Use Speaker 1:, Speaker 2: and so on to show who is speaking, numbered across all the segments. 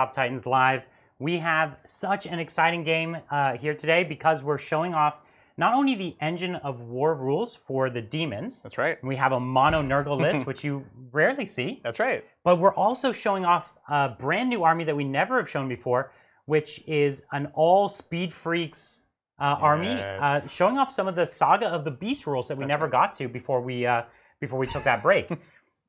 Speaker 1: Tabletop Titans Live. We have such an exciting game here today because we're showing off not only the engine of war rules for the demons.
Speaker 2: That's right.
Speaker 1: We have a mono Nurgle list, which you rarely see.
Speaker 2: That's right.
Speaker 1: But we're also showing off a brand new army that we never have shown before, which is an all Speed Freeks army, showing off some of the Saga of the Beast rules that we never got to before we took that break.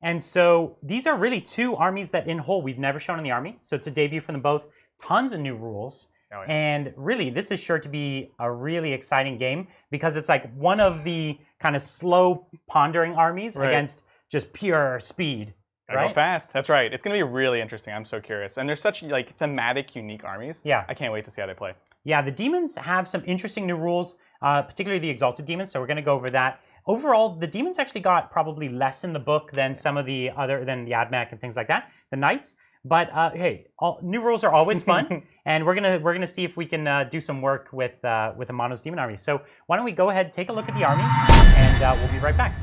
Speaker 1: And so these are really two armies that in whole we've never shown in the army. So it's a debut for them both. Tons of new rules. Oh, yeah. And really, this is sure to be a really exciting game because it's like one of the kind of slow pondering armies against just pure speed.
Speaker 2: Gotta go fast. That's right. It's going to be really interesting. I'm so curious. And they're such like thematic, unique armies.
Speaker 1: Yeah.
Speaker 2: I can't wait to see how they play.
Speaker 1: Yeah, the demons have some interesting new rules, particularly the Exalted Demons. So we're going to go over that. Overall, the demons actually got probably less in the book than some of the other, than the AdMech and things like that. The knights. But hey, new rules are always fun, and we're gonna see if we can do some work with a Mono's Demon Army. So why don't we go ahead, take a look at the armies, and we'll be right back.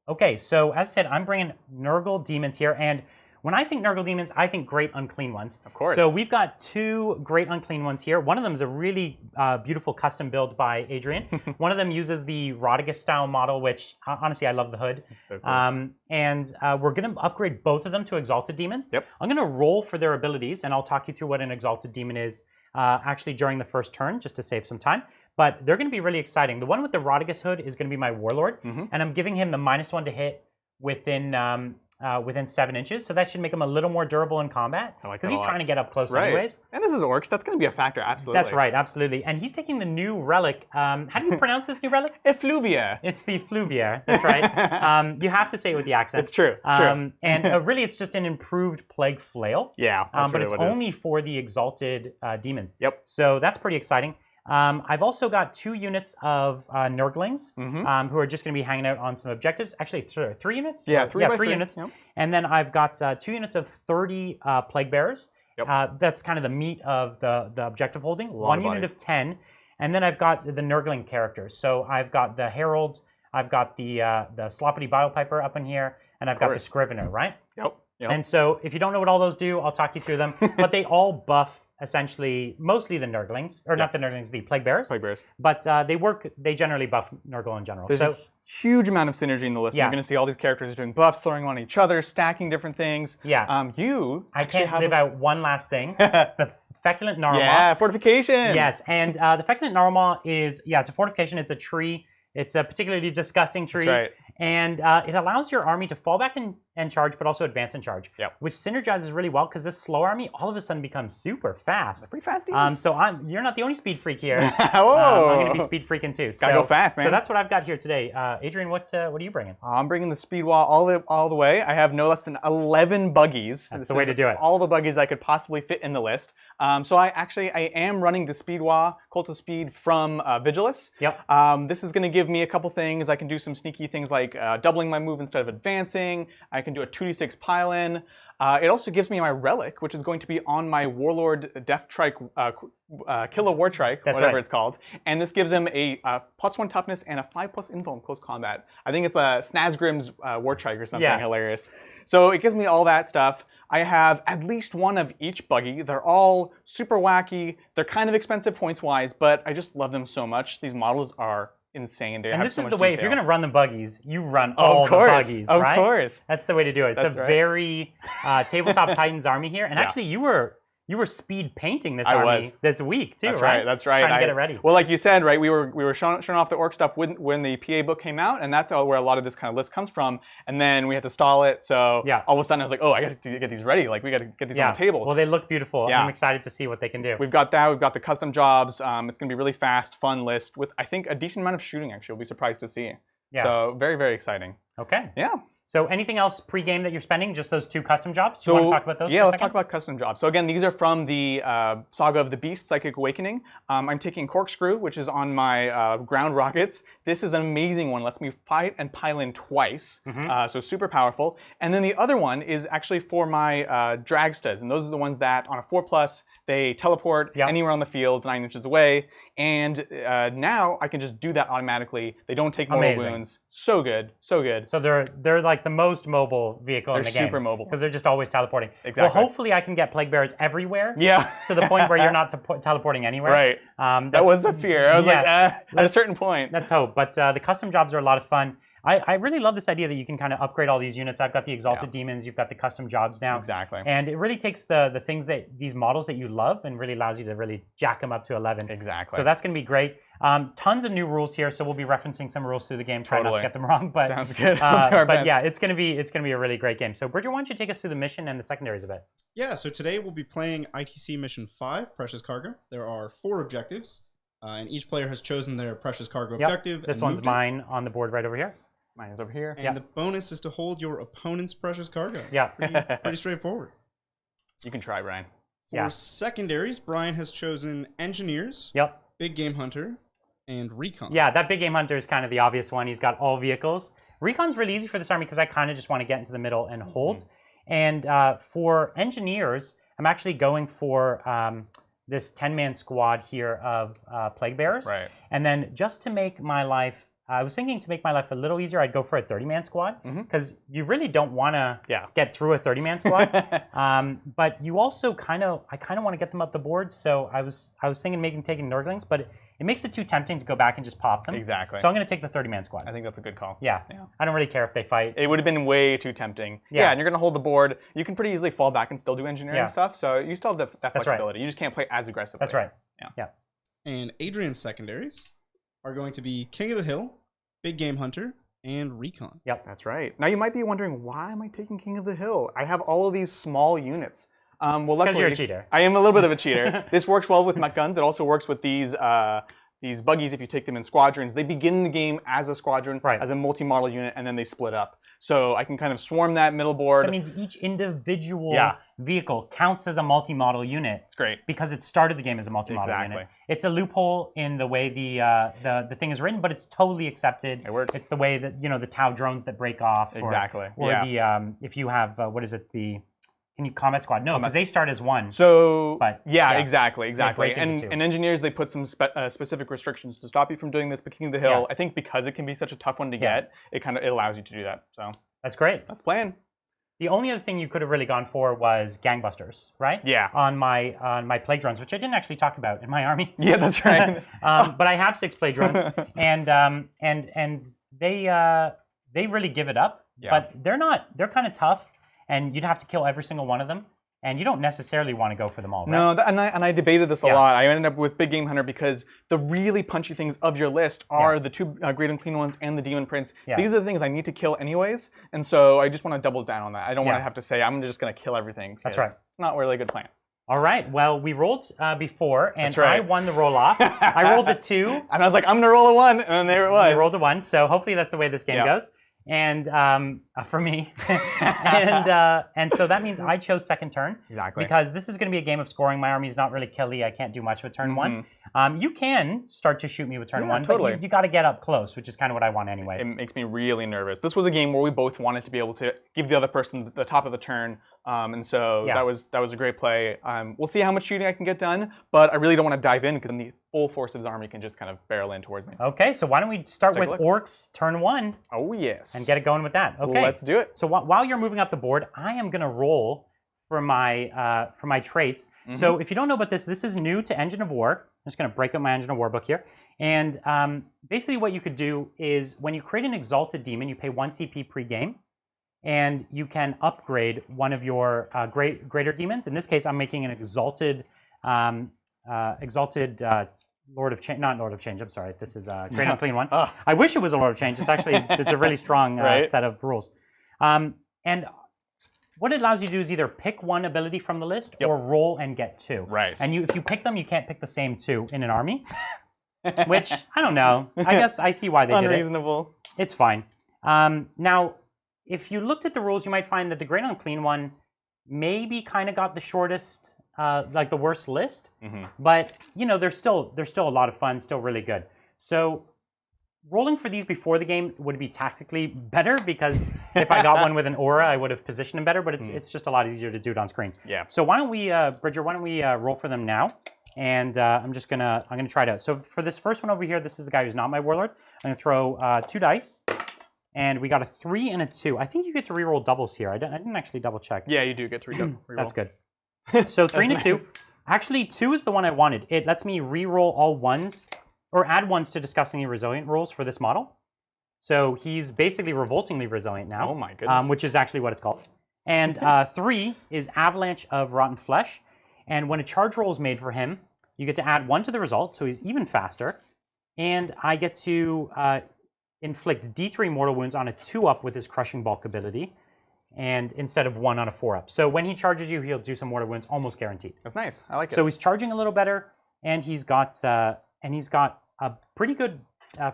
Speaker 1: Okay, so as I said, I'm bringing Nurgle Demons here, and when I think Nurgle Demons, I think Great Unclean Ones.
Speaker 2: Of course.
Speaker 1: So we've got two Great Unclean Ones here. One of them is a really beautiful custom build by Adrian. One of them uses the rowdy style model, which honestly, I love the hood.
Speaker 2: So cool.
Speaker 1: And we're going to upgrade both of them to Exalted Demons.
Speaker 2: Yep.
Speaker 1: I'm going to roll for their abilities, and I'll talk you through what an Exalted Demon is actually during the first turn, just to save some time. But they're going to be really exciting. The one with the rowdy hood is going to be my Warlord, and I'm giving him the -1 to hit within 7 inches, so that should make him a little more durable in combat because he's trying to get up close anyways.
Speaker 2: And this is Orks, that's going to be a factor, absolutely.
Speaker 1: That's right, absolutely. And he's taking the new relic. How do you pronounce this new relic?
Speaker 2: Effluvia.
Speaker 1: It's the Effluvia, that's right. You have to say it with the accent.
Speaker 2: It's true, it's true.
Speaker 1: And really, it's just an improved Plague Flail.
Speaker 2: Yeah, that's
Speaker 1: but
Speaker 2: really
Speaker 1: it's only for the Exalted Demons.
Speaker 2: Yep.
Speaker 1: So that's pretty exciting. I've also got 2 units of Nurglings who are just going to be hanging out on some objectives. Actually, 3 units?
Speaker 2: Yeah, 3
Speaker 1: units.
Speaker 2: Yep.
Speaker 1: And then I've got 2 units of 30 Plague Bearers.
Speaker 2: Yep.
Speaker 1: That's kind of the meat of the objective holding. 1 unit of 10. And then I've got the Nurgling characters. So I've got the Herald, I've got the Sloppity Bilepiper up in here, and I've got the Scrivener, right?
Speaker 2: Yep.
Speaker 1: And so if you don't know what all those do, I'll talk you through them. But they all buff essentially mostly the Nurglings, or not the Nurglings, the Plague Bearers.
Speaker 2: Plague Bearers.
Speaker 1: But they generally buff Nurgle in general.
Speaker 2: There's a huge amount of synergy in the list. You're going to see all these characters doing buffs, throwing on each other, stacking different things.
Speaker 1: Yeah.
Speaker 2: I
Speaker 1: can't live out one last thing. The Feculent Gnarlmaw.
Speaker 2: Yeah, fortification.
Speaker 1: Yes, and the Feculent Gnarlmaw is, it's a fortification. It's a tree. It's a particularly disgusting tree.
Speaker 2: That's right.
Speaker 1: And it allows your army to fall back and charge, but also advance and charge.
Speaker 2: Yep.
Speaker 1: Which synergizes really well because this slow army all of a sudden becomes super fast.
Speaker 2: They're pretty fast demons.
Speaker 1: So you're not the only speed freak here.
Speaker 2: Whoa.
Speaker 1: I'm going to be speed freaking too.
Speaker 2: Gotta go fast, man.
Speaker 1: So that's what I've got here today. Adrian, what are you bringing?
Speaker 2: I'm bringing the Speed Waaagh all the way. I have no less than 11 buggies.
Speaker 1: That's the way to do it.
Speaker 2: All the buggies I could possibly fit in the list. So I am running the Speed Waaagh Cult of Speed from Vigilus.
Speaker 1: Yep.
Speaker 2: This is going to give me a couple things. I can do some sneaky things like doubling my move instead of advancing. I can do a 2d6 pile-in. It also gives me my relic, which is going to be on my Warlord Death Trike, Killa War Trike, whatever it's called. And this gives him a +1 toughness and a 5+ info in close combat. I think it's a Snazgrim's War Trike or something hilarious. So it gives me all that stuff. I have at least 1 of each buggy. They're all super wacky. They're kind of expensive points-wise, but I just love them so much. These models are insane. They
Speaker 1: and
Speaker 2: have
Speaker 1: this
Speaker 2: so
Speaker 1: is
Speaker 2: much
Speaker 1: the way,
Speaker 2: detail.
Speaker 1: if you're going to run the buggies, you run all the buggies, right?
Speaker 2: Of course.
Speaker 1: That's the way to do it. It's a very Tabletop Titans army here. And actually, you were speed painting this army this week too, right?
Speaker 2: That's right.
Speaker 1: Trying to get it ready.
Speaker 2: Well, like you said, right? We were showing off the Ork stuff when the PA book came out, and that's where a lot of this kind of list comes from. And then we had to stall it, so all of a sudden I was like, oh, I got to get these ready. Like we got to get these on the table.
Speaker 1: Well, they look beautiful. I'm excited to see what they can do.
Speaker 2: We've got that. We've got the custom jobs. It's going to be really fast, fun list with I think a decent amount of shooting. Actually, you'll be surprised to see. Yeah. So very, very exciting.
Speaker 1: Okay.
Speaker 2: Yeah.
Speaker 1: So anything else pre-game that you're spending? Just those 2 custom jobs? Do you want to talk about those?
Speaker 2: Yeah, let's talk about custom jobs. So again, these are from the Saga of the Beast, Psychic Awakening. I'm taking Corkscrew, which is on my ground rockets. This is an amazing one. Lets me fight and pile in twice, so super powerful. And then the other one is actually for my Dragstas, and those are the ones that on a 4+, they teleport anywhere on the field 9 inches away. And now I can just do that automatically. They don't take mortal wounds. So good, so good.
Speaker 1: So they're like the most mobile vehicle in the game.
Speaker 2: They're super mobile.
Speaker 1: Because they're just always teleporting.
Speaker 2: Exactly.
Speaker 1: Well, hopefully I can get plague bearers everywhere.
Speaker 2: Yeah.
Speaker 1: To the point where you're not teleporting anywhere.
Speaker 2: Right. That was the fear. I was like, at a certain point.
Speaker 1: Let's hope. But the custom jobs are a lot of fun. I really love this idea that you can kind of upgrade all these units. I've got the Exalted Demons, you've got the custom jobs now.
Speaker 2: Exactly.
Speaker 1: And it really takes the things these models that you love and really allows you to really jack them up to 11.
Speaker 2: Exactly.
Speaker 1: So that's going to be great. Tons of new rules here, so we'll be referencing some rules through the game. Try not to get them wrong. But,
Speaker 2: sounds good.
Speaker 1: But yeah, it's going to be a really great game. So Bridger, why don't you take us through the mission and the secondaries of it?
Speaker 3: Yeah, so today we'll be playing ITC Mission 5, Precious Cargo. There are 4 objectives, and each player has chosen their Precious Cargo objective.
Speaker 1: This one's mine on the board right over here.
Speaker 2: Mine is over here.
Speaker 3: And the bonus is to hold your opponent's precious cargo.
Speaker 1: Yeah.
Speaker 3: Pretty straightforward.
Speaker 2: You can try, Brian.
Speaker 3: For secondaries, Brian has chosen Engineers, Big Game Hunter, and Recon.
Speaker 1: Yeah, that Big Game Hunter is kind of the obvious one. He's got all vehicles. Recon's really easy for this army because I kind of just want to get into the middle and hold. And for Engineers, I'm actually going for this 10-man squad here of Plague Bearers.
Speaker 2: Right.
Speaker 1: And then just to make my life... I was thinking to make my life a little easier, I'd go for a 30-man squad because you really don't want to get through a 30-man squad. But you also I kind of want to get them up the board. So I was thinking taking Nurglings, but it makes it too tempting to go back and just pop them.
Speaker 2: Exactly.
Speaker 1: So I'm going to take the 30-man squad.
Speaker 2: I think that's a good call.
Speaker 1: Yeah. I don't really care if they fight.
Speaker 2: It would have been way too tempting. Yeah, and you're going to hold the board. You can pretty easily fall back and still do engineering stuff. So you still have that flexibility. You just can't play as aggressively.
Speaker 1: That's right.
Speaker 2: Yeah.
Speaker 3: And Adrian's secondaries are going to be King of the Hill, Big Game Hunter, and Recon.
Speaker 1: Yep.
Speaker 2: That's right. Now you might be wondering, why am I taking King of the Hill? I have all of these small units. Well,
Speaker 1: because you're a cheater.
Speaker 2: I am a little bit of a cheater. This works well with mech guns. It also works with these buggies if you take them in squadrons. They begin the game as a squadron, as a multi-model unit, and then they split up. So I can kind of swarm that middle board.
Speaker 1: So that means each individual vehicle counts as a multi-model unit.
Speaker 2: It's great.
Speaker 1: Because it started the game as a multi-model unit. It's a loophole in the way the thing is written, but it's totally accepted.
Speaker 2: It works.
Speaker 1: It's the way that, the Tau drones that break off.
Speaker 2: Exactly.
Speaker 1: Or the, if you have, what is it, can you combat squad? No, because they start as one.
Speaker 2: So, exactly. And engineers, they put some specific restrictions to stop you from doing this. But King of the Hill, I think because it can be such a tough one to get, it allows you to do that. So
Speaker 1: that's great.
Speaker 2: That's the plan.
Speaker 1: The only other thing you could have really gone for was gangbusters, right? Yeah. On my plague drones, which I didn't actually talk about in my army.
Speaker 2: Yeah, that's right.
Speaker 1: But I have 6 plague drones, and they really give it up. Yeah. But they're kind of tough. And you'd have to kill every single one of them. And you don't necessarily want to go for them all, right?
Speaker 2: No, and I debated this a lot. I ended up with Big Game Hunter because the really punchy things of your list are the 2 Great Unclean Ones and the Demon Prince. These are the things I need to kill anyways. And so I just want to double down on that. I don't want to have to say, I'm just going to kill everything.
Speaker 1: That's right.
Speaker 2: It's not really a good plan.
Speaker 1: All right. Well, we rolled before, and I won the roll-off. I rolled a 2.
Speaker 2: And I was like, I'm going to roll a 1. And then there it was.
Speaker 1: You rolled a 1. So hopefully that's the way this game goes. And for me, and so that means I chose second turn.
Speaker 2: Exactly.
Speaker 1: Because this is going to be a game of scoring. My army's not really killy. I can't do much with turn 1. You can start to shoot me with turn 1, but you got to get up close, which is kind of what I want anyways.
Speaker 2: It makes me really nervous. This was a game where we both wanted to be able to give the other person the top of the turn, and so that was a great play. We'll see how much shooting I can get done, but I really don't want to dive in because then the full force of his army can just kind of barrel in towards me.
Speaker 1: Okay, so why don't we start with Orks turn 1?
Speaker 2: Oh yes.
Speaker 1: And get it going with that. Okay.
Speaker 2: Let's do it.
Speaker 1: So while you're moving up the board, I am going to roll for my traits. So if you don't know about this is new to Engine of War. I'm just going to break up my Engine of War book here. And basically what you could do is when you create an Exalted Demon, you pay 1 CP pre-game. And you can upgrade one of your greater demons. In this case, I'm making an Exalted Lord of Change, not Lord of Change, I'm sorry. This is a Great Unclean One. I wish it was a Lord of Change. It's actually, it's a really strong set of rules. And what it allows you to do is either pick 1 ability from the list or roll and get 2.
Speaker 2: Right.
Speaker 1: And if you pick them, you can't pick the same 2 in an army, which, I don't know. I guess I see why they did it.
Speaker 2: Unreasonable.
Speaker 1: It's fine. Now, if you looked at the rules, you might find that the Great Unclean One maybe kind of got the shortest, like the worst list. But, they're still a lot of fun, still really good. So rolling for these before the game would be tactically better because if I got one with an aura, I would have positioned them better, but it's just a lot easier to do it on screen.
Speaker 2: Yeah.
Speaker 1: So why don't we, Bridger, roll for them now? and I'm gonna try it out. So for this first one over here, this is the guy who's not my warlord. I'm gonna throw 2 dice, and we got a 3 and a 2. I think you get to reroll doubles here. I didn't actually double check.
Speaker 2: Yeah, you do get to reroll.
Speaker 1: That's good. So 3 and a 2. Actually, 2 is the one I wanted. It lets me reroll all 1s or add 1s to disgustingly resilient rolls for this model. So he's basically revoltingly resilient now.
Speaker 2: Oh my goodness.
Speaker 1: Which is actually what it's called. And 3 is Avalanche of Rotten Flesh. And when a charge roll is made for him, you get to add 1 to the result, so he's even faster. And I get to inflict D3 mortal wounds on a 2-up with his Crushing Bulk ability, and instead of 1 on a 4-up. So when he charges you, he'll do some mortal wounds, almost guaranteed.
Speaker 2: That's nice. I like it.
Speaker 1: So he's charging a little better, and he's got a pretty good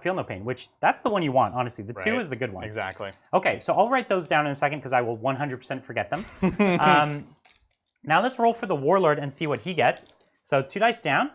Speaker 1: Feel No Pain, which that's the one you want, honestly. The 2 is the good one.
Speaker 2: Exactly.
Speaker 1: Okay, so I'll write those down in a second because I will 100% forget them. Now let's roll for the Warlord and see what he gets. So 2 dice down.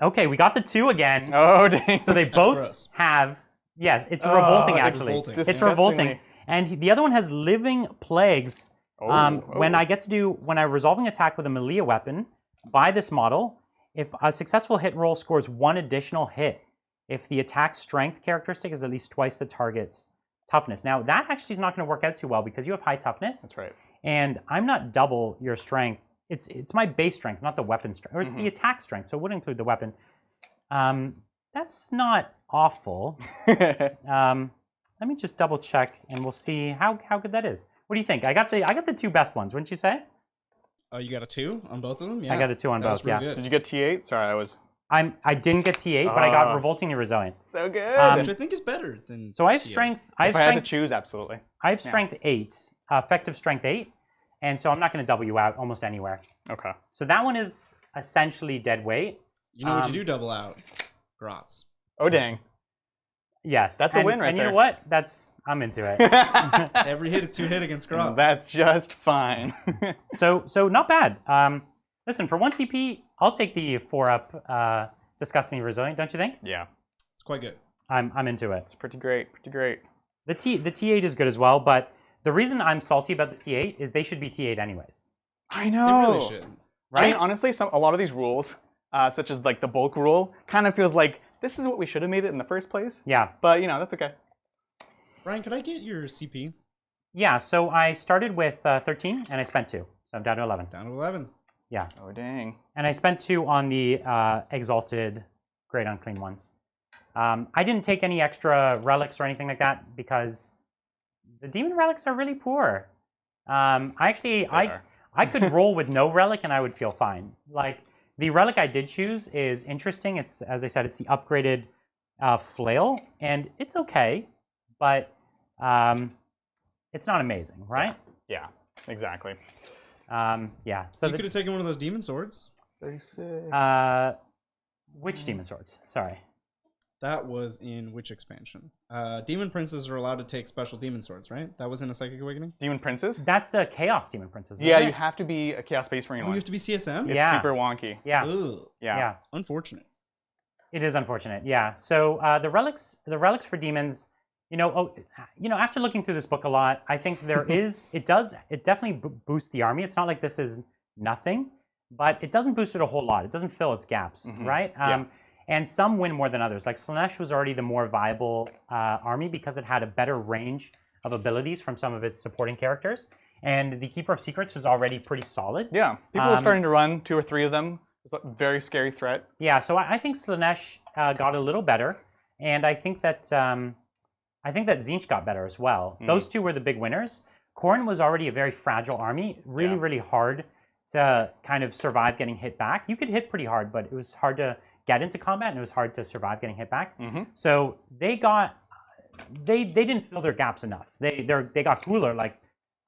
Speaker 1: Okay, we got the 2 again.
Speaker 2: Oh, dang.
Speaker 1: So they both have... Yes, it's revolting, actually.
Speaker 3: Revolting.
Speaker 1: It's revolting. And the other one has Living Plagues. When I resolving attack with a melee weapon by this model, if a successful hit roll scores 1 additional hit, if the attack strength characteristic is at least twice the target's toughness. Now, that actually is not going to work out too well because you have high toughness.
Speaker 2: That's right.
Speaker 1: And I'm not double your strength. It's my base strength, not the weapon strength. Or it's the attack strength, so it would include the weapon. That's not awful. Let me just double check, and we'll see how good that is. What do you think? I got the 2 best ones, wouldn't you say?
Speaker 3: Oh, you got a 2 on both of them? Yeah.
Speaker 1: I got a 2 on both. Yeah.
Speaker 3: Good.
Speaker 2: Did you get T8? Sorry, I
Speaker 1: didn't get T8, but I got Revoltingly Resilient.
Speaker 2: So good.
Speaker 3: Which I think is better than.
Speaker 1: So I have
Speaker 3: T8.
Speaker 1: strength.
Speaker 2: If I had to choose, absolutely.
Speaker 1: I have strength 8, effective strength 8, and so I'm not going to double you out almost anywhere. Okay. So that one is essentially dead weight.
Speaker 3: You know what you do double out? Grots.
Speaker 2: Oh dang.
Speaker 1: Yes.
Speaker 2: That's a win right
Speaker 1: there. And you
Speaker 2: there.
Speaker 1: know what? I'm into it.
Speaker 3: Every hit is 2 hit against Grots.
Speaker 2: That's just fine.
Speaker 1: So not bad. Listen, for 1 CP, I'll take the 4-up Disgustingly Resilient, don't you think?
Speaker 2: Yeah.
Speaker 3: It's quite good.
Speaker 1: I'm into it.
Speaker 2: It's pretty great. Pretty great.
Speaker 1: The T8 is good as well, but the reason I'm salty about the T8 is they should be T8 anyways.
Speaker 2: I know.
Speaker 3: They really should.
Speaker 2: Right? I mean, honestly, a lot of these rules, such as like the bulk rule, kind of feels like this is what we should have made it in the first place.
Speaker 1: Yeah.
Speaker 2: But, you know, that's okay.
Speaker 3: Ryan, could I get your CP?
Speaker 1: Yeah, so I started with 13, and I spent 2. So I'm down to 11.
Speaker 3: Down to 11.
Speaker 1: Yeah.
Speaker 2: Oh, dang.
Speaker 1: And I spent 2 on the Exalted Great Unclean ones. I didn't take any extra relics or anything like that because the demon relics are really poor. I could roll with no relic and I would feel fine. Like, the relic I did choose is interesting. It's, as I said, it's the upgraded flail, and it's okay, but it's not amazing, right?
Speaker 2: Yeah, exactly.
Speaker 1: Yeah. So
Speaker 3: you could have taken one of those demon swords.
Speaker 2: 36.
Speaker 1: Which demon swords? Sorry.
Speaker 3: That was in which expansion? Demon princes are allowed to take special demon swords, right? That was in a Psychic Awakening?
Speaker 2: Demon princes?
Speaker 1: That's a Chaos Demon Princess.
Speaker 2: Yeah,
Speaker 1: isn't
Speaker 2: you
Speaker 1: it?
Speaker 2: have to be a Chaos Space Marine
Speaker 3: Oh,
Speaker 2: one.
Speaker 3: you have to be CSM?
Speaker 2: It's
Speaker 1: Yeah.
Speaker 2: super wonky.
Speaker 1: Yeah.
Speaker 3: Ugh.
Speaker 2: Yeah.
Speaker 3: Unfortunate.
Speaker 1: It is unfortunate. Yeah. So the relics for demons, after looking through this book a lot, I think it definitely boosts the army. It's not like this is nothing, but it doesn't boost it a whole lot. It doesn't fill its gaps, right?
Speaker 2: Yeah.
Speaker 1: And some win more than others. Like Slaanesh was already the more viable army because it had a better range of abilities from some of its supporting characters. And the Keeper of Secrets was already pretty solid.
Speaker 2: Yeah, people were starting to run 2 or 3 of them. It was a very scary threat.
Speaker 1: Yeah, so I think Slaanesh got a little better, and I think that Tzeentch got better as well. Those 2 were the big winners. Khorne was already a very fragile army, really hard to kind of survive getting hit back. You could hit pretty hard, but it was hard to get into combat, and it was hard to survive getting hit back. So they didn't fill their gaps enough. They got cooler. Like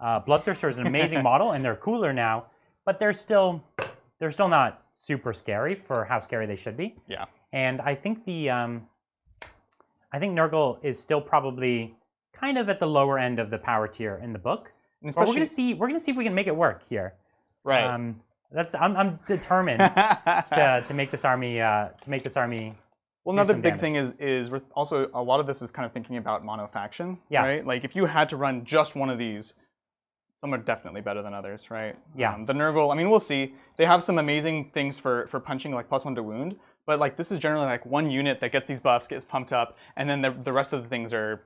Speaker 1: Bloodthirster is an amazing model, and they're cooler now, but they're still not super scary for how scary they should be.
Speaker 2: Yeah.
Speaker 1: And I think Nurgle is still probably kind of at the lower end of the power tier in the book. But we're gonna see if we can make it work here.
Speaker 2: Right.
Speaker 1: I'm determined to make this army
Speaker 2: Well, another big thing is also a lot of this is kind of thinking about mono faction.
Speaker 1: Yeah.
Speaker 2: Right. Like if you had to run just one of these, Some are definitely better than others, right?
Speaker 1: Yeah.
Speaker 2: The Nurgle, I mean, we'll see. They have some amazing things for punching, like +1 to wound. But like this is generally like one unit that gets these buffs, gets pumped up, and then the rest of the things are,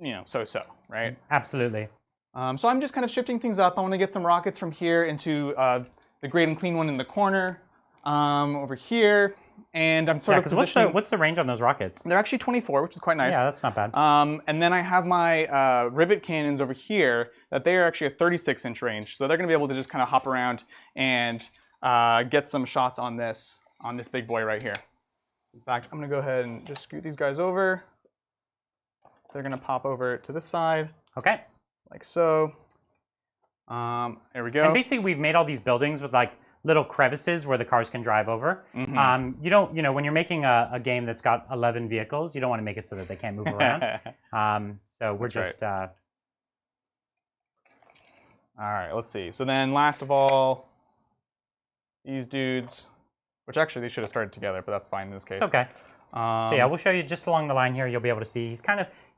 Speaker 2: you know, so-so, right?
Speaker 1: Absolutely.
Speaker 2: So I'm just kind of shifting things up. I want to get some rockets from here into the great and clean one in the corner over here. And I'm sort of positioning...
Speaker 1: What's the range on those rockets?
Speaker 2: They're actually 24, which is quite nice.
Speaker 1: Yeah, that's not bad.
Speaker 2: And then I have my rivet cannons over here that they are actually a 36-inch range. So they're going to be able to just kind of hop around and get some shots on this big boy right here. In fact, I'm going to go ahead and just scoot these guys over. They're going to pop over to this side.
Speaker 1: Okay.
Speaker 2: Like so. There we go.
Speaker 1: And basically, we've made all these buildings with like little crevices where the cars can drive over.
Speaker 2: Mm-hmm.
Speaker 1: You know, when you're making a game that's got 11 vehicles, you don't want to make it so that they can't move around. So we're
Speaker 2: That's
Speaker 1: just.
Speaker 2: right. All right, let's see. So then last of all, these dudes, which actually they should have started together, but that's fine in this case.
Speaker 1: It's okay. So yeah, we'll show you just along the line here. You'll be able to see he's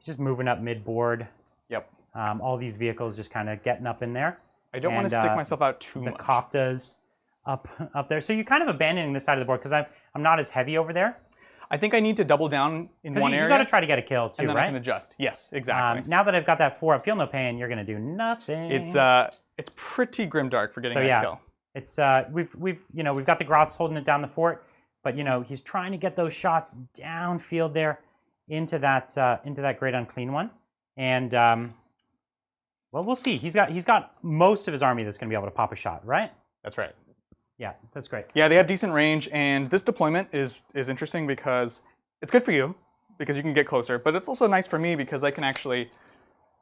Speaker 1: just moving up mid-board.
Speaker 2: Yep.
Speaker 1: All these vehicles just kind of getting up in there.
Speaker 2: I don't want to stick myself out too much.
Speaker 1: The Coptas up there. So you're kind of abandoning this side of the board because I'm not as heavy over there.
Speaker 2: I think I need to double down in one area.
Speaker 1: You got to try to get a kill too,
Speaker 2: and then
Speaker 1: right?
Speaker 2: I can adjust. Yes, exactly.
Speaker 1: Now that I've got that 4 up, feel no pain. You're gonna do nothing.
Speaker 2: It's pretty grimdark for getting that kill.
Speaker 1: It's we've got the Grots holding it down the fort, but you know he's trying to get those shots downfield there into that great unclean one, and well, we'll see. He's got most of his army that's gonna be able to pop a shot, right?
Speaker 2: That's right.
Speaker 1: Yeah, that's great.
Speaker 2: Yeah, they have decent range, and this deployment is interesting because it's good for you because you can get closer, but it's also nice for me because I can actually,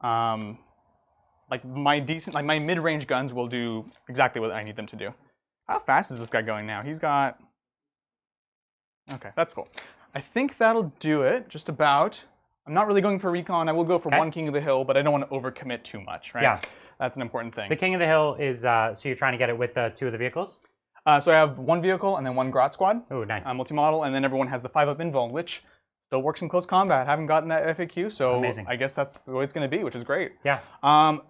Speaker 2: like my mid-range guns will do exactly what I need them to do. How fast is this guy going now? He's got. Okay, that's cool. I think that'll do it. Just about. I'm not really going for recon. I will go for one King of the Hill, but I don't want to overcommit too much, right? Yeah,
Speaker 1: that's
Speaker 2: an important thing.
Speaker 1: The King of the Hill is so you're trying to get it with 2 of the vehicles.
Speaker 2: So I have 1 vehicle and then 1 Grot squad.
Speaker 1: Oh, nice.
Speaker 2: Multi-model, and then everyone has the 5-up invuln, which still works in close combat. Haven't gotten that FAQ, so
Speaker 1: amazing.
Speaker 2: I guess that's the way it's going to be, which is great.
Speaker 1: Yeah.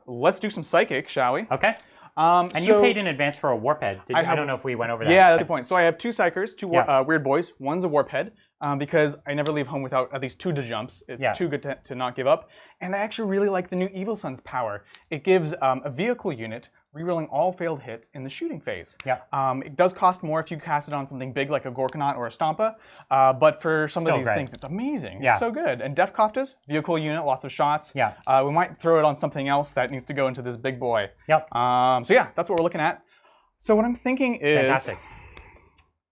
Speaker 2: Let's do some psychic, shall we?
Speaker 1: Okay. And you paid in advance for a warp head. I don't know if we went over that.
Speaker 2: Yeah, that's the point. So I have 2 psychers, 2 weird boys. One's a warp head because I never leave home without at least 2 to jumps. It's too good to not give up. And I actually really like the new Evil Sun's power. It gives a vehicle unit rerolling all failed hits in the shooting phase.
Speaker 1: Yeah.
Speaker 2: It does cost more if you cast it on something big like a Gorkanaut or a Stompa, but for some of these things, it's amazing.
Speaker 1: Yeah.
Speaker 2: It's so good. And Def Coptas, vehicle unit, lots of shots.
Speaker 1: Yeah.
Speaker 2: We might throw it on something else that needs to go into this big boy.
Speaker 1: Yep.
Speaker 2: So yeah, that's what we're looking at. So what I'm thinking is,
Speaker 1: fantastic.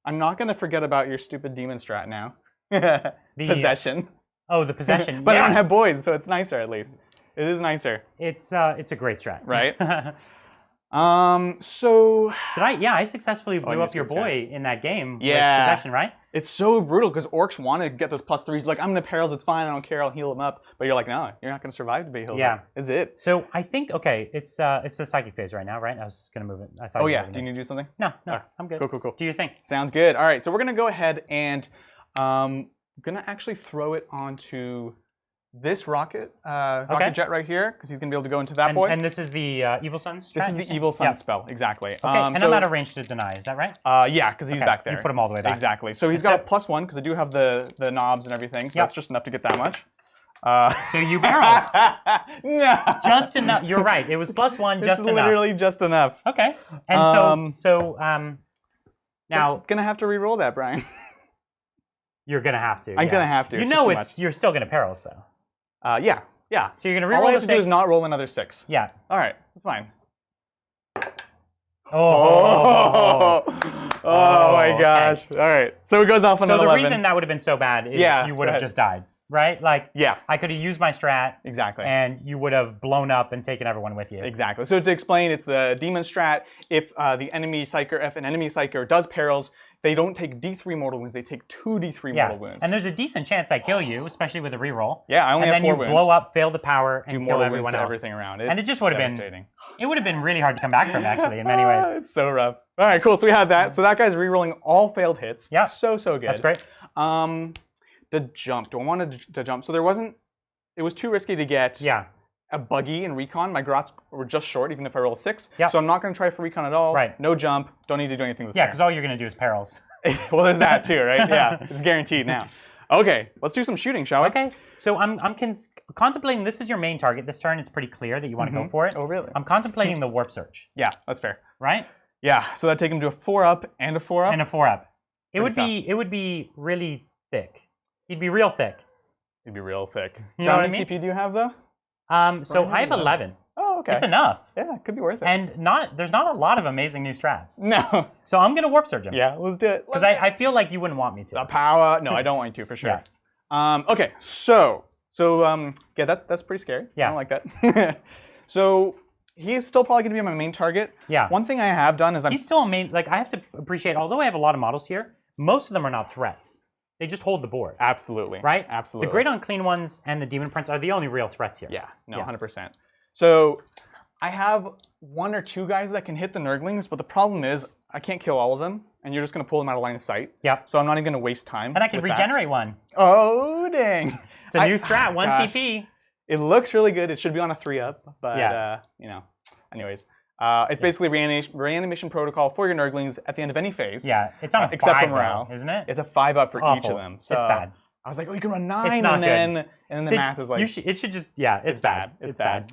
Speaker 2: I'm not going to forget about your stupid demon strat now. Possession.
Speaker 1: Oh, the possession.
Speaker 2: But I don't have boyz, so it's nicer at least. It is nicer.
Speaker 1: It's a great strat.
Speaker 2: Right. So
Speaker 1: I successfully blew up your boy in that game with possession, right?
Speaker 2: It's so brutal because orcs want to get those +3s. Like, I'm gonna perils, it's fine, I don't care, I'll heal them up. But you're like, no, you're not gonna survive to be healed up. Is it?
Speaker 1: So I think it's the psychic phase right now, right? I was gonna move it. I thought.
Speaker 2: Oh yeah. Do you need to do something?
Speaker 1: No, I'm good.
Speaker 2: Cool.
Speaker 1: Do you think?
Speaker 2: Sounds good. All right, so we're gonna go ahead and I'm gonna actually throw it onto this rocket jet right here, because he's going to be able to go into that boy.
Speaker 1: And this is the Evil Sun strat?
Speaker 2: This is the Evil Sun spell, exactly.
Speaker 1: Okay, and I'm out of range to deny, is that right?
Speaker 2: Yeah, because he's back there.
Speaker 1: You put him all the way back.
Speaker 2: Exactly. So he's got a +1, because I do have the knobs and everything, so that's just enough to get that much.
Speaker 1: So you barrels.
Speaker 2: No.
Speaker 1: Just enough. You're right. It was +1, just enough.
Speaker 2: It's literally just enough.
Speaker 1: Okay. And now...
Speaker 2: I'm going to have to re-roll that, Brian.
Speaker 1: You're going to have to.
Speaker 2: I'm going to have to.
Speaker 1: You know you're still going to perils, though.
Speaker 2: Yeah.
Speaker 1: So you're going to reroll
Speaker 2: All I have
Speaker 1: the
Speaker 2: to
Speaker 1: 6.
Speaker 2: do is not roll another 6.
Speaker 1: Yeah.
Speaker 2: All right. That's fine.
Speaker 1: Oh
Speaker 2: my gosh. Okay. All right. So it goes off on an 11.
Speaker 1: So the reason that would have been so bad is you would have just died, right? Like, I could have used my strat.
Speaker 2: Exactly.
Speaker 1: And you would have blown up and taken everyone with you.
Speaker 2: Exactly. So to explain, it's the demon strat. If an enemy psyker does perils, they don't take D3 mortal wounds, they take 2 D3 mortal wounds.
Speaker 1: And there's a decent chance I kill you, especially with a reroll.
Speaker 2: Yeah, I only have 4 wounds.
Speaker 1: And then you blow up, fail the power, and kill everyone else.
Speaker 2: Everything around.
Speaker 1: And it just would have been, it would have been really hard to come back from, actually, in many ways.
Speaker 2: It's so rough. All right, cool. So we had that. So that guy's rerolling all failed hits.
Speaker 1: Yeah.
Speaker 2: So good.
Speaker 1: That's great.
Speaker 2: The jump. Do I want to jump? So there wasn't, it was too risky to get a buggy in recon. My grots were just short, even if I roll a 6.
Speaker 1: Yep.
Speaker 2: So I'm not going to try for recon at all.
Speaker 1: Right.
Speaker 2: No jump. Don't need to do anything this
Speaker 1: Yeah,
Speaker 2: turn.
Speaker 1: because all you're going to do is perils.
Speaker 2: Well, there's that too, right? Yeah, it's guaranteed now. Okay, let's do some shooting, shall we?
Speaker 1: Okay, so I'm contemplating, this is your main target this turn. It's pretty clear that you want to go for it.
Speaker 2: Oh, really?
Speaker 1: I'm contemplating the Warp Surge.
Speaker 2: Yeah, that's fair.
Speaker 1: Right?
Speaker 2: Yeah, so that'd take him to a 4-up and a 4-up.
Speaker 1: And a 4-up. It
Speaker 2: Pretty
Speaker 1: would be really thick. He'd be real thick.
Speaker 2: He'd be real thick.
Speaker 1: You
Speaker 2: So
Speaker 1: know
Speaker 2: how
Speaker 1: what
Speaker 2: many
Speaker 1: I mean?
Speaker 2: CP do you have, though?
Speaker 1: So I have 11.
Speaker 2: Oh, okay.
Speaker 1: It's enough.
Speaker 2: Yeah, it could be worth it.
Speaker 1: And there's not a lot of amazing new strats.
Speaker 2: No.
Speaker 1: So I'm going to Warp Surge him.
Speaker 2: Yeah, let's do it.
Speaker 1: Because I feel like you wouldn't want me to.
Speaker 2: The power. No, I don't want you to, for sure.
Speaker 1: Yeah.
Speaker 2: Okay, so yeah, that's pretty scary.
Speaker 1: Yeah.
Speaker 2: I don't like that. So he's still probably going to be my main target.
Speaker 1: Yeah.
Speaker 2: One thing I have done is
Speaker 1: He's still a main, like, I have to appreciate, although I have a lot of models here, most of them are not threats. They just hold the board.
Speaker 2: Absolutely.
Speaker 1: Right?
Speaker 2: Absolutely.
Speaker 1: The Great Unclean Ones and the Demon Prince are the only real threats here.
Speaker 2: Yeah, no,
Speaker 1: Yeah.
Speaker 2: 100%. So I have 1 or 2 guys that can hit the Nurglings, but the problem is I can't kill all of them, and you're just going to pull them out of line of sight.
Speaker 1: Yep.
Speaker 2: So I'm not even going to waste time.
Speaker 1: And I can
Speaker 2: with that.
Speaker 1: regenerate one.
Speaker 2: Oh, dang.
Speaker 1: It's a new strat, 1
Speaker 2: gosh.
Speaker 1: CP.
Speaker 2: It looks really good. It should be on a 3-up, but
Speaker 1: Yeah.
Speaker 2: you know. Anyways, it's basically reanimation protocol for your Nurglings at the end of any phase.
Speaker 1: Yeah, it's on a
Speaker 2: except for
Speaker 1: 5
Speaker 2: morale.
Speaker 1: though, isn't it?
Speaker 2: It's a 5-up for each
Speaker 1: awful.
Speaker 2: of them. So
Speaker 1: It's bad.
Speaker 2: I was like, oh, you can run 9,
Speaker 1: not
Speaker 2: and then the math is like,
Speaker 1: it should just, yeah, it's bad.
Speaker 2: It's bad.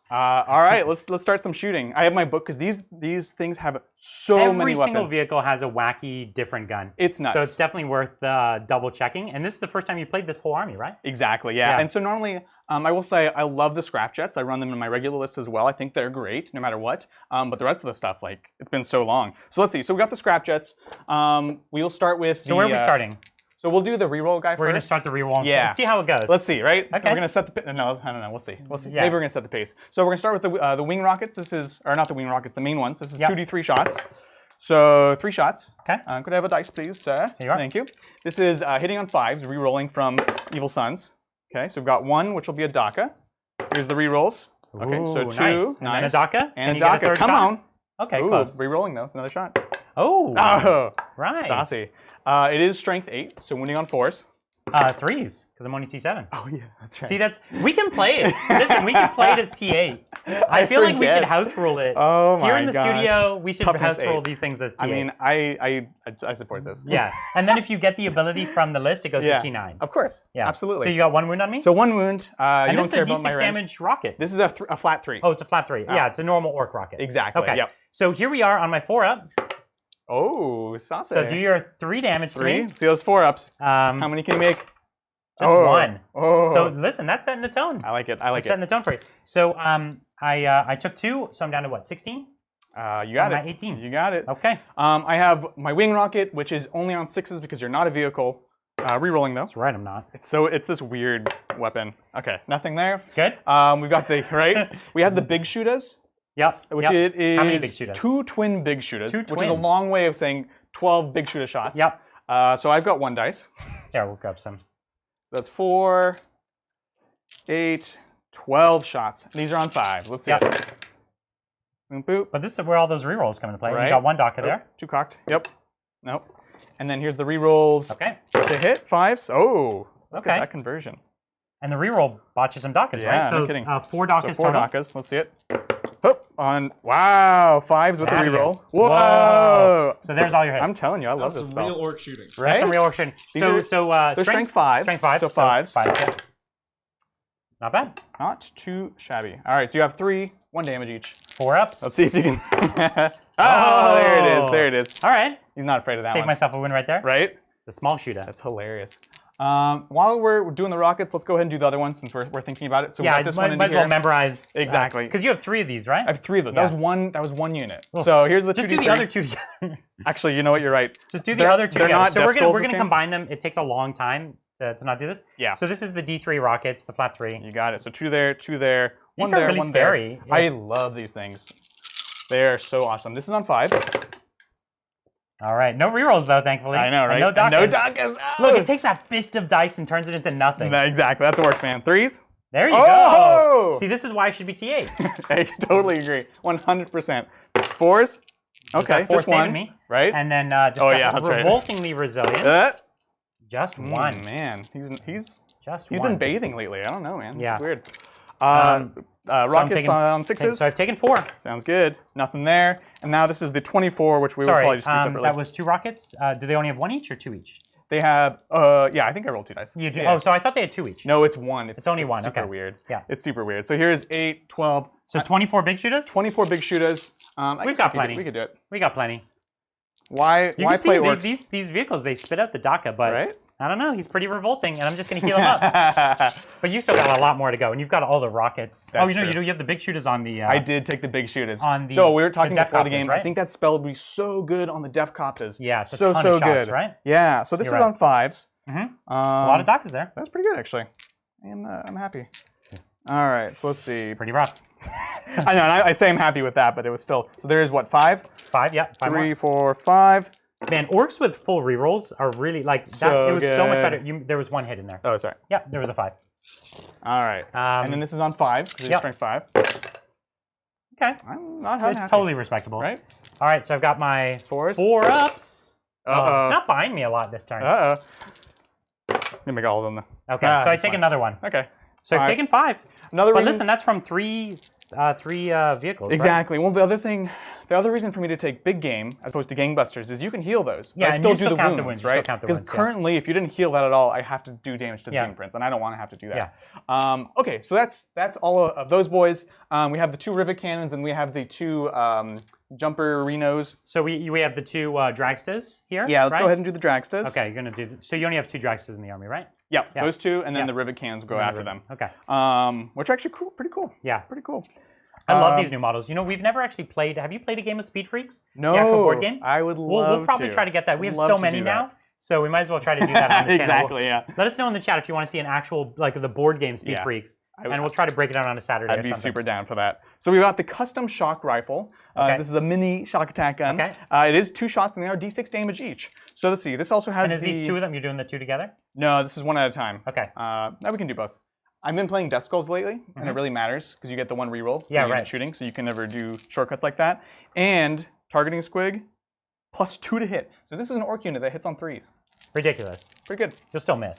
Speaker 2: All right, let's start some shooting. I have my book because these things have so many weapons.
Speaker 1: Every single vehicle has a wacky different gun.
Speaker 2: It's nuts.
Speaker 1: So it's definitely worth double checking. And this is the first time you played this whole army, right?
Speaker 2: Exactly, yeah.
Speaker 1: Yeah.
Speaker 2: And so normally, I will say I love the scrap jets. I run them in my regular list as well. I think they're great no matter what. But the rest of the stuff, like, it's been so long. So let's see. So we got the scrap jets. We'll start with
Speaker 1: So where are we starting?
Speaker 2: So we'll do the reroll guy
Speaker 1: We're going to
Speaker 2: first.
Speaker 1: start the reroll
Speaker 2: Yeah.
Speaker 1: and see how it goes.
Speaker 2: Let's see, right?
Speaker 1: Okay.
Speaker 2: We're gonna set the no, I don't know. We'll see. We'll see.
Speaker 1: Yeah.
Speaker 2: Maybe we're gonna set the pace. So we're gonna start with the wing rockets. This is, or not the wing rockets, the main ones. This is
Speaker 1: Yep.
Speaker 2: 2d3 shots. So 3 shots.
Speaker 1: Okay.
Speaker 2: Could I have a dice, please, sir?
Speaker 1: Here you are.
Speaker 2: Thank you. This is hitting on 5s, re-rolling from Evil Sons. Okay, so we've got 1, which will be a DACA. Here's the re-rolls. Okay, so
Speaker 1: Ooh,
Speaker 2: 2,
Speaker 1: nice. And then a DACA.
Speaker 2: and a
Speaker 1: you get a
Speaker 2: DACA.
Speaker 1: third
Speaker 2: Come
Speaker 1: shot?
Speaker 2: on.
Speaker 1: Okay,
Speaker 2: Ooh,
Speaker 1: close.
Speaker 2: re-rolling though. It's another shot.
Speaker 1: Oh,
Speaker 2: Oh,
Speaker 1: right.
Speaker 2: saucy. It is strength 8, so wounding on 4s.
Speaker 1: 3s, because I'm only T7.
Speaker 2: Oh yeah, that's right.
Speaker 1: See, we can play it. Listen, we can play it as T8. I feel like we
Speaker 2: forget.
Speaker 1: should house rule it.
Speaker 2: Oh my
Speaker 1: Here in the
Speaker 2: gosh.
Speaker 1: studio, we should
Speaker 2: Toughness
Speaker 1: house rule
Speaker 2: 8.
Speaker 1: these things as T8.
Speaker 2: I mean, I support this.
Speaker 1: yeah, and then if you get the ability from the list, it goes
Speaker 2: Yeah.
Speaker 1: to T9.
Speaker 2: Of course.
Speaker 1: Yeah,
Speaker 2: Absolutely.
Speaker 1: So you got 1 wound on me?
Speaker 2: So 1 wound. You
Speaker 1: and
Speaker 2: don't
Speaker 1: this is
Speaker 2: care
Speaker 1: a
Speaker 2: about my
Speaker 1: D6
Speaker 2: range.
Speaker 1: damage rocket.
Speaker 2: This is a flat 3.
Speaker 1: Oh, it's a flat 3. Yeah, it's a normal orc rocket.
Speaker 2: Exactly.
Speaker 1: Okay.
Speaker 2: Yep.
Speaker 1: So here we are on my 4-up.
Speaker 2: Oh, saucy.
Speaker 1: So do your 3 damage to
Speaker 2: 3.
Speaker 1: me.
Speaker 2: See those 4-ups. How
Speaker 1: Just
Speaker 2: many can you make?
Speaker 1: 1.
Speaker 2: Oh.
Speaker 1: So listen, that's setting the tone.
Speaker 2: I like it. I like
Speaker 1: Setting the tone for you. So I took 2, so I'm down to what, 16?
Speaker 2: You got
Speaker 1: I'm
Speaker 2: it.
Speaker 1: at 18.
Speaker 2: You got it.
Speaker 1: Okay.
Speaker 2: I have my wing rocket, which is only on 6s because you're not a vehicle. Rerolling though.
Speaker 1: That's right, I'm not.
Speaker 2: It's this weird weapon. Okay, nothing there.
Speaker 1: Good.
Speaker 2: We've got the right. We have the big shooters.
Speaker 1: Yep.
Speaker 2: Which
Speaker 1: yep.
Speaker 2: it is
Speaker 1: How many big shooters?
Speaker 2: 2 twin big shooters,
Speaker 1: Two
Speaker 2: which is a
Speaker 1: twins.
Speaker 2: long way of saying 12 big shooter shots.
Speaker 1: Yep.
Speaker 2: So I've got 1 dice.
Speaker 1: Here, we'll grab some.
Speaker 2: So that's 4, 8, 12 shots. These are on 5. Let's see.
Speaker 1: Yep.
Speaker 2: it. Boom, boop.
Speaker 1: But this is where all those rerolls come into play.
Speaker 2: Right.
Speaker 1: You got 1 DACA there.
Speaker 2: 2 cocked. Yep. Nope. And then here's the rerolls
Speaker 1: Okay.
Speaker 2: to hit 5s. Oh, look
Speaker 1: Okay.
Speaker 2: at that conversion.
Speaker 1: And the reroll bought you some DACAs,
Speaker 2: Yeah,
Speaker 1: right?
Speaker 2: no
Speaker 1: So
Speaker 2: kidding.
Speaker 1: 4 DACAs
Speaker 2: So 4
Speaker 1: total.
Speaker 2: DACAs. Let's see it. Hoop on. Wow, 5s with the
Speaker 1: Out of
Speaker 2: reroll.
Speaker 1: here.
Speaker 2: Whoa.
Speaker 1: So there's all your hits.
Speaker 2: I'm telling you, I love
Speaker 3: That's
Speaker 2: this
Speaker 3: some
Speaker 2: spell.
Speaker 3: real orc shooting.
Speaker 2: Right?
Speaker 1: That's some real action.
Speaker 2: These
Speaker 1: So
Speaker 2: are- They're strength 5.
Speaker 1: Strength 5.
Speaker 2: So 5s.
Speaker 1: 5s, yeah. Not bad.
Speaker 2: Not too shabby. All right, so you have 3, 1 damage each.
Speaker 1: 4 ups.
Speaker 2: Let's see if you can. Oh, there it is. There it is.
Speaker 1: All right.
Speaker 2: He's not afraid of that
Speaker 1: Save
Speaker 2: one.
Speaker 1: myself a win right there.
Speaker 2: Right?
Speaker 1: It's a small shooter.
Speaker 2: That's hilarious. While we're doing the rockets, let's go ahead and do the other one since we're thinking about it. So we
Speaker 1: Yeah,
Speaker 2: got this
Speaker 1: might,
Speaker 2: one
Speaker 1: might
Speaker 2: into
Speaker 1: as well
Speaker 2: here.
Speaker 1: memorize.
Speaker 2: Exactly.
Speaker 1: Because you have 3 of these, right?
Speaker 2: I have 3 of those.
Speaker 1: Yeah.
Speaker 2: That was one unit.
Speaker 1: Oof.
Speaker 2: So here's the
Speaker 1: Just
Speaker 2: 2d3.
Speaker 1: do the other 2 together.
Speaker 2: Actually, you know what? You're right.
Speaker 1: Just do the other 2
Speaker 2: they're
Speaker 1: together.
Speaker 2: not
Speaker 1: So
Speaker 2: death
Speaker 1: we're
Speaker 2: skulls
Speaker 1: gonna
Speaker 2: this game?
Speaker 1: combine them. It takes a long time to not do this.
Speaker 2: Yeah.
Speaker 1: So this is the D3 rockets, the flat 3.
Speaker 2: You got it. So 2 there, 2 there,
Speaker 1: These
Speaker 2: 1
Speaker 1: are
Speaker 2: there,
Speaker 1: really
Speaker 2: 1
Speaker 1: scary.
Speaker 2: there.
Speaker 1: Yeah.
Speaker 2: I love these things. They're so awesome. This is on 5s.
Speaker 1: All right. No rerolls though, thankfully.
Speaker 2: I know, right?
Speaker 1: And no DACAs.
Speaker 2: No DACAs. Oh!
Speaker 1: Look, it takes that fist of dice and turns it into nothing.
Speaker 2: Exactly. That's what works, man. 3s.
Speaker 1: There you
Speaker 2: Oh!
Speaker 1: go. See, this is why I should be T8.
Speaker 2: I totally agree. 100%. 4s. Okay,
Speaker 1: Four
Speaker 2: just 1.
Speaker 1: saving me.
Speaker 2: Right?
Speaker 1: And then just
Speaker 2: Oh,
Speaker 1: got
Speaker 2: yeah, that's right.
Speaker 1: revoltingly resilient. Just 1.
Speaker 2: Man, he's
Speaker 1: Just
Speaker 2: been
Speaker 1: 1.
Speaker 2: bathing lately. I don't know, man.
Speaker 1: Yeah.
Speaker 2: It's weird. Rockets on 6s.
Speaker 1: So I've taken 4.
Speaker 2: Sounds good. Nothing there. And now this is the 24, which we will probably just do separately.
Speaker 1: That was 2 rockets. Do they only have 1 each or 2 each?
Speaker 2: They have, yeah, I think I rolled 2 dice.
Speaker 1: You do?
Speaker 2: Yeah.
Speaker 1: Oh, so I thought they had 2 each.
Speaker 2: No, it's 1.
Speaker 1: It's only 1.
Speaker 2: Super
Speaker 1: okay.
Speaker 2: weird.
Speaker 1: Yeah.
Speaker 2: It's super weird. So here's 8, 12.
Speaker 1: So 24 big shooters?
Speaker 2: 24 big shooters.
Speaker 1: We've got plenty.
Speaker 2: We could do it.
Speaker 1: We got plenty.
Speaker 2: Why play orcs?
Speaker 1: These vehicles, they spit out the DACA, but
Speaker 2: right?
Speaker 1: I don't know. He's pretty revolting, and I'm just going to heal him up. But you still got a lot more to go, and you've got all the rockets.
Speaker 2: That's
Speaker 1: you know,
Speaker 2: true.
Speaker 1: you have the big shooters on the...
Speaker 2: I did take the big shooters.
Speaker 1: On the,
Speaker 2: so we were talking before the
Speaker 1: Copters,
Speaker 2: game.
Speaker 1: right?
Speaker 2: I think that spell would be so good on the Def Copters.
Speaker 1: Yeah, it's a
Speaker 2: so
Speaker 1: ton of shots,
Speaker 2: good.
Speaker 1: right?
Speaker 2: Yeah, so this is on 5s.
Speaker 1: Mm-hmm. A lot of DACAs there.
Speaker 2: That's pretty good, actually. And I'm happy. All right, so let's see.
Speaker 1: Pretty rough.
Speaker 2: I know, I say I'm happy with that, but it was still... So there is, what, 5?
Speaker 1: 5, yeah. 5
Speaker 2: 3,
Speaker 1: more.
Speaker 2: 4, 5.
Speaker 1: Man, orcs with full rerolls are really, like, that,
Speaker 2: So
Speaker 1: it was so much
Speaker 2: good.
Speaker 1: better. There was 1 hit in there.
Speaker 2: Oh, sorry.
Speaker 1: Yeah, there was a 5.
Speaker 2: All right. And then this is on 5, because it's strength 5.
Speaker 1: Okay.
Speaker 2: I'm not
Speaker 1: It's
Speaker 2: happy.
Speaker 1: totally respectable.
Speaker 2: Right?
Speaker 1: All right, so I've got my
Speaker 2: 4s.
Speaker 1: 4-ups.
Speaker 2: Uh-oh.
Speaker 1: It's not buying me a lot this turn.
Speaker 2: Uh-oh. Let me make all of them.
Speaker 1: Okay, so I take another one.
Speaker 2: Okay.
Speaker 1: So I've taken 5.
Speaker 2: Another
Speaker 1: But
Speaker 2: reason...
Speaker 1: listen, that's from 3 vehicles,
Speaker 2: Exactly. Right? Well, the other reason for me to take big game as opposed to gangbusters is you can heal those.
Speaker 1: Yeah,
Speaker 2: but
Speaker 1: and
Speaker 2: still
Speaker 1: you
Speaker 2: do
Speaker 1: still
Speaker 2: the
Speaker 1: count
Speaker 2: wounds,
Speaker 1: the wounds. You
Speaker 2: right?
Speaker 1: still count the
Speaker 2: Because
Speaker 1: wounds,
Speaker 2: currently, if you didn't heal that at all, I have to do damage to the Doom Prince, and I don't want to have to do that.
Speaker 1: Yeah.
Speaker 2: Okay, so that's all of those boys. We have the 2 rivet cannons, and we have the 2 jumper Renos.
Speaker 1: So we have the 2 dragsters here.
Speaker 2: Yeah, let's
Speaker 1: right?
Speaker 2: go ahead and do the dragsters.
Speaker 1: Okay, you're gonna do. So you only have 2 dragsters in the army, right?
Speaker 2: Yeah,
Speaker 1: Yeah.
Speaker 2: those 2, and then the rivet cannons go after them.
Speaker 1: Okay.
Speaker 2: Which are actually cool, pretty cool.
Speaker 1: Yeah.
Speaker 2: Pretty cool.
Speaker 1: I love these new models. You know, we've never actually played. Have you played a game of Speed Freaks?
Speaker 2: No.
Speaker 1: The actual board game?
Speaker 2: I would love
Speaker 1: We'll probably try to get that. We have
Speaker 2: Love
Speaker 1: so
Speaker 2: to
Speaker 1: many
Speaker 2: do
Speaker 1: now.
Speaker 2: that.
Speaker 1: So we might as well try to do that on the channel.
Speaker 2: Exactly, yeah.
Speaker 1: Let us know in the chat if you want to see an actual, like, the board game Speed Freaks. And we'll try to break it out on a Saturday
Speaker 2: I'd
Speaker 1: or
Speaker 2: be
Speaker 1: something.
Speaker 2: super down for that. So we got the custom shock rifle. This is a mini shock attack gun.
Speaker 1: Okay.
Speaker 2: It is 2 shots and they are d6 damage each. So let's see. This also has
Speaker 1: And is these 2 of them? You're doing the 2 together?
Speaker 2: No, this is 1 at a time.
Speaker 1: Okay.
Speaker 2: Now we can do both. I've been playing Death Skulls lately, and it really matters because you get the 1 reroll
Speaker 1: Yeah,
Speaker 2: when you're
Speaker 1: right.
Speaker 2: shooting, so you can never do shortcuts like that. And targeting squig, plus 2 to hit. So this is an orc unit that hits on 3s.
Speaker 1: Ridiculous.
Speaker 2: Pretty good.
Speaker 1: You'll still miss.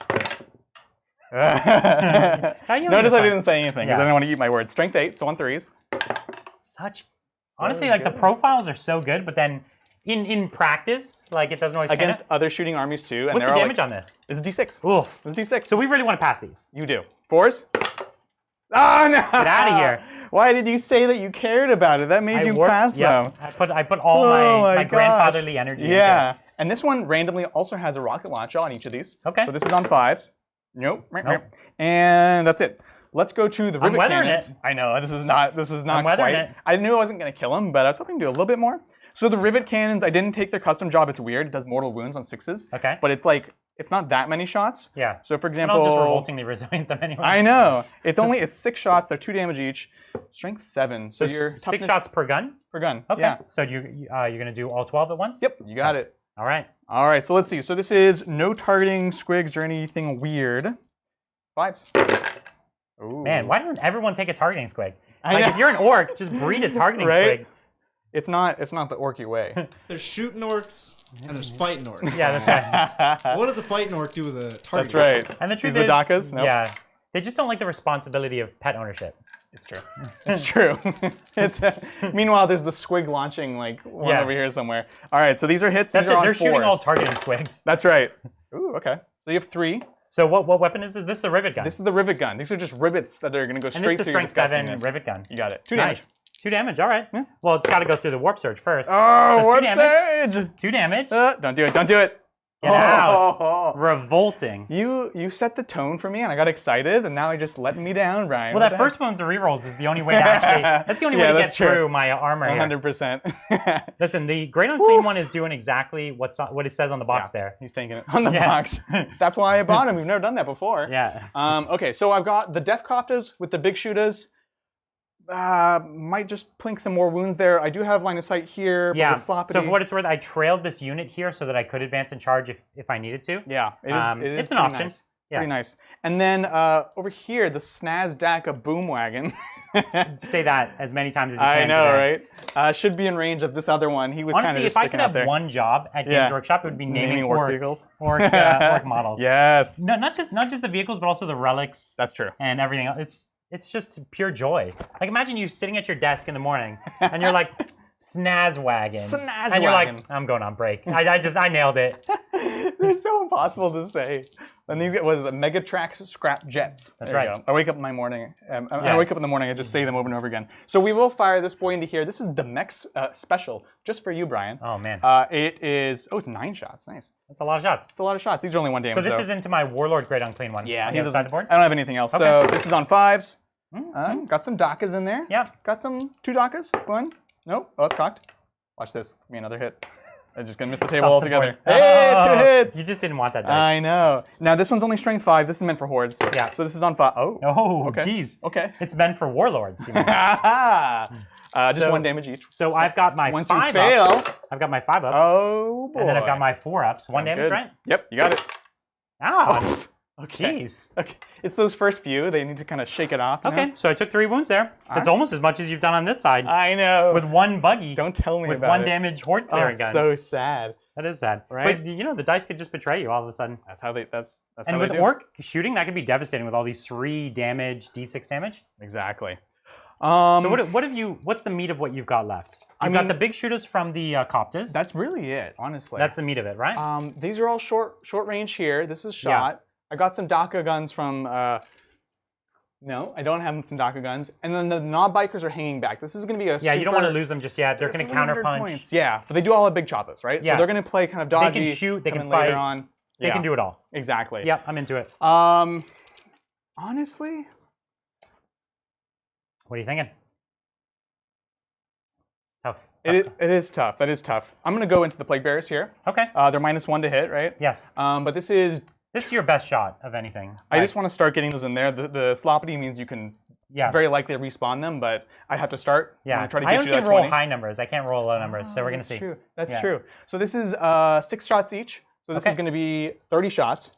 Speaker 2: Notice I didn't say anything because
Speaker 1: Yeah.
Speaker 2: I didn't want to eat my words. Strength 8, so on 3s.
Speaker 1: Honestly, like, the profiles are so good, but then in practice, like, it doesn't always pan
Speaker 2: Against
Speaker 1: out.
Speaker 2: other shooting armies too. And
Speaker 1: What's the damage on this?
Speaker 2: This is d6.
Speaker 1: Oof.
Speaker 2: This is d6.
Speaker 1: So we really want to pass these.
Speaker 2: You do. 4s? Oh, no!
Speaker 1: Get out of here.
Speaker 2: Why did you say that you cared about it? That made you pass them.
Speaker 1: I put all my grandfatherly energy into it.
Speaker 2: And this one randomly also has a rocket launcher on each of these.
Speaker 1: Okay.
Speaker 2: So this is on 5s. Nope. And that's it. Let's go to the rivet cannons. I know, this is not quite.
Speaker 1: it.
Speaker 2: I knew I wasn't going to kill him, but I was hoping to do a little bit more. So the rivet cannons, I didn't take their custom job. It's weird. It does mortal wounds on 6s.
Speaker 1: Okay.
Speaker 2: But it's like, it's not that many shots.
Speaker 1: Yeah.
Speaker 2: So for
Speaker 1: And
Speaker 2: example...
Speaker 1: I'll just revoltingly resilient them anyway.
Speaker 2: I know. It's 6 shots. They're 2 damage each. Strength 7. So you're
Speaker 1: 6 shots per gun?
Speaker 2: Per gun.
Speaker 1: Okay.
Speaker 2: Yeah.
Speaker 1: So you're going to do all 12 at once?
Speaker 2: Yep. You got it.
Speaker 1: All right.
Speaker 2: All right. So let's see. So this is no targeting squigs or anything weird. 5s. Ooh.
Speaker 1: Man, why doesn't everyone take a targeting squig?
Speaker 2: I
Speaker 1: Like,
Speaker 2: know.
Speaker 1: if you're an orc, just breed a targeting
Speaker 2: Right?
Speaker 1: squig.
Speaker 2: It's not the orky way.
Speaker 3: There's shooting orcs and there's fighting orcs.
Speaker 1: Yeah, that's right.
Speaker 3: What does a fighting orc do with a target?
Speaker 2: That's right.
Speaker 1: And the truth
Speaker 2: the
Speaker 1: is,
Speaker 2: DACAs? Nope.
Speaker 1: yeah, they just don't like the responsibility of pet ownership.
Speaker 2: It's true. It's true. Meanwhile, there's the squig launching like one
Speaker 1: Yeah.
Speaker 2: over here somewhere. All right, so these are hits.
Speaker 1: That's
Speaker 2: these are
Speaker 1: it.
Speaker 2: on
Speaker 1: They're shooting
Speaker 2: 4s.
Speaker 1: all targeting squigs.
Speaker 2: That's right. Ooh, okay. So you have 3.
Speaker 1: So what weapon is this? This is the rivet gun.
Speaker 2: This is the rivet gun. These are just rivets that are going to go
Speaker 1: and
Speaker 2: straight
Speaker 1: this is
Speaker 2: through
Speaker 1: a
Speaker 2: your
Speaker 1: strength 7
Speaker 2: disgustingness.
Speaker 1: rivet gun.
Speaker 2: You got it. 2 damage.
Speaker 1: Nice. 2 damage. All right.
Speaker 2: Yeah.
Speaker 1: Well, it's got to go through the warp surge first.
Speaker 2: Oh,
Speaker 1: So
Speaker 2: warp
Speaker 1: 2 damage.
Speaker 2: surge!
Speaker 1: 2 damage.
Speaker 2: Don't do it. Don't do it.
Speaker 1: Get out. Revolting.
Speaker 2: You set the tone for me, and I got excited, and now you're just letting me down, Brian.
Speaker 1: Well, that first one with the rerolls is the only way to actually. That's the only way to get through my armor here.
Speaker 2: 100%.
Speaker 1: Listen, the great unclean one is doing exactly what it says on the box there.
Speaker 2: He's taking it on the box. That's why I bought him. We've never done that before.
Speaker 1: Yeah.
Speaker 2: Okay, so I've got the Def Copters with the big shooters. Might just plink some more wounds there. I do have line of sight here.
Speaker 1: Yeah.
Speaker 2: But sloppity.
Speaker 1: So for what it's worth, I trailed this unit here so that I could advance and charge if I needed to.
Speaker 2: Yeah, it is
Speaker 1: it's an
Speaker 2: pretty
Speaker 1: option.
Speaker 2: Nice.
Speaker 1: Yeah.
Speaker 2: Pretty nice. And then over here, the Snazdaka Boom Wagon.
Speaker 1: Say that as many times as you
Speaker 2: I
Speaker 1: can.
Speaker 2: know,
Speaker 1: today.
Speaker 2: right? Should be in range of this other one. He was kind of
Speaker 1: Honestly,
Speaker 2: just
Speaker 1: if I
Speaker 2: sticking
Speaker 1: could
Speaker 2: out
Speaker 1: have
Speaker 2: there.
Speaker 1: one job at Games
Speaker 2: Yeah.
Speaker 1: Workshop, it would be naming
Speaker 2: orc vehicles.
Speaker 1: orc models.
Speaker 2: Yes.
Speaker 1: No, not just the vehicles, but also the relics
Speaker 2: That's true.
Speaker 1: and everything else. it's just pure joy. Like imagine you sitting at your desk in the morning and you're like, snazwagon. And you're like, I'm going on break. I nailed it.
Speaker 2: They're so impossible to say. And these get what is it, Megatrax Scrap Jets.
Speaker 1: That's
Speaker 2: there
Speaker 1: right.
Speaker 2: You go. I wake up in my morning. I wake up in the morning. I just say them over and over again. So we will fire this boy into here. This is the Mechs special, just for you, Brian.
Speaker 1: Oh man.
Speaker 2: It is. Oh, it's 9 shots. Nice.
Speaker 1: That's a lot of shots.
Speaker 2: It's a lot of shots. These are only 1 damage.
Speaker 1: So this is into my Warlord Great Unclean one.
Speaker 2: Yeah.
Speaker 1: On the other side of the board.
Speaker 2: I don't have anything else.
Speaker 1: Okay.
Speaker 2: So this is on 5s.
Speaker 1: Mm-hmm.
Speaker 2: Got some Dakas in there.
Speaker 1: Yeah.
Speaker 2: Got some 2 Dakas. 1. Nope. Oh, it's cocked. Watch this. Give me another hit. I'm just gonna miss the table altogether. Hey, 2 hits!
Speaker 1: You just didn't want that dice.
Speaker 2: I know. Now this one's only strength 5. This is meant for hordes.
Speaker 1: Yeah.
Speaker 2: So this is on 5. Oh.
Speaker 1: Oh,
Speaker 2: okay.
Speaker 1: Jeez.
Speaker 2: Okay.
Speaker 1: It's meant for warlords. You mean.
Speaker 2: Just 1 damage each.
Speaker 1: So I've got my
Speaker 2: Once
Speaker 1: 5
Speaker 2: you fail.
Speaker 1: up. I've got my 5 ups.
Speaker 2: Oh boy.
Speaker 1: And then I've got my 4 ups. 1 damage,
Speaker 2: Good.
Speaker 1: right?
Speaker 2: Yep. You got it.
Speaker 1: Ah.
Speaker 2: Okay.
Speaker 1: Jeez.
Speaker 2: Okay. It's those first few. They need to kind of shake it off. You
Speaker 1: Okay.
Speaker 2: know?
Speaker 1: So I took 3 wounds there. That's almost as much as you've done on this side.
Speaker 2: I know.
Speaker 1: With 1 buggy.
Speaker 2: Don't tell me
Speaker 1: with
Speaker 2: about
Speaker 1: 1
Speaker 2: it.
Speaker 1: damage horde clearing
Speaker 2: it's
Speaker 1: guns.
Speaker 2: so sad.
Speaker 1: That is sad,
Speaker 2: Right?
Speaker 1: But you know the dice could just betray you all of a sudden.
Speaker 2: That's how they. That's
Speaker 1: And
Speaker 2: how
Speaker 1: with
Speaker 2: they do.
Speaker 1: orc shooting, that could be devastating with all these 3 damage, d6 damage.
Speaker 2: Exactly.
Speaker 1: So what have you? What's the meat of what you've got left? You've got
Speaker 2: mean,
Speaker 1: the big shooters from the Coptas.
Speaker 2: That's really it, honestly.
Speaker 1: That's the meat of it, right?
Speaker 2: These are all short range here. This is shot. I got some Daka guns from. No, I don't have some Daka guns. And then the knob bikers are hanging back. This is going to be a
Speaker 1: you don't want to lose them just yet. They're going to counter punch.
Speaker 2: Points. Yeah, but they do all have big choppas, right?
Speaker 1: Yeah.
Speaker 2: So they're going to play kind of dodgy.
Speaker 1: They can shoot. They can
Speaker 2: later
Speaker 1: fight.
Speaker 2: On.
Speaker 1: They can do it all.
Speaker 2: Exactly.
Speaker 1: Yep, I'm into it.
Speaker 2: Honestly,
Speaker 1: What are you thinking? It's tough.
Speaker 2: it is tough. That is tough. I'm going to go into the Plague Bearers here.
Speaker 1: Okay.
Speaker 2: They're -1 to hit, right?
Speaker 1: Yes.
Speaker 2: But this is.
Speaker 1: This is your best shot of anything.
Speaker 2: I just want to start getting those in there. The sloppity means you can very likely respawn them, but I have to start.
Speaker 1: Yeah.
Speaker 2: Try to
Speaker 1: I
Speaker 2: get
Speaker 1: only
Speaker 2: you
Speaker 1: can
Speaker 2: that
Speaker 1: roll
Speaker 2: 20.
Speaker 1: high numbers. I can't roll low numbers, so we're gonna see.
Speaker 2: True. That's true. So this is 6 shots each. So this is going to be 30 shots.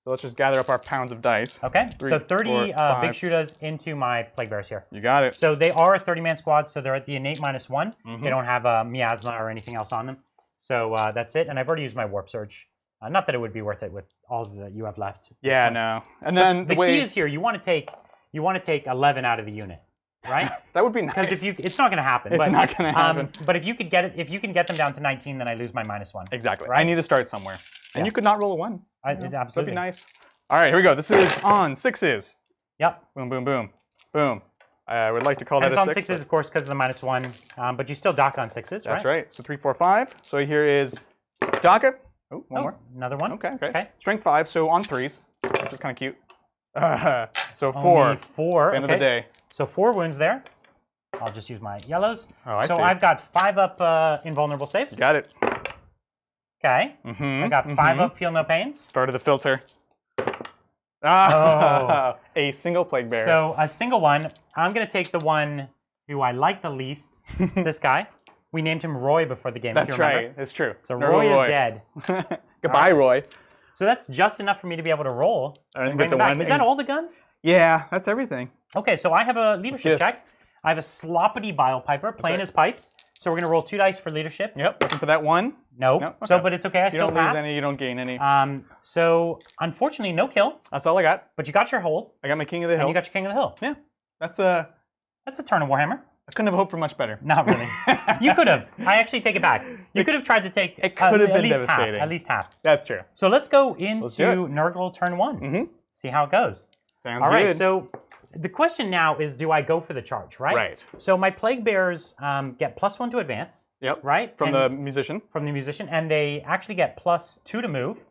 Speaker 2: So let's just gather up our pounds of dice.
Speaker 1: Okay.
Speaker 2: 3,
Speaker 1: so 30
Speaker 2: 4,
Speaker 1: big
Speaker 2: 5.
Speaker 1: shooters into my Plague Bearers here.
Speaker 2: You got it.
Speaker 1: So they are a 30-man squad, so they're at the innate -1. They don't have a miasma or anything else on them. So that's it. And I've already used my Warp Surge. Not that it would be worth it with all that you have left.
Speaker 2: Yeah, no. And then
Speaker 1: the key is here. You want to take 11 out of the unit, right?
Speaker 2: That would be nice.
Speaker 1: Because it's not going to happen.
Speaker 2: It's not going to happen.
Speaker 1: But if you could get it, if you can get them down to 19, then I lose my -1.
Speaker 2: Exactly.
Speaker 1: Right?
Speaker 2: I need to start somewhere. And you could not roll a 1.
Speaker 1: Absolutely.
Speaker 2: That'd be nice. All right, here we go. This is on 6s.
Speaker 1: Yep.
Speaker 2: Boom, boom, boom, boom. I would like to call
Speaker 1: And
Speaker 2: that
Speaker 1: it's
Speaker 2: a
Speaker 1: on
Speaker 2: 6.
Speaker 1: 6s, of course, because of the -1. But you still dock on 6s, right?
Speaker 2: That's right. So 3, 4, 5. So here is Daka. Oh, one more.
Speaker 1: Another one.
Speaker 2: Okay. Strength 5. So on 3s, which is kind of cute. So 4.
Speaker 1: Only 4.
Speaker 2: End of the day.
Speaker 1: So 4 wounds there. I'll just use my yellows.
Speaker 2: Oh, I
Speaker 1: so
Speaker 2: see.
Speaker 1: I've got 5 up invulnerable saves.
Speaker 2: You got it.
Speaker 1: Okay. I got 5 up feel no pains.
Speaker 2: Started the filter. A single plague bear.
Speaker 1: So a single one. I'm going to take the one who I like the least. It's this guy. We named him Roy before the game.
Speaker 2: That's right. It's true.
Speaker 1: So
Speaker 2: Nurgle
Speaker 1: Roy is dead.
Speaker 2: Goodbye, Roy.
Speaker 1: So that's just enough for me to be able to roll.
Speaker 2: And
Speaker 1: bring
Speaker 2: get the
Speaker 1: them back.
Speaker 2: one
Speaker 1: Is that all the guns?
Speaker 2: Yeah, that's everything.
Speaker 1: Okay, so I have a leadership check. I have a sloppity bile piper, plain as pipes. So we're going to roll 2 dice for leadership.
Speaker 2: Yep, looking for that 1.
Speaker 1: Nope.
Speaker 2: Okay.
Speaker 1: So, but it's okay. I
Speaker 2: You
Speaker 1: still
Speaker 2: don't
Speaker 1: pass.
Speaker 2: lose any. You don't gain any.
Speaker 1: So unfortunately, no kill.
Speaker 2: That's all I got.
Speaker 1: But you got your hold.
Speaker 2: I got my King of the Hill.
Speaker 1: And you got your King of the Hill.
Speaker 2: Yeah, that's a
Speaker 1: turn of Warhammer.
Speaker 2: I couldn't have hoped for much better.
Speaker 1: Not really. You could have. I actually take it back. You could have tried to take
Speaker 2: it could have
Speaker 1: at
Speaker 2: been
Speaker 1: least
Speaker 2: devastating.
Speaker 1: half. At least half.
Speaker 2: That's true.
Speaker 1: So let's go into
Speaker 2: do it.
Speaker 1: Nurgle turn 1. See how it goes.
Speaker 2: Sounds
Speaker 1: all right.
Speaker 2: good.
Speaker 1: So the question now is, do I go for the charge? Right.
Speaker 2: Right.
Speaker 1: So my Plague Bearers get +1 to advance.
Speaker 2: Yep.
Speaker 1: Right.
Speaker 2: From the musician.
Speaker 1: From the musician, and they actually get +2 to move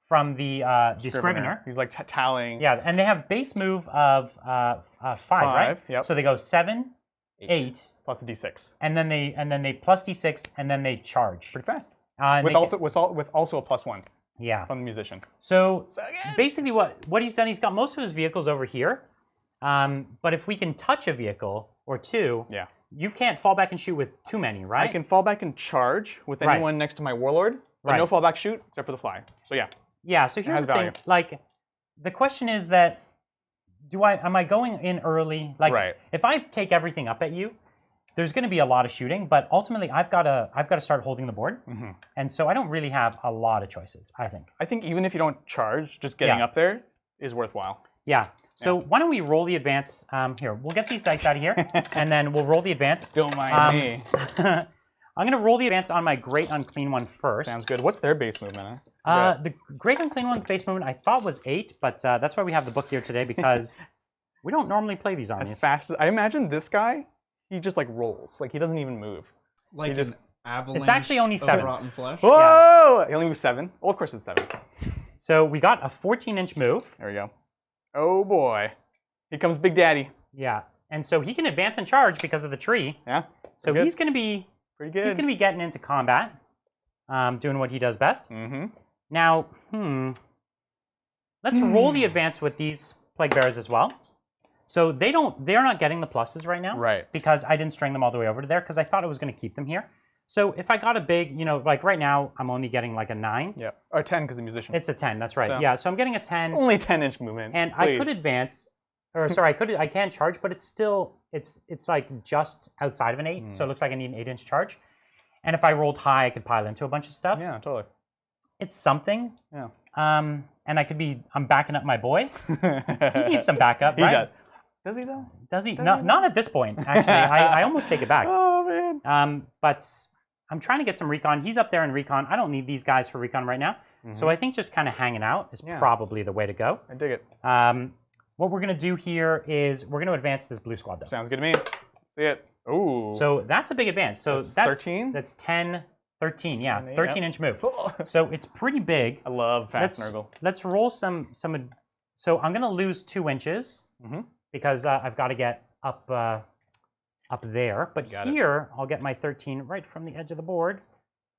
Speaker 1: from the Scrivener.
Speaker 2: He's like tallying.
Speaker 1: Yeah, and they have base move of 5, right?
Speaker 2: Yep.
Speaker 1: So they go 7, 8,
Speaker 2: plus a d6,
Speaker 1: and then they plus d6, and then they charge.
Speaker 2: pretty fast.
Speaker 1: With
Speaker 2: With also a +1.
Speaker 1: Yeah.
Speaker 2: From the musician.
Speaker 1: So basically, what he's done, he's got most of his vehicles over here. But if we can touch a vehicle or 2, you can't fall back and shoot with too many, right?
Speaker 2: I can fall back and charge with anyone next to my warlord, but no fallback shoot except for the fly. So yeah.
Speaker 1: Yeah. So here's the thing. Like, the question is that am I going in early? Like, if I take everything up at you, there's going to be a lot of shooting, but ultimately I've got to start holding the board, and so I don't really have a lot of choices. I think.
Speaker 2: I think even if you don't charge, just getting up there is worthwhile.
Speaker 1: Yeah. So why don't we roll the advance? Here, we'll get these dice out of here, and then we'll roll the advance.
Speaker 2: Don't mind me.
Speaker 1: I'm going to roll the advance on my Great Unclean One first.
Speaker 2: Sounds good. What's their base movement?
Speaker 1: The Great Unclean One's base movement I thought was 8, but that's why we have the book here today, because we don't normally play these armies.
Speaker 2: That's fast. I imagine this guy, he just like rolls. Like he doesn't even move.
Speaker 3: Like
Speaker 2: he just,
Speaker 3: an avalanche
Speaker 1: it's actually only 7.
Speaker 3: of rotten flesh.
Speaker 2: Whoa! Yeah. He only moves 7. Well, of course it's 7.
Speaker 1: So we got a 14-inch move.
Speaker 2: There we go. Oh boy. Here comes Big Daddy.
Speaker 1: Yeah. And so he can advance and charge because of the tree.
Speaker 2: Yeah.
Speaker 1: So he's going to be
Speaker 2: pretty good.
Speaker 1: He's going to be getting into combat, doing what he does best.
Speaker 2: Mm-hmm.
Speaker 1: Now, let's roll the advance with these Plague Bearers as well. So they're not getting the pluses right now.
Speaker 2: Right.
Speaker 1: Because I didn't string them all the way over to there because I thought I was going to keep them here. So if I got a big, like right now, I'm only getting like a 9.
Speaker 2: Yeah. Or 10 because the musician.
Speaker 1: It's a 10, that's right.
Speaker 2: So,
Speaker 1: yeah, so I'm getting a 10.
Speaker 2: Only 10-inch movement.
Speaker 1: And
Speaker 2: please.
Speaker 1: I could advance, or sorry, I can charge, but it's still, it's like just outside of an 8. So it looks like I need an 8-inch charge. And if I rolled high, I could pile into a bunch of stuff.
Speaker 2: Yeah, totally.
Speaker 1: It's something.
Speaker 2: Yeah.
Speaker 1: And I'm backing up my boy. He needs some backup,
Speaker 2: He
Speaker 1: right?
Speaker 2: does he though?
Speaker 1: Does he? No, not at this point, actually. I almost take it back.
Speaker 2: Oh, man.
Speaker 1: But I'm trying to get some recon. He's up there in recon. I don't need these guys for recon right now. So I think just kind of hanging out is probably the way to go.
Speaker 2: I dig it.
Speaker 1: What we're going to do here is we're going to advance this blue squad, though.
Speaker 2: Sounds good to me. See it. Ooh.
Speaker 1: So that's a big advance. So that's
Speaker 2: 13?
Speaker 1: That's 10, 13, yeah. 13-inch move. So it's pretty big.
Speaker 2: I love fast Nurgle.
Speaker 1: Let's roll some. So I'm going to lose 2 inches because I've got to get up there. But here, I'll get my 13 right from the edge of the board.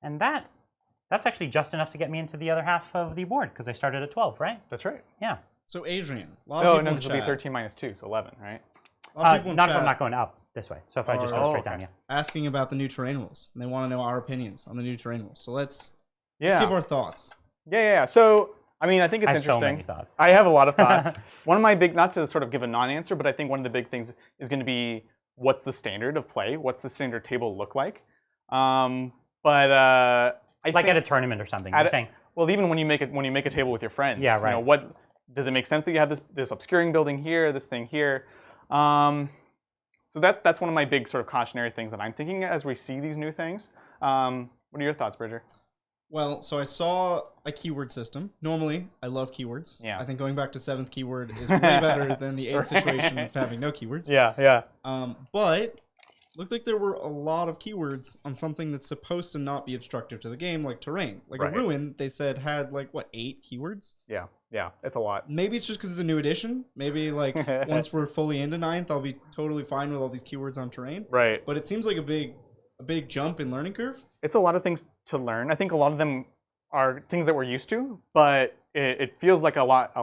Speaker 1: And that's actually just enough to get me into the other half of the board because I started at 12, right?
Speaker 2: That's right.
Speaker 1: Yeah.
Speaker 3: So Adrian, a lot of people
Speaker 2: this will be 13 minus 2, so 11, right?
Speaker 1: Not if I'm not going up this way. So if I just go straight down, yeah.
Speaker 3: Asking about the new terrain rules. And they want to know our opinions on the new terrain rules. So let's give our thoughts.
Speaker 2: Yeah. So, I mean, I think it's
Speaker 1: I have
Speaker 2: interesting.
Speaker 1: so many thoughts.
Speaker 2: I have a lot of thoughts. One of my big, not to sort of give a non-answer, but I think one of the big things is going to be what's the standard of play? What's the standard table look like? I think
Speaker 1: at a tournament or something. You're saying?
Speaker 2: Well, even when you make a table with your friends.
Speaker 1: Yeah, right.
Speaker 2: What does it make sense that you have this obscuring building here, this thing here? So that's one of my big sort of cautionary things that I'm thinking as we see these new things. What are your thoughts, Bridger?
Speaker 3: Well, so I saw a keyword system. Normally, I love keywords.
Speaker 2: Yeah.
Speaker 3: I think going back to 7th keyword is way better than the 8th situation of having no keywords.
Speaker 2: Yeah.
Speaker 3: But looked like there were a lot of keywords on something that's supposed to not be obstructive to the game, like terrain. Like a ruin, they said had 8 keywords?
Speaker 2: Yeah, it's a lot.
Speaker 3: Maybe it's just because it's a new edition. Maybe once we're fully into 9th, I'll be totally fine with all these keywords on terrain.
Speaker 2: Right.
Speaker 3: But it seems like a big jump in learning curve.
Speaker 2: It's a lot of things to learn. I think a lot of them are things that we're used to, but it feels like a lot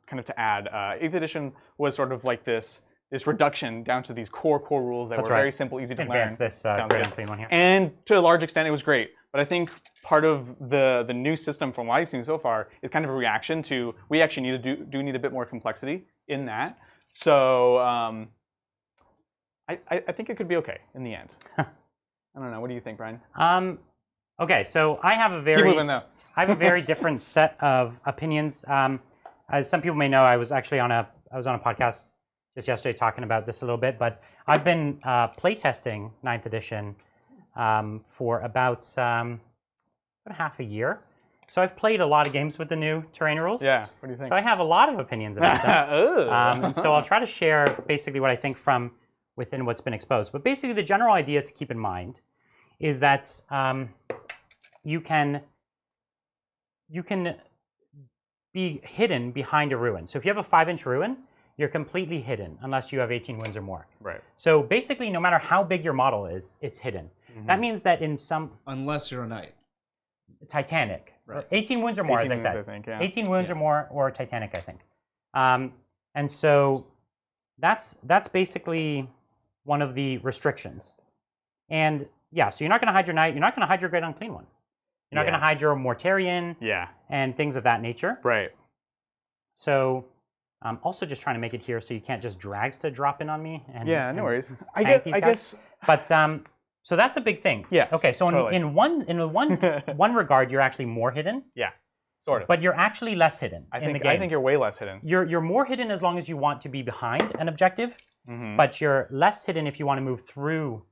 Speaker 2: kind of to add. 8th edition was sort of like this reduction down to these core rules that were very simple, easy to learn.
Speaker 1: Advance this Great Unclean One here.
Speaker 2: And to a large extent, it was great. But I think part of the new system from what I've seen so far is kind of a reaction to we actually need to need a bit more complexity in that. So I think it could be okay in the end. I don't know. What do you think, Brian?
Speaker 1: Okay, so I have a very different set of opinions. As some people may know, I was on a podcast just yesterday talking about this a little bit, but I've been playtesting 9th edition for about half a year. So I've played a lot of games with the new terrain rules.
Speaker 2: Yeah, what do you think?
Speaker 1: So I have a lot of opinions about them. And so I'll try to share basically what I think from within what's been exposed. But basically the general idea to keep in mind is that you can be hidden behind a ruin. So if you have a 5-inch ruin, you're completely hidden unless you have 18 wounds or more.
Speaker 2: Right.
Speaker 1: So basically, no matter how big your model is, it's hidden. That means that in some...
Speaker 3: Unless you're a knight.
Speaker 1: Titanic.
Speaker 3: Right.
Speaker 1: 18 wounds or more, as I said.
Speaker 2: I think, yeah.
Speaker 1: 18 wounds or more, or Titanic, I think. And so that's basically one of the restrictions. And yeah, so you're not going to hide your knight. You're not going to hide your Great Unclean One. You're not going to hide your Mortarion.
Speaker 2: Yeah.
Speaker 1: And things of that nature.
Speaker 2: Right.
Speaker 1: So I'm also just trying to make it here so you can't just dragsta drop in on me. And,
Speaker 2: no worries.
Speaker 1: I guess. But so that's a big thing.
Speaker 2: Yes.
Speaker 1: Okay. So
Speaker 2: totally.
Speaker 1: in one regard, you're actually more hidden.
Speaker 2: Yeah. Sort of.
Speaker 1: But you're actually less hidden in the game.
Speaker 2: I think you're way less hidden.
Speaker 1: You're more hidden as long as you want to be behind an objective, but you're less hidden if you want to move through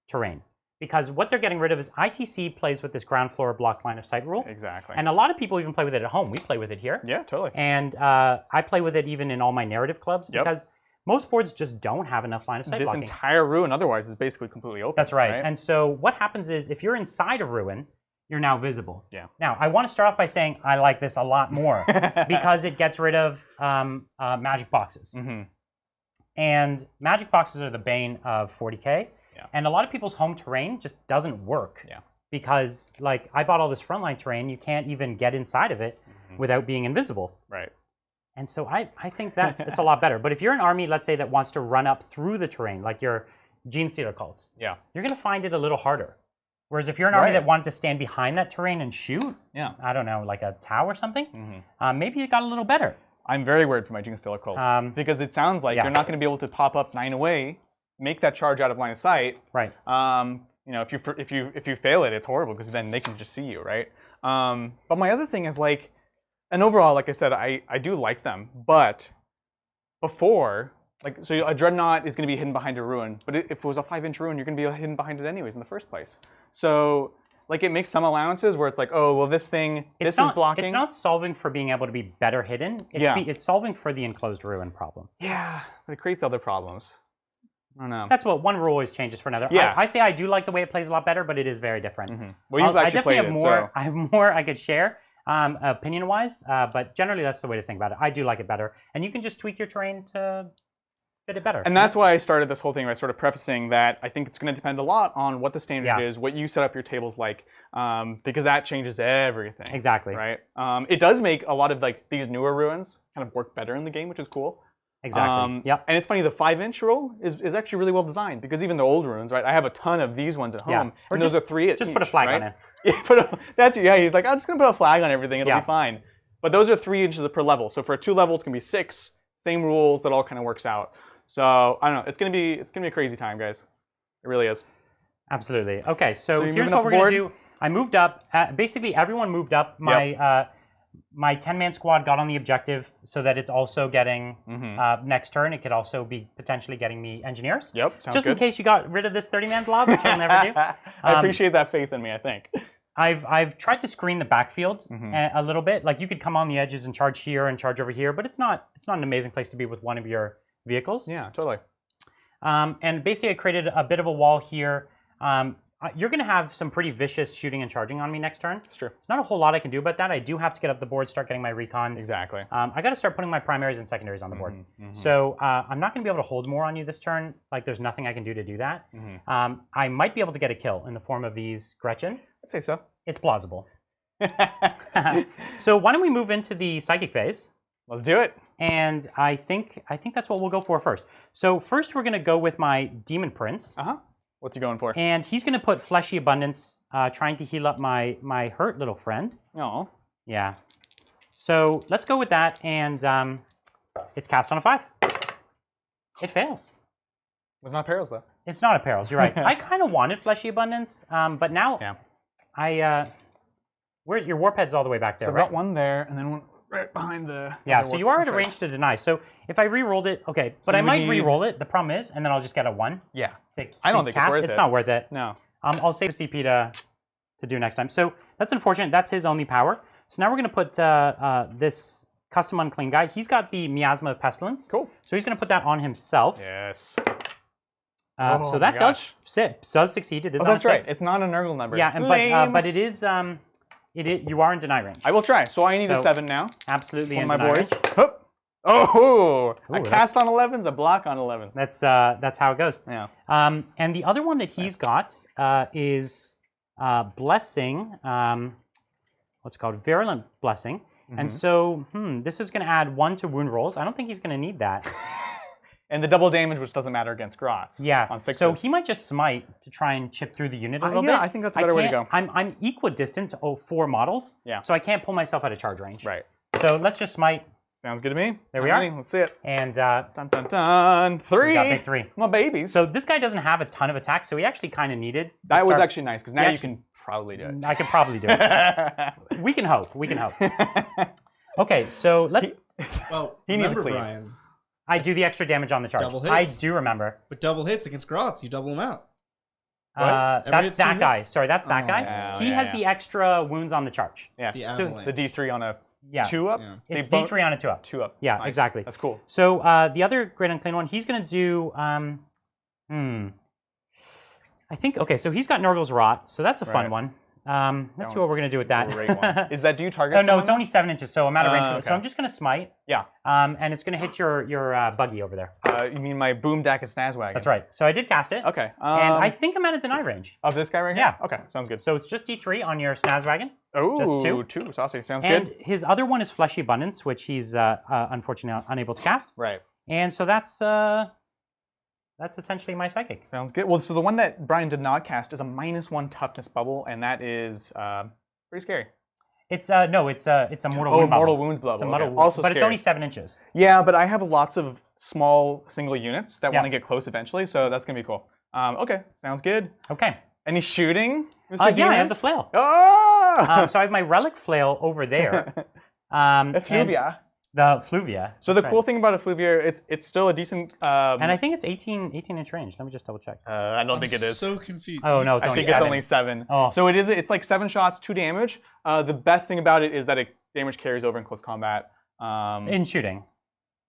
Speaker 1: terrain. Because what they're getting rid of is ITC plays with this ground floor block line of sight rule.
Speaker 2: Exactly.
Speaker 1: And a lot of people even play with it at home. We play with it here.
Speaker 2: Yeah, totally.
Speaker 1: And I play with it even in all my narrative clubs because most boards just don't have enough line of sight blocking.
Speaker 2: This entire ruin otherwise is basically completely open.
Speaker 1: That's right. And so what happens is if you're inside a ruin, you're now visible.
Speaker 2: Yeah.
Speaker 1: Now, I want to start off by saying I like this a lot more because it gets rid of magic boxes. And magic boxes are the bane of 40K. Yeah. And a lot of people's home terrain just doesn't work. Yeah. Because, like, I bought all this frontline terrain, you can't even get inside of it without being invisible.
Speaker 2: Right.
Speaker 1: And so I think that's it's a lot better. But if you're an army, let's say, that wants to run up through the terrain, like your Gene Stealer cults, you're going to find it a little harder. Whereas if you're an army that wanted to stand behind that terrain and shoot, I don't know, like a Tau or something, maybe it got a little better.
Speaker 2: I'm very worried for my Gene Stealer cult because it sounds like you're not going to be able to pop up 9 away, make that charge out of line of sight.
Speaker 1: Right.
Speaker 2: You know, if you fail it, it's horrible because then they can just see you, right? But my other thing is like, and overall, like I said, I do like them, but before, like, so a Dreadnought is going to be hidden behind a ruin, but if it was a 5-inch ruin, you're going to be hidden behind it anyways in the first place. So, like, it makes some allowances where it's like, oh, well, this thing, this is blocking.
Speaker 1: It's not solving for being able to be better hidden. It's solving for the enclosed ruin problem.
Speaker 2: Yeah, but it creates other problems. I don't know.
Speaker 1: That's what one rule always changes for another.
Speaker 2: Yeah.
Speaker 1: I say I do like the way it plays a lot better, but it is very different.
Speaker 2: Well, you've actually played it, so.
Speaker 1: I have more I could share opinion-wise, but generally that's the way to think about it. I do like it better. And you can just tweak your terrain to fit it better.
Speaker 2: And that's why I started this whole thing by sort of prefacing that I think it's going to depend a lot on what the standard is, what you set up your tables like, because that changes everything.
Speaker 1: Exactly.
Speaker 2: Right? It does make a lot of like these newer ruins kind of work better in the game, which is cool.
Speaker 1: Exactly. Yep.
Speaker 2: And it's funny, the 5-inch rule is actually really well designed because even the old ruins, right? I have a ton of these ones at home, and those are 3
Speaker 1: just put a flag on it.
Speaker 2: Yeah, he's like, I'm just gonna put a flag on everything; it'll be fine. But those are 3 inches per level. So for a 2 level, it's gonna be 6. Same rules. That all kind of works out. So I don't know. It's gonna be a crazy time, guys. It really is.
Speaker 1: Absolutely. Okay, so here's what we're gonna do. I moved up. Basically, everyone moved up. My 10-man squad got on the objective so that it's also getting next turn. It could also be potentially getting me engineers.
Speaker 2: Yep, sounds
Speaker 1: just
Speaker 2: good.
Speaker 1: in case you got rid of this 30-man blob, which I'll never do.
Speaker 2: I appreciate that faith in me, I think.
Speaker 1: I've tried to screen the backfield a little bit. Like you could come on the edges and charge here and charge over here, but it's not an amazing place to be with one of your vehicles.
Speaker 2: Yeah, totally.
Speaker 1: And basically, I created a bit of a wall here. You're going to have some pretty vicious shooting and charging on me next turn.
Speaker 2: It's true.
Speaker 1: There's not a whole lot I can do about that. I do have to get up the board, start getting my recons.
Speaker 2: Exactly.
Speaker 1: I got to start putting my primaries and secondaries on the board. So I'm not going to be able to hold more on you this turn. Like there's nothing I can do to do that. I might be able to get a kill in the form of these Gretchen.
Speaker 2: I'd say so.
Speaker 1: It's plausible. So why don't we move into the psychic phase?
Speaker 2: Let's do it.
Speaker 1: And I think that's what we'll go for first. So first we're going to go with my Demon Prince.
Speaker 2: What's he going for?
Speaker 1: And he's going to put Fleshy Abundance, trying to heal up my hurt little friend.
Speaker 2: Oh.
Speaker 1: Yeah. So let's go with that, and it's cast on a 5. It fails.
Speaker 2: It's not perils, though.
Speaker 1: It's not a perils, you're right. I kind of wanted Fleshy Abundance, but now where's your Warp Head's all the way back there,
Speaker 2: So I've got one there, and then one right behind the...
Speaker 1: Yeah, so you are at a range to deny. So if I re-rolled it, okay, but I might re-roll it. The problem is, and then I'll just get a 1.
Speaker 2: Yeah.
Speaker 1: I
Speaker 2: don't think it's worth it.
Speaker 1: It's not worth it.
Speaker 2: No.
Speaker 1: I'll save the CP to do next time. So that's unfortunate. That's his only power. So now we're going to put this custom unclean guy. He's got the Miasma of Pestilence.
Speaker 2: Cool.
Speaker 1: So he's going to put that on himself.
Speaker 2: Yes.
Speaker 1: So that does succeed. It is on
Speaker 2: that's
Speaker 1: 6.
Speaker 2: right. It's not a Nurgle number.
Speaker 1: Yeah, but it is... you are in deny range.
Speaker 2: I will try. So I need a 7 now.
Speaker 1: Absolutely.
Speaker 2: One of my boys. Oh, a cast on 11s, a block on 11s.
Speaker 1: That's how it goes.
Speaker 2: Yeah.
Speaker 1: And the other one that he's got is Blessing. What's it called? Virulent Blessing. And so this is going to add 1 to wound rolls. I don't think he's going to need that.
Speaker 2: And the double damage, which doesn't matter against Grots.
Speaker 1: Yeah.
Speaker 2: On 6s.
Speaker 1: So he might just smite to try and chip through the unit a little bit.
Speaker 2: Yeah, I think that's a better way to go.
Speaker 1: I'm equidistant to 4 models.
Speaker 2: Yeah.
Speaker 1: So I can't pull myself out of charge range.
Speaker 2: Right.
Speaker 1: So let's just smite.
Speaker 2: Sounds good to me.
Speaker 1: There we are.
Speaker 2: Let's see it.
Speaker 1: And
Speaker 2: dun dun dun. 3.
Speaker 1: We got big 3.
Speaker 2: My babies.
Speaker 1: So this guy doesn't have a ton of attacks, so he actually kind of needed.
Speaker 2: That was actually nice because now you can probably do it.
Speaker 1: I could probably do it. We can hope. We can hope. Okay, so let's.
Speaker 3: Well,
Speaker 2: He needs a
Speaker 3: remember,
Speaker 2: cleave.
Speaker 3: Brian,
Speaker 1: I do the extra damage on the charge.
Speaker 3: Double
Speaker 1: I
Speaker 3: hits.
Speaker 1: do remember.
Speaker 3: but double hits against Grots, you double them out.
Speaker 1: That's
Speaker 3: hit's
Speaker 1: that
Speaker 3: two
Speaker 1: guy.
Speaker 3: hits?
Speaker 1: Sorry, that's that
Speaker 3: Oh,
Speaker 1: guy.
Speaker 2: yeah,
Speaker 1: He
Speaker 2: yeah,
Speaker 1: has
Speaker 2: yeah.
Speaker 1: the extra wounds on the charge.
Speaker 2: Yes.
Speaker 3: The
Speaker 1: So
Speaker 3: avalanche.
Speaker 2: The D3 on a
Speaker 1: Yeah.
Speaker 2: 2 up.
Speaker 3: Yeah.
Speaker 1: It's
Speaker 2: They both-
Speaker 1: D3 on a 2 up.
Speaker 2: 2 up.
Speaker 1: Yeah,
Speaker 2: Nice.
Speaker 1: exactly.
Speaker 2: That's cool.
Speaker 1: So the other Great Unclean one, he's going to do. I think. Okay, so he's got Nurgle's Rot, so that's a fun
Speaker 2: Right.
Speaker 1: one. Let's see what we're going to do with that.
Speaker 2: Great one. Is that, do you target
Speaker 1: Oh, no,
Speaker 2: someone
Speaker 1: it's
Speaker 2: now?
Speaker 1: only 7 inches, so I'm out of range.
Speaker 2: Okay.
Speaker 1: So I'm just going to smite.
Speaker 2: Yeah.
Speaker 1: And it's going to hit your buggy over there.
Speaker 2: You mean my Boom Dack and Snazwagon?
Speaker 1: That's right. So I did cast it.
Speaker 2: Okay.
Speaker 1: And I think I'm out of deny range.
Speaker 2: Of this guy right here?
Speaker 1: Yeah.
Speaker 2: Okay, sounds good.
Speaker 1: So it's just D3 on your Snazwagon.
Speaker 2: Oh,
Speaker 1: just two.
Speaker 2: 2. Saucy. Sounds
Speaker 1: And
Speaker 2: good.
Speaker 1: his other one is Fleshy Abundance, which he's unfortunately unable to cast.
Speaker 2: Right.
Speaker 1: And so that's essentially my psychic.
Speaker 2: Sounds good. Well, so the one that Brian did not cast is a -1 toughness bubble, and that is pretty scary.
Speaker 1: It's no, it's a mortal wound bubble.
Speaker 2: Mortal wounds bubble.
Speaker 1: It's a
Speaker 2: okay.
Speaker 1: mortal,
Speaker 2: Also
Speaker 1: but it's
Speaker 2: scary.
Speaker 1: only 7 inches.
Speaker 2: Yeah, but I have lots of small single units that
Speaker 1: Yeah.
Speaker 2: want to get close eventually, so that's gonna be cool. Okay, sounds good.
Speaker 1: Okay.
Speaker 2: Any shooting, Mr.
Speaker 1: Yeah, I have
Speaker 2: Demons?
Speaker 1: the flail.
Speaker 2: Ah!
Speaker 1: So I have my relic flail over there. And
Speaker 2: Effluvia.
Speaker 1: the Fluvia.
Speaker 2: So the
Speaker 1: That's
Speaker 2: cool
Speaker 1: right.
Speaker 2: thing about Effluvia, it's still a decent.
Speaker 1: And I think it's 18 inch range. Let me just double check.
Speaker 2: I don't think it is.
Speaker 3: So confused.
Speaker 1: Oh no, it's
Speaker 2: I
Speaker 1: only
Speaker 2: think it's
Speaker 1: 7.
Speaker 2: only 7.
Speaker 1: Oh.
Speaker 2: So it is. It's like 7 shots, 2 damage. The best thing about it is that it damage carries over in close combat.
Speaker 1: In shooting.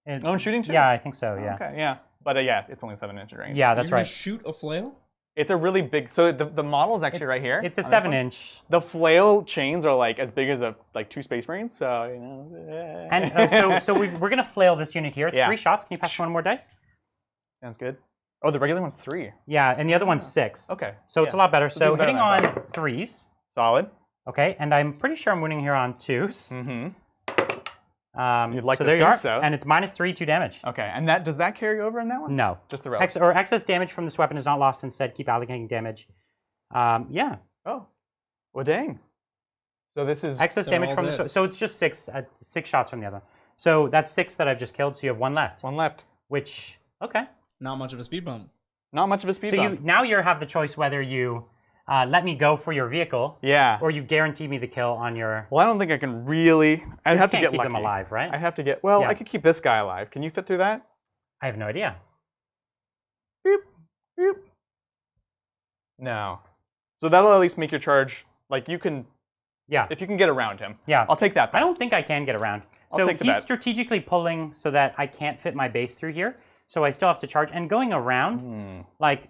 Speaker 2: In shooting too.
Speaker 1: Yeah, I think so. Yeah.
Speaker 2: Okay. Yeah. But yeah, it's only 7 inch range.
Speaker 1: Yeah,
Speaker 3: You're
Speaker 1: that's
Speaker 3: gonna
Speaker 1: right.
Speaker 3: shoot a flail?
Speaker 2: It's a really big. So the model is actually right here.
Speaker 1: It's a
Speaker 2: on this
Speaker 1: 7
Speaker 2: one.
Speaker 1: inch.
Speaker 2: The flail chains are like as big as like 2 Space Marines. So you know.
Speaker 1: And so we're gonna flail this unit here. It's
Speaker 2: Yeah.
Speaker 1: 3 shots. Can you pass me one more dice?
Speaker 2: Sounds good. Oh, the regular one's 3.
Speaker 1: Yeah, and the other one's 6.
Speaker 2: Okay.
Speaker 1: So it's a lot better. So
Speaker 2: even better
Speaker 1: hitting
Speaker 2: than I
Speaker 1: on 3s.
Speaker 2: Solid.
Speaker 1: Okay, and I'm pretty sure I'm winning here on 2s.
Speaker 2: Mm-hmm.
Speaker 1: You'd
Speaker 2: like
Speaker 1: so
Speaker 2: to
Speaker 1: there you
Speaker 2: think
Speaker 1: are.
Speaker 2: so.
Speaker 1: And it's -3, 2 damage.
Speaker 2: Okay. And does that carry over in that one?
Speaker 1: No.
Speaker 2: Just the relic.
Speaker 1: Excess damage from this weapon is not lost. Instead, keep allocating damage. Yeah.
Speaker 2: Oh. Well, dang. So this is.
Speaker 1: Excess
Speaker 3: They're
Speaker 1: damage
Speaker 3: all
Speaker 1: from
Speaker 3: dead.
Speaker 1: this. So it's just 6 shots from the other. So that's 6 that I've just killed. So you have 1 left.
Speaker 2: 1 left.
Speaker 1: Which okay.
Speaker 3: Not much of a speed bump.
Speaker 2: Not much of a speed
Speaker 1: So
Speaker 2: bump.
Speaker 1: you have the choice whether you let me go for your vehicle
Speaker 2: Yeah.
Speaker 1: or you guarantee me the kill on your.
Speaker 2: Well, I don't think I can really. I'd have to
Speaker 1: can't
Speaker 2: get
Speaker 1: keep
Speaker 2: lucky.
Speaker 1: them alive, right?
Speaker 2: I'd have to get. Well,
Speaker 1: Yeah.
Speaker 2: I could keep this guy alive. Can you fit through that?
Speaker 1: I have no idea.
Speaker 2: Boop, boop. No. So that'll at least make your charge. Like you can,
Speaker 1: Yeah.
Speaker 2: if you can get around him.
Speaker 1: Yeah.
Speaker 2: I'll take that.
Speaker 1: I don't think I can get around.
Speaker 2: I'll
Speaker 1: So
Speaker 2: take the
Speaker 1: he's
Speaker 2: bet.
Speaker 1: strategically pulling so that I can't fit my base through here. So I still have to charge. And going around, like,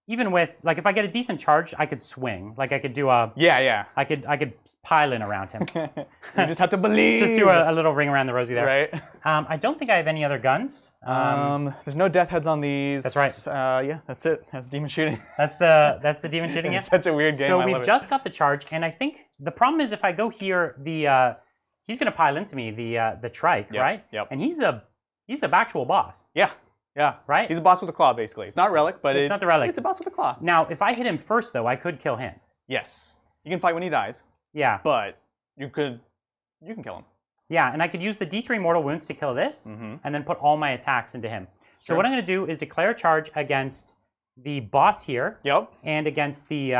Speaker 1: even with, like, if I get a decent charge, I could swing. Like, I could do a,
Speaker 2: Yeah.
Speaker 1: I could pile in around him.
Speaker 2: You just have to believe.
Speaker 1: Just do a little ring around the rosy there.
Speaker 2: Right.
Speaker 1: I don't think I have any other guns.
Speaker 2: There's no death heads on these.
Speaker 1: That's right.
Speaker 2: Yeah, that's it. That's demon shooting.
Speaker 1: That's the demon shooting.
Speaker 2: It's
Speaker 1: Yeah.
Speaker 2: such a weird game.
Speaker 1: So
Speaker 2: I
Speaker 1: we've
Speaker 2: love it.
Speaker 1: just got the charge, and I think the problem is if I go here, he's going to pile into me the trike,
Speaker 2: Yep,
Speaker 1: right?
Speaker 2: yep.
Speaker 1: And he's the actual boss.
Speaker 2: Yeah.
Speaker 1: Right?
Speaker 2: He's a boss with a claw, basically. It's not relic, but
Speaker 1: It's not the relic.
Speaker 2: It's a boss with a claw.
Speaker 1: Now, if I hit him first, though, I could kill him.
Speaker 2: Yes. You can fight when he dies,
Speaker 1: Yeah.
Speaker 2: but you can kill him.
Speaker 1: Yeah, and I could use the D3 mortal wounds to kill this,
Speaker 2: Mm-hmm.
Speaker 1: and then put all my attacks into him. So
Speaker 2: Sure.
Speaker 1: what I'm going to do is declare a charge against the boss here,
Speaker 2: Yep.
Speaker 1: and against the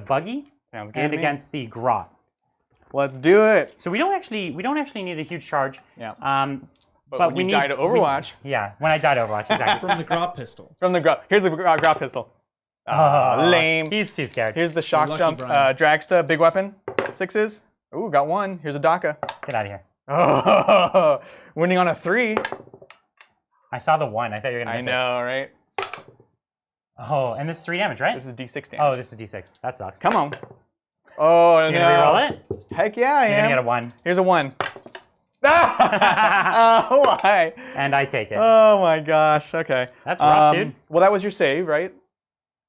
Speaker 1: buggy,
Speaker 2: Sounds good.
Speaker 1: and
Speaker 2: to me.
Speaker 1: against the grot.
Speaker 2: Let's do it.
Speaker 1: So we don't actually need a huge charge.
Speaker 2: Yeah.
Speaker 1: But
Speaker 2: when
Speaker 1: we
Speaker 2: you
Speaker 1: need
Speaker 2: die to Overwatch,
Speaker 1: Yeah, when I die to Overwatch, exactly.
Speaker 3: From the Grot pistol.
Speaker 2: from the here's the grot pistol. Lame.
Speaker 1: He's too scared.
Speaker 2: Here's the shock
Speaker 3: Lucky
Speaker 2: dump
Speaker 3: Brian.
Speaker 2: dragsta big weapon. 6s. Ooh, got 1. Here's a Daka.
Speaker 1: Get out of here.
Speaker 2: Oh, winning on a 3.
Speaker 1: I saw the 1. I thought you were going to
Speaker 2: I
Speaker 1: miss
Speaker 2: know, right?
Speaker 1: it. Oh, and this is 3 damage, right?
Speaker 2: This is D6 damage.
Speaker 1: Oh, this is D6. That sucks.
Speaker 2: Come on. Oh,
Speaker 1: You
Speaker 2: no.
Speaker 1: gonna reroll it?
Speaker 2: Heck yeah, I
Speaker 1: You're gonna
Speaker 2: am.
Speaker 1: get a 1.
Speaker 2: Here's a 1. Oh, why?
Speaker 1: And I take it.
Speaker 2: Oh my gosh. Okay.
Speaker 1: That's rough, dude.
Speaker 2: Well, that was your save, right?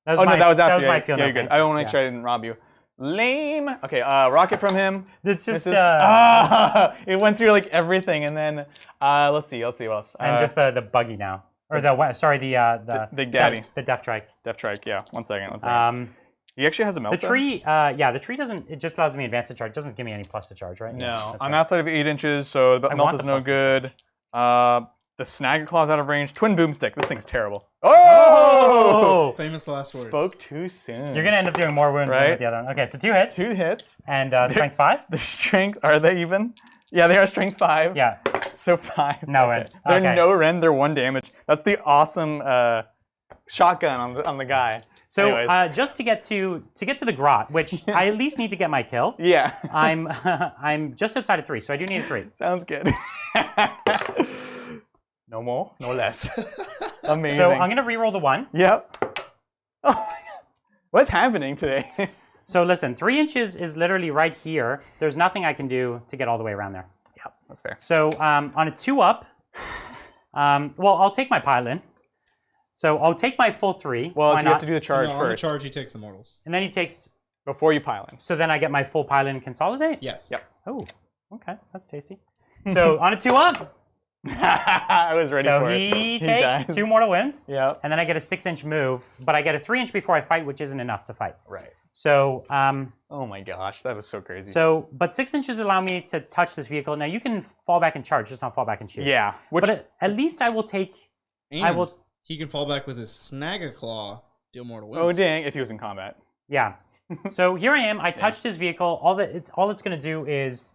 Speaker 1: That was
Speaker 2: Oh
Speaker 1: my,
Speaker 2: no, that was after.
Speaker 1: That was
Speaker 2: yeah,
Speaker 1: my field
Speaker 2: yeah,
Speaker 1: note
Speaker 2: you're good.
Speaker 1: point.
Speaker 2: I want to make
Speaker 1: Yeah.
Speaker 2: sure I didn't rob you. Lame. Okay. Rocket from him.
Speaker 1: It's just
Speaker 2: Misses. It went through like everything, and then let's see what else.
Speaker 1: and just the buggy now, or the
Speaker 2: Big Daddy.
Speaker 1: the death trike.
Speaker 2: Death Trike. Yeah. One second. He actually has a meltdown.
Speaker 1: The tree, the tree doesn't. It just allows me advance to charge. It doesn't give me any plus to charge, right?
Speaker 2: No,
Speaker 1: Yeah, that's
Speaker 2: I'm
Speaker 1: right.
Speaker 2: outside of 8 inches, so the
Speaker 1: I
Speaker 2: melt
Speaker 1: want
Speaker 2: is
Speaker 1: the
Speaker 2: no
Speaker 1: plus to
Speaker 2: good. The snag claws out of range. Twin boomstick. This thing's terrible. Oh!
Speaker 3: Famous last words.
Speaker 2: Spoke too soon.
Speaker 1: You're gonna end up doing more wounds than with the other one. Okay, so 2 hits.
Speaker 2: 2 hits.
Speaker 1: And strength 5.
Speaker 2: The strength, are they even? Yeah, they are strength 5.
Speaker 1: Yeah.
Speaker 2: So 5.
Speaker 1: No rends.
Speaker 2: They're
Speaker 1: Okay.
Speaker 2: no rend. They're 1 damage. That's the awesome shotgun on the guy.
Speaker 1: So
Speaker 2: Anyways.
Speaker 1: just to get to the grot, which I at least need to get my kill.
Speaker 2: Yeah.
Speaker 1: I'm just outside of 3, so I do need a 3.
Speaker 2: Sounds good. No more, no less. Amazing.
Speaker 1: So I'm gonna reroll the 1.
Speaker 2: Yep. Oh my God. What's happening today?
Speaker 1: So listen, 3 inches is literally right here. There's nothing I can do to get all the way around there.
Speaker 2: Yep, that's fair.
Speaker 1: So on a 2-up, well, I'll take my pile-in. So I'll take my full 3.
Speaker 2: Well,
Speaker 1: Why
Speaker 2: you
Speaker 1: not?
Speaker 2: have to do the charge
Speaker 3: On
Speaker 2: first.
Speaker 3: the charge, he takes the mortals.
Speaker 1: And then he takes.
Speaker 2: Before you pile in.
Speaker 1: So then I get my full pile-in and consolidate.
Speaker 3: Yes.
Speaker 2: Yep.
Speaker 1: Oh, okay, that's tasty. So on a 2-up.
Speaker 2: I was ready
Speaker 1: So
Speaker 2: for it.
Speaker 1: he takes
Speaker 2: dies.
Speaker 1: 2 mortal wounds.
Speaker 2: Yep.
Speaker 1: And then I get a 6-inch move, but I get a 3-inch before I fight, which isn't enough to fight.
Speaker 2: Right.
Speaker 1: So,
Speaker 2: Oh my gosh, that was so crazy.
Speaker 1: but 6 inches allow me to touch this vehicle. Now you can fall back and charge, just not fall back and shoot.
Speaker 2: yeah. Which
Speaker 1: But at least I will take.
Speaker 3: And he can fall back with his Snagga Claw, deal mortal wounds.
Speaker 2: oh dang, if he was in combat.
Speaker 1: Yeah. So here I am. I touched his vehicle. All it's going to do is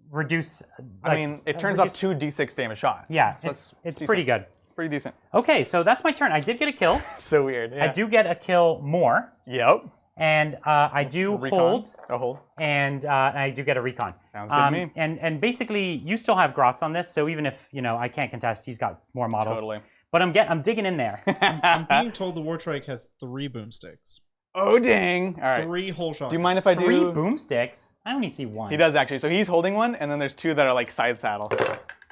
Speaker 1: reduce.
Speaker 2: I mean, it turns off 2 d6 damage shots.
Speaker 1: Yeah,
Speaker 2: So
Speaker 1: it's
Speaker 2: decent.
Speaker 1: pretty good.
Speaker 2: Pretty decent.
Speaker 1: Okay, so that's my turn. I did get a kill.
Speaker 2: So weird. Yeah.
Speaker 1: I do get a kill more,
Speaker 2: Yep.
Speaker 1: and I do
Speaker 2: Recon.
Speaker 1: hold,
Speaker 2: A hold.
Speaker 1: and I do get a recon.
Speaker 2: Sounds good to me.
Speaker 1: And basically, you still have grots on this, so even if I can't contest, he's got more models.
Speaker 2: Totally.
Speaker 1: But I'm digging in there.
Speaker 3: I'm being told the War Trike has 3 boomsticks.
Speaker 2: Oh dang! All right.
Speaker 3: 3 whole shots.
Speaker 2: Do you mind if I
Speaker 1: 3
Speaker 2: do?
Speaker 1: boomsticks. I only see 1.
Speaker 2: He does actually. So he's holding one, and then there's 2 that are like side saddle.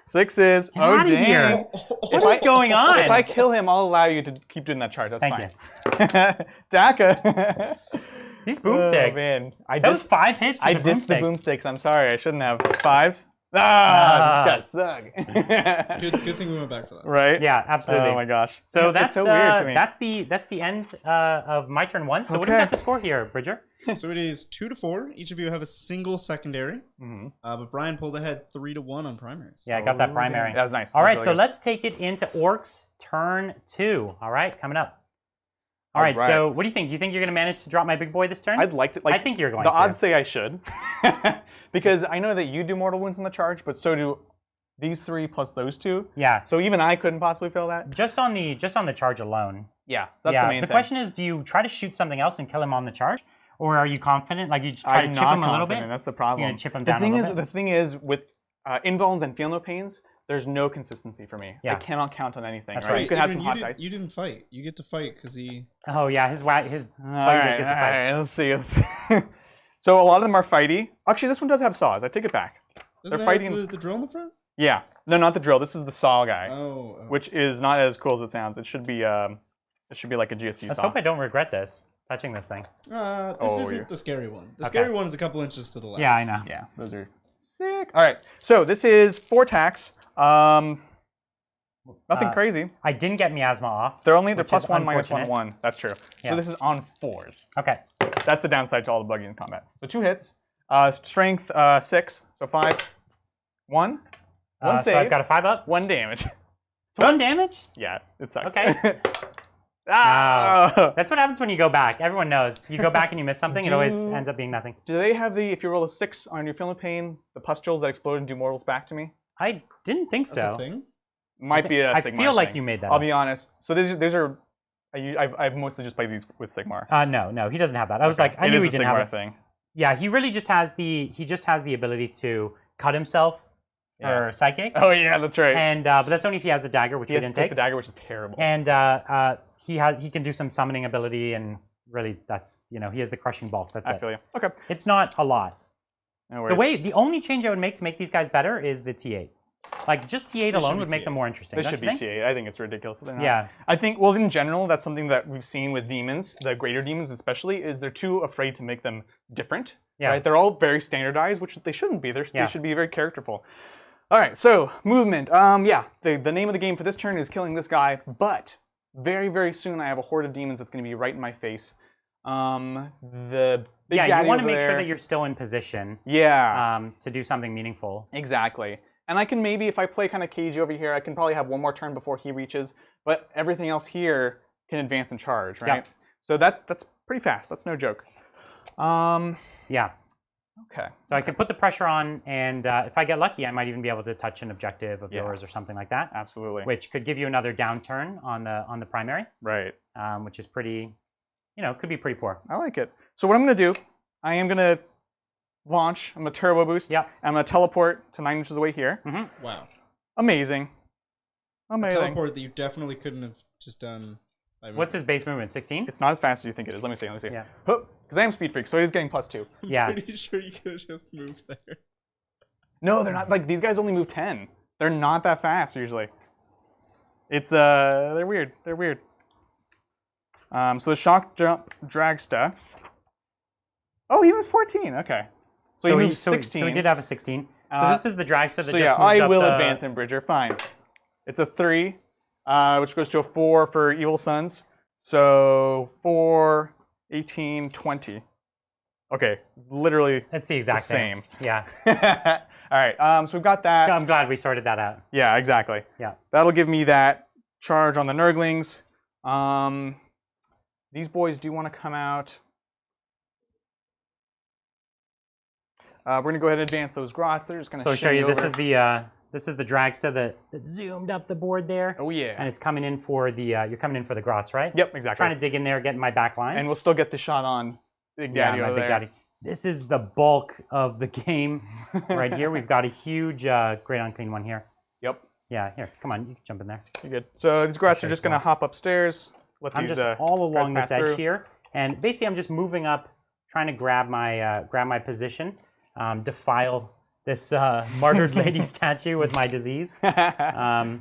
Speaker 2: 6s.
Speaker 1: Get
Speaker 2: Oh
Speaker 1: outta
Speaker 2: dang!
Speaker 1: here. What
Speaker 2: If
Speaker 1: is going on?
Speaker 2: If I kill him, I'll allow you to keep doing that charge. That's
Speaker 1: Thank
Speaker 2: fine. Daka.
Speaker 1: These boomsticks.
Speaker 2: Oh man,
Speaker 1: That was 5 hits.
Speaker 2: I
Speaker 1: with the
Speaker 2: dissed the
Speaker 1: boomsticks.
Speaker 2: boomsticks. I'm sorry. I shouldn't have 5s. Ah, this guy suck.
Speaker 3: Good thing we went back for that.
Speaker 2: Right?
Speaker 1: Yeah, absolutely.
Speaker 2: Oh my gosh.
Speaker 1: So
Speaker 2: It's
Speaker 1: that's
Speaker 2: so weird to me.
Speaker 1: that's the end of my turn 1. So what do we
Speaker 2: Okay.
Speaker 1: have to score here, Bridger?
Speaker 3: So it is 2 to 4. Each of you have a single secondary.
Speaker 2: Mm-hmm.
Speaker 3: But Brian pulled ahead 3 to 1 on primaries.
Speaker 1: Yeah, I got that primary.
Speaker 2: That was nice.
Speaker 1: All
Speaker 2: That
Speaker 1: right,
Speaker 2: was
Speaker 1: so
Speaker 2: really
Speaker 1: let's take it into Orks turn 2. All right, coming up. All right, so what do you think? Do you think you're going to manage to drop my big boy this turn?
Speaker 2: good. I'd like to.
Speaker 1: I think you're going
Speaker 2: the
Speaker 1: to.
Speaker 2: odds say I should, because I know that you do mortal wounds on the charge, but so do these 3 plus those 2.
Speaker 1: Yeah.
Speaker 2: So even I couldn't possibly fail that.
Speaker 1: Just on the charge alone.
Speaker 2: Yeah. So that's
Speaker 1: yeah.
Speaker 2: the main
Speaker 1: The
Speaker 2: thing.
Speaker 1: question is, do you try to shoot something else and kill him on the charge, or are you confident? Like you just try to chip him a little bit.
Speaker 2: That's the problem.
Speaker 1: You're gonna chip him
Speaker 2: the
Speaker 1: down
Speaker 2: thing
Speaker 1: a
Speaker 2: is,
Speaker 1: little bit?
Speaker 2: the thing is with invulns and feel no pains, there's no consistency for me.
Speaker 1: Yeah.
Speaker 2: I cannot count on anything.
Speaker 1: That's
Speaker 2: right?
Speaker 1: right.
Speaker 2: You could have
Speaker 3: Adrian,
Speaker 2: some hot dice.
Speaker 3: You didn't fight. You get to fight because he...
Speaker 1: Oh yeah, his
Speaker 2: All
Speaker 1: buddy does get to fight.
Speaker 2: right, let's see. So a lot of them are fighty. Actually, this one does have saws. I take it back.
Speaker 3: Doesn't
Speaker 2: They're
Speaker 3: it have
Speaker 2: fighting.
Speaker 3: the drill in the front?
Speaker 2: Yeah. No, not the drill. This is the saw guy,
Speaker 3: Oh.
Speaker 2: which is not as cool as it sounds. It should be like a GSU
Speaker 1: Let's
Speaker 2: saw.
Speaker 1: hope I don't regret this, touching this thing.
Speaker 3: This isn't the scary one. The
Speaker 1: Okay.
Speaker 3: scary one is a couple inches to the left.
Speaker 1: Yeah, I know.
Speaker 2: Yeah, those are sick. All right, so this is 4 attacks. Nothing crazy.
Speaker 1: I didn't get miasma off.
Speaker 2: They're
Speaker 1: which
Speaker 2: plus
Speaker 1: is
Speaker 2: 1, minus 1,
Speaker 1: unfortunate.
Speaker 2: 1. That's true.
Speaker 1: Yeah.
Speaker 2: So this is on 4s.
Speaker 1: Okay.
Speaker 2: That's the downside to all the buggy in combat. So 2 hits. Strength 6. So 5s. 1. 1 save.
Speaker 1: So I've got a 5-up.
Speaker 2: 1 damage.
Speaker 1: So 1 damage?
Speaker 2: Yeah, it sucks.
Speaker 1: Okay.
Speaker 2: Ah!
Speaker 1: That's what happens when you go back. Everyone knows. You go back and you miss something, it always ends up being nothing.
Speaker 2: Do they have if you roll a 6 on your Feel No Pain, the pustules that explode and do mortals back to me?
Speaker 1: I didn't think
Speaker 3: That's a
Speaker 1: so.
Speaker 3: thing?
Speaker 2: Might be a
Speaker 1: I
Speaker 2: Sigmar
Speaker 1: feel like
Speaker 2: thing.
Speaker 1: you made that
Speaker 2: I'll
Speaker 1: up.
Speaker 2: be honest. So these are. I've mostly just played these with Sigmar.
Speaker 1: No, he doesn't have that. I was like, I
Speaker 2: It
Speaker 1: knew
Speaker 2: is
Speaker 1: he
Speaker 2: a
Speaker 1: didn't
Speaker 2: Sigmar
Speaker 1: have it.
Speaker 2: thing.
Speaker 1: Yeah, he really just has the ability to cut himself or psychic.
Speaker 2: Oh yeah, that's right.
Speaker 1: And but that's only if he has a dagger, which
Speaker 2: He
Speaker 1: we
Speaker 2: has to
Speaker 1: didn't
Speaker 2: take
Speaker 1: take.
Speaker 2: the dagger, which is terrible.
Speaker 1: And he can do some summoning ability, and really that's he has the crushing bulk. That's
Speaker 2: I
Speaker 1: it.
Speaker 2: feel you. Okay.
Speaker 1: It's not a lot.
Speaker 2: No worries.
Speaker 1: The only change I would make to make these guys better is the T8. Like just T8 alone would make them more interesting.
Speaker 2: This
Speaker 1: don't
Speaker 2: should
Speaker 1: you
Speaker 2: be
Speaker 1: think?
Speaker 2: T8. I think it's ridiculous that they're not.
Speaker 1: Yeah.
Speaker 2: I think, well, in general, that's something that we've seen with demons, the greater demons especially, is they're too afraid to make them different.
Speaker 1: Yeah.
Speaker 2: Right? They're all very standardized, which they shouldn't be. They
Speaker 1: Yeah.
Speaker 2: should be very characterful. All right, so movement. Yeah, the name of the game for this turn is killing this guy, but very, very soon I have a horde of demons that's going to be right in my face. The big
Speaker 1: Yeah,
Speaker 2: daddy
Speaker 1: you want to
Speaker 2: over
Speaker 1: make sure
Speaker 2: there-
Speaker 1: that you're still in position
Speaker 2: Yeah.
Speaker 1: to do something meaningful.
Speaker 2: Exactly. And I can maybe, if I play kind of cagey over here, I can probably have one more turn before he reaches. But everything else here can advance and charge, right?
Speaker 1: Yep.
Speaker 2: So that's pretty fast. That's no joke.
Speaker 1: Yeah.
Speaker 2: Okay.
Speaker 1: So I can put the pressure on, and if I get lucky, I might even be able to touch an objective of yours or
Speaker 2: Yes.
Speaker 1: something like that.
Speaker 2: Absolutely.
Speaker 1: Which could give you another downturn on the primary,
Speaker 2: Right.
Speaker 1: which is pretty, could be pretty poor.
Speaker 2: I like it. So what I'm going to do, I am going to launch. I'm going to turbo boost.
Speaker 1: Yep.
Speaker 2: I'm going to teleport to 9 inches away here.
Speaker 1: Mm-hmm.
Speaker 3: Wow.
Speaker 2: Amazing. Amazing.
Speaker 3: Teleport that you definitely couldn't have just done.
Speaker 1: What's his base movement? 16?
Speaker 2: It's not as fast as you think it is. Let me see.
Speaker 1: Yeah.
Speaker 2: Because I am Speed Freak, so he's getting +2.
Speaker 1: Yeah.
Speaker 3: I'm pretty sure you could have just moved there.
Speaker 2: No, they're not. Like, these guys only move 10. They're not that fast, usually. It's, they're weird. They're weird. So the Shock Jump Dragsta. Oh, he moves 14. Okay. So he moves 16.
Speaker 1: So he did have a 16. So this is the dragster that
Speaker 2: So
Speaker 1: just
Speaker 2: yeah,
Speaker 1: moved
Speaker 2: I
Speaker 1: up
Speaker 2: will
Speaker 1: the...
Speaker 2: advance in Bridger. Fine. It's a 3, which goes to a 4 for Evil Sons. So 4, 18, 20. Okay, literally
Speaker 1: It's the exact
Speaker 2: same.
Speaker 1: Yeah.
Speaker 2: All right, so we've got that.
Speaker 1: I'm glad we sorted that out.
Speaker 2: Yeah, exactly.
Speaker 1: Yeah.
Speaker 2: That'll give me that charge on the Nurglings. These boys do want to come out. We're gonna go ahead and advance those grots. They're just gonna.
Speaker 1: So I'll show you.
Speaker 2: over.
Speaker 1: This is the dragster that zoomed up the board there.
Speaker 2: Oh yeah.
Speaker 1: And it's coming in for the you're coming in for the grots, right?
Speaker 2: Yep, exactly.
Speaker 1: Trying to dig in there, get in my back lines.
Speaker 2: And we'll still get the shot on Big Daddy
Speaker 1: my
Speaker 2: over
Speaker 1: Big
Speaker 2: there.
Speaker 1: Daddy. This is the bulk of the game right here. We've got a huge great unclean one here.
Speaker 2: Yep.
Speaker 1: Yeah, here, come on, you can jump in there.
Speaker 2: You're good. So these grots are
Speaker 1: Okay,
Speaker 2: just gonna hop upstairs. Let
Speaker 1: I'm
Speaker 2: these
Speaker 1: just all along
Speaker 2: guys
Speaker 1: this
Speaker 2: pass
Speaker 1: edge
Speaker 2: through.
Speaker 1: here, and basically I'm just moving up, trying to grab my position, defile this martyred lady statue with my disease. Yeah,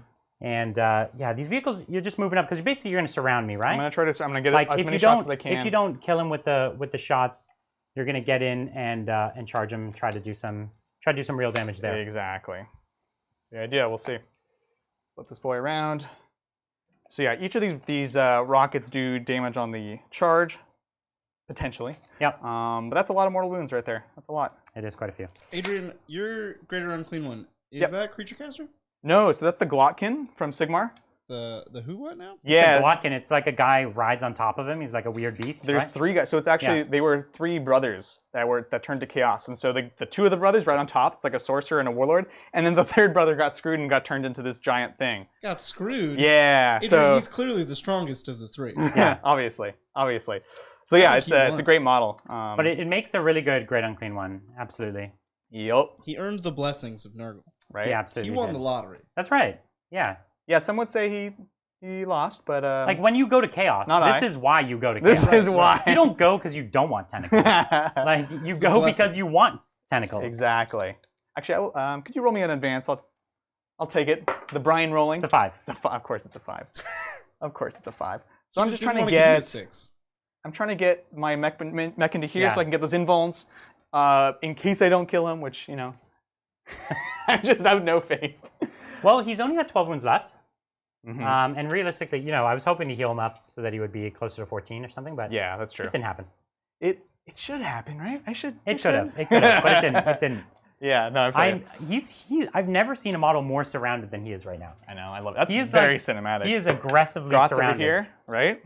Speaker 1: these vehicles, you're just moving up because basically you're going to surround me, right?
Speaker 2: I'm gonna try to. I'm gonna get
Speaker 1: Like
Speaker 2: as
Speaker 1: if
Speaker 2: many
Speaker 1: you
Speaker 2: shots
Speaker 1: don't,
Speaker 2: as I can.
Speaker 1: if you don't kill him with the shots, you're going to get in and charge him, try to do some real damage there.
Speaker 2: Exactly. The idea. We'll see. Flip this boy around. So yeah, each of these rockets do damage on the charge, potentially.
Speaker 1: Yep.
Speaker 2: But that's a lot of mortal wounds right there. That's a lot.
Speaker 1: It is quite a few.
Speaker 3: Adrian, your greater unclean one, is
Speaker 2: Yep.
Speaker 3: that creature caster?
Speaker 2: No, so that's the Glotkin from Sigmar.
Speaker 3: The who what now?
Speaker 2: Yeah.
Speaker 1: It's a Glotkin. It's like a guy rides on top of him. He's like a weird beast.
Speaker 2: There's
Speaker 1: right?
Speaker 2: 3 guys. So it's actually they were 3 brothers that turned to chaos, and so the 2 of the brothers right on top. It's like a sorcerer and a warlord, and then the 3rd brother got screwed and got turned into this giant thing.
Speaker 3: Got screwed.
Speaker 2: Yeah.
Speaker 3: Adrian,
Speaker 2: So
Speaker 3: he's clearly the strongest of the 3.
Speaker 2: yeah, obviously. So yeah,
Speaker 3: think
Speaker 2: it's
Speaker 3: he
Speaker 2: a
Speaker 3: won.
Speaker 2: great model.
Speaker 1: But it makes a really good great unclean one. Absolutely.
Speaker 2: Yep.
Speaker 3: He earned the blessings of Nurgle.
Speaker 2: Right.
Speaker 1: Yeah,
Speaker 3: He
Speaker 1: absolutely.
Speaker 3: won
Speaker 1: did.
Speaker 3: the lottery.
Speaker 1: That's right. Yeah.
Speaker 2: Yeah. Some would say he lost, but
Speaker 1: Like when you go to chaos,
Speaker 2: Not
Speaker 1: this
Speaker 2: I.
Speaker 1: is why you go to
Speaker 2: this
Speaker 1: chaos.
Speaker 2: is why.
Speaker 1: You don't go because you don't want tentacles. Like you
Speaker 3: the
Speaker 1: go
Speaker 3: blessing.
Speaker 1: because you want tentacles.
Speaker 2: Exactly. Actually, could you roll me an advance? I'll take it. The Brian rolling.
Speaker 1: It's a 5.
Speaker 2: Of course, it's a 5. Of course, it's a 5. So I'm
Speaker 3: He
Speaker 2: just
Speaker 3: didn't
Speaker 2: trying to
Speaker 3: wanna give you a
Speaker 2: get.
Speaker 3: 6.
Speaker 2: I'm trying to get my mech into here
Speaker 1: Yeah.
Speaker 2: so I can get those invulns, in case I don't kill him, which I just have no faith.
Speaker 1: Well, he's only got 12 wounds left.
Speaker 2: Mhm.
Speaker 1: And realistically, I was hoping to heal him up so that he would be closer to 14 or something, but
Speaker 2: Yeah, that's true.
Speaker 1: it didn't happen.
Speaker 2: It should happen, right? I should.
Speaker 1: It could have, but it didn't. It didn't.
Speaker 2: Yeah, no, I'm
Speaker 1: I've never seen a model more surrounded than he is right now.
Speaker 2: I know, I love it. That's
Speaker 1: He is
Speaker 2: very
Speaker 1: like-
Speaker 2: cinematic.
Speaker 1: He is aggressively
Speaker 2: Grots
Speaker 1: surrounded.
Speaker 2: over here, right?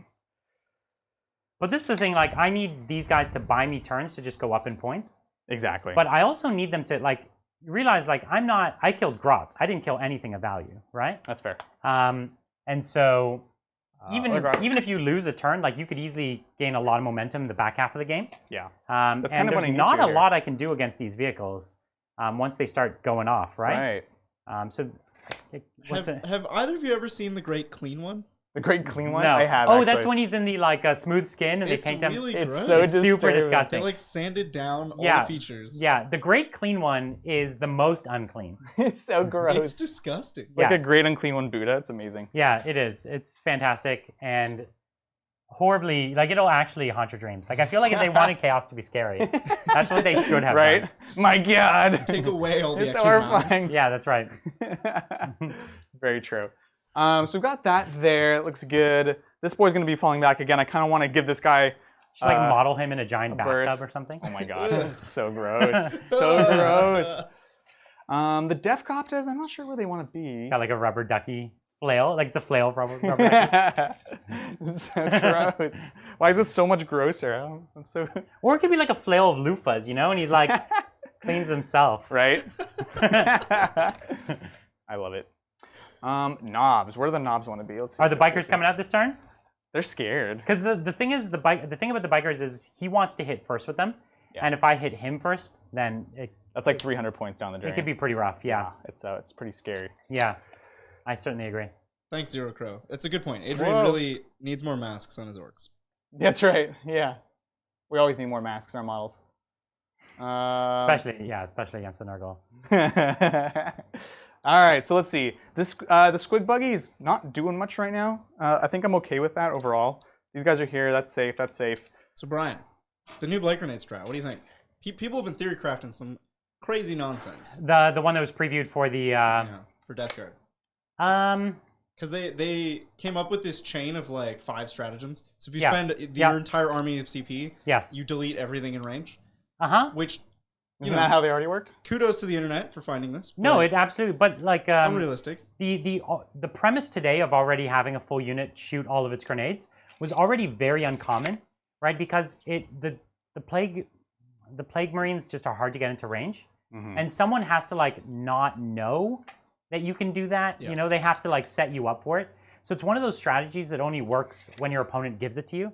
Speaker 1: But this is the thing, like I need these guys to buy me turns to just go up in points.
Speaker 2: Exactly.
Speaker 1: But I also need them to realize I killed grots. I didn't kill anything of value, right?
Speaker 2: that's fair.
Speaker 1: And so
Speaker 2: other
Speaker 1: even
Speaker 2: grots.
Speaker 1: if you lose a turn, you could easily gain a lot of momentum in the back half of the game.
Speaker 2: Yeah.
Speaker 1: And
Speaker 2: That's kind of
Speaker 1: there's
Speaker 2: what I need
Speaker 1: not
Speaker 2: to
Speaker 1: a
Speaker 2: here.
Speaker 1: lot I can do against these vehicles once they start going off, right? So what's it?
Speaker 3: Have either of you ever seen the Great Clean One?
Speaker 2: The Great Clean One.
Speaker 1: No.
Speaker 2: I have.
Speaker 1: Oh,
Speaker 2: actually.
Speaker 1: that's when he's in the smooth skin and
Speaker 3: It's
Speaker 1: they paint him.
Speaker 3: really
Speaker 2: It's
Speaker 3: gross.
Speaker 2: so
Speaker 1: It's super
Speaker 2: disturbing.
Speaker 1: disgusting.
Speaker 3: They sanded down all
Speaker 1: Yeah.
Speaker 3: the features.
Speaker 1: Yeah, the great clean one is the most unclean.
Speaker 2: It's so gross.
Speaker 3: It's disgusting.
Speaker 2: like
Speaker 1: yeah.
Speaker 2: a great unclean one Buddha. It's amazing.
Speaker 1: Yeah, it is. It's fantastic and horribly it'll actually haunt your dreams. I feel like if they wanted chaos to be scary, that's what they should have
Speaker 2: Right?
Speaker 1: done.
Speaker 2: My God.
Speaker 3: Take away all the
Speaker 2: It's
Speaker 3: extra
Speaker 2: horrifying.
Speaker 3: mounts.
Speaker 1: Yeah, that's right.
Speaker 2: Very true. So we've got that there. It looks good. This boy's going to be falling back again. I kind of want to give this guy.
Speaker 1: Just model him in a giant
Speaker 2: a bird.
Speaker 1: bathtub or something.
Speaker 2: Oh my God. So gross. So gross. The Def Coptas, I'm not sure where they want to be.
Speaker 1: It's got like a rubber ducky flail. Like it's a flail of rubber duckies.
Speaker 2: It's so gross. Why is this so much grosser? I'm so...
Speaker 1: Or it could be like a flail of loofahs, you know, and he like cleans himself.
Speaker 2: Right? I love it. Knobs. Where do the knobs want to be? Let's see.
Speaker 1: Are the bikers coming out this turn?
Speaker 2: They're scared.
Speaker 1: Because the thing is, the thing about the bikers is he wants to hit first with them, and if I hit him first, then
Speaker 2: that's like 300 points down the drain.
Speaker 1: It could be pretty rough. Yeah.
Speaker 2: It's pretty scary.
Speaker 1: Yeah, I certainly agree.
Speaker 3: Thanks, Zero Crow. It's a good point. Adrian really needs more masks on his orcs.
Speaker 2: That's right. Yeah, we always need more masks in our models.
Speaker 1: Especially against the Nurgle.
Speaker 2: All right, so let's see. This the squig buggy is not doing much right now. I think I'm okay with that overall. These guys are here. That's safe. That's safe.
Speaker 3: So Brian, the new Blight Grenade strat. What do you think? People have been theory crafting some crazy nonsense.
Speaker 1: The one that was previewed for the
Speaker 3: for Death Guard.
Speaker 1: Because
Speaker 3: they came up with this chain of like 5 stratagems. So if you spend your entire army of CP, you delete everything in range. Which
Speaker 2: isn't that how they already worked?
Speaker 3: Kudos to the internet for finding this.
Speaker 1: No, it absolutely. But like
Speaker 3: unrealistic.
Speaker 1: The premise today of already having a full unit shoot all of its grenades was already very uncommon, right? Because the plague marines just are hard to get into range, and someone has to like not know that you can do that. You know, they have to like set you up for it. So it's one of those strategies that only works when your opponent gives it to you.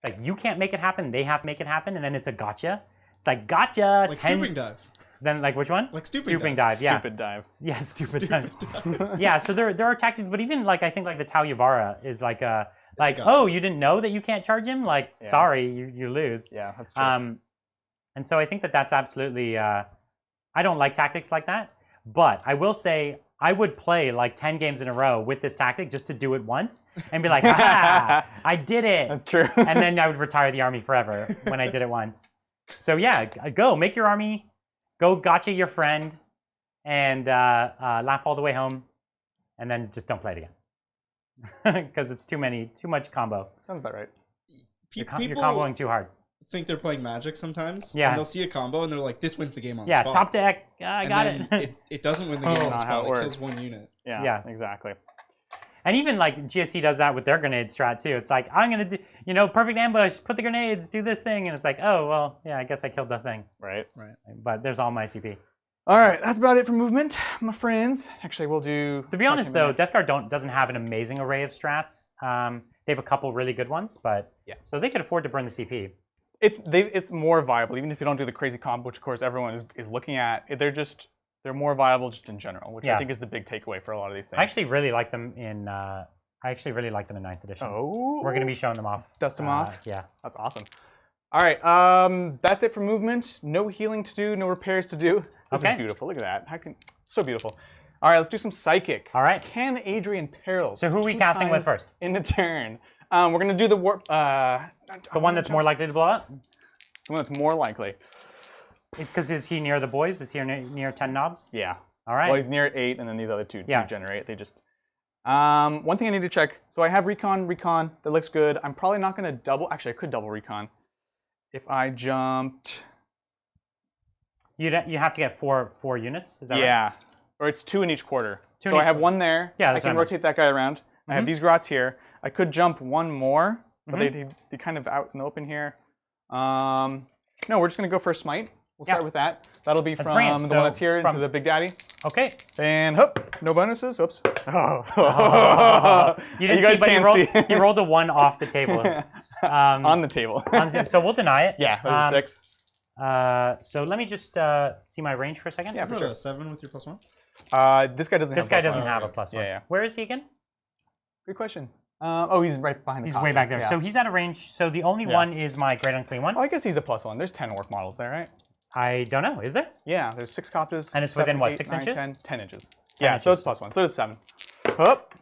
Speaker 1: It's like you can't make it happen; they have to make it happen, and then it's a gotcha. It's like gotcha.
Speaker 3: Like stooping dive.
Speaker 1: Then like which one?
Speaker 3: Like stooping dive.
Speaker 1: Yeah.
Speaker 2: Stupid dive.
Speaker 1: Yeah, stupid dive. Yeah. So there are tactics, but even like I think like the Tau Yavara is like gotcha. Oh, you didn't know that you can't charge him? Like sorry, you lose.
Speaker 2: Yeah, that's true.
Speaker 1: And so I think that's absolutely. I don't like tactics like that, but I will say I would play like 10 games in a row with this tactic just to do it once and be like, ah, I did it.
Speaker 2: That's true.
Speaker 1: And then I would retire the army forever when I did it once. So yeah, go make your army, go gotcha your friend, and laugh all the way home, and then just don't play it again because it's too much combo.
Speaker 2: Sounds about right.
Speaker 1: You're comboing too hard.
Speaker 3: Think they're playing Magic sometimes.
Speaker 1: Yeah.
Speaker 3: And they'll see a combo and they're like, "This wins the game on the spot."
Speaker 1: Yeah, top deck. I got it.
Speaker 3: It doesn't win the game on the spot.
Speaker 2: It
Speaker 3: kills one unit.
Speaker 2: Yeah, exactly.
Speaker 1: And even like GSC does that with their grenade strat too. It's like, I'm gonna do, perfect ambush, put the grenades, do this thing, and it's like, oh well, yeah, I guess I killed the thing.
Speaker 2: Right.
Speaker 1: But there's all my CP.
Speaker 2: All right, that's about it for movement, my friends. Actually, we'll do.
Speaker 1: To be honest though, Death Guard doesn't have an amazing array of strats. They have a couple really good ones, but so they could afford to burn the CP.
Speaker 2: It's more viable, even if you don't do the crazy combo, which of course everyone is looking at. They're more viable just in general, which I think is the big takeaway for a lot of these things.
Speaker 1: I actually really like them in 9th edition.
Speaker 2: Oh,
Speaker 1: we're gonna be showing them off.
Speaker 2: Dust them off.
Speaker 1: Yeah,
Speaker 2: that's awesome. All right, that's it for movement. No healing to do, no repairs to do. This is beautiful. Look at that. So beautiful. All right, let's do some psychic.
Speaker 1: All right.
Speaker 2: Can Adrian Perils?
Speaker 1: So who are we casting with first?
Speaker 2: In the turn. We're gonna do the warp.
Speaker 1: The one that's more likely to blow up.
Speaker 2: The one that's more likely.
Speaker 1: Because is he near the boys? Is he near 10 knobs?
Speaker 2: Yeah.
Speaker 1: All right.
Speaker 2: Well, he's near 8, and then these other two do generate. They just. One thing I need to check. So I have recon. That looks good. I'm probably not gonna double. Actually, I could double recon. If I jumped.
Speaker 1: You have to get four units. Is that right?
Speaker 2: Yeah. Or it's 2 in each quarter. So I have one there.
Speaker 1: Yeah.
Speaker 2: I can rotate that guy around. I have these grots here. I could jump one more, but they kind of out in the open here. No, we're just gonna go for a smite. We'll start with that. That'll be from the one that's here into the Big Daddy.
Speaker 1: Okay.
Speaker 2: And hoop, no bonuses. Oops.
Speaker 1: Oh. You didn't see, but he rolled a 1 off the table.
Speaker 2: On the table.
Speaker 1: So we'll deny it.
Speaker 2: Yeah, that was a 6.
Speaker 1: So let me just see my range for a second.
Speaker 2: Yeah, for sure.
Speaker 3: A 7 with your +1?
Speaker 2: This guy doesn't.
Speaker 1: This guy doesn't have a +1.
Speaker 2: Yeah.
Speaker 1: Where is he again?
Speaker 2: Good question. Oh, he's right behind the
Speaker 1: He's
Speaker 2: copies.
Speaker 1: way back there. Yeah. So he's out of range. So the only one is my Great Unclean one.
Speaker 2: Oh, I guess he's a +1. There's 10 orc models there, right?
Speaker 1: I don't know. Is there?
Speaker 2: Yeah, there's 6 copters.
Speaker 1: And it's
Speaker 2: 7,
Speaker 1: within what,
Speaker 2: 8,
Speaker 1: 6
Speaker 2: 9,
Speaker 1: inches?
Speaker 2: 10 inches. Yeah, so it's +1. So it's 7. Up.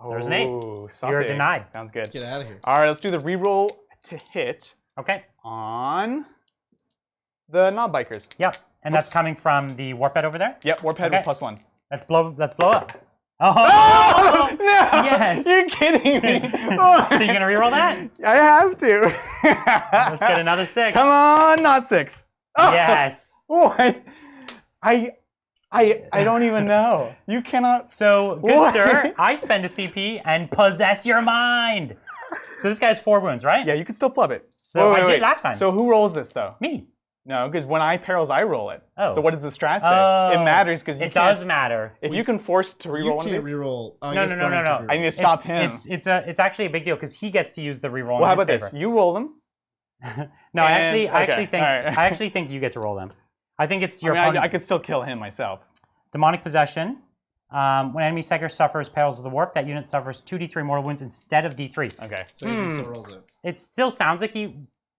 Speaker 1: There's an 8.
Speaker 2: Saucy.
Speaker 1: You're denied.
Speaker 2: Sounds good.
Speaker 3: Get out of here.
Speaker 2: All right, let's do the reroll to hit.
Speaker 1: Okay.
Speaker 2: On the knob bikers.
Speaker 1: Yep. And that's coming from the warp head over there?
Speaker 2: Yep, warp head with +1.
Speaker 1: Let's blow up. Oh!
Speaker 2: Oh no!
Speaker 1: Yes!
Speaker 2: You're kidding me!
Speaker 1: So you're gonna reroll that?
Speaker 2: I have to.
Speaker 1: Let's get another 6.
Speaker 2: Come on, not 6.
Speaker 1: Oh, yes.
Speaker 2: What? I I don't even know. You cannot.
Speaker 1: So, good
Speaker 2: What?
Speaker 1: sir, I spend a CP and possess your mind. So this guy has 4 wounds, right?
Speaker 2: Yeah, you can still flub it.
Speaker 1: So I did last time.
Speaker 2: So who rolls this though?
Speaker 1: Me.
Speaker 2: No, because when I perils, I roll it.
Speaker 1: Oh.
Speaker 2: So what does the strat say? It matters because
Speaker 1: it does matter.
Speaker 2: If you can force to reroll one of
Speaker 3: You
Speaker 2: these.
Speaker 3: can't reroll.
Speaker 1: No.
Speaker 2: I need to stop him.
Speaker 1: It's actually a big deal because he gets to use the reroll.
Speaker 2: Well, how
Speaker 1: in his
Speaker 2: about
Speaker 1: favor.
Speaker 2: this? You roll them.
Speaker 1: No, I
Speaker 2: okay,
Speaker 1: actually think you get to roll them. I think it's your opponent.
Speaker 2: I could still kill him myself.
Speaker 1: Demonic possession. When enemy Saga suffers perils of the warp, that unit suffers 2d3 mortal wounds instead of d3.
Speaker 2: Okay.
Speaker 3: So he still rolls it.
Speaker 1: It still sounds like he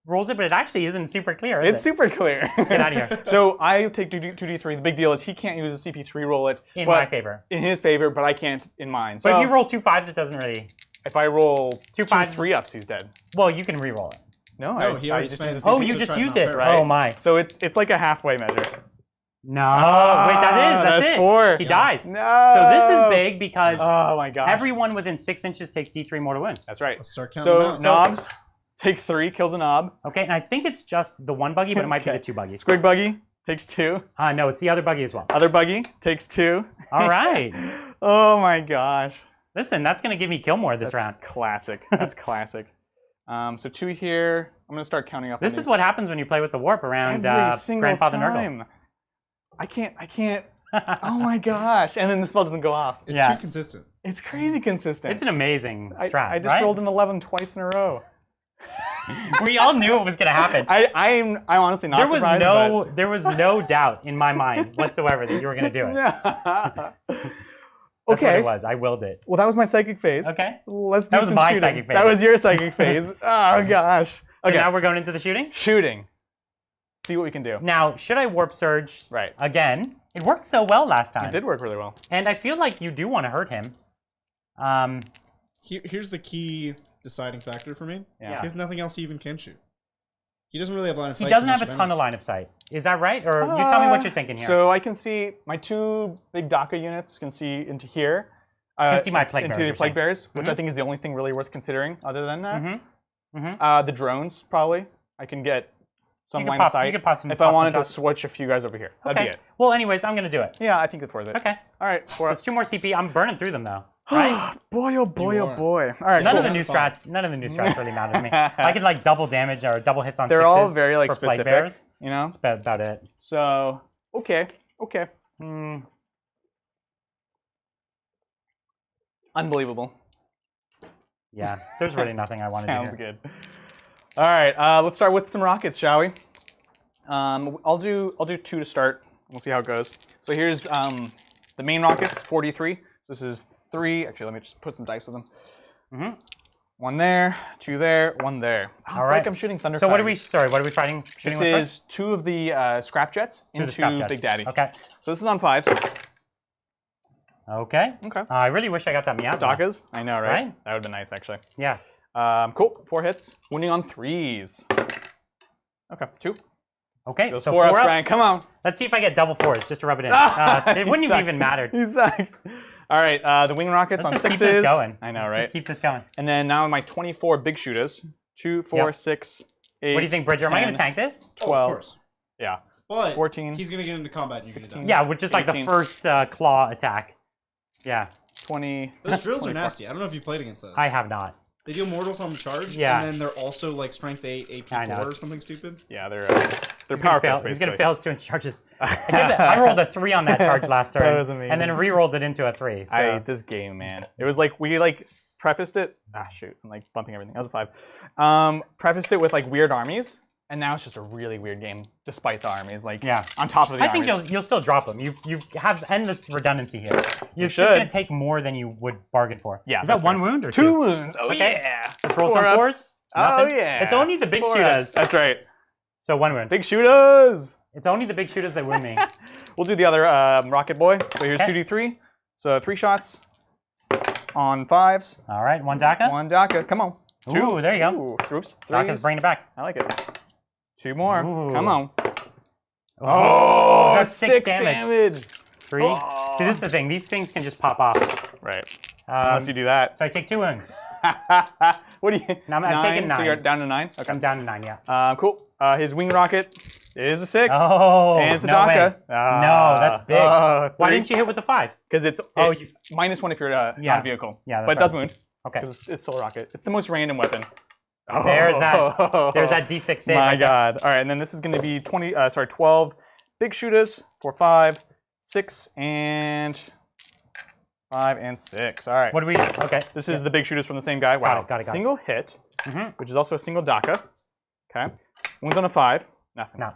Speaker 1: rolls it, but it actually isn't super clear, is
Speaker 2: It's super clear.
Speaker 1: Get out of here.
Speaker 2: So I take 2d3. The big deal is he can't use a CP3 roll it.
Speaker 1: In my favor.
Speaker 2: In his favor, but I can't in mine. So
Speaker 1: But if you roll 2 5s, it doesn't really...
Speaker 2: if I roll
Speaker 1: 2
Speaker 2: 2
Speaker 1: 5s,
Speaker 2: 3-ups, he's dead.
Speaker 1: Well, you can re-roll it.
Speaker 2: No,
Speaker 3: he
Speaker 2: I
Speaker 3: already
Speaker 2: just
Speaker 3: spent
Speaker 2: use
Speaker 3: his
Speaker 2: a
Speaker 1: Oh,
Speaker 2: CP3.
Speaker 1: you
Speaker 3: to
Speaker 1: just
Speaker 3: try and
Speaker 1: used
Speaker 3: not
Speaker 1: it.
Speaker 3: peril.
Speaker 2: Right.
Speaker 1: Oh, my.
Speaker 2: So it's like a halfway measure.
Speaker 1: No. Wait, that's it.
Speaker 2: 4.
Speaker 1: He dies.
Speaker 2: No.
Speaker 1: So this is big because
Speaker 2: Oh my gosh.
Speaker 1: everyone within 6 inches takes d3 mortal wounds.
Speaker 2: That's right.
Speaker 3: Let's start counting
Speaker 2: So
Speaker 3: them out.
Speaker 2: knobs, take 3, kills a knob.
Speaker 1: Okay, and I think it's just the 1 buggy, but it might be the 2 buggies.
Speaker 2: Squig buggy takes 2.
Speaker 1: No, it's the other buggy as well.
Speaker 2: Other buggy takes 2.
Speaker 1: All right.
Speaker 2: Oh my gosh.
Speaker 1: Listen, that's going to give me kill more this
Speaker 2: That's
Speaker 1: round.
Speaker 2: classic. That's classic. So 2 here. I'm gonna start counting up.
Speaker 1: This is what happens when you play with the warp around
Speaker 2: every single
Speaker 1: Grandfather
Speaker 2: time. I can't. Oh my gosh! And then the spell doesn't go off.
Speaker 3: It's
Speaker 1: Yeah.
Speaker 3: too consistent.
Speaker 2: It's crazy consistent.
Speaker 1: It's an amazing strat,
Speaker 2: I just
Speaker 1: right?
Speaker 2: rolled an 11 twice in a row.
Speaker 1: We all knew it was going to happen.
Speaker 2: I'm honestly not surprised.
Speaker 1: There was no doubt in my mind whatsoever that you were going to do it. That's what it was. I willed it.
Speaker 2: Well, that was my psychic phase.
Speaker 1: Okay.
Speaker 2: Let's do
Speaker 1: That was
Speaker 2: some
Speaker 1: my
Speaker 2: shooting.
Speaker 1: psychic phase.
Speaker 2: That was your psychic phase. Oh gosh.
Speaker 1: So
Speaker 2: Okay.
Speaker 1: now we're going into the shooting?
Speaker 2: Shooting. See what we can do.
Speaker 1: Now, should I warp surge
Speaker 2: Right.
Speaker 1: again? It worked so well last time.
Speaker 2: It did work really well.
Speaker 1: And I feel like you do want to hurt him.
Speaker 3: Here's the key deciding factor for me.
Speaker 2: Yeah.
Speaker 3: He has nothing else he even can shoot. He doesn't really have line of sight.
Speaker 1: He doesn't
Speaker 3: to
Speaker 1: have a
Speaker 3: much
Speaker 1: ton of line of sight. Is that right? Or you tell me what you're thinking here.
Speaker 2: So I can see my 2 big DACA units can see into here.
Speaker 1: Can see my plague
Speaker 2: into
Speaker 1: bearers,
Speaker 2: the
Speaker 1: you're
Speaker 2: plague
Speaker 1: saying.
Speaker 2: bearers, which I think is the only thing really worth considering. Other than that,
Speaker 1: Mm-hmm.
Speaker 2: the drones probably. I can get some
Speaker 1: You could
Speaker 2: line
Speaker 1: pop-
Speaker 2: of sight.
Speaker 1: you could pop some-
Speaker 2: if
Speaker 1: pop
Speaker 2: I
Speaker 1: some
Speaker 2: wanted to
Speaker 1: shots.
Speaker 2: switch a few guys over here, that'd
Speaker 1: Okay.
Speaker 2: be it.
Speaker 1: Well, anyways, I'm going to do it.
Speaker 2: Yeah, I think it's worth it.
Speaker 1: Okay.
Speaker 2: All right.
Speaker 1: So it's 2 more CP. I'm burning through them, though. Right?
Speaker 2: Boy, oh boy,
Speaker 3: You
Speaker 2: oh
Speaker 3: are.
Speaker 2: boy. All right.
Speaker 1: None
Speaker 2: cool.
Speaker 1: of the new strats really matter to me. I could like double damage or double hits on
Speaker 2: They're
Speaker 1: 6s
Speaker 2: all very like
Speaker 1: for plague
Speaker 2: specific.
Speaker 1: bearers.
Speaker 2: You know.
Speaker 1: That's about it.
Speaker 2: So okay. Unbelievable.
Speaker 1: Yeah, there's really nothing I want to do.
Speaker 2: Sounds good. All right, let's start with some rockets, shall we? I'll do 2 to start. We'll see how it goes. So here's the main rockets, 43. So this is 3. Actually, let me just put some dice with them. 1 there, 2 there, 1 there. Oh,
Speaker 1: All
Speaker 2: it's
Speaker 1: right.
Speaker 2: like I'm shooting thunder.
Speaker 1: So what are
Speaker 2: fighters.
Speaker 1: what are we fighting? Shooting
Speaker 2: This
Speaker 1: with
Speaker 2: is
Speaker 1: first?
Speaker 2: 2 of the scrap jets
Speaker 1: Two of the
Speaker 2: into
Speaker 1: scrap jets.
Speaker 2: Big Daddy.
Speaker 1: Okay.
Speaker 2: So this is on 5s.
Speaker 1: Okay.
Speaker 2: Okay.
Speaker 1: I really wish I got that miasma.
Speaker 2: Sagas. I know, right?
Speaker 1: Right?
Speaker 2: That would have been nice, actually.
Speaker 1: Yeah.
Speaker 2: Cool. 4 hits. Wounding on 3s. Okay. 2.
Speaker 1: Okay.
Speaker 2: Those
Speaker 1: So
Speaker 2: 4 ups,
Speaker 1: 4 ups.
Speaker 2: Brian. Come on.
Speaker 1: Let's see if I get double 4s just to rub it in.
Speaker 2: Ah,
Speaker 1: It wouldn't
Speaker 2: you
Speaker 1: have
Speaker 2: suck.
Speaker 1: even mattered.
Speaker 2: You suck. All right. The wing rockets
Speaker 1: Let's
Speaker 2: on
Speaker 1: just
Speaker 2: 6s.
Speaker 1: keep this going.
Speaker 2: I know,
Speaker 1: Let's
Speaker 2: right?
Speaker 1: Just keep this going.
Speaker 2: And then now my 24 big shooters. 2, 4,
Speaker 1: Yep.
Speaker 2: 6, 8.
Speaker 1: What do you think, Bridger? Am I going to
Speaker 2: 10,
Speaker 1: tank this?
Speaker 2: 12.
Speaker 3: Oh, of course.
Speaker 2: Yeah.
Speaker 3: But
Speaker 2: 14.
Speaker 3: he's gonna get into combat. And you're gonna die.
Speaker 1: Yeah, with just like the
Speaker 2: 18.
Speaker 1: first claw attack. Yeah,
Speaker 2: 20.
Speaker 3: Those drills are
Speaker 2: 24.
Speaker 3: nasty. I don't know if you played against those.
Speaker 1: I have not.
Speaker 3: They deal mortals on the charge.
Speaker 1: Yeah.
Speaker 3: And then they're also like strength 8,
Speaker 1: I
Speaker 3: AP
Speaker 1: know.
Speaker 3: 4 or something stupid.
Speaker 2: Yeah, they're
Speaker 1: He's
Speaker 2: power
Speaker 1: gonna
Speaker 2: fists,
Speaker 1: fail. He's going to
Speaker 2: basically.
Speaker 1: fail his 2 charges. I rolled a 3 on that charge last turn.
Speaker 2: That was amazing.
Speaker 1: And then re-rolled it into a 3. So.
Speaker 2: I hate this game, man. It was like we like prefaced it. Shoot, I'm like bumping everything. That was a 5. Prefaced it with like weird armies, and now it's just a really weird game, despite the armies. Like
Speaker 1: Yeah.
Speaker 2: on top of the
Speaker 1: I think
Speaker 2: armies.
Speaker 1: you'll still drop them. You have endless redundancy here. You're just
Speaker 2: should.
Speaker 1: going to take more than you would bargain for.
Speaker 2: Yeah,
Speaker 1: Is that
Speaker 2: that's
Speaker 1: 1
Speaker 2: fair.
Speaker 1: wound or
Speaker 2: 2
Speaker 1: 2?
Speaker 2: wounds. Oh
Speaker 1: Okay.
Speaker 2: yeah.
Speaker 1: Let's roll
Speaker 2: 4
Speaker 1: some
Speaker 2: ups.
Speaker 1: 4s.
Speaker 2: Oh
Speaker 1: Nothing.
Speaker 2: yeah.
Speaker 1: It's only the big
Speaker 2: 4
Speaker 1: shooters.
Speaker 2: ups. That's right.
Speaker 1: So 1 wound.
Speaker 2: Big shooters.
Speaker 1: It's only the big shooters that wound me.
Speaker 2: We'll do the other rocket boy. So here's
Speaker 1: Okay.
Speaker 2: 2d3. So 3 shots on 5s.
Speaker 1: All right, 1 DACA.
Speaker 2: 1 DACA. Come on. 2.
Speaker 1: Ooh, there you go.
Speaker 2: Ooh, oops.
Speaker 1: DACA's
Speaker 2: 3s.
Speaker 1: bringing it back.
Speaker 2: I like it. 2 more.
Speaker 1: Ooh.
Speaker 2: Come on.
Speaker 1: Oh, that's 6
Speaker 2: 6
Speaker 1: damage.
Speaker 2: damage.
Speaker 1: 3.
Speaker 2: Oh.
Speaker 1: See, this is the thing. These things can just pop off.
Speaker 2: Right. Unless you do that.
Speaker 1: So I take 2 wounds.
Speaker 2: What do you?
Speaker 1: No, I'm taking
Speaker 2: So
Speaker 1: 9.
Speaker 2: you're down to 9. Okay.
Speaker 1: I'm down to 9, yeah.
Speaker 2: Cool. His wing rocket It is a 6.
Speaker 1: Oh,
Speaker 2: and it's a
Speaker 1: no
Speaker 2: Daka.
Speaker 1: way. No, that's big. Why
Speaker 2: 3.
Speaker 1: didn't you hit with the 5?
Speaker 2: Because it's -1 if you're not a vehicle.
Speaker 1: Yeah, that's
Speaker 2: but it does wound.
Speaker 1: Okay.
Speaker 2: It's still a rocket. It's the most random weapon. Oh.
Speaker 1: There's that D6 save.
Speaker 2: My God. All right, and then this is going to be 12 big shooters for 5, 6, and 5 and 6. All right.
Speaker 1: What do we? Okay.
Speaker 2: This is the big shooters from the same guy. Wow.
Speaker 1: Got it.
Speaker 2: Single hit, which is also a single Daka. Okay. One's on a 5. Nothing.
Speaker 1: No.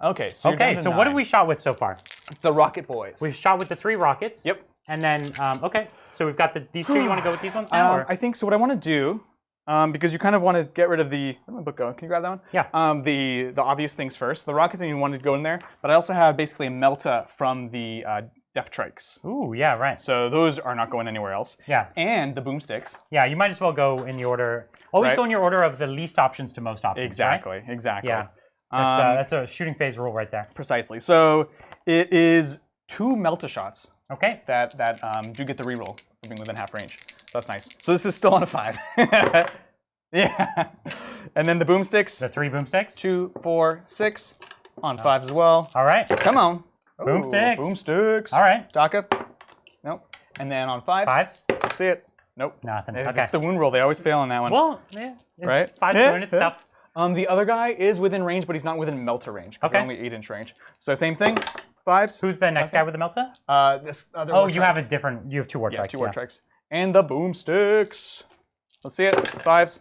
Speaker 2: Okay. So
Speaker 1: so what have we shot with so far?
Speaker 2: The Rocket Boys.
Speaker 1: We've shot with the 3 rockets.
Speaker 2: Yep.
Speaker 1: And then okay. So we've got these 2. You want to go with these ones now?
Speaker 2: I think so. What I want to do. Because you kind of want to get rid of the. Where'd my book go? Can you grab that one?
Speaker 1: Yeah.
Speaker 2: The obvious things first. The rocket thing you wanted to go in there, but I also have basically a Melta from the Death Trikes.
Speaker 1: Ooh, yeah, right.
Speaker 2: So those are not going anywhere else.
Speaker 1: Yeah.
Speaker 2: And the boomsticks.
Speaker 1: Yeah, you might as well go in the order. Always go in your order of the least options to most options.
Speaker 2: Exactly.
Speaker 1: Right?
Speaker 2: Exactly.
Speaker 1: Yeah. That's a shooting phase rule right there.
Speaker 2: Precisely. So it is 2 Melta shots.
Speaker 1: Okay.
Speaker 2: That do get the reroll for being within half range. So that's nice. So this is still on a 5. Yeah. And then the boomsticks.
Speaker 1: The 3 boomsticks.
Speaker 2: 2, 4, 6 on 5s as well.
Speaker 1: All right.
Speaker 2: Come on.
Speaker 1: Boomsticks.
Speaker 2: Boomsticks.
Speaker 1: All right.
Speaker 2: Daka. Nope. And then on 5s.
Speaker 1: 5s.
Speaker 2: Let's see it. Nope.
Speaker 1: Nothing.
Speaker 2: It's
Speaker 1: Okay.
Speaker 2: the wound roll. They always fail on that one.
Speaker 1: Well, yeah. It's
Speaker 2: right?
Speaker 1: 5 to win. It's tough.
Speaker 2: The other guy is within range, but he's not within Melta range.
Speaker 1: Okay.
Speaker 2: Only 8-inch range. So same thing. 5s.
Speaker 1: Who's the next guy with the Melta?
Speaker 2: This other.
Speaker 1: Oh, you have a different. You have 2 war trikes.
Speaker 2: 2 war trikes. And the boomsticks. Let's see it. 5s.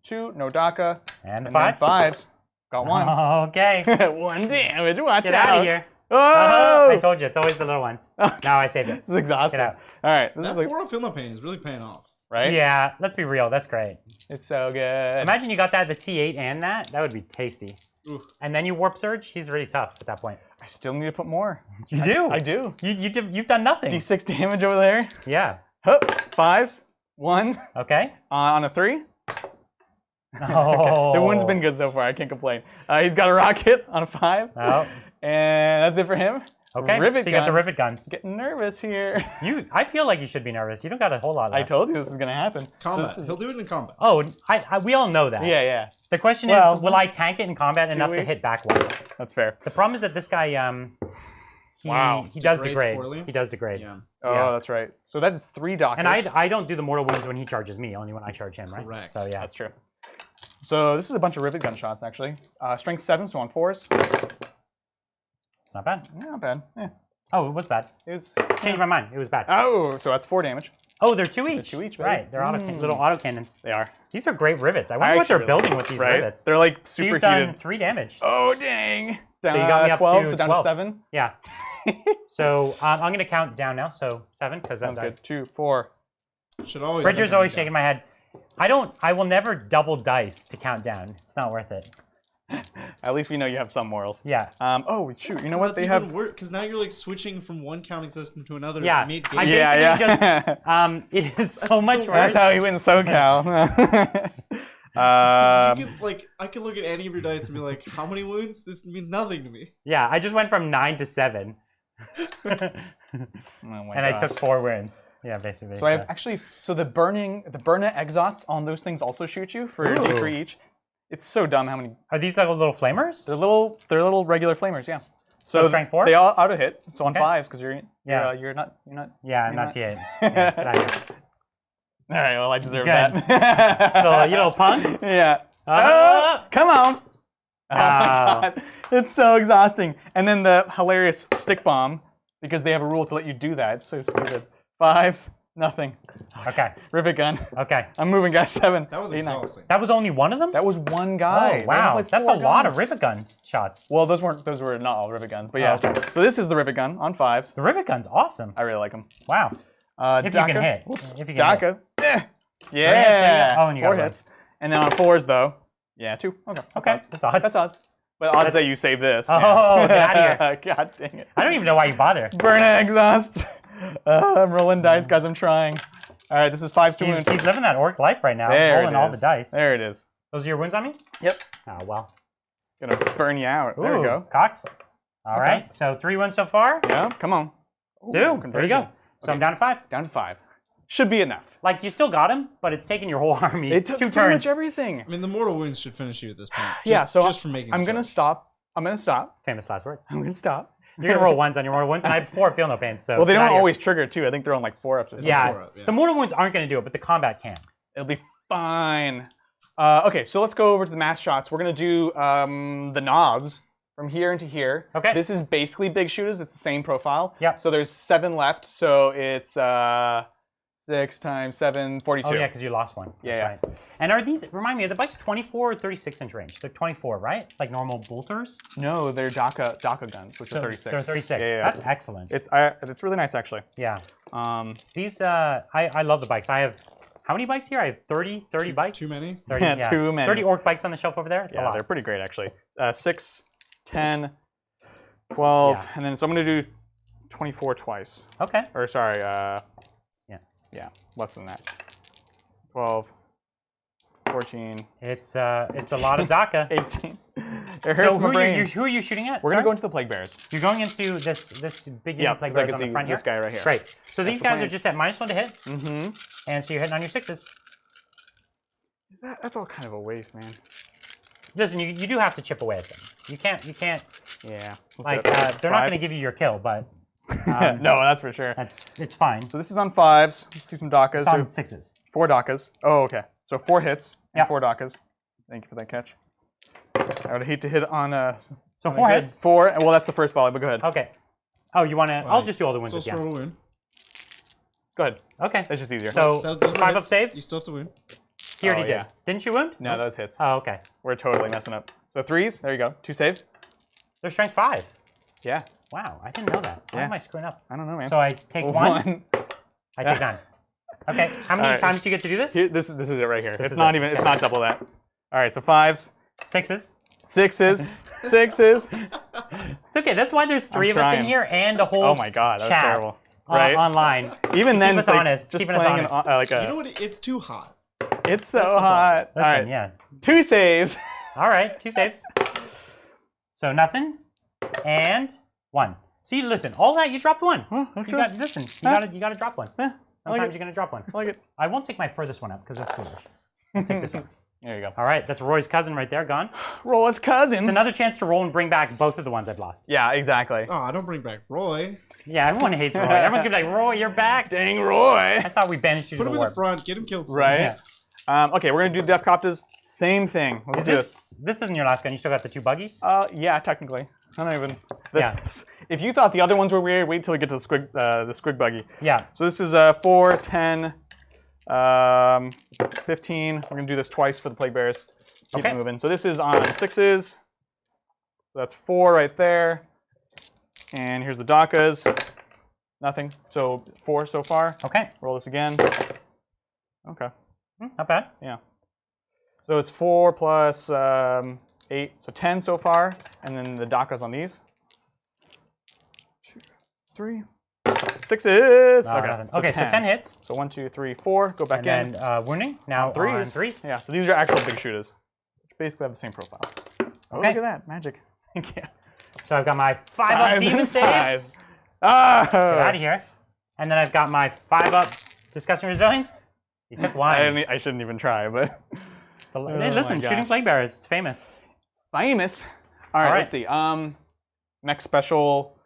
Speaker 2: 2. No Daka.
Speaker 1: And the 5s.
Speaker 2: 5s. Got 1.
Speaker 1: Okay.
Speaker 2: 1 damage. Watch
Speaker 1: Get
Speaker 2: out.
Speaker 1: out of here.
Speaker 2: Oh!
Speaker 1: I told you, it's always the little ones. Now I saved it.
Speaker 2: This is exhausting.
Speaker 1: Get out.
Speaker 2: All right.
Speaker 3: That 4 up Feel Pain is really paying off.
Speaker 2: Right?
Speaker 1: Yeah, let's be real. That's great.
Speaker 2: It's so good.
Speaker 1: Imagine you got that the T8 and that. That would be tasty.
Speaker 3: Oof.
Speaker 1: And then you warp surge. He's really tough at that point.
Speaker 2: I still need to put more.
Speaker 1: You do.
Speaker 2: I do.
Speaker 1: You've done nothing.
Speaker 2: D6 damage over there.
Speaker 1: Yeah.
Speaker 2: Hup. 5s. 1.
Speaker 1: Okay.
Speaker 2: On a 3.
Speaker 1: Oh.
Speaker 2: The wound's been good so far. I can't complain. He's got a rocket on a 5.
Speaker 1: Oh.
Speaker 2: And that's it for him.
Speaker 1: Okay.
Speaker 2: Rivet
Speaker 1: so you got the rivet guns.
Speaker 2: Getting nervous here.
Speaker 1: I feel like you should be nervous. You don't got a whole lot left.
Speaker 2: I told you this is gonna happen.
Speaker 3: Combat. He'll do it in combat.
Speaker 1: Oh, we all know that.
Speaker 2: Yeah, yeah.
Speaker 1: The question is, will I tank it in combat enough to hit back once?
Speaker 2: That's fair.
Speaker 1: The problem is that this guy, he does degrade.
Speaker 3: Poorly.
Speaker 1: He does degrade.
Speaker 3: Yeah.
Speaker 2: Oh, that's right. So that is 3 doctors.
Speaker 1: And I don't do the mortal wounds when he charges me, only when I charge him, right?
Speaker 3: Correct.
Speaker 1: So yeah.
Speaker 2: That's true. So this is a bunch of rivet gun shots, actually. Strength 7, so on 4s.
Speaker 1: It's not bad.
Speaker 2: Yeah, not bad. Yeah.
Speaker 1: Oh, it was bad.
Speaker 2: It was.
Speaker 1: Changed my mind. It was bad.
Speaker 2: Oh, so that's 4 damage.
Speaker 1: Oh, they're 2 each.
Speaker 2: They're 2 each, baby.
Speaker 1: Right. They're little auto cannons.
Speaker 2: They are.
Speaker 1: These are great rivets. I wonder what they're building with these rivets.
Speaker 2: They're like
Speaker 1: So
Speaker 2: super
Speaker 1: you've done
Speaker 2: heated.
Speaker 1: 3 damage.
Speaker 2: Oh, dang.
Speaker 1: So you got me up
Speaker 2: 12,
Speaker 1: to
Speaker 2: so down
Speaker 1: 12.
Speaker 2: to 7.
Speaker 1: Yeah. So I'm going to count down now. So 7, because
Speaker 2: Sounds
Speaker 1: that's
Speaker 2: good. 2, 4.
Speaker 3: Should always.
Speaker 1: Bridger's always shaking my head. I will never double dice to count down. It's not worth it.
Speaker 2: At least we know you have some morals.
Speaker 1: Yeah.
Speaker 2: Oh, shoot. You know what?
Speaker 3: That's
Speaker 2: They
Speaker 3: even
Speaker 2: have.
Speaker 3: because now you're like switching from one counting system to another.
Speaker 1: Yeah.
Speaker 3: Mid-game.
Speaker 1: I basically just, it is so much worse.
Speaker 2: That's how he wins SoCal.
Speaker 3: You could, like, I could look at any of your dice and be like, how many wounds? This means nothing to me.
Speaker 1: Yeah, I just went from 9 to 7. And I took 4 wounds. Yeah, basically.
Speaker 2: So I have actually, the burner exhausts on those things also shoot you for D3 each. It's so dumb how many.
Speaker 1: Are these like little flamers?
Speaker 2: They're little regular flamers, yeah.
Speaker 1: So strength 4?
Speaker 2: They all auto hit. So on
Speaker 1: Okay.
Speaker 2: 5s because you're
Speaker 1: Yeah.
Speaker 2: not.
Speaker 1: Yeah, I'm not T8. Yeah, get out of here.
Speaker 2: All right, well I deserve
Speaker 1: Good.
Speaker 2: that.
Speaker 1: You little punk.
Speaker 2: Yeah. Oh, come on. Oh my god, it's so exhausting. And then the hilarious stick bomb because they have a rule to let you do that. It's so stupid. 5s, nothing.
Speaker 1: Okay.
Speaker 2: Rivet gun.
Speaker 1: Okay.
Speaker 2: I'm moving, guys. 7.
Speaker 3: That was
Speaker 2: 8, 9.
Speaker 3: exhausting.
Speaker 1: That was only one of them?
Speaker 2: That was one guy.
Speaker 1: Oh,
Speaker 2: They have,
Speaker 1: wow.
Speaker 2: like,
Speaker 1: That's a
Speaker 2: 4
Speaker 1: lot of
Speaker 2: guns.
Speaker 1: rivet guns shots.
Speaker 2: Well, those were not all rivet guns, but yeah.
Speaker 1: Oh, okay.
Speaker 2: So this is the rivet gun on 5s.
Speaker 1: The rivet gun's awesome.
Speaker 2: I really like them.
Speaker 1: Wow. If you can hit. If you can hit.
Speaker 2: Daka.
Speaker 1: Yeah. Oh, and you
Speaker 2: 4
Speaker 1: got
Speaker 2: hits. And then on 4s though, 2. Okay.
Speaker 1: Okay. That's odds.
Speaker 2: That's odds. But odds that you save this.
Speaker 1: Oh, get out of here.
Speaker 2: God dang it.
Speaker 1: I don't even know why you bother.
Speaker 2: Burner exhaust. I'm rolling dice, guys. I'm trying. All right, this is 5s to wound.
Speaker 1: He's living that orc life right now.
Speaker 2: There
Speaker 1: Rolling
Speaker 2: it
Speaker 1: all
Speaker 2: is.
Speaker 1: the dice.
Speaker 2: There it is.
Speaker 1: Those are your wounds on me?
Speaker 2: Yep.
Speaker 1: Oh, well.
Speaker 2: Gonna burn you out. There
Speaker 1: Ooh,
Speaker 2: we go.
Speaker 1: cocked. All right. So 3 wounds so far.
Speaker 2: Yeah, come on. Ooh,
Speaker 1: 2. There you go.
Speaker 2: conversion.
Speaker 1: So I'm down to 5.
Speaker 2: Down to 5. should be enough.
Speaker 1: Like, you still got him, but it's taken your whole army.
Speaker 2: It took
Speaker 1: 2
Speaker 2: pretty
Speaker 1: turns.
Speaker 2: much everything.
Speaker 3: I mean, the mortal wounds should finish you at this point.
Speaker 2: Yeah, so
Speaker 3: just for making.
Speaker 2: I'm gonna stop. I'm gonna stop.
Speaker 1: Famous last words.
Speaker 2: I'm gonna stop.
Speaker 1: You're gonna roll 1s on your mortal wounds, and I have 4 feel no pain. So
Speaker 2: Well, they
Speaker 1: get
Speaker 2: don't
Speaker 1: out of here.
Speaker 2: always trigger too. I think they're on like 4 ups. Or something.
Speaker 1: Yeah.
Speaker 3: 4 up, yeah.
Speaker 1: The mortal wounds aren't gonna do it, but the combat can.
Speaker 2: It'll be fine. Okay, so let's go over to the mass shots. We're gonna do the knobs from here into here.
Speaker 1: Okay.
Speaker 2: This is basically big shooters. It's the same profile.
Speaker 1: Yep.
Speaker 2: So there's 7 left. So it's 6 times 7, 42.
Speaker 1: Oh yeah, because you lost one. That's
Speaker 2: Yeah.
Speaker 1: right. And are these? Remind me, are the bikes 24 or 36-inch range? They're 24, right? Like normal bolters.
Speaker 2: No, they're DACA guns, which are 36.
Speaker 1: They're 36.
Speaker 2: Yeah.
Speaker 1: That's excellent.
Speaker 2: It's really nice actually.
Speaker 1: Yeah.
Speaker 2: These
Speaker 1: I love the bikes. I have how many bikes here? I have 30 bikes.
Speaker 3: Too many.
Speaker 1: 30,
Speaker 2: Yeah, too many.
Speaker 1: 30 orc bikes on the shelf over there. It's a
Speaker 2: yeah,
Speaker 1: lot.
Speaker 2: they're pretty great actually. 6, 10, 12,
Speaker 1: Yeah.
Speaker 2: and then so I'm gonna do 24 twice.
Speaker 1: Okay.
Speaker 2: Or sorry,
Speaker 1: Yeah.
Speaker 2: less than that. 12, 14,
Speaker 1: It's a lot of DACA.
Speaker 2: 18. It hurts
Speaker 1: So
Speaker 2: my brain.
Speaker 1: who are you shooting at?
Speaker 2: We're gonna
Speaker 1: Sorry?
Speaker 2: go into the plague bears.
Speaker 1: You're going into this big unit plague
Speaker 2: because I
Speaker 1: bears
Speaker 2: can
Speaker 1: on the
Speaker 2: see
Speaker 1: front
Speaker 2: this
Speaker 1: here.
Speaker 2: guy right here.
Speaker 1: Great. So these
Speaker 2: the
Speaker 1: guys
Speaker 2: plan.
Speaker 1: are just at -1 to hit,
Speaker 2: Mm-hmm.
Speaker 1: and so you're hitting on your 6s.
Speaker 2: That's all kind of a waste, man.
Speaker 1: Listen, you do have to chip away at them. You can't
Speaker 2: Yeah.
Speaker 1: like they're not going to give you your kill, but
Speaker 2: no, that's for sure.
Speaker 1: it's fine.
Speaker 2: So this is on 5s. Let's see some DACAs.
Speaker 1: It's on 6s.
Speaker 2: 4 DACAs. Oh, okay. So 4 hits and
Speaker 1: Yep.
Speaker 2: 4 DACAs. Thank you for that catch. I would hate to hit on
Speaker 1: So
Speaker 2: something
Speaker 1: 4
Speaker 2: good.
Speaker 1: hits.
Speaker 2: 4. Well, that's the first volley, but go ahead.
Speaker 1: Okay. Oh, you want to? I'll just do all the wounds
Speaker 3: Still
Speaker 1: at the
Speaker 3: throw
Speaker 1: end.
Speaker 3: a wound.
Speaker 2: Go ahead.
Speaker 1: Okay.
Speaker 2: That's just easier.
Speaker 1: So
Speaker 3: Those are
Speaker 1: 5 up
Speaker 3: hits.
Speaker 1: saves.
Speaker 3: You still have to wound.
Speaker 1: He already
Speaker 2: Oh, yeah.
Speaker 1: did. Didn't you wound?
Speaker 2: No, those hits.
Speaker 1: Oh, okay.
Speaker 2: We're totally messing up. So 3s. There you go. 2 saves.
Speaker 1: They're strength 5.
Speaker 2: Yeah.
Speaker 1: Wow, I didn't know that. Why
Speaker 2: Yeah.
Speaker 1: am I screwing up?
Speaker 2: I don't know, man.
Speaker 1: So I take 1. I take 9. Okay. How many
Speaker 2: All right.
Speaker 1: times do you get to do this?
Speaker 2: Here, this is it right here.
Speaker 1: This
Speaker 2: It's
Speaker 1: is
Speaker 2: not
Speaker 1: it.
Speaker 2: even. It's not double that. All right. So 5s,
Speaker 1: 6s.
Speaker 2: 6s, 6s.
Speaker 1: It's okay. That's why there's 3 of us
Speaker 2: trying.
Speaker 1: in here and a whole
Speaker 2: Oh my God, that's
Speaker 1: chat
Speaker 2: terrible. Right?
Speaker 1: online.
Speaker 2: Even then,
Speaker 1: us
Speaker 2: it's like
Speaker 1: honest,
Speaker 2: just
Speaker 1: keeping us
Speaker 2: playing
Speaker 1: honest.
Speaker 2: like a.
Speaker 3: You know what? It's too hot.
Speaker 2: It's so
Speaker 3: the problem.
Speaker 2: hot.
Speaker 1: Listen,
Speaker 2: All right.
Speaker 1: yeah.
Speaker 2: 2 saves.
Speaker 1: All right, 2 saves. So nothing, and 1. So you listen. All that you dropped 1.
Speaker 2: Okay.
Speaker 1: You got listen. You got to drop 1.
Speaker 2: Yeah, I like
Speaker 1: Sometimes
Speaker 2: it.
Speaker 1: you're gonna drop 1.
Speaker 2: I like it.
Speaker 1: I won't take my furthest one up because that's foolish. I'll take this one.
Speaker 2: There you go.
Speaker 1: All right, that's Roy's cousin right there, gone.
Speaker 2: Roll his cousin.
Speaker 1: It's another chance to roll and bring back both of the ones I've lost.
Speaker 2: Yeah, exactly.
Speaker 3: Oh, don't bring back Roy.
Speaker 1: Yeah, everyone hates Roy. Everyone's gonna be like, Roy, you're back.
Speaker 2: Dang, Roy.
Speaker 1: I thought we banished you
Speaker 3: Put
Speaker 1: to
Speaker 3: him
Speaker 1: the
Speaker 3: in the
Speaker 1: warp.
Speaker 3: front. Get him killed. First.
Speaker 2: Right. Okay, we're gonna do Death Copters. Same thing. Let's
Speaker 1: Is
Speaker 2: do this.
Speaker 1: this isn't your last gun? You still got the 2 buggies?
Speaker 2: Yeah, technically. I don't even.
Speaker 1: Yeah.
Speaker 2: If you thought the other ones were weird, wait till we get to the squig buggy.
Speaker 1: Yeah.
Speaker 2: So this is 4, 10, 15. We're gonna do this twice for the plague bears. Keep
Speaker 1: Okay.
Speaker 2: it moving. So this is on 6s. So that's 4 right there. And here's the DACAs. Nothing. So 4 so far.
Speaker 1: Okay.
Speaker 2: Roll this again. Okay.
Speaker 1: Not bad.
Speaker 2: Yeah. So it's 4 plus 8, so 10 so far, and then the DACAs on these. 2, 3, 6s. Okay.
Speaker 1: Okay, so 10 hits.
Speaker 2: So 1, 2, 3, 4. Go back in.
Speaker 1: And then wounding. Now on 3s.
Speaker 2: Yeah. So these are actual big shooters, which basically have the same profile. Oh,
Speaker 1: Okay.
Speaker 2: look at that magic. Yeah.
Speaker 1: So I've got my 5-up demon
Speaker 2: and
Speaker 1: saves.
Speaker 2: fives. Oh.
Speaker 1: Get out of here. And then I've got my 5-up disgusting resilience. You took 1.
Speaker 2: I shouldn't even try, but
Speaker 1: Hey,
Speaker 2: Oh
Speaker 1: listen,
Speaker 2: my
Speaker 1: shooting
Speaker 2: gosh.
Speaker 1: plague bearers. It's famous.
Speaker 2: famous. All right, let's see. Next special.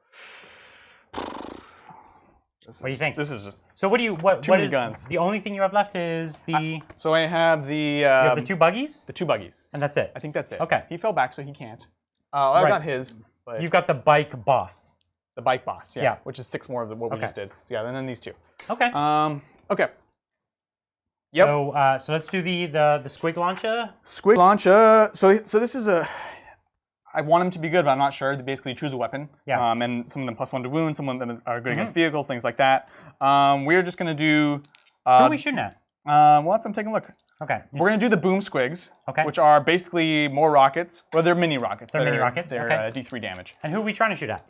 Speaker 1: What do you think?
Speaker 2: This is just
Speaker 1: So what do you what
Speaker 2: Too
Speaker 1: what
Speaker 2: many
Speaker 1: is
Speaker 2: guns.
Speaker 1: the only thing you have left is the you
Speaker 2: so I have the
Speaker 1: have the 2 buggies
Speaker 2: the 2 buggies.
Speaker 1: and that's it.
Speaker 2: I think that's it.
Speaker 1: Okay.
Speaker 2: He fell back, so he can't. I
Speaker 1: Right.
Speaker 2: got his, but
Speaker 1: You've got the bike boss.
Speaker 2: the bike boss. Yeah.
Speaker 1: Yeah.
Speaker 2: Which is 6 more of what we
Speaker 1: Okay.
Speaker 2: just did. So yeah, and then these 2.
Speaker 1: Okay.
Speaker 2: Okay. Yep.
Speaker 1: So let's do the squig launcher.
Speaker 2: Squig launcher. So this is a. I want him to be good, but I'm not sure. They basically choose a weapon.
Speaker 1: Yeah.
Speaker 2: And some of them +1 to wound, some of them are good against vehicles, things like that. We're just gonna do.
Speaker 1: Who are we shooting at?
Speaker 2: Well, I'm taking a look.
Speaker 1: Okay.
Speaker 2: We're gonna do the boom squigs,
Speaker 1: Okay.
Speaker 2: which are basically more rockets. Well, they're mini rockets.
Speaker 1: They're mini rockets,
Speaker 2: They're
Speaker 1: okay.
Speaker 2: D3 damage.
Speaker 1: And who are we trying to shoot at?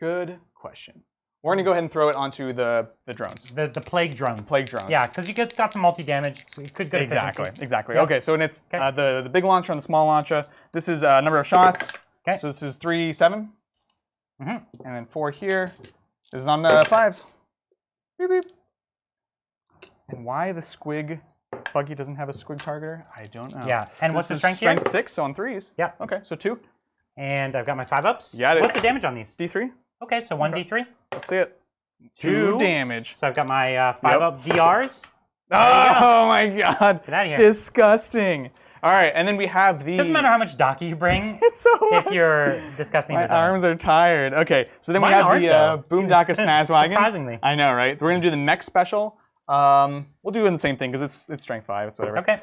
Speaker 2: Good question. We're gonna go ahead and throw it onto the drones.
Speaker 1: The plague drones.
Speaker 2: Plague drones.
Speaker 1: Yeah, because you got some multi-damage, so you could get
Speaker 2: Exactly.
Speaker 1: efficiency.
Speaker 2: Exactly.
Speaker 1: Yep.
Speaker 2: Okay. So and it's
Speaker 1: Okay.
Speaker 2: the big launcher and the small launcher. This is number of shots.
Speaker 1: Okay.
Speaker 2: So this is 3, 7,
Speaker 1: Mhm.
Speaker 2: and then 4 here. This is on the 5s. Beep beep. And why the squig buggy doesn't have a squig targeter, I don't know.
Speaker 1: Yeah, and what's the strength here?
Speaker 2: Strength 6 on 3s.
Speaker 1: Yeah.
Speaker 2: Okay, so 2.
Speaker 1: And I've got my 5-ups.
Speaker 2: Yeah.
Speaker 1: What's the damage on these?
Speaker 2: D3.
Speaker 1: Okay, so 1d3.
Speaker 2: Let's see it. 2 damage.
Speaker 1: So I've got my 5-up DRs.
Speaker 2: Oh my god.
Speaker 1: Get out of here.
Speaker 2: Disgusting. All right, and then we have the...
Speaker 1: Doesn't matter how much Daki you bring
Speaker 2: It's so much.
Speaker 1: if you're disgusting
Speaker 2: My
Speaker 1: design.
Speaker 2: arms are tired. Okay, so then
Speaker 1: Mine
Speaker 2: we have
Speaker 1: aren't,
Speaker 2: the
Speaker 1: though.
Speaker 2: Boomdaka Snazwagon.
Speaker 1: Surprisingly.
Speaker 2: I know, right? We're going to do the mech special. We'll do it in the same thing because it's strength 5. It's whatever.
Speaker 1: Okay.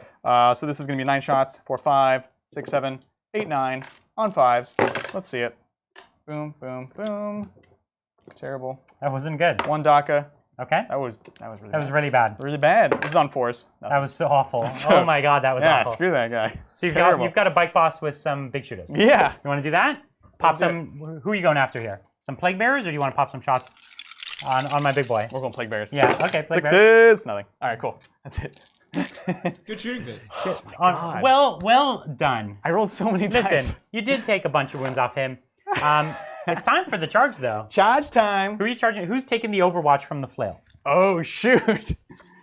Speaker 2: So this is going to be 9 shots. 4, 5, 6, 7, 8, 9 on 5s. Let's see it. Boom, boom, boom. Terrible.
Speaker 1: That wasn't good.
Speaker 2: 1 Daka.
Speaker 1: Okay.
Speaker 2: That was really
Speaker 1: That was
Speaker 2: bad.
Speaker 1: really bad.
Speaker 2: Really bad. This is on 4s.
Speaker 1: That was so awful.
Speaker 2: So-
Speaker 1: Oh my god, that was
Speaker 2: Yeah,
Speaker 1: awful.
Speaker 2: screw that guy.
Speaker 1: So
Speaker 2: Terrible.
Speaker 1: you've got a bike boss with some big shooters.
Speaker 2: Yeah.
Speaker 1: You want to do that? Pop
Speaker 2: Let's do
Speaker 1: some. Who are you going after here? Some plague bearers, or do you want to pop some shots on my big boy?
Speaker 2: We're going Plague Bears.
Speaker 1: Yeah. Okay. Plague bearers.
Speaker 2: 6s. Nothing. All right, cool. That's it.
Speaker 3: Good shooting face.
Speaker 2: God.
Speaker 1: Well done.
Speaker 2: I rolled so many dice.
Speaker 1: Listen, you did take a bunch of wounds off him. It's time for the charge, though.
Speaker 2: Charge time.
Speaker 1: Who are you charging? Who's taking the Overwatch from the flail?
Speaker 2: Oh, shoot.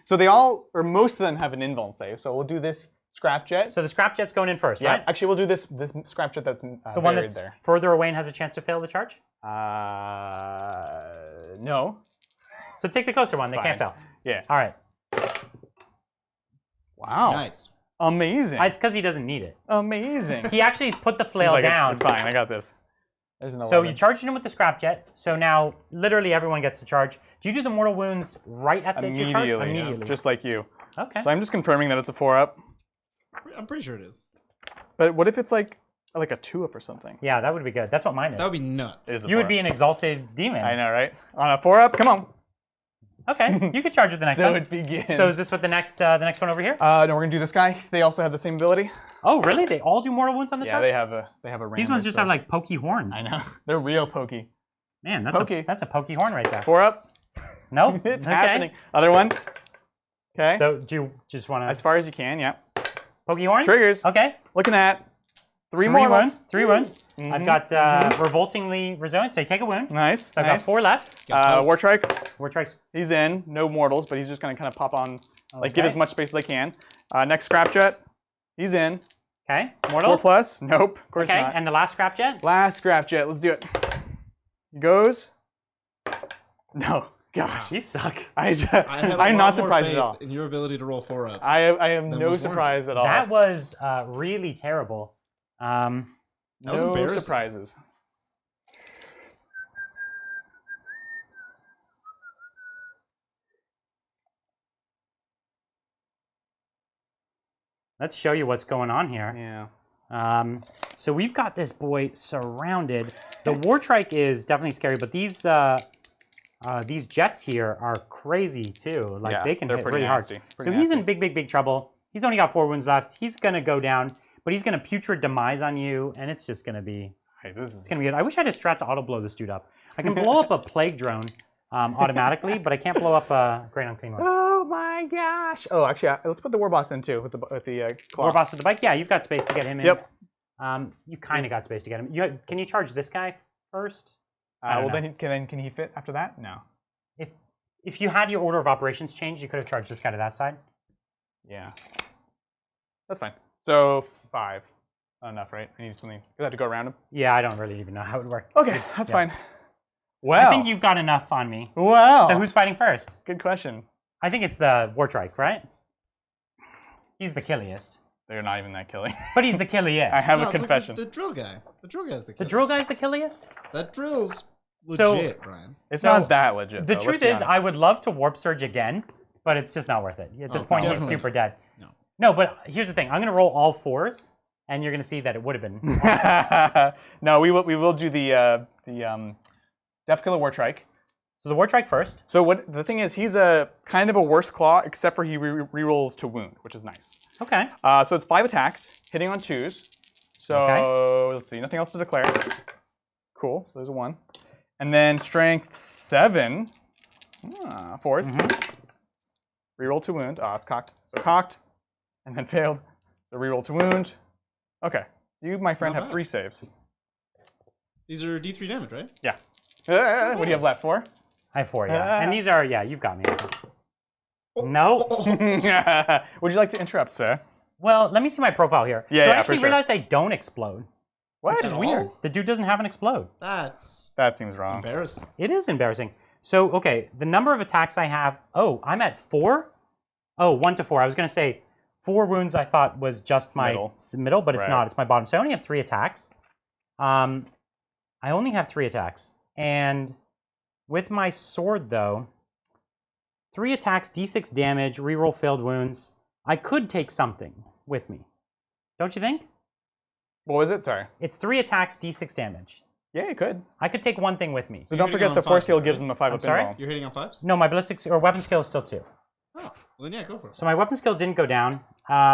Speaker 2: So they all, or most of them have an invuln save. So we'll do this Scrapjet.
Speaker 1: So the Scrapjet's going in first,
Speaker 2: Yeah,
Speaker 1: right?
Speaker 2: actually, we'll do this Scrapjet that's
Speaker 1: The one
Speaker 2: buried
Speaker 1: that's
Speaker 2: there.
Speaker 1: further away and has a chance to fail the charge?
Speaker 2: No.
Speaker 1: So take the closer one. They
Speaker 2: Fine.
Speaker 1: can't fail.
Speaker 2: Yeah.
Speaker 1: All right.
Speaker 2: Wow.
Speaker 3: Nice.
Speaker 2: Amazing.
Speaker 1: It's because he doesn't need it.
Speaker 2: Amazing.
Speaker 1: He actually put the
Speaker 2: He's
Speaker 1: flail
Speaker 2: like,
Speaker 1: down.
Speaker 2: It's fine. I got this. There's an 11.
Speaker 1: So you charged him with the Scrapjet. So now literally everyone gets to charge. Do you do the mortal wounds right at the charge?
Speaker 2: Immediately.
Speaker 1: Immediately.
Speaker 2: Just like you.
Speaker 1: Okay.
Speaker 2: So I'm just confirming that it's a 4-up.
Speaker 3: I'm pretty sure it is.
Speaker 2: But what if it's like a 2-up or something?
Speaker 1: Yeah, that would be good. That's what mine is.
Speaker 3: That would be nuts.
Speaker 2: It is a
Speaker 1: You would
Speaker 2: 4-up.
Speaker 1: be an exalted demon.
Speaker 2: I know, right? On a 4-up, come on.
Speaker 1: Okay, you could charge with the next
Speaker 2: So
Speaker 1: one.
Speaker 2: it begins.
Speaker 1: So is this what the next one over here?
Speaker 2: No, we're gonna do this guy. They also have the same ability.
Speaker 1: Oh, really? They all do mortal wounds on the
Speaker 2: Yeah,
Speaker 1: charge?
Speaker 2: they have a random.
Speaker 1: These ones just have like pokey horns.
Speaker 2: I know. They're real pokey.
Speaker 1: Man, that's
Speaker 2: Pokey.
Speaker 1: that's a pokey horn right there.
Speaker 2: 4-up.
Speaker 1: Nope.
Speaker 2: It's
Speaker 1: Okay.
Speaker 2: happening. Other one. Okay.
Speaker 1: So do you just want
Speaker 2: As
Speaker 1: to
Speaker 2: far as you can, yeah.
Speaker 1: pokey horns?
Speaker 2: Triggers.
Speaker 1: Okay.
Speaker 2: Looking at 3
Speaker 1: Three
Speaker 2: more
Speaker 1: wounds. 3 wounds.
Speaker 2: Mhm,
Speaker 1: I've got revoltingly resilient. So you take a wound.
Speaker 2: Nice.
Speaker 1: So I've got
Speaker 2: nice.
Speaker 1: 4 left.
Speaker 2: Wartrike.
Speaker 1: War strikes.
Speaker 2: He's in. No mortals, but he's just gonna kind of pop on, like get
Speaker 1: Okay.
Speaker 2: as much space as I can. Next Scrapjet. He's in.
Speaker 1: Okay.
Speaker 2: 4
Speaker 1: Mortals.
Speaker 2: plus. Nope. Of course
Speaker 1: Okay.
Speaker 2: not.
Speaker 1: And the last Scrapjet.
Speaker 2: Last Scrapjet. Let's do it. He goes. No. Gosh.
Speaker 1: You suck.
Speaker 3: I have a
Speaker 2: I'm
Speaker 3: lot
Speaker 2: not
Speaker 3: more
Speaker 2: surprised
Speaker 3: faith
Speaker 2: at all.
Speaker 3: in your ability to roll 4-ups.
Speaker 2: I am
Speaker 3: That
Speaker 2: no
Speaker 3: was
Speaker 2: surprise at all.
Speaker 1: That was really terrible.
Speaker 3: That was
Speaker 2: no
Speaker 3: embarrassing.
Speaker 2: surprises.
Speaker 1: Let's show you what's going on here.
Speaker 2: Yeah.
Speaker 1: So we've got this boy surrounded. The Wartrike is definitely scary, but these jets here are crazy too. Like
Speaker 2: Yeah,
Speaker 1: they can
Speaker 2: they're
Speaker 1: hit
Speaker 2: pretty
Speaker 1: really
Speaker 2: nasty.
Speaker 1: hard.
Speaker 2: Pretty
Speaker 1: So he's in
Speaker 2: nasty.
Speaker 1: big trouble. He's only got 4 wounds left. He's gonna go down, but he's gonna putrid demise on you, and it's just gonna be
Speaker 2: Hey, this is.
Speaker 1: it's gonna be good. I wish I had a strat to auto blow this dude up. I can blow up a plague drone automatically, but I can't blow up a great unclean one.
Speaker 2: Oh my gosh! Oh, actually, let's put the war boss in too with the claw.
Speaker 1: War boss with the bike. Yeah, you've got space to get him in.
Speaker 2: Yep.
Speaker 1: You kind of got space to get him. Can you charge this guy first? I don't
Speaker 2: Well,
Speaker 1: know.
Speaker 2: then can he fit after that? No.
Speaker 1: If you had your order of operations changed, you could have charged this guy to that side.
Speaker 2: Yeah. That's fine. So 5. Not enough, right? I need something. You have to go around him.
Speaker 1: Yeah, I don't really even know how it would work.
Speaker 2: Okay, that's
Speaker 1: Yeah.
Speaker 2: fine. Well.
Speaker 1: I think you've got enough on me.
Speaker 2: Wow.
Speaker 1: So who's fighting first?
Speaker 2: Good question.
Speaker 1: I think it's the Wartrike, right? He's the killiest.
Speaker 2: They're not even that killing.
Speaker 1: But he's the killiest.
Speaker 2: I have
Speaker 3: No,
Speaker 2: a
Speaker 3: it's like
Speaker 2: confession.
Speaker 3: the drill guy. The drill guy's the
Speaker 1: The
Speaker 3: killer.
Speaker 1: drill guy's the killiest?
Speaker 3: That drill's
Speaker 1: So-
Speaker 3: legit, Brian.
Speaker 2: It's
Speaker 1: So,
Speaker 2: not that legit.
Speaker 1: The
Speaker 2: though,
Speaker 1: truth
Speaker 2: let's be
Speaker 1: is,
Speaker 2: honest.
Speaker 1: I would love to Warp Surge again, but it's just not worth it. At this point, he's
Speaker 3: definitely
Speaker 1: super
Speaker 3: not.
Speaker 1: dead.
Speaker 3: No.
Speaker 1: No, but here's the thing. I'm going to roll all 4s, and you're going to see that it would have been awesome.
Speaker 2: No, we will do the Def Killer Wartrike.
Speaker 1: So the Wartrike first.
Speaker 2: So what the thing is, he's a kind of a worse claw, except for he rerolls to wound, which is nice.
Speaker 1: Okay.
Speaker 2: So it's 5 attacks, hitting on 2s. So
Speaker 1: Okay.
Speaker 2: let's see, nothing else to declare. Cool. So there's a 1, and then strength 7, 4s. Reroll to wound. It's cocked. So cocked, and then failed. So reroll to wound. Okay. You, my friend,
Speaker 3: Not
Speaker 2: have
Speaker 3: bad.
Speaker 2: 3 saves.
Speaker 3: These are D3 damage, right?
Speaker 2: Yeah. What do you have left? 4?
Speaker 1: I have 4, yeah. And these are, yeah, you've got me. No.
Speaker 2: Would you like to interrupt, sir?
Speaker 1: Well, let me see my profile here.
Speaker 2: Yeah,
Speaker 1: so I
Speaker 2: yeah,
Speaker 1: actually
Speaker 2: for sure.
Speaker 1: realized I don't explode.
Speaker 2: What?
Speaker 1: Which is weird. The dude doesn't have an explode.
Speaker 3: That
Speaker 2: seems wrong.
Speaker 3: embarrassing.
Speaker 1: It is embarrassing. So, okay, the number of attacks I have. Oh, I'm at 4? Oh, 1 to 4. I was going to say 4 wounds I thought was just my middle, but it's
Speaker 2: Right.
Speaker 1: not. It's my bottom. So I only have 3 attacks. I only have 3 attacks. And with my sword, though, 3 attacks, d6 damage, reroll failed wounds. I could take something with me. Don't you think?
Speaker 2: What was it? Sorry.
Speaker 1: It's 3 attacks, d6 damage.
Speaker 2: Yeah, you could.
Speaker 1: I could take one thing with me.
Speaker 2: So don't forget the force heal gives them a 5 up
Speaker 1: sorry?
Speaker 2: invuln.
Speaker 3: You're hitting on 5s?
Speaker 1: No, my ballistic or weapon skill is still 2.
Speaker 3: Oh, well then yeah, go for it.
Speaker 1: So my weapon skill didn't go down.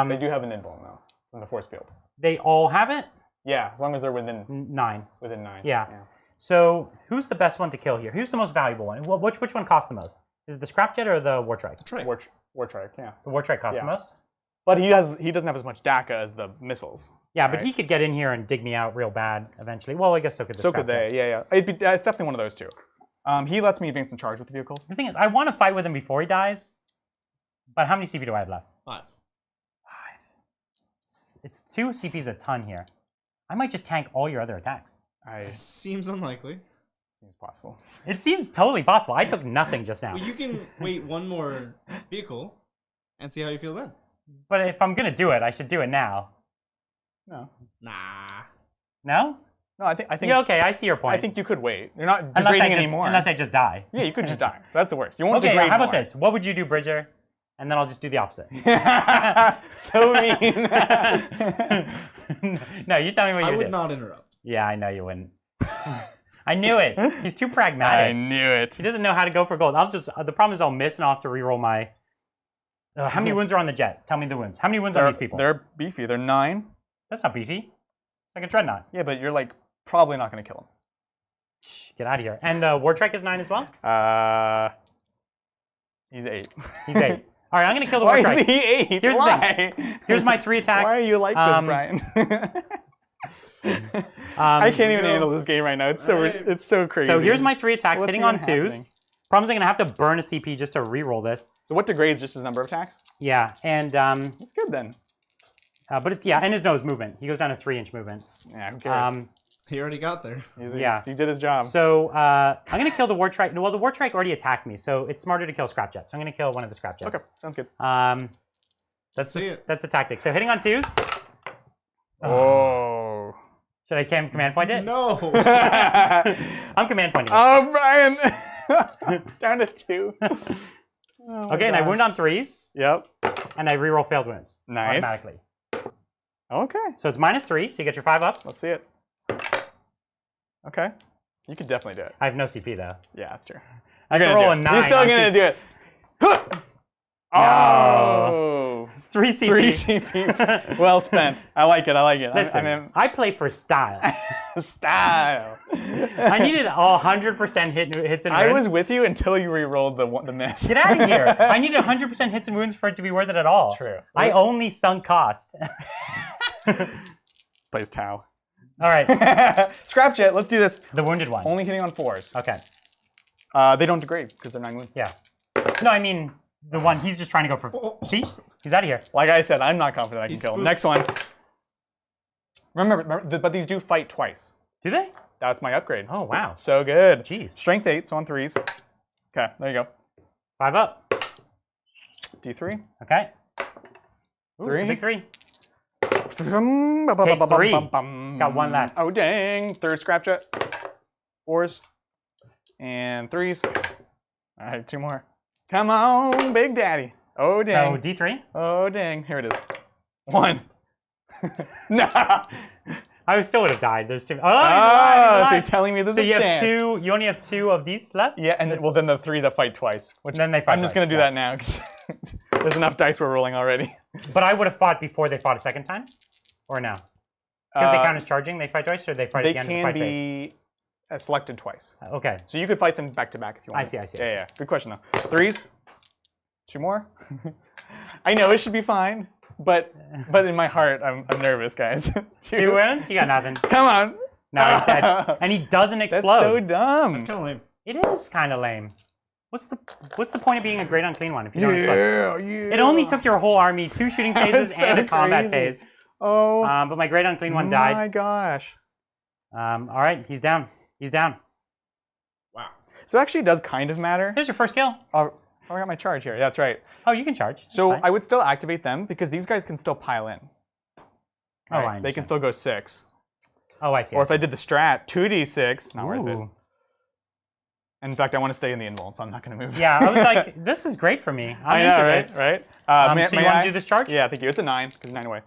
Speaker 2: They do have an invuln though, in the force field.
Speaker 1: They all have it?
Speaker 2: Yeah, as long as they're within
Speaker 1: 9.
Speaker 2: 9.
Speaker 1: Yeah. So who's the best one to kill here? Who's the most valuable one? Which one costs the most? Is it the scrapjet or the war trike?
Speaker 2: War trike, yeah.
Speaker 1: The war trike costs the most?
Speaker 2: But he doesn't have as much DACA as the missiles.
Speaker 1: Yeah, but he could get in here and dig me out real bad eventually. Well, I guess so could the
Speaker 2: So could they, yeah. It's definitely one of those two. He lets me advance in charge with the vehicles.
Speaker 1: The thing is, I want to fight with him before he dies. But how many CP do I have left?
Speaker 3: 5.
Speaker 1: It's 2 CP's a ton here. I might just tank all your other attacks.
Speaker 3: It seems unlikely.
Speaker 2: Seems possible.
Speaker 1: It seems totally possible. I took nothing just now.
Speaker 3: Well, you can wait one more vehicle and see how you feel then.
Speaker 1: But if I'm going to do it, I should do it now.
Speaker 2: No.
Speaker 3: Nah.
Speaker 1: No?
Speaker 2: No, I think.
Speaker 1: Yeah, okay, I see your point.
Speaker 2: I think you could wait. You're not degrading anymore.
Speaker 1: Unless I just die.
Speaker 2: Yeah, you could just die. That's the worst. You won't
Speaker 1: Okay,
Speaker 2: degrade
Speaker 1: how about
Speaker 2: more.
Speaker 1: this? What would you do, Bridger? And then I'll just do the opposite.
Speaker 2: So mean.
Speaker 1: No, you tell me what you do.
Speaker 3: I would not interrupt.
Speaker 1: Yeah, I know you wouldn't. I knew it. He's too pragmatic.
Speaker 2: I knew it.
Speaker 1: He doesn't know how to go for gold. The problem is I'll miss and I'll have to reroll my... how many wounds are on the jet? Tell me the wounds. How many wounds on these people?
Speaker 2: They're beefy. They're 9.
Speaker 1: That's not beefy. It's like a dreadnought.
Speaker 2: Yeah, but you're like probably not going to kill him.
Speaker 1: Get out of here. And the war trike is 9 as well?
Speaker 2: He's 8.
Speaker 1: He's 8. All right, I'm going to kill the war trike.
Speaker 2: Why is he 8?
Speaker 1: Here's
Speaker 2: Why?
Speaker 1: the thing. Here's my 3 attacks.
Speaker 2: Why are you like this, Brian? I can't even handle this game right now. It's so crazy.
Speaker 1: So here's my 3 attacks,
Speaker 2: What's
Speaker 1: hitting on
Speaker 2: even
Speaker 1: 2s.
Speaker 2: happening?
Speaker 1: Problem is I'm going to have to burn a CP just to reroll this.
Speaker 2: So what degrades just his number of attacks?
Speaker 1: Yeah, and...
Speaker 2: That's good then.
Speaker 1: but it's, and his nose movement. He goes down to 3-inch movement.
Speaker 2: Yeah, who cares?
Speaker 3: He already got there.
Speaker 2: He did his job.
Speaker 1: So I'm going to kill the war trike. Well, the war trike already attacked me, so it's smarter to kill scrapjets. So I'm going to kill one of the scrapjets.
Speaker 2: Okay, sounds good.
Speaker 1: That's the tactic. So hitting on 2s.
Speaker 2: Oh.
Speaker 1: Should I command point it?
Speaker 3: No.
Speaker 1: I'm command pointing it.
Speaker 2: Oh, Brian. Down to 2.
Speaker 1: Okay, and I wound on 3s.
Speaker 2: Yep.
Speaker 1: And I reroll failed wounds.
Speaker 2: Nice.
Speaker 1: Automatically.
Speaker 2: Okay.
Speaker 1: So it's -3, so you get your 5 ups.
Speaker 2: Let's see it. Okay. You could definitely do it.
Speaker 1: I have no CP though.
Speaker 2: Yeah, that's true.
Speaker 1: I have to roll a 9.
Speaker 2: You're still going to do it. Oh.
Speaker 1: It's 3 CP.
Speaker 2: 3 CP. Well spent. I like it.
Speaker 1: Listen, I play for style.
Speaker 2: Style.
Speaker 1: I needed 100% hits and wounds.
Speaker 2: I was with you until you re-rolled the miss.
Speaker 1: Get out of here. I needed 100% hits and wounds for it to be worth it at all.
Speaker 2: True.
Speaker 1: I only sunk cost.
Speaker 2: Plays Tau.
Speaker 1: All right.
Speaker 2: Scrapjet, let's do this.
Speaker 1: The wounded one.
Speaker 2: Only hitting on 4s.
Speaker 1: Okay.
Speaker 2: They don't degrade because they're 9 wounds.
Speaker 1: Yeah. No, I mean the one he's just trying to go for. See? He's out of here.
Speaker 2: Like I said, I'm not confident I can kill him. Next one. Remember, but these do fight twice.
Speaker 1: Do they?
Speaker 2: That's my upgrade.
Speaker 1: Oh, wow.
Speaker 2: So good.
Speaker 1: Jeez.
Speaker 2: Strength 8, so on 3s. Okay, there you go.
Speaker 1: 5 up.
Speaker 2: D3.
Speaker 1: Okay. Ooh, it's a big 3.
Speaker 2: Takes 3.
Speaker 1: He's got 1 left.
Speaker 2: Oh, dang. 3rd Scrapjet. 4s. And 3s. All right, 2 more. Come on, Big Daddy. Oh, dang.
Speaker 1: So D3?
Speaker 2: Oh, dang. Here it is. 1. No.
Speaker 1: I still would have died. There's 2. Oh, he's
Speaker 2: So
Speaker 1: alive.
Speaker 2: you're telling me there's
Speaker 1: So
Speaker 2: a
Speaker 1: you have
Speaker 2: chance.
Speaker 1: 2. You only have 2 of these left?
Speaker 2: Yeah, and then the 3 that fight twice. Which
Speaker 1: Then they fight
Speaker 2: I'm just
Speaker 1: twice,
Speaker 2: going to do that now because there's enough dice we're rolling already.
Speaker 1: But I would have fought before they fought a second time? Or no? Because they count as charging, they fight twice, or they fight
Speaker 2: They
Speaker 1: again?
Speaker 2: can be selected twice.
Speaker 1: Okay.
Speaker 2: So you could fight them back to back if you want.
Speaker 1: I see.
Speaker 2: Yeah. Good question though. 3s. 2 more. I know it should be fine, but in my heart I'm nervous, guys.
Speaker 1: 2 wounds? You got nothing.
Speaker 2: Come on.
Speaker 1: No, he's dead. And he doesn't explode.
Speaker 2: That's so dumb.
Speaker 3: That's kind of lame.
Speaker 1: It is kind of lame. What's the point of being a great unclean one if you don't expect?
Speaker 2: Yeah.
Speaker 1: It only took your whole army 2 shooting phases
Speaker 2: so
Speaker 1: and a combat
Speaker 2: crazy.
Speaker 1: phase.
Speaker 2: Oh.
Speaker 1: But my great unclean one died.
Speaker 2: My gosh.
Speaker 1: All right, he's down. He's down.
Speaker 3: Wow.
Speaker 2: So it actually does kind of matter.
Speaker 1: There's your first kill.
Speaker 2: Oh, I got my charge here. Yeah, that's right.
Speaker 1: Oh, you can charge. That's
Speaker 2: So
Speaker 1: fine.
Speaker 2: I would still activate them because these guys can still pile in.
Speaker 1: Oh, I
Speaker 2: They
Speaker 1: understand.
Speaker 2: can still go 6.
Speaker 1: Oh, I see.
Speaker 2: Or if I did the strat, 2d6, not worth it.
Speaker 1: Ooh.
Speaker 2: And in fact, I want to stay in the invul, so I'm not going to move.
Speaker 1: Yeah, I was like, this is great for me. I'm
Speaker 2: I know,
Speaker 1: into
Speaker 2: right?
Speaker 1: this.
Speaker 2: Right?
Speaker 1: So you want to do this charge?
Speaker 2: Yeah, thank you. It's a 9, because 9 away.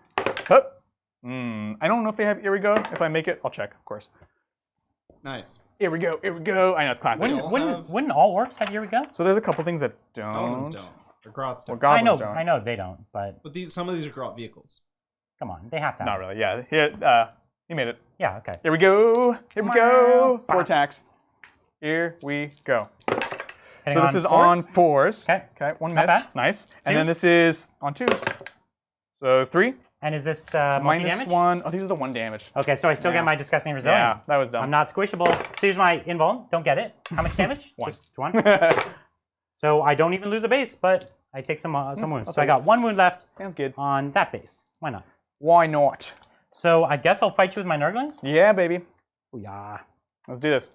Speaker 2: Hup. I don't know if they have here we go. If I make it, I'll check, of course.
Speaker 3: Nice.
Speaker 2: Here we go, here we go. I know, it's classic.
Speaker 1: Wouldn't all orcs have here we go?
Speaker 2: So there's a couple things that
Speaker 3: Goblins
Speaker 2: don't.
Speaker 3: don't. Or Grots
Speaker 2: Well,
Speaker 3: don't.
Speaker 2: goblins don't.
Speaker 1: I know they don't, but
Speaker 3: But some of these are Grot vehicles.
Speaker 1: come on, they have to.
Speaker 2: Not really, yeah. Here, you made it.
Speaker 1: Yeah, okay.
Speaker 2: Here we go. Here we go.
Speaker 1: Wow.
Speaker 2: 4 attacks. Here we go.
Speaker 1: Hitting
Speaker 2: So this is
Speaker 1: fours?
Speaker 2: on 4s.
Speaker 1: Okay.
Speaker 2: Okay, 1
Speaker 1: Not
Speaker 2: miss.
Speaker 1: bad.
Speaker 2: Nice. And then
Speaker 1: Twos?
Speaker 2: this is on 2s. So 3.
Speaker 1: And is this
Speaker 2: Minus
Speaker 1: multi-damage?
Speaker 2: 1. Oh, these are the 1 damage.
Speaker 1: Okay, so I still
Speaker 2: Yeah.
Speaker 1: get my disgusting resilient.
Speaker 2: Yeah, that was dumb.
Speaker 1: I'm not squishable. So here's my invuln. Don't get it. How much damage?
Speaker 2: 1.
Speaker 1: Just 1. So I don't even lose a base, but I take some wounds.
Speaker 2: I'll
Speaker 1: So I
Speaker 2: take
Speaker 1: got 1 wound left
Speaker 2: Sounds good.
Speaker 1: on that base. Why not?
Speaker 2: Why not?
Speaker 1: So I guess I'll fight you with my Nurglings.
Speaker 2: Yeah, baby.
Speaker 1: Booyah.
Speaker 2: Let's do this.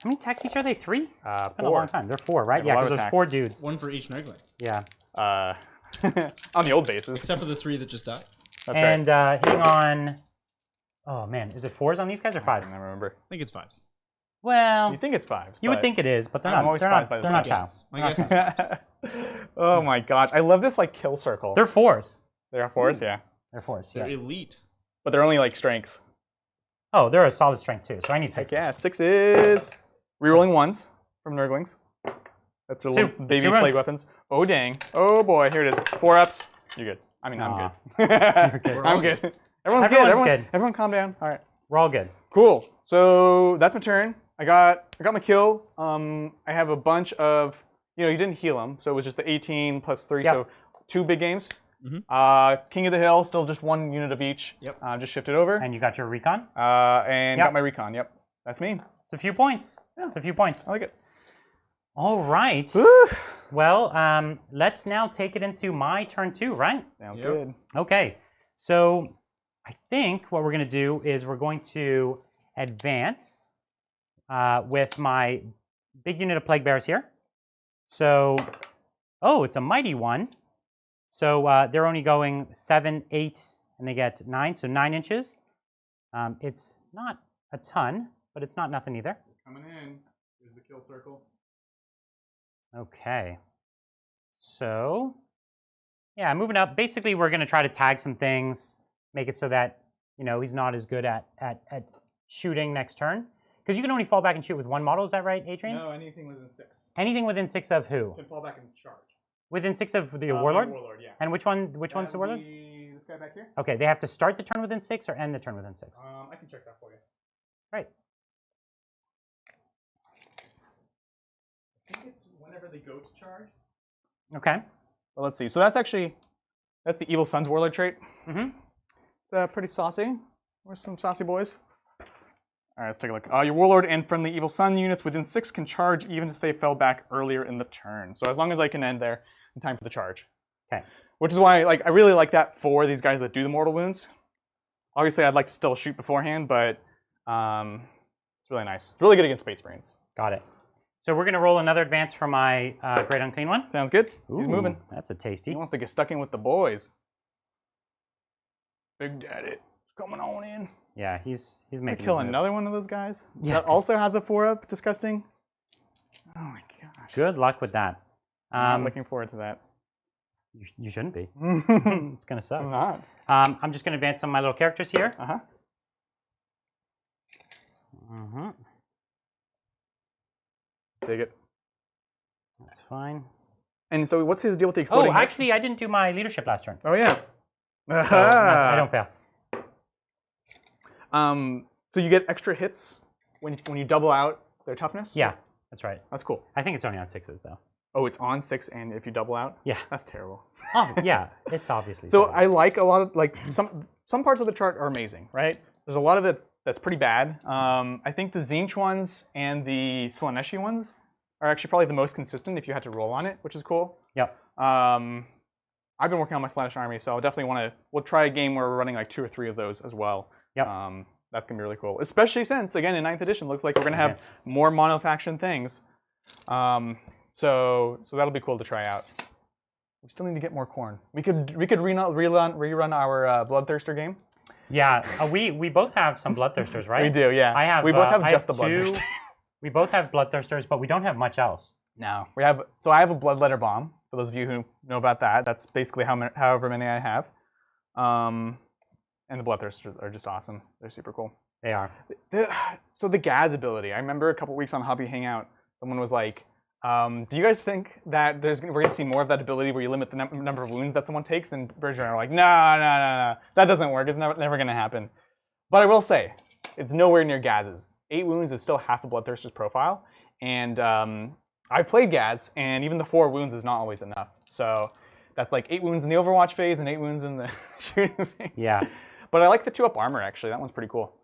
Speaker 1: How many attacks each are they? 3? It's been a
Speaker 2: 4.
Speaker 1: long time. They're 4, right?
Speaker 2: They have
Speaker 1: Yeah,
Speaker 2: a lot
Speaker 1: because
Speaker 2: of
Speaker 1: there's
Speaker 2: attacks.
Speaker 1: 4 dudes.
Speaker 3: One for each Nurgling.
Speaker 1: Yeah.
Speaker 2: On the old bases.
Speaker 3: Except for the 3 that just died.
Speaker 2: That's
Speaker 1: And
Speaker 2: right.
Speaker 1: hitting on... Oh, man. Is it 4s on these guys or 5s?
Speaker 2: I don't remember.
Speaker 3: I think it's 5s.
Speaker 1: Well,
Speaker 2: You think it's 5s.
Speaker 1: you would think it is, but they're
Speaker 2: I'm
Speaker 1: not.
Speaker 2: always
Speaker 1: They're not,
Speaker 2: surprised by
Speaker 1: they're
Speaker 2: this.
Speaker 1: not tau.
Speaker 3: My guess is 5s.
Speaker 2: Oh my gosh. I love this like kill circle.
Speaker 1: They're 4s.
Speaker 2: They're 4s, yeah.
Speaker 1: They're 4s,
Speaker 3: They're
Speaker 1: yeah.
Speaker 3: elite.
Speaker 2: But they're only like strength.
Speaker 1: Oh, they're a solid strength too, so I need 6.
Speaker 2: Heck yeah, 6s. Rerolling 1s from Nurglings. That's their little
Speaker 1: Two.
Speaker 2: baby
Speaker 1: Two
Speaker 2: plague
Speaker 1: runs.
Speaker 2: weapons. Oh dang. Oh boy, here it is. 4 ups. You're good. I mean, I'm good.
Speaker 1: good.
Speaker 2: I'm good. Everyone's
Speaker 1: Everyone's
Speaker 2: good.
Speaker 1: good.
Speaker 2: Everyone calm down. All right.
Speaker 1: We're all good.
Speaker 2: Cool. So that's my turn. I got my kill. I have a bunch of, you didn't heal them, so it was just the 18 plus 3,
Speaker 1: Yep.
Speaker 2: so 2 big games.
Speaker 3: Mhm.
Speaker 2: King of the Hill, still just 1 unit of each.
Speaker 3: Yep.
Speaker 2: Just shifted over.
Speaker 1: And you got your recon.
Speaker 2: And
Speaker 1: Yep.
Speaker 2: got my recon. Yep. That's me.
Speaker 1: It's a few points.
Speaker 2: Yeah.
Speaker 1: It's a few points.
Speaker 2: I like it.
Speaker 1: All right.
Speaker 2: Woo.
Speaker 1: Well, let's now take it into my turn 2, right?
Speaker 2: Sounds
Speaker 3: Yep.
Speaker 2: good.
Speaker 1: Okay. So I think what we're going to do is we're going to advance with my big unit of plague bears here. So, oh, it's a mighty one. So they're only going 7, 8, and they get 9, so 9 inches. It's not a ton, but it's not nothing either.
Speaker 2: Coming in. Here's the kill circle.
Speaker 1: Okay. So, yeah, moving up. Basically, we're going to try to tag some things, make it so that, he's not as good at shooting next turn. Because you can only fall back and shoot with 1 model, is that right, Adrian?
Speaker 2: No, anything within 6.
Speaker 1: Anything within 6 of who?
Speaker 2: Can fall back and charge.
Speaker 1: Within 6 of the Warlord?
Speaker 2: Warlord, yeah.
Speaker 1: And which one's the Warlord?
Speaker 2: This guy back here?
Speaker 1: Okay, they have to start the turn within 6 or end the turn within 6?
Speaker 2: I can check that for you.
Speaker 1: Right.
Speaker 2: I think it's whenever they go to charge.
Speaker 1: Okay.
Speaker 2: Well, let's see. So that's the Evil Sun's Warlord trait.
Speaker 1: Mm-hmm.
Speaker 2: It's pretty saucy. Where's some saucy boys? All right, let's take a look. Your Warlord and friendly Evil Sun units within 6 can charge even if they fell back earlier in the turn. So as long as I can end there in time for the charge.
Speaker 1: Okay.
Speaker 2: Which is why I really like that for these guys that do the mortal wounds. Obviously, I'd like to still shoot beforehand, but it's really nice. It's really good against Space Marines.
Speaker 1: Got it. So we're going to roll another advance for my Great Unclean one.
Speaker 2: Sounds good. He's
Speaker 1: Ooh,
Speaker 2: moving.
Speaker 1: That's a
Speaker 2: He
Speaker 1: tasty.
Speaker 2: wants to get stuck in with the boys. Big Daddy, coming on in.
Speaker 1: Yeah, he's
Speaker 2: Gonna
Speaker 1: making
Speaker 2: kill
Speaker 1: his move.
Speaker 2: another one of those guys.
Speaker 1: Yeah.
Speaker 2: That also has a 4-up. Disgusting. Oh my gosh.
Speaker 1: Good luck with that.
Speaker 2: I'm looking forward to that.
Speaker 1: You shouldn't be.
Speaker 2: I'm
Speaker 1: It's going to suck.
Speaker 2: not.
Speaker 1: I'm just going to advance some of my little characters here.
Speaker 2: Uh-huh.
Speaker 1: Mm-hmm.
Speaker 2: Dig it.
Speaker 1: That's fine.
Speaker 2: And so what's his deal with the
Speaker 1: Oh,
Speaker 2: exploding?
Speaker 1: actually, I didn't do my leadership last turn.
Speaker 2: Oh yeah.
Speaker 1: So I don't fail.
Speaker 2: So you get extra hits when you double out their toughness?
Speaker 1: Yeah, that's right.
Speaker 2: That's cool.
Speaker 1: I think it's only on 6s, though.
Speaker 2: Oh, it's on 6 and if you double out?
Speaker 1: Yeah.
Speaker 2: That's terrible.
Speaker 1: Oh, yeah, it's obviously.
Speaker 2: So
Speaker 1: terrible.
Speaker 2: I like a lot of, like, some parts of the chart are amazing, right? There's a lot of it that's pretty bad. I think the Zinch ones and the Slaneshi ones are actually probably the most consistent if you had to roll on it, which is cool.
Speaker 1: Yep.
Speaker 2: I've been working on my Slaanesh army, so I'll definitely we'll try a game where we're running like 2 or 3 of those as well.
Speaker 1: Yep.
Speaker 2: That's going to be really cool. Especially since, again, in 9th edition, looks like we're going to have more mono-faction things. So that'll be cool to try out. We still need to get more corn. We could rerun our Bloodthirster game.
Speaker 1: Yeah, we both have some Bloodthirsters, right?
Speaker 2: We do, yeah.
Speaker 1: I have.
Speaker 2: We both have
Speaker 1: I
Speaker 2: just
Speaker 1: have
Speaker 2: the Bloodthirster.
Speaker 1: We both have Bloodthirsters, but we don't have much else.
Speaker 2: No, we have. So I have a Bloodletter Bomb. For those of you who know about that, that's basically however many I have. And the Bloodthirsters are just awesome. They're super cool.
Speaker 1: They are.
Speaker 2: So the Gaz ability. I remember a couple weeks on Hobby Hangout, someone was like, do you guys think that we're going to see more of that ability where you limit the number of wounds that someone takes? And Berger and I were like, no, that doesn't work. It's never going to happen. But I will say, it's nowhere near Gaz's. 8 wounds is still half a Bloodthirster's profile. And I played Gaz, and even the 4 wounds is not always enough. So that's like 8 wounds in the Overwatch phase and 8 wounds in the shooting phase.
Speaker 1: Yeah.
Speaker 2: But I like the 2-up armor, actually. That one's pretty cool.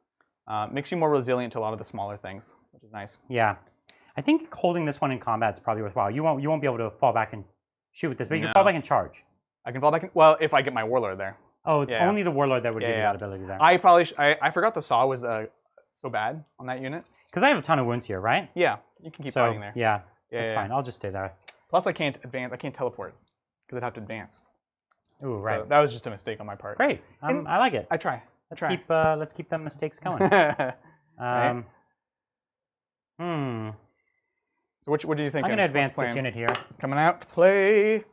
Speaker 2: Makes you more resilient to a lot of the smaller things, which is nice.
Speaker 1: Yeah. I think holding this one in combat is probably worthwhile. You won't be able to fall back and shoot with this, but you can fall back and charge.
Speaker 2: I can fall back. Well, if I get my Warlord there.
Speaker 1: Oh, it's only the Warlord that would give you that ability there.
Speaker 2: I forgot the Saw was so bad on that unit.
Speaker 1: Because I have a ton of wounds here, right?
Speaker 2: Yeah, you can keep fighting there.
Speaker 1: Yeah, that's fine. I'll just stay there.
Speaker 2: Plus, I can't advance. I can't teleport because I'd have to advance.
Speaker 1: Ooh, right.
Speaker 2: So that was just a mistake on my part.
Speaker 1: Great. I like it.
Speaker 2: I try.
Speaker 1: Let's keep them mistakes going.
Speaker 2: Right. So what do you think?
Speaker 1: I'm going to advance this unit here.
Speaker 2: Coming out to play.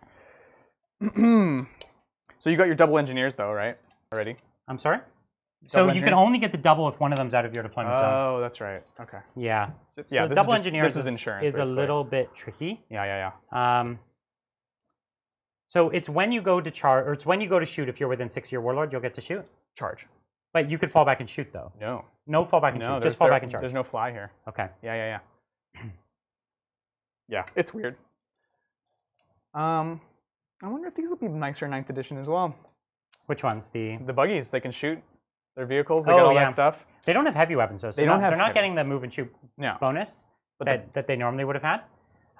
Speaker 2: So you got your double engineers though, right? Already.
Speaker 1: I'm sorry? So you can only get the double if one of them's out of your deployment zone.
Speaker 2: Oh, that's right. Okay.
Speaker 1: Yeah.
Speaker 2: Yeah.
Speaker 1: So double engineers
Speaker 2: this is insurance.
Speaker 1: Is a little bit tricky.
Speaker 2: Yeah.
Speaker 1: So it's when you go to charge, or it's when you go to shoot. If you're within 6 of your Warlord, you'll get to shoot.
Speaker 2: Charge.
Speaker 1: But you could fall back and shoot though.
Speaker 2: No.
Speaker 1: No fall back and shoot. Just fall back and charge.
Speaker 2: There's no fly here.
Speaker 1: Okay.
Speaker 2: Yeah. Yeah, it's weird. I wonder if these will be nicer 9th edition as well.
Speaker 1: Which ones? The
Speaker 2: buggies. They can shoot their vehicles. They get all that stuff.
Speaker 1: They don't have heavy weapons though. So they're not getting the move and shoot bonus that they normally would have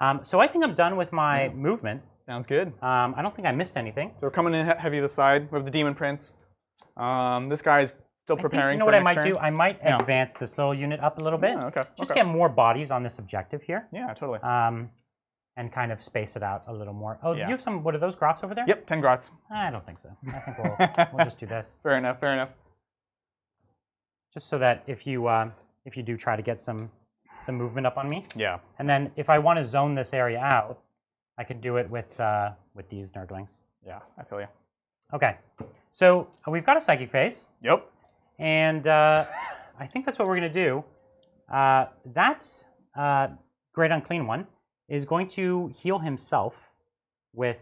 Speaker 1: had. So I think I'm done with my movement.
Speaker 2: Sounds good.
Speaker 1: I don't think I missed anything.
Speaker 2: So we're coming in heavy this side. We have the Demon Prince. This guy's still preparing.
Speaker 1: You know what I might do? I might advance this little unit up a little bit.
Speaker 2: Okay.
Speaker 1: Just get more bodies on this objective here.
Speaker 2: Yeah, totally.
Speaker 1: And kind of space it out a little more. Oh, do you have some? What are those grots over there?
Speaker 2: Yep, 10 grots.
Speaker 1: I don't think so. I think we'll just do this.
Speaker 2: Fair enough.
Speaker 1: Just so that if you do try to get some movement up on me.
Speaker 2: Yeah.
Speaker 1: And then if I want to zone this area out, I can do it with these Nurglings.
Speaker 2: Yeah, I feel you.
Speaker 1: Okay, so we've got a psychic phase.
Speaker 2: Yep.
Speaker 1: And I think that's what we're going to do. That Great Unclean One is going to heal himself with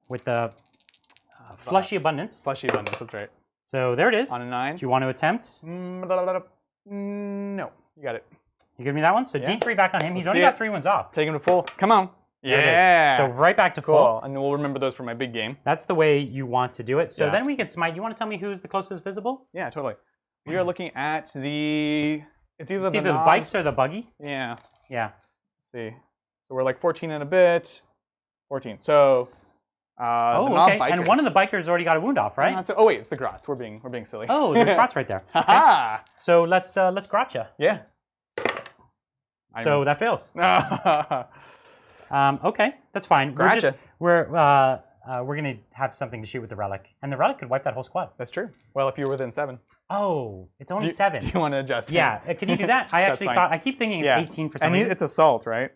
Speaker 1: with the Fleshy Abundance.
Speaker 2: Fleshy Abundance, that's right.
Speaker 1: So there it is.
Speaker 2: On a 9.
Speaker 1: Do you want to attempt?
Speaker 2: No, you got it.
Speaker 1: You give me that one? So D3 back on him. He's only got 3 ones off.
Speaker 2: Take him to full. Come on. Yeah.
Speaker 1: So right back to full.
Speaker 2: And we'll remember those for my big game.
Speaker 1: That's the way you want to do it. So then we can smite. You want to tell me who's the closest visible?
Speaker 2: Yeah, totally. We are looking at the... It's either
Speaker 1: the bikes or the buggy.
Speaker 2: Yeah.
Speaker 1: Yeah.
Speaker 2: Let's see. So we're like 14 and a bit. 14. So...
Speaker 1: okay. And one of the bikers already got a wound off, right?
Speaker 2: Oh wait, it's the grots. We're being silly.
Speaker 1: Oh, there's grots right there. Okay. So let's grot you.
Speaker 2: Yeah.
Speaker 1: So that fails. Okay, that's fine.
Speaker 2: Gotcha.
Speaker 1: We're gonna have something to shoot with the relic, and the relic could wipe that whole squad.
Speaker 2: That's true. Well, if you're within 7.
Speaker 1: Oh, it's only 7.
Speaker 2: Do you want to adjust?
Speaker 1: Yeah. Can you do that? I actually thought. I keep thinking it's 18 for some reason.
Speaker 2: And it's assault, right?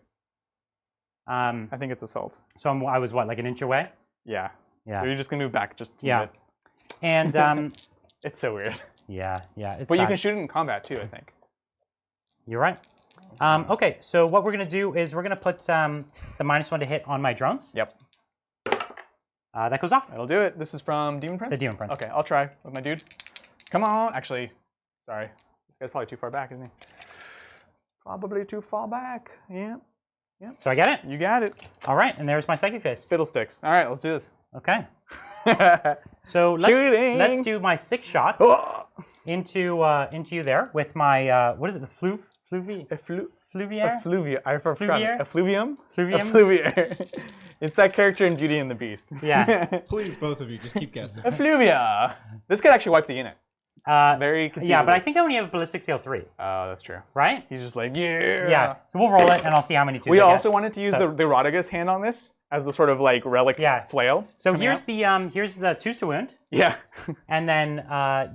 Speaker 1: I
Speaker 2: think it's assault.
Speaker 1: So I was what, like an inch away?
Speaker 2: Yeah.
Speaker 1: Yeah.
Speaker 2: So you're just gonna move back just a bit.
Speaker 1: And
Speaker 2: it's so weird.
Speaker 1: Yeah.
Speaker 2: But you can shoot it in combat too, I think.
Speaker 1: You're right. Okay, so what we're going to do is we're going to put the -1 to hit on my drones.
Speaker 2: Yep.
Speaker 1: That goes off.
Speaker 2: That'll do it. This is from Demon Prince?
Speaker 1: The Demon Prince.
Speaker 2: Okay, I'll try with my dude. Come on. Actually, sorry. This guy's probably too far back, isn't he? Probably too far back. Yeah. Yep.
Speaker 1: So I get it?
Speaker 2: You got it.
Speaker 1: All right, and there's my psychic phase.
Speaker 2: Fiddlesticks. All right, let's do this.
Speaker 1: Okay. So let's do my 6 shots into you there with my what is it? The Fluvier?
Speaker 2: Effluvium?
Speaker 1: Fluvium?
Speaker 2: Effluvier. It's that character in Beauty and the Beast.
Speaker 1: Yeah.
Speaker 3: Please, both of you, just keep guessing.
Speaker 2: Effluvia. This could actually wipe the unit. Very conceivable.
Speaker 1: Yeah, but I think I only have ballistic skill 3.
Speaker 2: Oh, that's true.
Speaker 1: Right?
Speaker 2: He's just like, yeah.
Speaker 1: Yeah. So we'll roll it, and I'll see how many 2s
Speaker 2: We
Speaker 1: I
Speaker 2: also
Speaker 1: get.
Speaker 2: wanted to use the Rodigus hand on this as the sort of like relic flail.
Speaker 1: So here's the 2s to wound.
Speaker 2: Yeah.
Speaker 1: And then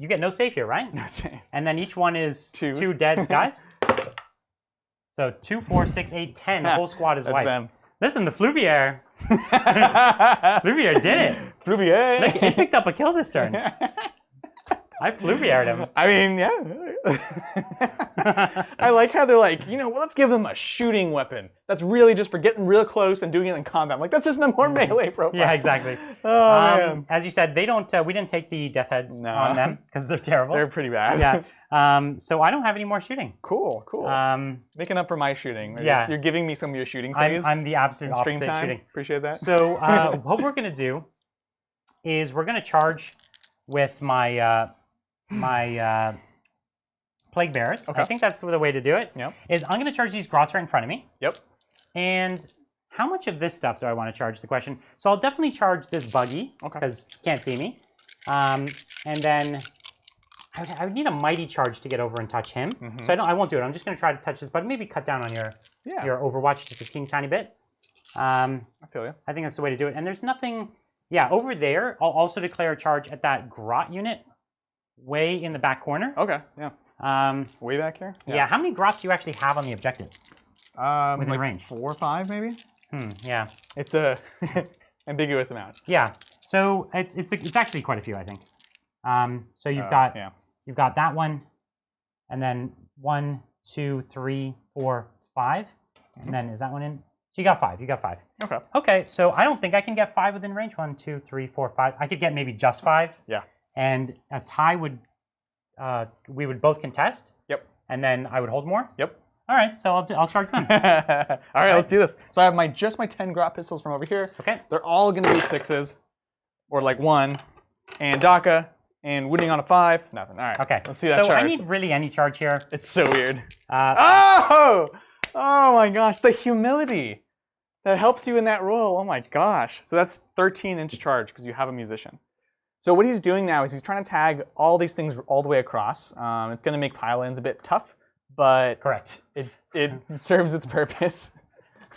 Speaker 1: you get no save here, right?
Speaker 2: No save.
Speaker 1: And then each one is
Speaker 2: 2.
Speaker 1: 2 dead guys. So 2, 4, 6, 8, 10. The whole squad is
Speaker 2: That's
Speaker 1: wiped.
Speaker 2: them.
Speaker 1: Listen, the Fluvier. Fluvier did it.
Speaker 2: Fluvier.
Speaker 1: Look, it picked up a kill this turn. I Fluviered him.
Speaker 2: I mean, yeah. I like how they're like, well, let's give them a shooting weapon. That's really just for getting real close and doing it in combat. I'm like, that's just a more melee profile.
Speaker 1: Yeah, exactly.
Speaker 2: Oh, man.
Speaker 1: As you said, they don't. We didn't take the death heads on them because they're terrible.
Speaker 2: They're pretty bad.
Speaker 1: Yeah. So I don't have any more shooting.
Speaker 2: Cool. Making up for my shooting.
Speaker 1: Yeah.
Speaker 2: You're giving me some of your shooting phase.
Speaker 1: I'm the absolute opposite
Speaker 2: time.
Speaker 1: shooting.
Speaker 2: Appreciate that.
Speaker 1: So what we're gonna do is we're gonna charge with my plague bearers.
Speaker 2: Okay.
Speaker 1: I think that's the way to do it.
Speaker 2: Yep.
Speaker 1: Is I'm gonna charge these grots right in front of me.
Speaker 2: Yep.
Speaker 1: And how much of this stuff do I want to charge? The question. So I'll definitely charge this buggy because you can't see me. And then I would need a mighty charge to get over and touch him. Mm-hmm. So I won't do it. I'm just going to try to touch this, but maybe cut down on your Overwatch just a teeny tiny bit.
Speaker 2: I feel you.
Speaker 1: I think that's the way to do it. And there's nothing. Yeah, over there, I'll also declare a charge at that grot unit way in the back corner.
Speaker 2: Okay, yeah. Way back here?
Speaker 1: Yeah. How many grots do you actually have on the objective? Within
Speaker 2: like
Speaker 1: range?
Speaker 2: 4 or 5, maybe?
Speaker 1: Yeah.
Speaker 2: It's a ambiguous amount.
Speaker 1: Yeah. So it's actually quite a few, I think. So you've got that one, and then 1, 2, 3, 4, 5, and then is that one in? So you got 5.
Speaker 2: Okay.
Speaker 1: Okay. So I don't think I can get 5 within range. 1, 2, 3, 4, 5. I could get maybe just 5.
Speaker 2: Yeah.
Speaker 1: And a tie would, we would both contest.
Speaker 2: Yep.
Speaker 1: And then I would hold more.
Speaker 2: Yep.
Speaker 1: All right. So I'll charge them.
Speaker 2: All right, let's do this. So I have just my 10 grot pistols from over here.
Speaker 1: Okay.
Speaker 2: They're all going to be 6s, or like 1, and Daka, and wounding on a 5. Nothing. All right.
Speaker 1: Okay.
Speaker 2: Let's see that
Speaker 1: so
Speaker 2: charge.
Speaker 1: I need really any charge here.
Speaker 2: It's so weird. Oh my gosh, the humility that helps you in that roll. Oh my gosh. So that's 13-inch charge because you have a musician. So what he's doing now is he's trying to tag all these things all the way across. It's going to make pile-ins a bit tough, but
Speaker 1: correct.
Speaker 2: It serves its purpose.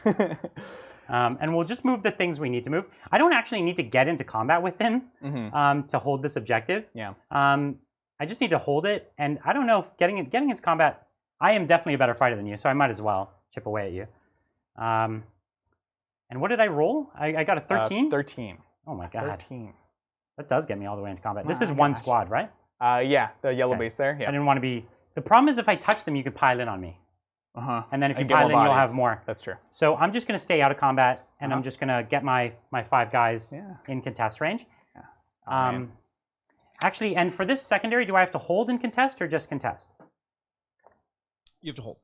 Speaker 1: And we'll just move the things we need to move. I don't actually need to get into combat with him to hold this objective.
Speaker 2: Yeah.
Speaker 1: I just need to hold it, and I don't know if getting into combat. I am definitely a better fighter than you, so I might as well chip away at you. And what did I roll? I got a 13.
Speaker 2: 13.
Speaker 1: Oh my god.
Speaker 2: 13.
Speaker 1: That does get me all the way into combat. This is one squad, right?
Speaker 2: Yeah, the yellow base there. Yeah.
Speaker 1: I didn't want to be. The problem is if I touch them, you could pile in on me. And then if you pile in, you'll have more.
Speaker 2: That's true.
Speaker 1: So I'm just going to stay out of combat, and I'm just going to get my 5 guys in contest range. Yeah. Actually, and for this secondary, do I have to hold and contest or just contest?
Speaker 3: You have to hold.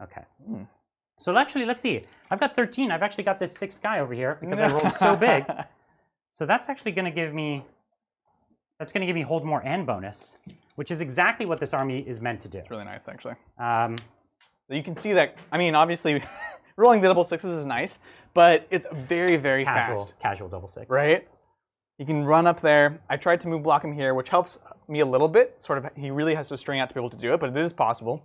Speaker 1: Okay. So actually, let's see. I've got 13. I've actually got this 6th guy over here because I rolled so big. So that's actually going to give me. That's going to give me hold more and bonus, which is exactly what this army is meant to do.
Speaker 2: It's really nice, actually. So you can see that. I mean, obviously, rolling the double 6s is nice, but it's very, very fast.
Speaker 1: Casual double 6.
Speaker 2: Right. You can run up there. I tried to move block him here, which helps me a little bit. Sort of, he really has to string out to be able to do it, but it is possible.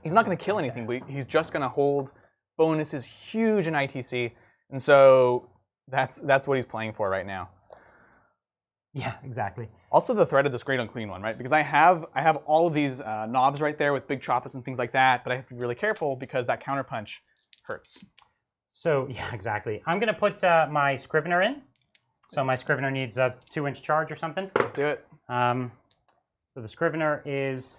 Speaker 2: He's not going to kill anything, but he's just going to hold. Bonus is huge in ITC, and so that's what he's playing for right now.
Speaker 1: Yeah, exactly.
Speaker 2: Also, the threat of this great unclean one, right? Because I have all of these knobs right there with big choppers and things like that, but I have to be really careful because that counterpunch hurts.
Speaker 1: So yeah, exactly. I'm going to put my Scrivener in. So my Scrivener needs a 2-inch charge or something.
Speaker 2: Let's do it.
Speaker 1: So the Scrivener is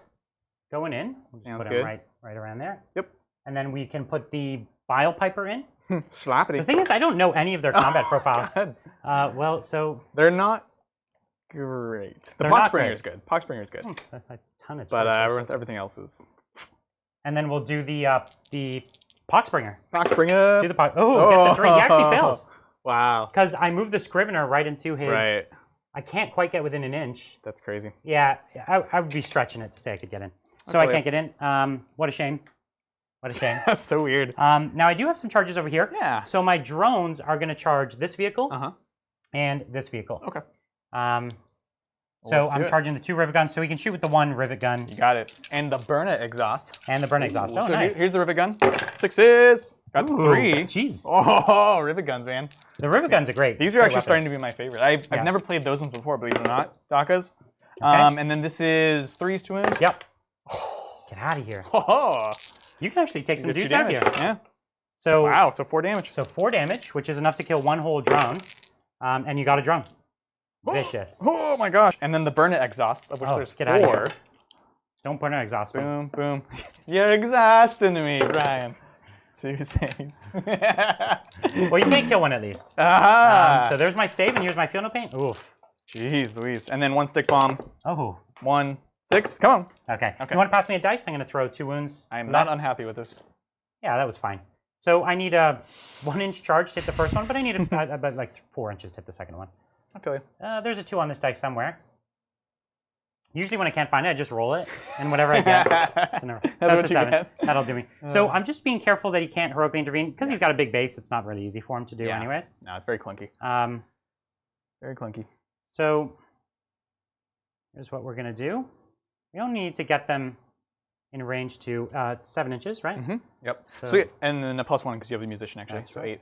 Speaker 1: going in.
Speaker 2: Sounds
Speaker 1: put
Speaker 2: good.
Speaker 1: him right around there.
Speaker 2: Yep.
Speaker 1: And then we can put the Bile Piper in.
Speaker 2: Slappity.
Speaker 1: The thing is, I don't know any of their combat profiles. Well, so
Speaker 2: they're not great. The Poxbringer is good. Poxbringer is good.
Speaker 1: That's a ton of.
Speaker 2: But everything else is.
Speaker 1: And then we'll do the Poxbringer.
Speaker 2: Poxbringer.
Speaker 1: Let's do the gets a 3. He actually fails.
Speaker 2: Wow.
Speaker 1: Because I moved the Scrivener right into his.
Speaker 2: Right.
Speaker 1: I can't quite get within an inch.
Speaker 2: That's crazy.
Speaker 1: Yeah, I would be stretching it to say I could get in. So I can't get in. What a shame. What a shame.
Speaker 2: That's so weird.
Speaker 1: Now I do have some charges over here.
Speaker 2: Yeah.
Speaker 1: So my drones are going to charge this vehicle and this vehicle.
Speaker 2: Okay.
Speaker 1: So I'm charging the 2 rivet guns, so we can shoot with the 1 rivet gun.
Speaker 2: You got it. And the burn it exhaust.
Speaker 1: And the burn exhaust. Oh,
Speaker 2: so
Speaker 1: nice.
Speaker 2: Here's the rivet gun. 6s. Got 3.
Speaker 1: Jeez.
Speaker 2: Oh, rivet guns, man.
Speaker 1: The rivet guns are great.
Speaker 2: These are actually starting to be my favorite. I've never played those ones before, believe it or not. Dakas. Okay. And then this is 3s, 2 wounds.
Speaker 1: Yep. Get out of here.
Speaker 2: Oh.
Speaker 1: You can actually take some dudes out here.
Speaker 2: Yeah.
Speaker 1: So
Speaker 2: wow. So 4 damage.
Speaker 1: So 4 damage, which is enough to kill 1 whole drone. And you got a drone. Vicious.
Speaker 2: Oh my gosh. And then the burn it exhausts, of which there's 4.
Speaker 1: Out of here. Don't burn it exhaust.
Speaker 2: Boom, boom. You're exhausting me, Brian. 2 saves.
Speaker 1: Well, you can't kill 1 at least. So there's my save, and here's my feel no pain. Oof.
Speaker 2: Jeez Louise. And then 1 stick bomb.
Speaker 1: Oh.
Speaker 2: 1, 6. Come on.
Speaker 1: Okay. You want to pass me a dice? I'm going to throw 2 wounds.
Speaker 2: I am not unhappy with this.
Speaker 1: Yeah, that was fine. So I need a 1-inch charge to hit the first one, but I need about like 4 inches to hit the second one.
Speaker 2: I feel you.
Speaker 1: There's a 2 on this dice somewhere. Usually when I can't find it, I just roll it, and whatever I get, that's a 7. That'll do me. So I'm just being careful that he can't heroically intervene, because he's got a big base. It's not really easy for him to do anyways.
Speaker 2: No, it's very clunky. Very clunky.
Speaker 1: So here's what we're going to do. We only need to get them in range to 7 inches, right?
Speaker 2: Yep. So and then a +1 because you have the musician, actually. So 8.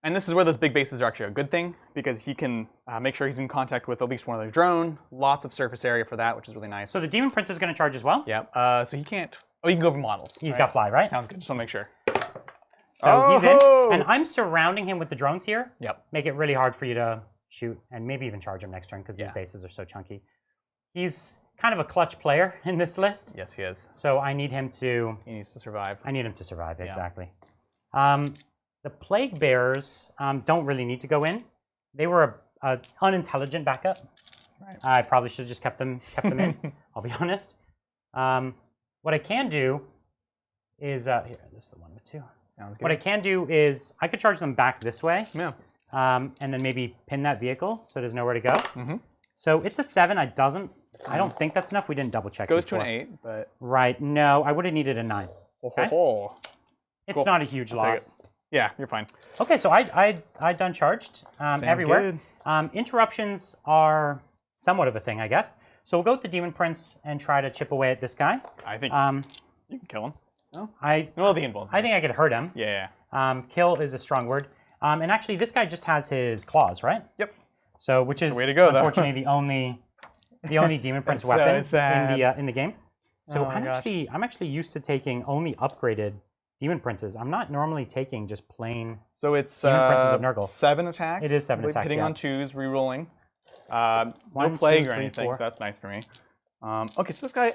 Speaker 2: And this is where those big bases are actually a good thing, because he can make sure he's in contact with at least 1 other drone. Lots of surface area for that, which is really nice.
Speaker 1: So the Demon Prince is going to charge as well?
Speaker 2: Yeah. So he can't... Oh, you can go over models.
Speaker 1: He's got fly, right?
Speaker 2: Sounds good. Just want to make sure.
Speaker 1: So he's in. And I'm surrounding him with the drones here.
Speaker 2: Yep.
Speaker 1: Make it really hard for you to shoot, and maybe even charge him next turn, because these bases are so chunky. He's kind of a clutch player in this list.
Speaker 2: Yes, he is.
Speaker 1: So I need him to...
Speaker 2: He needs to survive.
Speaker 1: I need him to survive, exactly. The Plague Bearers don't really need to go in. They were an unintelligent backup. Right. I probably should have just kept them in, I'll be honest. What I can do is... here, this is the 1 with 2.
Speaker 2: Sounds good.
Speaker 1: What I can do is I could charge them back this way.
Speaker 2: Yeah.
Speaker 1: And then maybe pin that vehicle so there's nowhere to go. So it's a 7. I don't think that's enough. We didn't double check.
Speaker 2: Goes to an 8, but...
Speaker 1: Right. No, I would have needed a 9.
Speaker 2: Okay?
Speaker 1: It's not a huge loss.
Speaker 2: Yeah, you're fine.
Speaker 1: Okay, so I done charged everywhere. Interruptions are somewhat of a thing, I guess. So we'll go with the Demon Prince and try to chip away at this guy.
Speaker 2: I think you can kill him. No? The involves.
Speaker 1: I think I could hurt him.
Speaker 2: Yeah.
Speaker 1: Kill is a strong word. And actually, this guy just has his claws, right?
Speaker 2: Yep.
Speaker 1: So which is
Speaker 2: the way to go,
Speaker 1: unfortunately the only Demon Prince weapon in the game. So I'm actually used to taking only upgraded Demon Princes. I'm not normally taking just plain.
Speaker 2: So it's
Speaker 1: Demon Princes of Nurgle.
Speaker 2: 7 attacks.
Speaker 1: It is 7 attacks.
Speaker 2: Hitting on 2s, rerolling. No plague or anything, so that's nice for me. Okay, so this guy.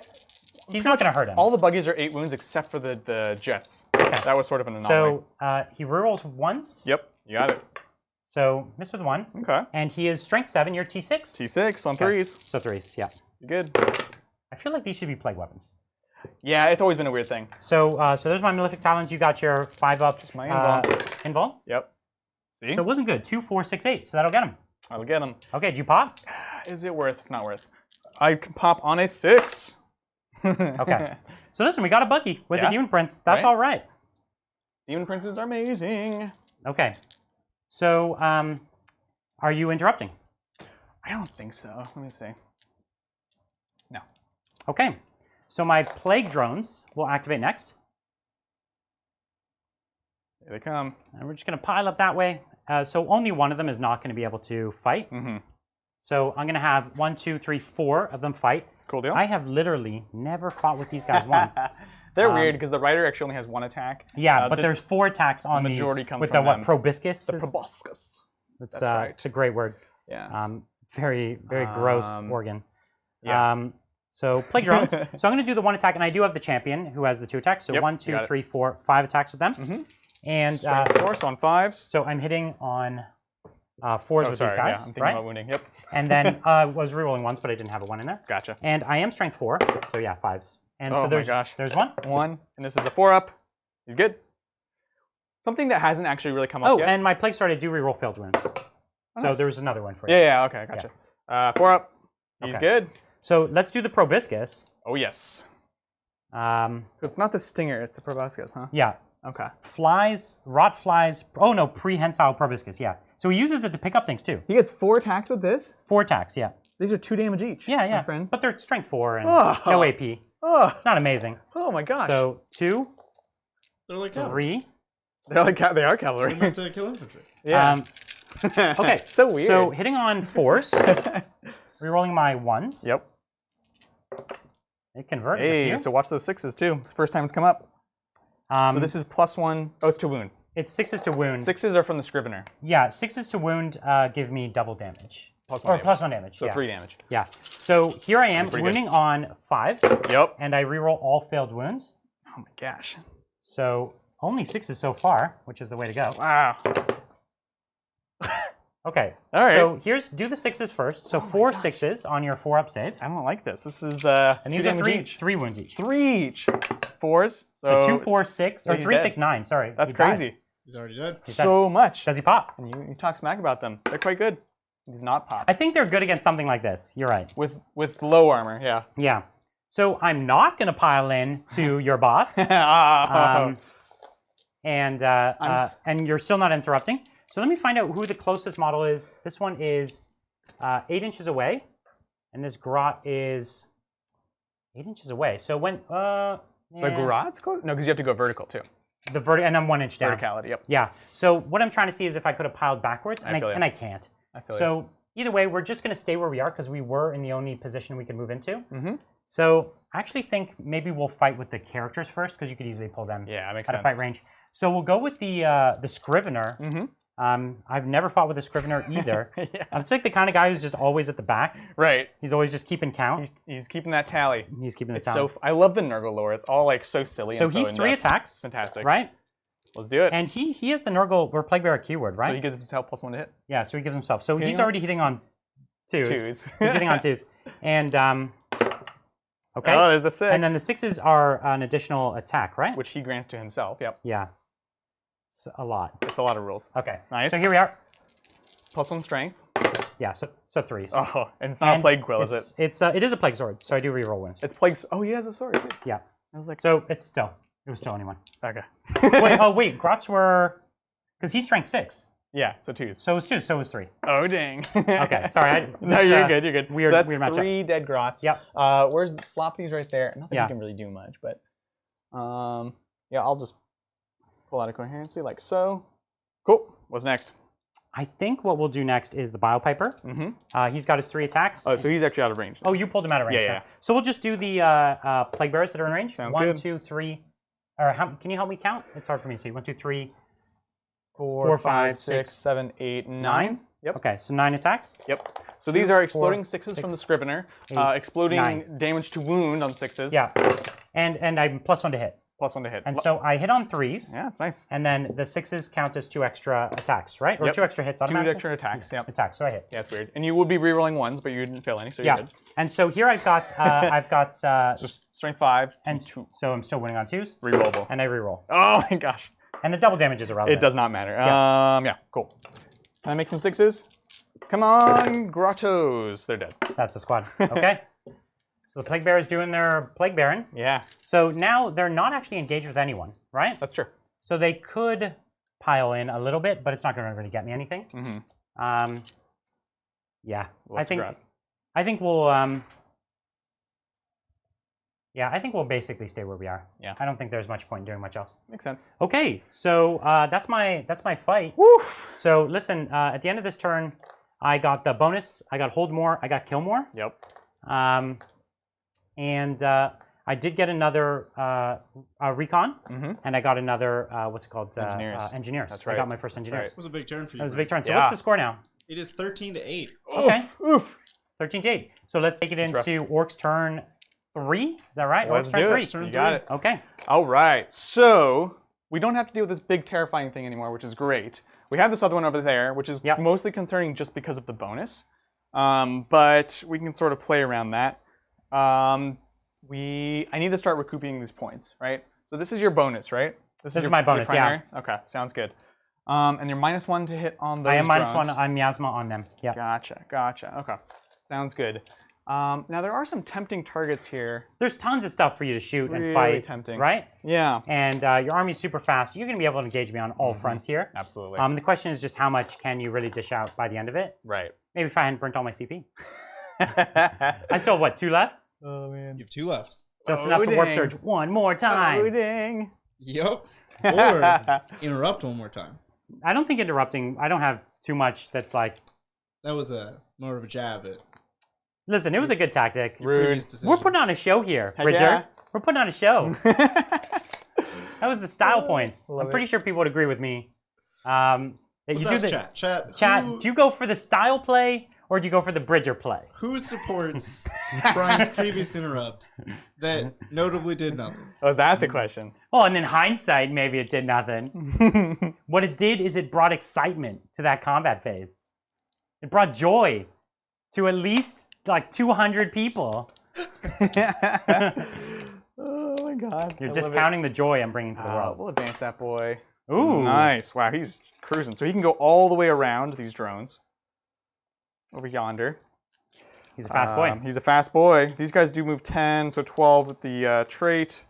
Speaker 1: He's not going to hurt him.
Speaker 2: All the buggies are 8 wounds except for the jets. Okay. That was sort of an anomaly.
Speaker 1: So he rerolls once.
Speaker 2: Yep, you got it.
Speaker 1: So miss with 1.
Speaker 2: Okay.
Speaker 1: And he is strength 7. You're T6.
Speaker 2: T6 on 3s.
Speaker 1: So 3s, yeah.
Speaker 2: You're good.
Speaker 1: I feel like these should be plague weapons.
Speaker 2: Yeah, it's always been a weird thing.
Speaker 1: So there's my Malefic Talons. You got your 5-up
Speaker 2: my
Speaker 1: invul.
Speaker 2: Yep. See?
Speaker 1: So it wasn't good. 2, 4, 6, 8. So that'll get him.
Speaker 2: I'll get him.
Speaker 1: Okay, did you pop?
Speaker 2: Is it worth? It's not worth. I can pop on a 6.
Speaker 1: Okay. So listen, we got a buggy with the Demon Prince. That's all right.
Speaker 2: Demon Princes are amazing.
Speaker 1: Okay. So are you interrupting?
Speaker 2: I don't think so. Let me see. No.
Speaker 1: Okay. So my plague drones will activate next.
Speaker 2: Here they come.
Speaker 1: And we're just going to pile up that way. So only 1 of them is not going to be able to fight. So I'm going to have 1, 2, 3, 4 of them fight.
Speaker 2: Cool deal.
Speaker 1: I have literally never fought with these guys once.
Speaker 2: They're weird because the rider actually only has 1 attack.
Speaker 1: Yeah, but there's 4 attacks on
Speaker 2: the majority come
Speaker 1: with
Speaker 2: from
Speaker 1: the proboscis.
Speaker 2: The proboscis.
Speaker 1: That's right. It's a great word.
Speaker 2: Yeah.
Speaker 1: Very gross organ.
Speaker 2: Yeah.
Speaker 1: So plague drones. So I'm going to do the 1 attack, and I do have the champion who has the 2 attacks. So 1, 2, 3, 4, 5 attacks with them. And
Speaker 2: 4 on 5s.
Speaker 1: So I'm hitting on 4s with these guys.
Speaker 2: Yeah, I'm thinking about wounding. Yep.
Speaker 1: And then I was rerolling once, but I didn't have a 1 in there.
Speaker 2: Gotcha.
Speaker 1: And I am strength 4, so yeah, 5s. And so there's 1.
Speaker 2: 1, and this is a 4-up. He's good. Something that hasn't actually really come up yet.
Speaker 1: Oh, and my plague sword, I do reroll failed wounds. So there was another one for you.
Speaker 2: Yeah, okay, gotcha. 4-up. He's good.
Speaker 1: So let's do the proboscis.
Speaker 2: Oh, yes. It's not the stinger, it's the proboscis, huh?
Speaker 1: Yeah.
Speaker 2: Okay.
Speaker 1: Flies, rot flies. Oh no, prehensile proboscis. Yeah. So he uses it to pick up things too.
Speaker 2: He gets 4 attacks with this?
Speaker 1: 4 attacks. Yeah.
Speaker 2: These are 2 damage each.
Speaker 1: Yeah, yeah.
Speaker 2: My friend.
Speaker 1: But they're strength 4 and
Speaker 2: Oh.
Speaker 1: no AP.
Speaker 2: Oh.
Speaker 1: It's not amazing.
Speaker 2: Oh my gosh.
Speaker 1: So 2,
Speaker 3: They're like cavalry.
Speaker 1: 3.
Speaker 2: They're like they are cavalry.
Speaker 3: They're meant to kill infantry.
Speaker 2: Yeah.
Speaker 1: Okay.
Speaker 2: So weird.
Speaker 1: So hitting on force, rerolling my 1s.
Speaker 2: Yep.
Speaker 1: It converted a
Speaker 2: Hey,
Speaker 1: few.
Speaker 2: so watch those 6s too. It's the first time it's come up. So this is +1. Oh, it's to wound.
Speaker 1: It's 6s to wound.
Speaker 2: 6s are from the Scrivener.
Speaker 1: Yeah, 6s to wound give me double damage.
Speaker 2: +1
Speaker 1: Or
Speaker 2: damage.
Speaker 1: plus 1 damage.
Speaker 2: So
Speaker 1: yeah.
Speaker 2: 3 damage.
Speaker 1: Yeah. So here I am
Speaker 2: Pretty
Speaker 1: wounding on 5s.
Speaker 2: Yep.
Speaker 1: And I reroll all failed wounds.
Speaker 2: Oh my gosh.
Speaker 1: So only 6s so far, which is the way to go.
Speaker 2: Wow.
Speaker 1: Okay.
Speaker 2: All right.
Speaker 1: So do the 6s first. So 4 6s on your 4-up save.
Speaker 2: I don't like this. This is
Speaker 1: And these
Speaker 2: 2
Speaker 1: are
Speaker 2: damage
Speaker 1: 3
Speaker 2: each.
Speaker 1: wounds each.
Speaker 2: 3 each. 4s.
Speaker 1: So 2, 4, 6, or
Speaker 2: he's
Speaker 1: 3,
Speaker 2: dead.
Speaker 1: 6, 9. Sorry.
Speaker 2: That's
Speaker 1: he dies.
Speaker 2: crazy.
Speaker 3: He's already dead.
Speaker 1: He's dead.
Speaker 2: So much.
Speaker 1: Does he pop?
Speaker 2: And you talk smack about them. They're quite good. He's not pop.
Speaker 1: I think they're good against something like this. You're right.
Speaker 2: With low armor, yeah.
Speaker 1: Yeah. So I'm not going to pile in to your boss.
Speaker 2: Oh.
Speaker 1: And you're still not interrupting. So let me find out who the closest model is. This one is 8 inches away, and this grot is 8 inches away. So when
Speaker 2: The grot's close? No, because you have to go vertical too.
Speaker 1: and I'm 1 inch down.
Speaker 2: Verticality, yep.
Speaker 1: Yeah. So what I'm trying to see is if I could have piled backwards, and
Speaker 2: I feel you.
Speaker 1: I can't.
Speaker 2: I feel
Speaker 1: So either way, we're just going to stay where we are because we were in the only position we could move into.
Speaker 2: Mm-hmm.
Speaker 1: So I actually think maybe we'll fight with the characters first because you could easily pull them
Speaker 2: Yeah, that makes
Speaker 1: out
Speaker 2: sense.
Speaker 1: of fight range. So we'll go with the Scrivener.
Speaker 2: Mm-hmm.
Speaker 1: I've never fought with a Scrivener either.
Speaker 2: Yeah.
Speaker 1: It's like the kind of guy who's just always at the back.
Speaker 2: Right.
Speaker 1: He's always just keeping count.
Speaker 2: He's keeping that tally.
Speaker 1: He's keeping the
Speaker 2: It's
Speaker 1: count.
Speaker 2: so I love the Nurgle lore. It's all like so silly.
Speaker 1: So
Speaker 2: and
Speaker 1: he's
Speaker 2: so
Speaker 1: 3
Speaker 2: in-depth.
Speaker 1: attacks,
Speaker 2: Fantastic.
Speaker 1: right?
Speaker 2: Let's do it.
Speaker 1: And he has the Nurgle or Plaguebearer keyword, right?
Speaker 2: So he gets himself +1 to hit.
Speaker 1: Yeah, so he gives himself. So
Speaker 2: Hitting
Speaker 1: he's
Speaker 2: on-
Speaker 1: already hitting on 2s.
Speaker 2: 2s.
Speaker 1: He's hitting on 2s. And okay.
Speaker 2: Oh, there's a 6.
Speaker 1: And then the 6s are an additional attack, right?
Speaker 2: which he grants to himself. Yep.
Speaker 1: Yeah. It's a lot.
Speaker 2: It's a lot of rules.
Speaker 1: Okay.
Speaker 2: Nice.
Speaker 1: So here we are.
Speaker 2: +1 strength.
Speaker 1: Yeah, so 3s.
Speaker 2: Oh, and it's not a plague quill, is it?
Speaker 1: It is a plague sword, so I do reroll wounds.
Speaker 2: It's plague. Oh, he has a sword too.
Speaker 1: Yeah.
Speaker 2: I was like,
Speaker 1: So it was still only 1.
Speaker 2: okay.
Speaker 1: Wait, grots were, because he's strength 6.
Speaker 2: Yeah, so 2s.
Speaker 1: So it was 2, so it was 3.
Speaker 2: Oh dang.
Speaker 1: Okay, sorry.
Speaker 2: No, you're good. You're good.
Speaker 1: Weird,
Speaker 2: so that's
Speaker 1: weird matchup.
Speaker 2: 3 dead grots.
Speaker 1: Yep.
Speaker 2: Where's Sloppy's right there? Not that
Speaker 1: Yeah.
Speaker 2: he can really do much, but yeah, I'll just pull out a coherency like so. Cool. What's next?
Speaker 1: I think what we'll do next is the Biopiper.
Speaker 2: Mm-hmm.
Speaker 1: He's got his 3 attacks.
Speaker 2: Oh, so he's actually out of range now.
Speaker 1: Oh, you pulled him out of range.
Speaker 2: Yeah,
Speaker 1: now.
Speaker 2: yeah.
Speaker 1: So we'll just do the Plague Bearers that are in range.
Speaker 2: Sounds
Speaker 1: 1,
Speaker 2: good.
Speaker 1: 2, 3. Or can you help me count? It's hard for me to see. 1, 2, 3.
Speaker 2: 4,
Speaker 1: 4,
Speaker 2: 5,
Speaker 1: 5,
Speaker 2: 6,
Speaker 1: 6,
Speaker 2: 7, 8, 9. Yep.
Speaker 1: Okay, so 9 attacks.
Speaker 2: Yep. So these are exploding
Speaker 1: 4,
Speaker 2: 6s from
Speaker 1: 6,
Speaker 2: the Scrivener,
Speaker 1: 8,
Speaker 2: exploding
Speaker 1: 9.
Speaker 2: damage to wound on 6s.
Speaker 1: Yeah. And I'm +1 to hit.
Speaker 2: +1 to hit.
Speaker 1: And so I hit on 3s.
Speaker 2: Yeah, it's nice.
Speaker 1: And then the 6s count as 2 extra attacks, right? Or
Speaker 2: Yep.
Speaker 1: 2 extra hits
Speaker 2: 2
Speaker 1: automatically?
Speaker 2: extra attacks. Yep.
Speaker 1: Attacks, so I hit.
Speaker 2: Yeah, it's weird. And you would be rerolling 1s, but you didn't fail any, so you're
Speaker 1: Yeah.
Speaker 2: good.
Speaker 1: And so here I've got
Speaker 2: So strength 5
Speaker 1: and
Speaker 2: to 2.
Speaker 1: so I'm still winning on 2s.
Speaker 2: Rerollable.
Speaker 1: And I reroll.
Speaker 2: Oh my gosh.
Speaker 1: And the double damage is irrelevant.
Speaker 2: It does not matter.
Speaker 1: Yeah.
Speaker 2: Yeah, cool. Can I make some 6s? Come on, grottos. They're dead.
Speaker 1: That's the squad. Okay. So the Plague Bear is doing their Plague Baron.
Speaker 2: Yeah,
Speaker 1: So now they're not actually engaged with anyone, right?
Speaker 2: that's true.
Speaker 1: So they could pile in a little bit, but it's not going to really get me anything.
Speaker 2: Mm-hmm.
Speaker 1: Yeah,
Speaker 2: What's the grot?
Speaker 1: I think we'll yeah, I think we'll basically stay where we are.
Speaker 2: Yeah.
Speaker 1: I don't think there's much point in doing much else.
Speaker 2: Makes sense.
Speaker 1: Okay, so that's my fight.
Speaker 2: Woof.
Speaker 1: So listen, at the end of this turn, I got the bonus. I got hold more. I got kill more.
Speaker 2: Yep.
Speaker 1: And I did get another recon,
Speaker 2: Mm-hmm.
Speaker 1: and I got another what's it called?
Speaker 2: Engineers.
Speaker 1: Engineers.
Speaker 2: That's
Speaker 1: I
Speaker 2: right.
Speaker 1: got my first engineers.
Speaker 2: right.
Speaker 3: It was a big turn for you.
Speaker 1: That was a
Speaker 3: Brent.
Speaker 1: big turn. So
Speaker 2: Yeah.
Speaker 1: what's the score now?
Speaker 3: It is 13 to 8.
Speaker 1: Okay.
Speaker 2: Oof.
Speaker 1: 13 to 8. So let's take it
Speaker 2: That's
Speaker 1: into Ork's turn 3. Is that right?
Speaker 2: Let's
Speaker 1: Ork's turn
Speaker 2: do
Speaker 1: 3.
Speaker 2: it.
Speaker 3: Turn
Speaker 2: You got
Speaker 3: 3.
Speaker 2: it.
Speaker 1: Okay.
Speaker 2: All right. So we don't have to deal with this big terrifying thing anymore, which is great. We have this other one over there, which is
Speaker 1: Yep.
Speaker 2: mostly concerning just because of the bonus. But we can sort of play around that. I need to start recouping these points, right? So this is your bonus, right?
Speaker 1: This
Speaker 2: your-
Speaker 1: is my
Speaker 2: your
Speaker 1: bonus, yeah.
Speaker 2: primary? Okay, sounds good. And you're -1 to hit on those
Speaker 1: I am
Speaker 2: drones.
Speaker 1: -1. I'm miasma on them. Yeah.
Speaker 2: Gotcha. Okay. Sounds good. Now there are some tempting targets here.
Speaker 1: There's tons of stuff for you to shoot
Speaker 2: Really
Speaker 1: and fight,
Speaker 2: tempting.
Speaker 1: right?
Speaker 2: Yeah.
Speaker 1: And your army's super fast. You're going to be able to engage me on all fronts here.
Speaker 2: Absolutely.
Speaker 1: The question is just how much can you really dish out by the end of it?
Speaker 2: Right.
Speaker 1: Maybe if I hadn't burnt all my CP. I still have, what, 2 left?
Speaker 2: Oh, man.
Speaker 3: You have 2 left.
Speaker 1: Just enough to warp surge one more time.
Speaker 2: Loading.
Speaker 3: Yup. Or interrupt one more time.
Speaker 1: I don't think interrupting, I don't have too much that's like...
Speaker 3: That was more of a jab at...
Speaker 1: Listen, it was a good tactic.
Speaker 3: Rude.
Speaker 1: We're putting on a show here,
Speaker 2: Heck
Speaker 1: Richard.
Speaker 2: yeah.
Speaker 1: We're putting on a show. That was the style points.
Speaker 2: Love
Speaker 1: I'm pretty sure people would agree with me.
Speaker 3: Let's ask chat.
Speaker 1: Chat, do you go for the style play or do you go for the Bridger play?
Speaker 3: Who supports Brian's previous interrupt that notably did nothing?
Speaker 2: Oh, is that the question?
Speaker 1: Well, and in hindsight, maybe it did nothing. What it did is it brought excitement to that combat phase. It brought joy to at least like 200 people.
Speaker 2: Oh my God.
Speaker 1: You're discounting the joy I'm bringing to the world.
Speaker 2: We'll advance that boy.
Speaker 1: Ooh.
Speaker 2: Nice. Wow, he's cruising. So he can go all the way around these drones. Over yonder.
Speaker 1: He's a fast boy.
Speaker 2: He's a fast boy. These guys do move 10, so 12 with the trait.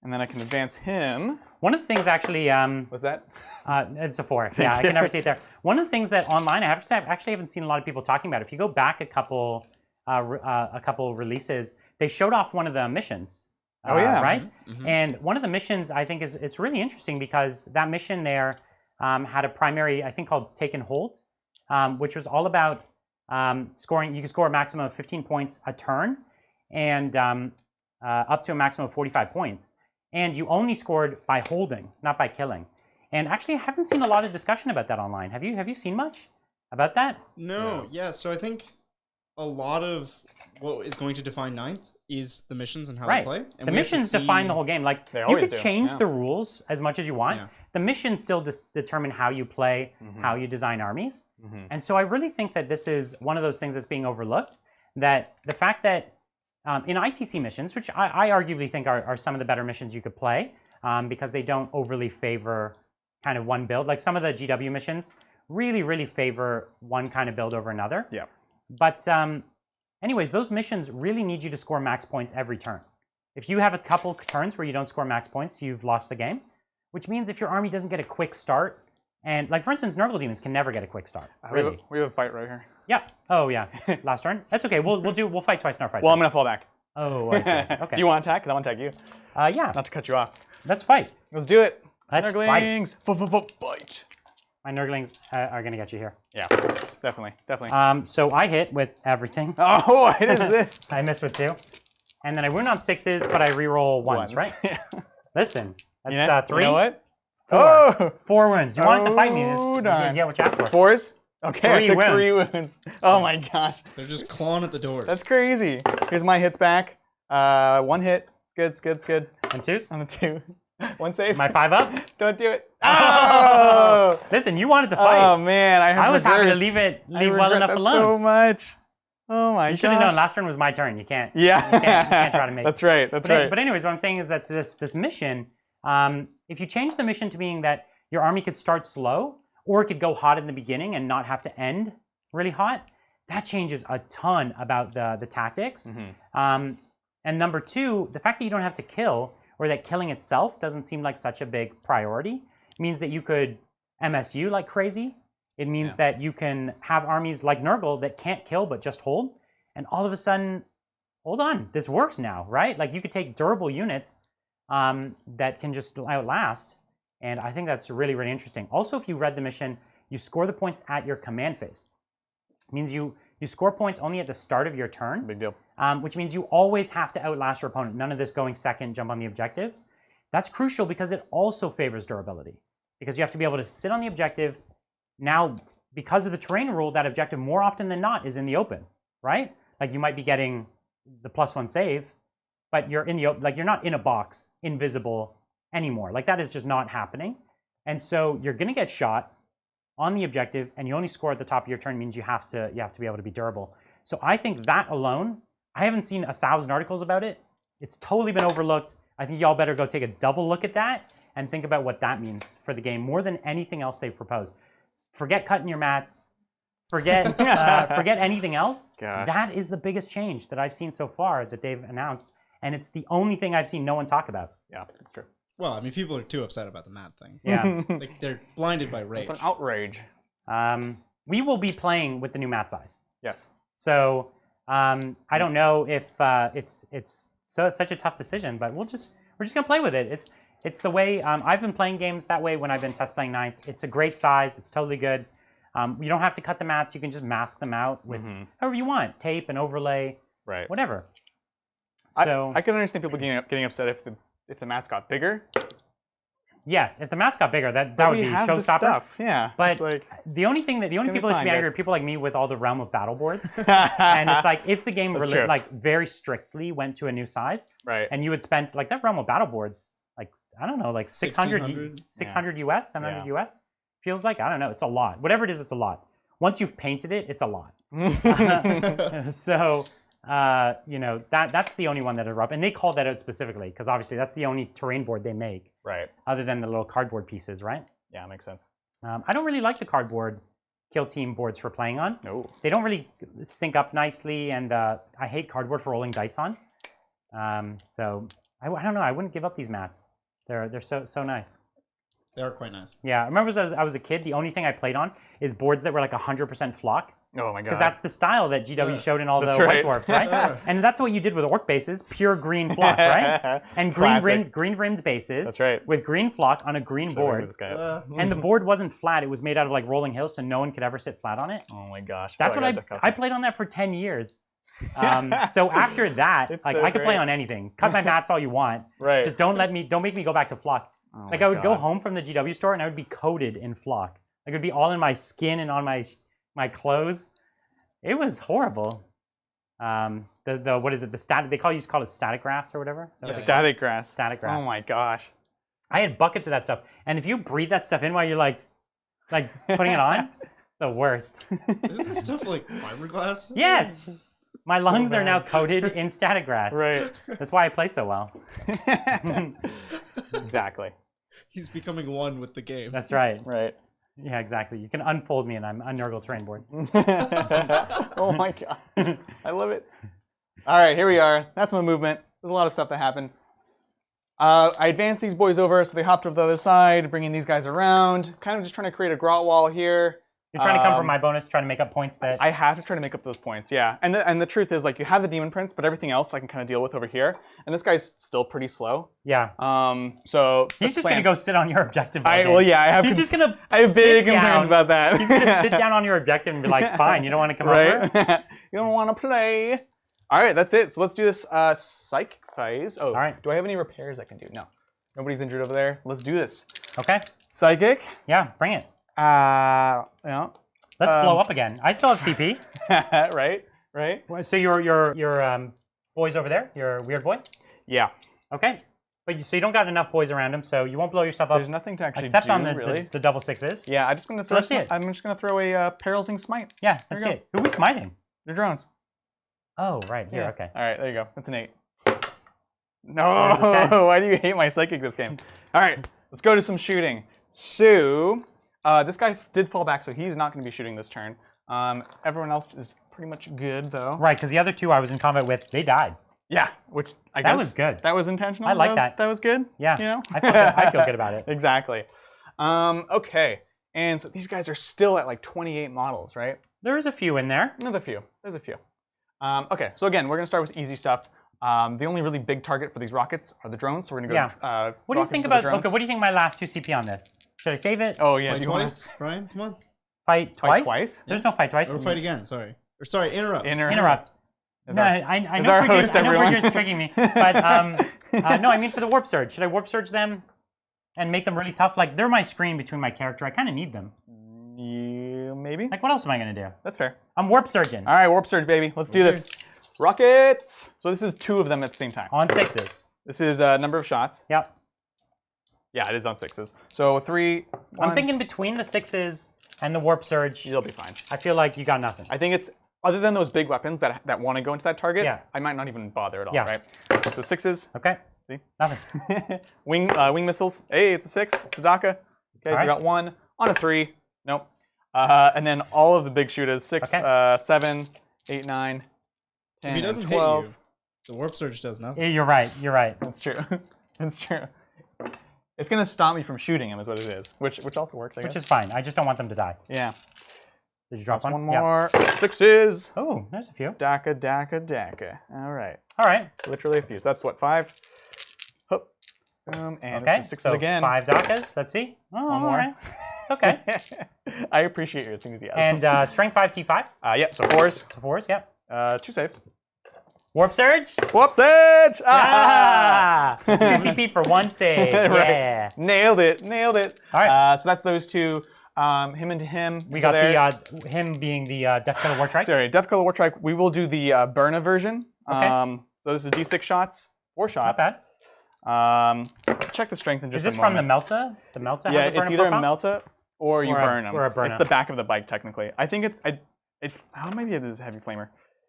Speaker 2: And then I can advance him.
Speaker 1: One of the things actually...
Speaker 2: What's that?
Speaker 1: It's a 4. Yeah, I can never see it there. One of the things that online I actually haven't seen a lot of people talking about. If you go back a couple releases, they showed off one of the missions.
Speaker 2: Oh yeah,
Speaker 1: right. And one of the missions I think it's really interesting because that mission there had a primary I think called Take and Hold, which was all about scoring. You can score a maximum of 15 points a turn, and up to a maximum of 45 points. And you only scored by holding, not by killing. And actually, I haven't seen a lot of discussion about that online. Have you seen much about that?
Speaker 3: No. Yeah. So I think a lot of what is going to define ninth is the missions and how they play. And
Speaker 1: the missions define the whole game. Like you could change the rules as much as you want. Yeah. The missions still determine how you play, how you design armies. And so I really think that this is one of those things that's being overlooked. That the fact that in ITC missions, which I arguably think are some of the better missions you could play, because they don't overly favor kind of one build. Like some of the GW missions really favor one kind of build over another.
Speaker 2: Yeah.
Speaker 1: But anyways, those missions really need you to score max points every turn. If you have a couple turns where you don't score max points, you've lost the game. Which means if your army doesn't get a quick start, and like for instance, Nurgle Daemons can never get a quick start. Really.
Speaker 2: We have a fight right here.
Speaker 1: Yeah. Oh yeah. Last turn. That's okay. We'll fight twice in our fight.
Speaker 2: Well, I'm gonna fall back.
Speaker 1: Oh, I see. Okay.
Speaker 2: Do you want to attack? Because I want to attack you.
Speaker 1: Yeah.
Speaker 2: Not to cut you off.
Speaker 1: Let's fight.
Speaker 2: Let's do it.
Speaker 1: Let's
Speaker 2: Nurglings. Bite.
Speaker 1: My Nurglings are gonna get you here.
Speaker 2: Yeah. Definitely.
Speaker 1: So I hit with everything.
Speaker 2: Oh, what is this?
Speaker 1: I missed with 2, and then I wound on 6s, but I reroll 1s, right?
Speaker 2: Yeah.
Speaker 1: Listen, that's 3.
Speaker 2: You know what?
Speaker 1: 4.
Speaker 2: Oh!
Speaker 1: 4 wounds. You wanted to fight me.
Speaker 2: Oh,
Speaker 1: darn. Yeah, what you asked for.
Speaker 2: 4s? Okay,
Speaker 1: 3
Speaker 2: I took 3 wounds. Oh my gosh.
Speaker 3: They're just clawing at the doors.
Speaker 2: That's crazy. Here's my hits back. 1 hit. It's good.
Speaker 1: And 2s?
Speaker 2: On a 2. 1 save.
Speaker 1: My 5 up?
Speaker 2: Don't do it. Oh!
Speaker 1: Listen, you wanted to fight.
Speaker 2: Oh man, I
Speaker 1: was happy to leave it well enough alone.
Speaker 2: So much. Oh my god.
Speaker 1: You should have known. Last turn was my turn. You can't.
Speaker 2: Yeah.
Speaker 1: You can't try to make.
Speaker 2: That's right.
Speaker 1: But anyways, what I'm saying is that this mission, if you change the mission to being that your army could start slow, or it could go hot in the beginning and not have to end really hot, that changes a ton about the tactics. And number 2, the fact that you don't have to kill, or that killing itself doesn't seem like such a big priority, means that you could MSU like crazy. It means that you can have armies like Nurgle that can't kill but just hold, and all of a sudden, hold on, this works now, right? Like you could take durable units that can just outlast, and I think that's really interesting. Also, if you read the mission, you score the points at your command phase. It means you score points only at the start of your turn.
Speaker 2: Big deal.
Speaker 1: Which means you always have to outlast your opponent. None of this going second, jump on the objectives. That's crucial because it also favors durability. Because you have to be able to sit on the objective. Now, because of the terrain rule, that objective more often than not is in the open, right? Like you might be getting the +1 save, but you're in the like you're not in a box, invisible anymore. Like that is just not happening. And so you're gonna get shot on the objective, and you only score at the top of your turn means you have to be able to be durable. So I think that alone, I haven't seen 1,000 articles about it. It's totally been overlooked. I think y'all better go take a double look at that and think about what that means for the game more than anything else they've proposed. Forget cutting your mats. Forget anything else.
Speaker 2: Gosh.
Speaker 1: That is the biggest change that I've seen so far that they've announced, and it's the only thing I've seen no one talk about.
Speaker 2: Yeah, that's true.
Speaker 3: Well, I mean, people are too upset about the map thing.
Speaker 1: Yeah.
Speaker 3: Like, they're blinded by rage.
Speaker 2: An outrage.
Speaker 1: We will be playing with the new mat size.
Speaker 2: Yes.
Speaker 1: So I don't know if it's such a tough decision, but we're just gonna play with it. It's the way I've been playing games that way when I've been test playing 9th. It's a great size. It's totally good. You don't have to cut the mats. You can just mask them out with however you want, tape and overlay,
Speaker 2: right?
Speaker 1: Whatever. So
Speaker 2: I can understand people getting upset if the mats got bigger.
Speaker 1: Yes, if the mats got bigger, that would be showstopper.
Speaker 2: Yeah,
Speaker 1: but
Speaker 2: like,
Speaker 1: the only people that should be angry are people like me with all the Realm of Battle boards. And it's like if the game like very strictly went to a new size,
Speaker 2: right?
Speaker 1: And you had spent like that Realm of Battle boards, like I don't know, like 600 US, 700 US. Feels like, I don't know, it's a lot. Whatever it is, it's a lot. Once you've painted it, it's a lot. So, you know, that's the only one that are rough. And they called that out specifically, because obviously that's the only terrain board they make.
Speaker 2: Right.
Speaker 1: Other than the little cardboard pieces, right?
Speaker 2: Yeah, makes sense.
Speaker 1: I don't really like the cardboard kill team boards for playing on.
Speaker 2: No.
Speaker 1: They don't really sync up nicely, and I hate cardboard for rolling dice on. So, I don't know, I wouldn't give up these mats. They're so nice.
Speaker 3: They are quite nice.
Speaker 1: Yeah, I remember as I was a kid, the only thing I played on is boards that were like 100% flock.
Speaker 2: Oh my god.
Speaker 1: Because that's the style that GW showed in all the White Dwarfs, right? And that's what you did with Ork bases, pure green flock, right? And green rimmed bases.
Speaker 2: That's right.
Speaker 1: With green flock on a green board. And the board wasn't flat; it was made out of like rolling hills, so no one could ever sit flat on it.
Speaker 2: Oh my gosh.
Speaker 1: That's what I played on that for 10 years. So after that, like I could play on anything. Cut my mats all you want.
Speaker 2: Right.
Speaker 1: Just don't make me go back to flock.
Speaker 2: Oh
Speaker 1: like I would go home from the GW store and I would be coated in flock. Like it would be all in my skin and on my clothes. It was horrible. What is it? The static. They call it static grass or whatever.
Speaker 2: Static grass.
Speaker 1: Static grass.
Speaker 2: Oh my gosh.
Speaker 1: I had buckets of that stuff, and if you breathe that stuff in while you're like putting it on, it's the worst.
Speaker 3: Isn't that stuff like fiberglass?
Speaker 1: Yes. My lungs are now coated in static grass.
Speaker 2: Right.
Speaker 1: That's why I play so well.
Speaker 2: Exactly.
Speaker 3: He's becoming one with the game.
Speaker 1: That's right.
Speaker 2: Right.
Speaker 1: Yeah, exactly. You can unfold me and I'm a Nurgle terrain board.
Speaker 2: Oh my god. I love it. All right, here we are. That's my movement. There's a lot of stuff that happened. I advanced these boys over, so they hopped over the other side, bringing these guys around. Kind of just trying to create a grot wall here.
Speaker 1: You're trying to come from my bonus, trying to make up points that...
Speaker 2: I have to try to make up those points, yeah. And the truth is, like, you have the demon prince, but everything else I can kind of deal with over here. And this guy's still pretty slow.
Speaker 1: Yeah.
Speaker 2: So
Speaker 1: he's just going to go sit on your objective.
Speaker 2: Well, yeah, I have.
Speaker 1: He's just going to
Speaker 2: I have big concerns about that.
Speaker 1: He's going to sit down on your objective and be like, fine, you don't want to come over?
Speaker 2: You don't want to play. All right, that's it. So let's do this psych phase. Oh, all right. Do I have any repairs I can do? No. Nobody's injured over there. Let's do this.
Speaker 1: Okay.
Speaker 2: Psychic.
Speaker 1: Yeah, bring it.
Speaker 2: Yeah.
Speaker 1: Let's blow up again. I still have CP.
Speaker 2: Right.
Speaker 1: So your boy's over there? Your weird boy?
Speaker 2: Yeah.
Speaker 1: Okay. But so you don't got enough boys around him, so you won't blow yourself up.
Speaker 2: There's nothing to actually
Speaker 1: except
Speaker 2: do,
Speaker 1: on the
Speaker 2: really.
Speaker 1: The double sixes.
Speaker 2: Yeah, I'm just gonna throw. I'm just gonna throw a Perilsing Smite.
Speaker 1: Yeah, that's it. Who are we smiting?
Speaker 2: Your drones.
Speaker 1: Oh, right here. Okay.
Speaker 2: All right, there you go. That's an 8. No, why do you hate my psychic this game? All right, let's go to some shooting. So, this guy did fall back, so he's not going to be shooting this turn. Everyone else is pretty much good, though.
Speaker 1: Right, because the other two I was in combat with, they died.
Speaker 2: Yeah, which I guess...
Speaker 1: That was good.
Speaker 2: That was intentional?
Speaker 1: I like that.
Speaker 2: That was good?
Speaker 1: Yeah.
Speaker 2: You know?
Speaker 1: I feel good about it.
Speaker 2: Exactly. Okay, and so these guys are still at like 28 models, right?
Speaker 1: There's a few in there.
Speaker 2: Another few. There's a few. Okay, so again, we're going to start with easy stuff. The only really big target for these rockets are the drones, so we're going to go
Speaker 1: what do you think about... Okay, what do you think my last 2 CP on this? Should I save it?
Speaker 2: Oh, yeah.
Speaker 3: Fight twice, Brian? Come on.
Speaker 1: Fight twice?
Speaker 2: Fight twice?
Speaker 1: There's no fight twice.
Speaker 3: Or fight again, sorry. Or sorry, interrupt.
Speaker 1: Interrupt. No, I know Bridger's tricking me. But no, I mean for the warp surge. Should I warp surge them and make them really tough? Like, they're my screen between my character. I kind of need them.
Speaker 2: Yeah, maybe.
Speaker 1: Like, what else am I going to do?
Speaker 2: That's fair.
Speaker 1: I'm warp surging.
Speaker 2: All right, warp surge, baby. Let's do this. Rockets! So this is 2 of them at the same time.
Speaker 1: On 6s.
Speaker 2: This is a number of shots.
Speaker 1: Yep.
Speaker 2: Yeah, it is on 6s. So 3, 1.
Speaker 1: I'm thinking between the 6s and the warp surge.
Speaker 2: You'll be fine.
Speaker 1: I feel like you got nothing.
Speaker 2: I think it's, other than those big weapons that want to go into that target,
Speaker 1: yeah.
Speaker 2: I might not even bother at all, right? So 6s.
Speaker 1: Okay.
Speaker 2: See?
Speaker 1: Nothing.
Speaker 2: Wing missiles. Hey, it's a 6. It's a DACA. Okay, so you got 1. On a 3. Nope. And then all of the big shooters, 6,
Speaker 1: Okay.
Speaker 2: 7, 8, 9, 10,
Speaker 3: If he doesn't
Speaker 2: 12.
Speaker 3: hit you, the warp surge does nothing.
Speaker 1: You're right. You're right.
Speaker 2: That's true. That's true. It's gonna stop me from shooting him, is what it is. Which also works, I guess.
Speaker 1: Which is fine. I just don't want them to die.
Speaker 2: Yeah.
Speaker 1: Did you drop
Speaker 2: That's
Speaker 1: one?
Speaker 2: one more. 6s.
Speaker 1: Oh, there's a few.
Speaker 2: Daka, daka, daka. All right.
Speaker 1: All right.
Speaker 2: Literally a few. So that's what, 5. Hup. Boom. And
Speaker 1: Okay.
Speaker 2: this is 6s
Speaker 1: So
Speaker 2: again.
Speaker 1: 5 Dakas. Let's see. Oh,
Speaker 2: One more.
Speaker 1: all right. It's okay.
Speaker 2: I appreciate your enthusiasm.
Speaker 1: And strength 5 T5.
Speaker 2: Yep. So 4s.
Speaker 1: So 4s. Yep.
Speaker 2: 2 saves.
Speaker 1: Warp surge.
Speaker 2: Whoop stage!
Speaker 1: Ah! 2 CP for 1 save.
Speaker 2: Right.
Speaker 1: Yeah.
Speaker 2: Nailed it. Nailed it.
Speaker 1: All right.
Speaker 2: So that's those two. Him into him.
Speaker 1: We got the him being the Death Killer War Trike.
Speaker 2: Sorry, Death Killer War Trike. We will do the Burna version.
Speaker 1: Okay.
Speaker 2: So this is D6 shots, 4 shots.
Speaker 1: Not bad.
Speaker 2: Check the strength in just
Speaker 1: Is this
Speaker 2: a
Speaker 1: from the
Speaker 2: moment.
Speaker 1: Melta? The Melta
Speaker 2: Yeah,
Speaker 1: has a burn
Speaker 2: it's either a
Speaker 1: profile?
Speaker 2: Melta or you burn them.
Speaker 1: or a Burna.
Speaker 2: It's the back of the bike, technically. I think it's maybe it is a heavy flamer.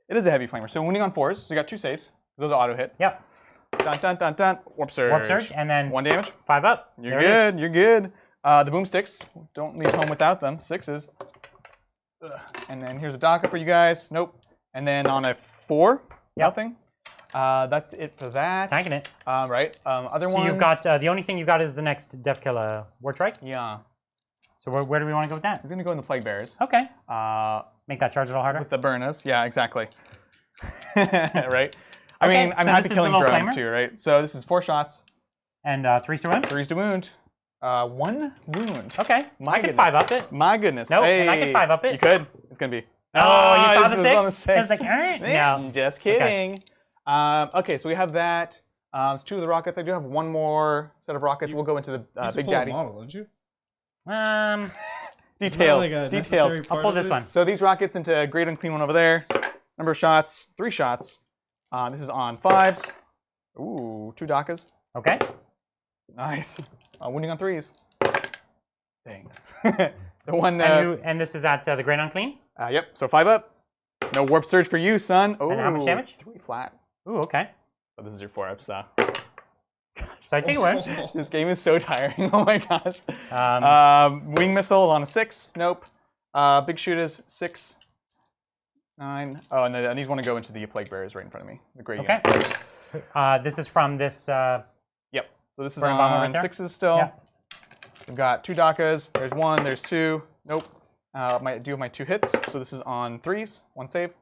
Speaker 2: It is a heavy flamer. So wounding on 4s. So you got 2 saves. Those are auto hit.
Speaker 1: Yep.
Speaker 2: Dun dun dun dun. Warp surge.
Speaker 1: Warp surge, and then
Speaker 2: 1 damage.
Speaker 1: 5 up.
Speaker 2: You're
Speaker 1: There it is.
Speaker 2: good. You're good. The boomsticks. Don't leave home without them. 6s. Ugh. And then here's a Daka for you guys. Nope. And then on a 4, nothing. That's it for that.
Speaker 1: Tanking it.
Speaker 2: Right. Other one.
Speaker 1: So you've got the only thing you've got is the next Death Killer War Trike.
Speaker 2: Yeah.
Speaker 1: So where do we want to go with that?
Speaker 2: He's gonna go in the Plague Bearers.
Speaker 1: Okay.
Speaker 2: Uh,
Speaker 1: Make that charge a little harder.
Speaker 2: with the Burnas. Yeah, exactly. Right. I
Speaker 1: Okay,
Speaker 2: mean, I'm
Speaker 1: so
Speaker 2: happy
Speaker 1: this is the
Speaker 2: killing
Speaker 1: little
Speaker 2: drones
Speaker 1: flamer?
Speaker 2: too, right? So this is 4 shots,
Speaker 1: And 3s to wound.
Speaker 2: 3s to wound, 1 wound.
Speaker 1: Okay.
Speaker 2: My
Speaker 1: I can
Speaker 2: goodness.
Speaker 1: 5 up it.
Speaker 2: My goodness.
Speaker 1: Nope,
Speaker 2: hey.
Speaker 1: and I can 5 up it.
Speaker 2: You could. It's gonna be.
Speaker 1: Oh, you saw the
Speaker 2: this is on
Speaker 1: 6? I was like, no.
Speaker 2: Just kidding. Okay, so we have that. It's 2 of the rockets. I do have 1 more set of rockets. We'll go into the
Speaker 3: You have to
Speaker 2: Big
Speaker 3: pull a
Speaker 2: Daddy.
Speaker 3: model, don't you?
Speaker 2: Details.
Speaker 3: Isn't that like a necessary
Speaker 2: Details.
Speaker 3: part
Speaker 1: I'll pull
Speaker 3: of
Speaker 1: this one.
Speaker 2: So these rockets into a great unclean one over there. Number of shots, 3 shots. This is on 5s. Ooh, 2 Dakas.
Speaker 1: Okay.
Speaker 2: Nice. Wounding on 3s. Dang. So 1.
Speaker 1: And this is at the Great Unclean.
Speaker 2: Yep. So 5 up. No warp surge for you, son. Oh,
Speaker 1: And how much damage?
Speaker 2: 3 flat.
Speaker 1: Ooh, okay.
Speaker 2: Oh, this is your 4 up, so.
Speaker 1: So I take a wound.
Speaker 2: This game is so tiring. Oh my gosh.
Speaker 1: Um,
Speaker 2: Wing missile on a 6. Nope. Big shooters 6, 9. Oh, and these want to go into the Plague Bearers right in front of me. The gray
Speaker 1: okay.
Speaker 2: unit.
Speaker 1: This is from this.
Speaker 2: Yep. So this is
Speaker 1: Burn bomber right
Speaker 2: on
Speaker 1: there?
Speaker 2: 6s still.
Speaker 1: Yeah.
Speaker 2: We've got 2 Dakas. There's 1. There's 2. Nope. I do have my 2 hits. So this is on 3s. 1 save.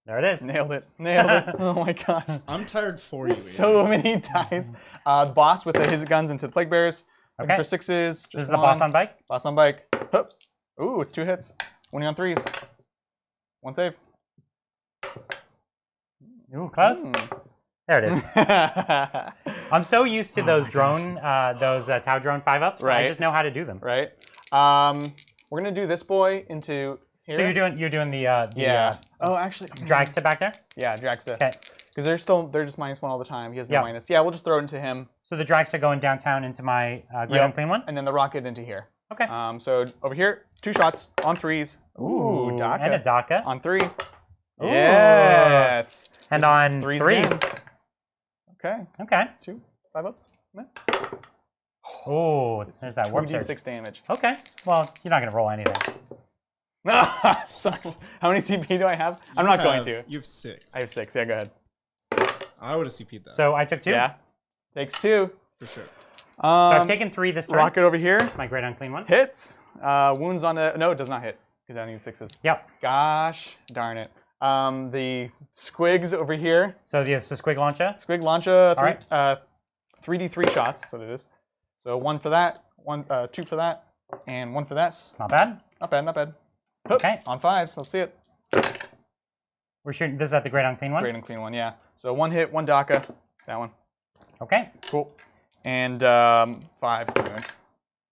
Speaker 1: There it is.
Speaker 2: Nailed it. Nailed it. Oh my gosh.
Speaker 3: I'm tired for you.
Speaker 2: So many dice. The boss with his guns into the Plague Bearers.
Speaker 1: Okay.
Speaker 2: For 6s. Just
Speaker 1: This is the boss on bike.
Speaker 2: Boss on bike. Hup. Ooh, it's 2 hits. Winning on 3s. 1 save.
Speaker 1: Ooh, close. There it is. I'm so used to those drone, those Tau drone 5-ups.
Speaker 2: Right.
Speaker 1: I just know how to do them.
Speaker 2: Right. We're gonna do this boy into here.
Speaker 1: So you're doing the
Speaker 2: yeah. Oh, actually.
Speaker 1: dragster back there.
Speaker 2: Yeah, dragster.
Speaker 1: Okay.
Speaker 2: Because they're just -1 all the time. He has no
Speaker 1: Yep.
Speaker 2: minus. Yeah, we'll just throw it into him.
Speaker 1: So the dragster going downtown into my Great
Speaker 2: Yep.
Speaker 1: Unclean one.
Speaker 2: And then the rocket into here.
Speaker 1: Okay.
Speaker 2: So over here, 2 shots on 3s.
Speaker 1: Ooh,
Speaker 2: Daka.
Speaker 1: and a Daka.
Speaker 2: On 3.
Speaker 1: Ooh.
Speaker 2: Yes.
Speaker 1: And on
Speaker 2: 3s.
Speaker 1: 3s.
Speaker 2: Again. Okay.
Speaker 1: Okay.
Speaker 2: 2 5-ups.
Speaker 1: Oh, there's that warp surge.
Speaker 2: 2d6 damage.
Speaker 1: Okay. Well, you're not gonna roll anything.
Speaker 2: Sucks. How many CP do I have? I'm not going to.
Speaker 3: You have 6.
Speaker 2: I have 6. Yeah, go ahead.
Speaker 3: I would have CP'd that.
Speaker 1: So I took 2.
Speaker 2: Yeah. Takes 2.
Speaker 3: for sure.
Speaker 1: So I've taken 3 this turn.
Speaker 2: Rocket over here.
Speaker 1: My Great Unclean one.
Speaker 2: Hits. Wounds on a... No, it does not hit. Because I need 6s.
Speaker 1: Yep.
Speaker 2: Gosh darn it. The squigs over here.
Speaker 1: So the Squig Launcher.
Speaker 2: Squig launcher.
Speaker 1: All right.
Speaker 2: 3d3 shots. That's what it is. So 1 for that. 2 for that. And 1 for that.
Speaker 1: Not bad.
Speaker 2: Not bad, not bad. Hup,
Speaker 1: Okay.
Speaker 2: On 5s. Let's see it.
Speaker 1: We're shooting. This is at the Great Unclean one.
Speaker 2: Great and clean one, yeah. So 1 hit, 1 Daka. That one.
Speaker 1: Okay.
Speaker 2: Cool. And 5s to wound.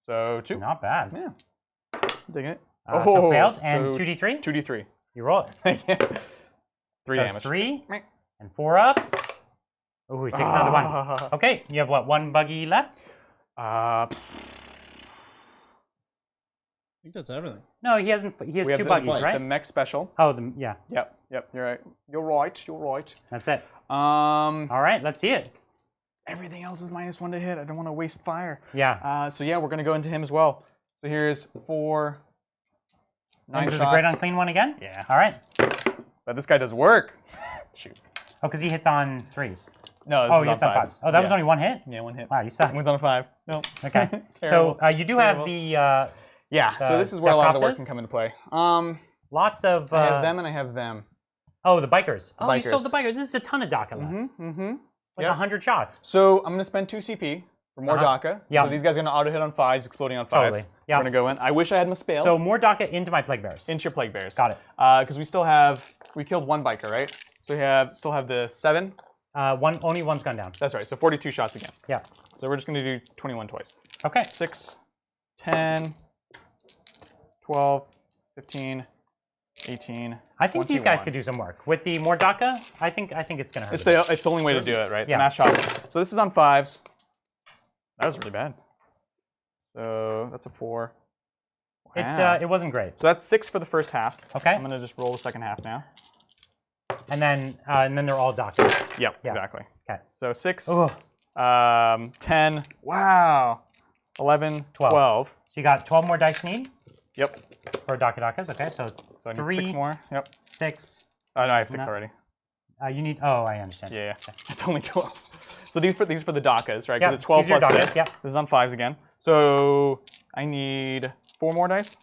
Speaker 2: So 2.
Speaker 1: Not bad.
Speaker 2: Yeah. Digging it.
Speaker 1: So failed and
Speaker 2: so
Speaker 1: 2d3.
Speaker 2: 2d3.
Speaker 1: You roll it.
Speaker 2: 3
Speaker 1: So
Speaker 2: damage.
Speaker 1: it's 3 and 4 ups. Ooh, he takes another 1. Okay, you have what? 1 buggy left?
Speaker 2: Uh,
Speaker 3: I think that's everything.
Speaker 1: No, he hasn't. He has
Speaker 2: we have
Speaker 1: 2
Speaker 2: the,
Speaker 1: buggies,
Speaker 3: bikes.
Speaker 1: right?
Speaker 2: The mech special.
Speaker 1: Oh, yeah.
Speaker 2: Yep, you're right. You're right, you're right.
Speaker 1: That's it.
Speaker 2: Um,
Speaker 1: All right, let's see it.
Speaker 2: Everything else is -1 to hit. I don't want to waste fire.
Speaker 1: Yeah.
Speaker 2: So yeah, we're going to go into him as well. So here's 4, 9
Speaker 1: Is
Speaker 2: shots.
Speaker 1: the great unclean one again?
Speaker 2: Yeah.
Speaker 1: All right.
Speaker 2: But this guy does work. Shoot.
Speaker 1: Oh, because he hits on 3s.
Speaker 2: No, this
Speaker 1: Oh,
Speaker 2: is
Speaker 1: he hits on
Speaker 2: 5s.
Speaker 1: 5s. Oh, that was only 1 hit?
Speaker 2: Yeah, 1 hit.
Speaker 1: Wow, you suck.
Speaker 2: One's on a 5. No.
Speaker 1: Okay. So
Speaker 2: Terrible.
Speaker 1: you do have the
Speaker 2: Yeah, so this is where a lot of the work
Speaker 1: Deathcopters?
Speaker 2: can come into play.
Speaker 1: lots of.
Speaker 2: I have them and I have them.
Speaker 1: Oh, the bikers.
Speaker 2: The
Speaker 1: Oh, you still have
Speaker 2: bikers.
Speaker 1: the bikers. This is a ton of DACA left. Like
Speaker 2: Yep.
Speaker 1: 100 shots.
Speaker 2: So I'm going to spend 2 CP for more DACA.
Speaker 1: Yeah.
Speaker 2: So these guys are going to auto hit on 5s, exploding on 5s.
Speaker 1: Totally. Yeah.
Speaker 2: We're going to go in. I wish I had Mispale.
Speaker 1: So more DACA into my plague bears.
Speaker 2: Into your Plague Bears.
Speaker 1: Got it.
Speaker 2: Because we still have, we killed 1 biker, right? So we still have the 7.
Speaker 1: Only one's gone down.
Speaker 2: That's right, so 42 shots again.
Speaker 1: Yeah.
Speaker 2: So we're just going to do 21 twice.
Speaker 1: Okay.
Speaker 2: 6, 10, 12, 15, 18.
Speaker 1: I think these guys
Speaker 2: 21.
Speaker 1: could do some work with the more DACA. I think it's gonna hurt.
Speaker 2: It's the only way to do it, right?
Speaker 1: Yeah.
Speaker 2: Mass shots. So this is on 5s. That was really bad. So that's a 4. Wow.
Speaker 1: It wasn't great.
Speaker 2: So that's 6 for the first half.
Speaker 1: Okay.
Speaker 2: I'm gonna just roll the second half now.
Speaker 1: And then they're all DACA.
Speaker 2: Yep,
Speaker 1: Yeah.
Speaker 2: exactly.
Speaker 1: Okay.
Speaker 2: So 6,
Speaker 1: Ugh.
Speaker 2: 10, wow, 11,
Speaker 1: 12.
Speaker 2: 12.
Speaker 1: So you got 12 more dice you need
Speaker 2: Yep.
Speaker 1: for DACAs. Okay, so
Speaker 2: So I need
Speaker 1: 3,
Speaker 2: 6 more. Yep.
Speaker 1: 6.
Speaker 2: Oh, no, I have 6
Speaker 1: No.
Speaker 2: already.
Speaker 1: You need. Oh, I understand.
Speaker 2: Yeah, it's only 12. So these for the DACAs, right? Because
Speaker 1: Yep,
Speaker 2: it's 12
Speaker 1: these are your
Speaker 2: plus
Speaker 1: DACAs,
Speaker 2: 6.
Speaker 1: yep.
Speaker 2: This is on 5s again. So I need 4 more dice.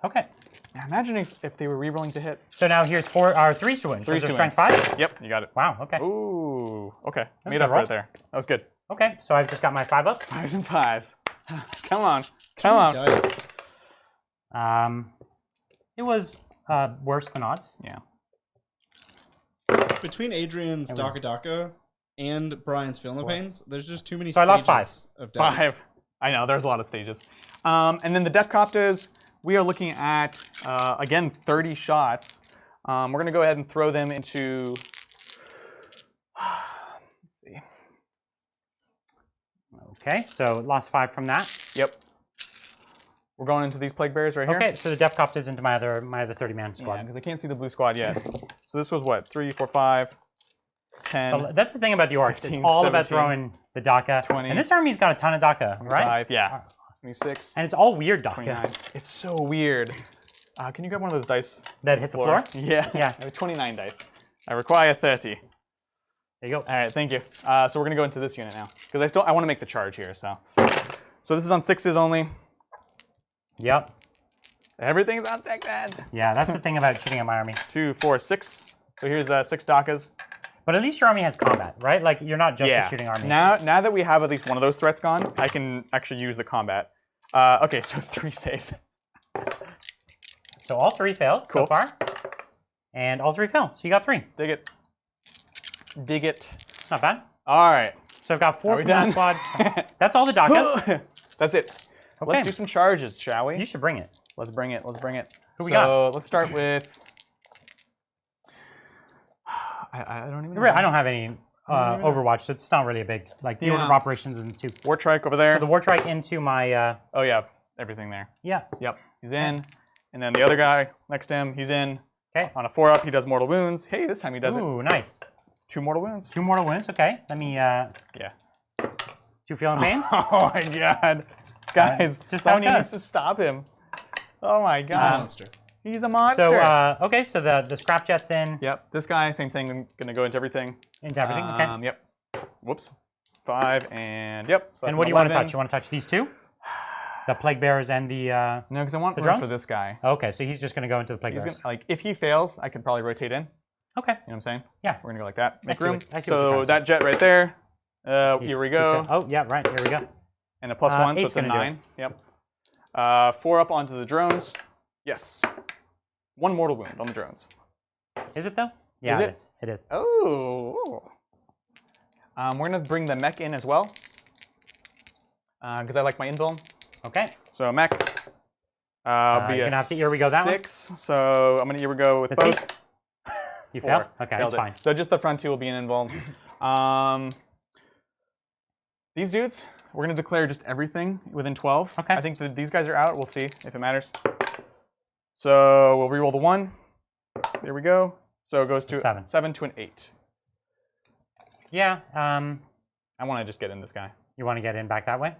Speaker 1: Okay.
Speaker 2: Now imagine if they were re-rolling to hit.
Speaker 1: So now here's 3s to win. So
Speaker 2: 3s
Speaker 1: is there
Speaker 2: to
Speaker 1: strength
Speaker 2: win.
Speaker 1: 5?
Speaker 2: Yep, you got it.
Speaker 1: Wow. Okay.
Speaker 2: Ooh, okay.
Speaker 1: That's
Speaker 2: Made
Speaker 1: a
Speaker 2: up
Speaker 1: good
Speaker 2: for
Speaker 1: roll.
Speaker 2: it there. That was good.
Speaker 1: Okay. So I've just got my 5 ups.
Speaker 2: 5s and 5s. Come on. Come on.
Speaker 3: Dice.
Speaker 1: It was worse than odds.
Speaker 2: Yeah.
Speaker 3: Between Adrian's DACA DACA and Brian's Philippanes, there's just too many
Speaker 1: So I lost
Speaker 3: stages of dice.
Speaker 2: 5. I know, there's a lot of stages. And then the Deathcopters, we are looking at, again, 30 shots. We're going to go ahead and throw them into, let's see.
Speaker 1: Okay. So lost 5 from that.
Speaker 2: Yep. We're going into these Plague Bears right here.
Speaker 1: Okay. So the Deathcopters into my other 30-man squad.
Speaker 2: Yeah, because I can't see the blue squad yet. So this was what, 3, 4, 5, 10,
Speaker 1: So that's the thing about the Orks.
Speaker 2: 15,
Speaker 1: It's all about
Speaker 2: 17,
Speaker 1: throwing the DACA.
Speaker 2: 20,
Speaker 1: and this army's got a ton of DACA, right?
Speaker 2: 5, yeah. 26,
Speaker 1: And it's all weird DACA.
Speaker 2: 29. It's so weird. Can you grab one of those dice?
Speaker 1: That hit the floor?
Speaker 2: Yeah.
Speaker 1: Yeah.
Speaker 2: I have 29 dice. I require 30.
Speaker 1: There you go.
Speaker 2: All right, thank you. So we're gonna go into this unit now because I want to make the charge here. So this is on 6s only.
Speaker 1: Yep.
Speaker 2: Everything's on 6s.
Speaker 1: Yeah, that's the thing about shooting at my army.
Speaker 2: 2, 4, 6. So here's 6 DACAs.
Speaker 1: But at least your army has combat, right? Like you're not just a shooting army.
Speaker 2: Now that we have at least one of those threats gone, I can actually use the combat. Okay, so 3 saves.
Speaker 1: So all 3 failed so
Speaker 2: Cool.
Speaker 1: far, and all 3 failed. So you got 3.
Speaker 2: Dig it. Dig it.
Speaker 1: Not bad.
Speaker 2: All right.
Speaker 1: So I've got 4
Speaker 2: Are we
Speaker 1: from that
Speaker 2: done?
Speaker 1: squad. That's all the DACA.
Speaker 2: That's it.
Speaker 1: Okay.
Speaker 2: Let's do some charges, shall we?
Speaker 1: You should bring it.
Speaker 2: Let's bring it. Let's bring it.
Speaker 1: Who we got?
Speaker 2: So let's start with. I don't even know.
Speaker 1: I don't have any Overwatch, so it's not really a big like the order of operations and 2.
Speaker 2: War Trike over there.
Speaker 1: So the War Trike into my
Speaker 2: Oh yeah, everything there.
Speaker 1: yeah.
Speaker 2: Yep, he's in. And then the other guy next to him, he's in.
Speaker 1: Okay.
Speaker 2: On a 4-up, he does mortal wounds. Hey, this time he does
Speaker 1: Ooh, nice.
Speaker 2: 2 mortal wounds.
Speaker 1: 2 mortal wounds. Okay. Let me.
Speaker 2: Yeah.
Speaker 1: 2 feeling pains.
Speaker 2: Oh my god, guys!
Speaker 1: it's just how it
Speaker 2: Sony needs
Speaker 1: goes.
Speaker 2: to stop him. Oh my
Speaker 3: He's a
Speaker 2: god,
Speaker 3: monster.
Speaker 2: he's a monster.
Speaker 1: So okay, so the scrap jet's in
Speaker 2: Yep, this guy, same thing. I'm gonna go into everything.
Speaker 1: into everything. Okay.
Speaker 2: Yep. Whoops. 5 and yep. So
Speaker 1: And
Speaker 2: that's
Speaker 1: what
Speaker 2: an
Speaker 1: do you want to
Speaker 2: 11.
Speaker 1: touch? You want to touch these 2? The plague bearers and the.
Speaker 2: No, because I want
Speaker 1: The
Speaker 2: room for
Speaker 1: drones?
Speaker 2: this guy.
Speaker 1: Okay, so he's just going to go into the plague
Speaker 2: He's
Speaker 1: bearers.
Speaker 2: gonna, like, if he fails, I could probably rotate in.
Speaker 1: Okay.
Speaker 2: You know what I'm saying?
Speaker 1: Yeah.
Speaker 2: We're gonna go like that. Make
Speaker 1: see
Speaker 2: room.
Speaker 1: what- I see what you're trying
Speaker 2: So
Speaker 1: to
Speaker 2: that jet right there. Here we go.
Speaker 1: Oh yeah, right. Here we go.
Speaker 2: And a +1, so
Speaker 1: 8's
Speaker 2: it's a
Speaker 1: gonna do
Speaker 2: 9. Yep. 4 up onto the drones. Yes. 1 mortal wound on the drones.
Speaker 1: Is it though? Yeah,
Speaker 2: Is
Speaker 1: it
Speaker 2: it?
Speaker 1: is. It is.
Speaker 2: Oh. We're gonna bring the mech in as well. Because I like my invuln.
Speaker 1: Okay.
Speaker 2: So mech. Be
Speaker 1: you're
Speaker 2: a
Speaker 1: gonna have to Irrigo that one?
Speaker 2: 6. So I'm gonna Irrigo with
Speaker 1: Let's
Speaker 2: both.
Speaker 1: see. You
Speaker 2: 4.
Speaker 1: failed? Okay,
Speaker 2: Failed
Speaker 1: that's
Speaker 2: it.
Speaker 1: fine.
Speaker 2: So just the front 2 will be an invuln. These dudes, we're gonna declare just everything within 12.
Speaker 1: Okay.
Speaker 2: I think that these guys are out. We'll see if it matters. So we'll reroll the 1. There we go. So it goes to 7 to an 8.
Speaker 1: Yeah.
Speaker 2: I want to just get in this guy.
Speaker 1: You want to get in back that way?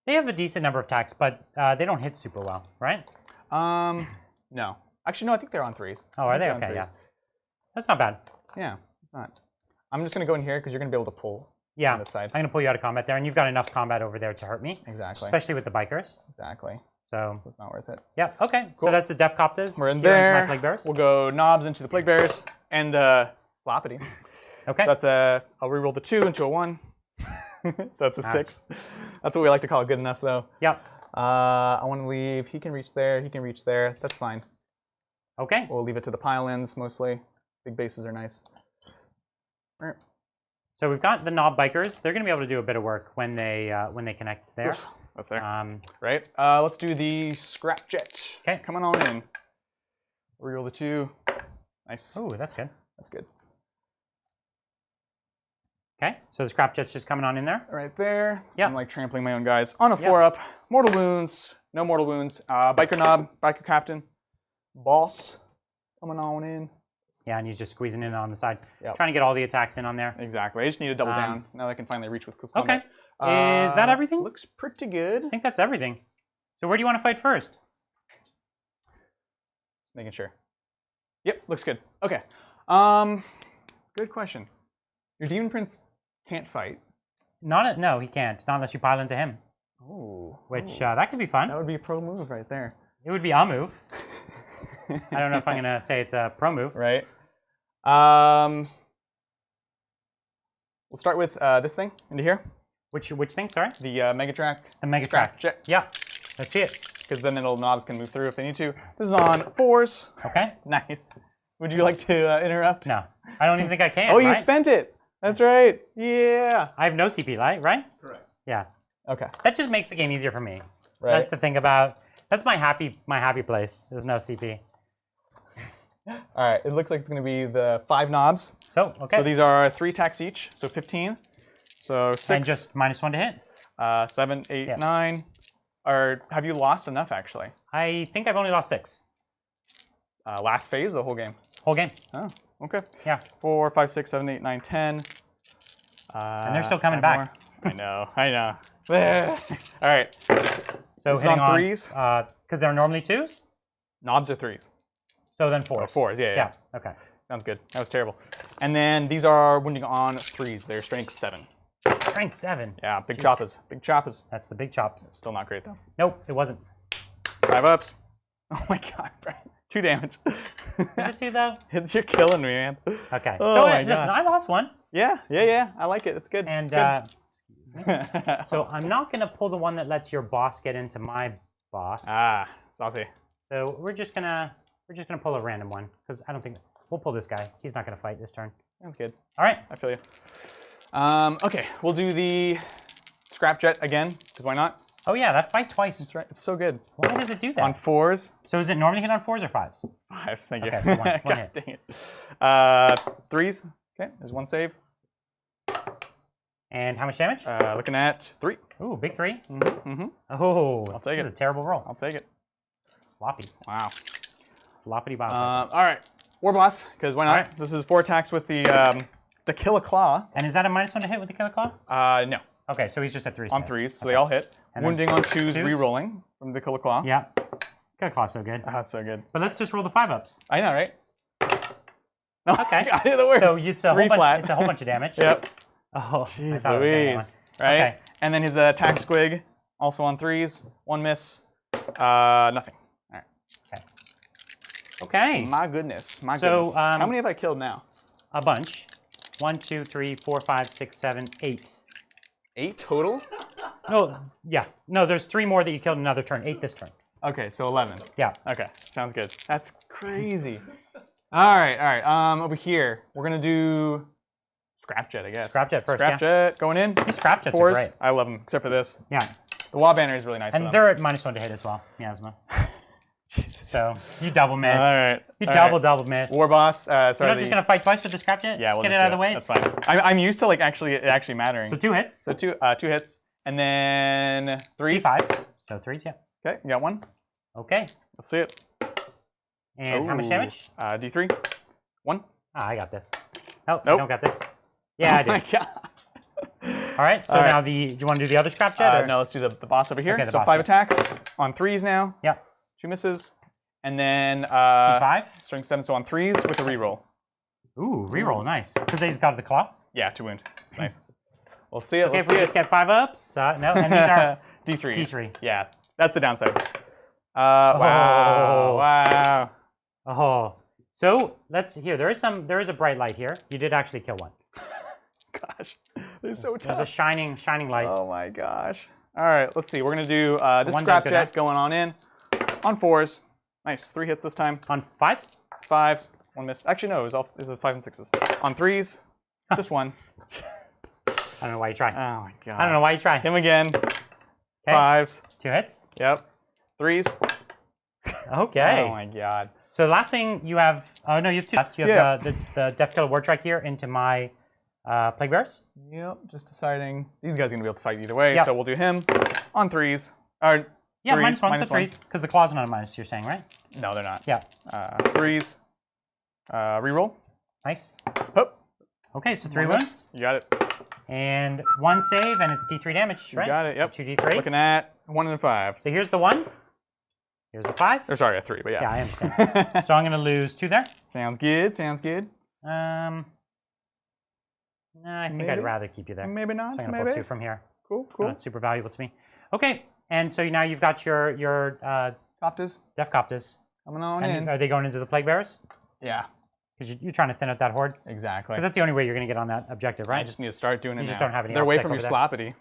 Speaker 1: They have a decent number of attacks, but they don't hit super well, right?
Speaker 2: No. Actually, no, I think they're on 3s.
Speaker 1: Oh, are they? Okay, yeah. That's not bad.
Speaker 2: Yeah, it's not. I'm just going to go in here because you're going to be able to pull on this side.
Speaker 1: I'm going to pull you out of combat there, and you've got enough combat over there to hurt me.
Speaker 2: Exactly.
Speaker 1: Especially with the bikers.
Speaker 2: Exactly.
Speaker 1: So
Speaker 2: it's not worth it.
Speaker 1: Yeah, okay.
Speaker 2: Cool.
Speaker 1: So that's the Def Coptas.
Speaker 2: We're in there.
Speaker 1: My Plague Bears.
Speaker 2: We'll go knobs into the Plague Bears and Sloppity.
Speaker 1: Okay.
Speaker 2: So that's I'll reroll the 2 into a 1. So that's a 6. That's what we like to call good enough, though.
Speaker 1: Yep.
Speaker 2: I want to leave. He can reach there. He can reach there. That's fine.
Speaker 1: Okay.
Speaker 2: We'll leave it to the pile-ins mostly. Big bases are nice. All right.
Speaker 1: So we've got the knob bikers. They're going to be able to do a bit of work when they connect there.
Speaker 2: Oof, that's there. Right. Let's do the scrap jet.
Speaker 1: Okay.
Speaker 2: Coming on in. Reroll the 2. Nice.
Speaker 1: Oh, that's good.
Speaker 2: That's good.
Speaker 1: Okay. So the scrap jet's just coming on in there.
Speaker 2: Right there.
Speaker 1: Yeah.
Speaker 2: I'm like trampling my own guys on a 4-up. Mortal wounds. No mortal wounds. Biker knob. Biker captain. Boss. Coming on in.
Speaker 1: Yeah, and he's just squeezing in on the side.
Speaker 2: Yep.
Speaker 1: Trying to get all the attacks in on there.
Speaker 2: Exactly. I just need to double down. Now that I can finally reach with close
Speaker 1: combat.
Speaker 2: combat.
Speaker 1: Is that everything?
Speaker 2: Looks pretty good.
Speaker 1: I think that's everything. So where do you want to fight first?
Speaker 2: Making sure. Yep, looks good. Okay. Good question. Your Demon Prince can't fight.
Speaker 1: No, he can't. Not unless you pile into him.
Speaker 2: Oh.
Speaker 1: Which that could be fun.
Speaker 2: That would be a pro move right there.
Speaker 1: It would be a move. I don't know if I'm gonna say it's a pro move.
Speaker 2: Right. We'll start with this thing into here.
Speaker 1: Which thing? Sorry.
Speaker 2: The Megatrack.
Speaker 1: The Megatrack.
Speaker 2: Jet.
Speaker 1: Yeah. Let's see it.
Speaker 2: Because then knobs can move through if they need to. This is on 4s.
Speaker 1: Okay.
Speaker 2: Nice. Would you like to interrupt?
Speaker 1: No. I don't even think I can.
Speaker 2: Oh, you
Speaker 1: right?
Speaker 2: spent it. That's right. Yeah.
Speaker 1: I have no CP, right?
Speaker 3: Correct.
Speaker 1: Yeah.
Speaker 2: Okay.
Speaker 1: That just makes the game easier for me.
Speaker 2: Right.
Speaker 1: That's to think about. That's my happy place. There's no CP.
Speaker 2: All right. It looks like it's going to be the 5 knobs.
Speaker 1: So, okay.
Speaker 2: So these are 3 attacks each. So 15. So 6.
Speaker 1: And just -1 to hit.
Speaker 2: 7, 8, 9. Or have you lost enough, actually?
Speaker 1: I think I've only lost 6.
Speaker 2: Last phase, the whole game?
Speaker 1: Whole game.
Speaker 2: Oh, okay.
Speaker 1: Yeah.
Speaker 2: 4, 5, 6, 7, 8, 9, 10.
Speaker 1: And they're still coming back.
Speaker 2: More. I know. All right.
Speaker 1: So
Speaker 2: this
Speaker 1: hitting
Speaker 2: is on 3s?
Speaker 1: Because they're normally 2s?
Speaker 2: Knobs are 3s.
Speaker 1: So then 4s.
Speaker 2: Oh, 4s, yeah.
Speaker 1: Okay.
Speaker 2: Sounds good. That was terrible. And then these are wounding on 3s. They're strength 7.
Speaker 1: Strength 7.
Speaker 2: Yeah, big choppers. Big choppers.
Speaker 1: That's the big chops.
Speaker 2: Still not great, though.
Speaker 1: Nope, it wasn't.
Speaker 2: 5 ups. Oh my god, Brian. 2 damage.
Speaker 1: Is it 2, though?
Speaker 2: You're killing me, man.
Speaker 1: Okay.
Speaker 2: Oh
Speaker 1: So
Speaker 2: my
Speaker 1: listen,
Speaker 2: gosh.
Speaker 1: I lost 1.
Speaker 2: Yeah. I like it. It's good.
Speaker 1: And
Speaker 2: it's
Speaker 1: good. So I'm not going to pull the one that lets your boss get into my boss.
Speaker 2: Saucy.
Speaker 1: So we're just gonna pull a random one because I don't think we'll pull this guy. He's not gonna fight this turn.
Speaker 2: Sounds good.
Speaker 1: All right.
Speaker 2: I feel you. Okay, we'll do the scrap jet again, because why not?
Speaker 1: Oh yeah, that fight twice.
Speaker 2: That's right. It's so good.
Speaker 1: Why does it do that?
Speaker 2: On 4s.
Speaker 1: So is it normally hit on 4s or 5s?
Speaker 2: 5s, thank you.
Speaker 1: Okay, so one
Speaker 2: God
Speaker 1: hit.
Speaker 2: dang it. 3s. Okay, there's 1 save.
Speaker 1: And how much damage?
Speaker 2: Looking at 3.
Speaker 1: Ooh, big 3.
Speaker 2: Mm-hmm.
Speaker 1: Oh,
Speaker 2: I'll take
Speaker 1: this
Speaker 2: it.
Speaker 1: is a terrible roll.
Speaker 2: I'll take it.
Speaker 1: Sloppy.
Speaker 2: Wow.
Speaker 1: Sloppity bop.
Speaker 2: All right. War Blast, because why not?
Speaker 1: All right.
Speaker 2: This is 4 attacks with the Kill a Claw.
Speaker 1: And is that a -1 to hit with the Killer Claw?
Speaker 2: No.
Speaker 1: Okay, so he's just at 3s.
Speaker 2: On 3s, so they all hit.
Speaker 1: And
Speaker 2: Wounding on 2s,
Speaker 1: 2s?
Speaker 2: re-rolling from the Kill a Claw.
Speaker 1: Yeah. Killer Claw's so good.
Speaker 2: That's so good.
Speaker 1: But let's just roll the 5-ups.
Speaker 2: I know, right? No,
Speaker 1: Okay.
Speaker 2: I did the worst.
Speaker 1: So it's a whole
Speaker 2: 3
Speaker 1: bunch.
Speaker 2: flat.
Speaker 1: It's a whole bunch of damage.
Speaker 2: Yep.
Speaker 1: Oh,
Speaker 2: Jeez
Speaker 1: I thought it was gonna get one.
Speaker 2: Louise. Right?
Speaker 1: Okay.
Speaker 2: And then his attack squig, also on 3s. 1 miss. Nothing. All right.
Speaker 1: Okay.
Speaker 2: My goodness. My
Speaker 1: So,
Speaker 2: goodness. How many have I killed now?
Speaker 1: A bunch. 1, 2, 3, 4, 5, 6, 7, 8.
Speaker 2: 8 total?
Speaker 1: No, yeah. No, there's 3 more that you killed in another turn. 8 this turn.
Speaker 2: Okay, so 11.
Speaker 1: Yeah.
Speaker 2: Okay, sounds good. That's crazy. All right. Over here, we're gonna do Scrap Jet, I guess.
Speaker 1: Scrap Jet first,
Speaker 2: Scrap Jet going in.
Speaker 1: These Scrap Jets
Speaker 2: 4s.
Speaker 1: are great.
Speaker 2: I love them, except for this.
Speaker 1: Yeah.
Speaker 2: The wall banner is really nice.
Speaker 1: And
Speaker 2: for them.
Speaker 1: they're at -1 to hit as well. Miasma. So you double missed.
Speaker 2: All right.
Speaker 1: You
Speaker 2: all
Speaker 1: double missed.
Speaker 2: War Boss. Sorry.
Speaker 1: You're not just gonna fight twice with the Scrap Jet?
Speaker 2: Yeah,
Speaker 1: just
Speaker 2: we'll
Speaker 1: get
Speaker 2: just
Speaker 1: it out of
Speaker 2: do
Speaker 1: the way.
Speaker 2: That's fine. I'm used to like it actually mattering.
Speaker 1: So 2 hits.
Speaker 2: So two hits, and then 3s.
Speaker 1: T5. So 3s, yeah.
Speaker 2: Okay, you got 1.
Speaker 1: Okay.
Speaker 2: Let's see it.
Speaker 1: And how much damage?
Speaker 2: D3. 1.
Speaker 1: Ah, I got this. Oh,
Speaker 2: Nope.
Speaker 1: I don't got this. Yeah, I
Speaker 2: Oh
Speaker 1: do.
Speaker 2: my god.
Speaker 1: All right, so now do you want to do the other scrap jet?
Speaker 2: No, let's do the boss over here.
Speaker 1: Okay, the
Speaker 2: so
Speaker 1: boss,
Speaker 2: 5 attacks on 3s now.
Speaker 1: Yep.
Speaker 2: 2 misses. And then
Speaker 1: 5.
Speaker 2: strength 7, so on 3s with a reroll.
Speaker 1: Ooh, reroll, nice. Because he's got the claw.
Speaker 2: Yeah, 2 wound. It's nice. We'll see it.
Speaker 1: Okay, if we just get 5 ups. No, and these are
Speaker 2: D3.
Speaker 1: D3.
Speaker 2: Yeah, that's the downside. Wow. Wow.
Speaker 1: Oh. So there is a bright light here. You did actually kill one.
Speaker 2: Gosh, they're so tough.
Speaker 1: There's a shining light.
Speaker 2: Oh my gosh. All right, let's see. We're gonna do this
Speaker 1: one
Speaker 2: scrap
Speaker 1: does go
Speaker 2: jet going on in. On 4s. Nice, 3 hits this time.
Speaker 1: On 5s?
Speaker 2: 5s, 1 miss. Actually, no, it was 5 and 6s. On 3s, just 1.
Speaker 1: I don't know why you try.
Speaker 2: Oh my god.
Speaker 1: I don't know why you try.
Speaker 2: Him again.
Speaker 1: Okay.
Speaker 2: 5s.
Speaker 1: 2 hits.
Speaker 2: Yep. 3s.
Speaker 1: Okay.
Speaker 2: Oh my god.
Speaker 1: So the last thing you have, oh no, you have 2 left. You have the Death Killer Ward Trike here into my Plague Bears.
Speaker 2: Yep, just deciding. These guys are going to be able to fight either way,
Speaker 1: Yep.
Speaker 2: so we'll do him on 3s.
Speaker 1: Yeah,
Speaker 2: threes,
Speaker 1: -1, so 3s, because the claw's not a minus, you're saying, right?
Speaker 2: No, they're not.
Speaker 1: Yeah.
Speaker 2: 3s. Reroll.
Speaker 1: Nice.
Speaker 2: Hup.
Speaker 1: Okay, so 3
Speaker 2: 1 miss.
Speaker 1: wounds.
Speaker 2: You got it.
Speaker 1: And 1 save, and it's D3 damage,
Speaker 2: You
Speaker 1: right?
Speaker 2: got it, yep.
Speaker 1: So 2D3.
Speaker 2: Looking at 1 and a 5.
Speaker 1: So here's the 1. Here's the 5.
Speaker 2: Or sorry, a 3, but yeah.
Speaker 1: Yeah, I understand. So I'm going to lose 2 there.
Speaker 2: Sounds good, sounds good.
Speaker 1: No, I think
Speaker 2: Maybe.
Speaker 1: I'd rather keep you there.
Speaker 2: Maybe not,
Speaker 1: So I'm going to
Speaker 2: maybe.
Speaker 1: pull 2 from here.
Speaker 2: Cool, cool.
Speaker 1: That's super valuable to me. Okay, and so now you've got your
Speaker 2: Copters.
Speaker 1: Def Copters.
Speaker 2: Coming on
Speaker 1: And
Speaker 2: in.
Speaker 1: are they going into the Plague Bearers?
Speaker 2: Yeah,
Speaker 1: Because you're trying to thin out that horde?
Speaker 2: exactly.
Speaker 1: Because that's the only way you're going to get on that objective, right?
Speaker 2: I just need to start doing it
Speaker 1: You
Speaker 2: now.
Speaker 1: just don't have any
Speaker 2: They're away
Speaker 1: OPSEC
Speaker 2: from your
Speaker 1: over
Speaker 2: sloppity.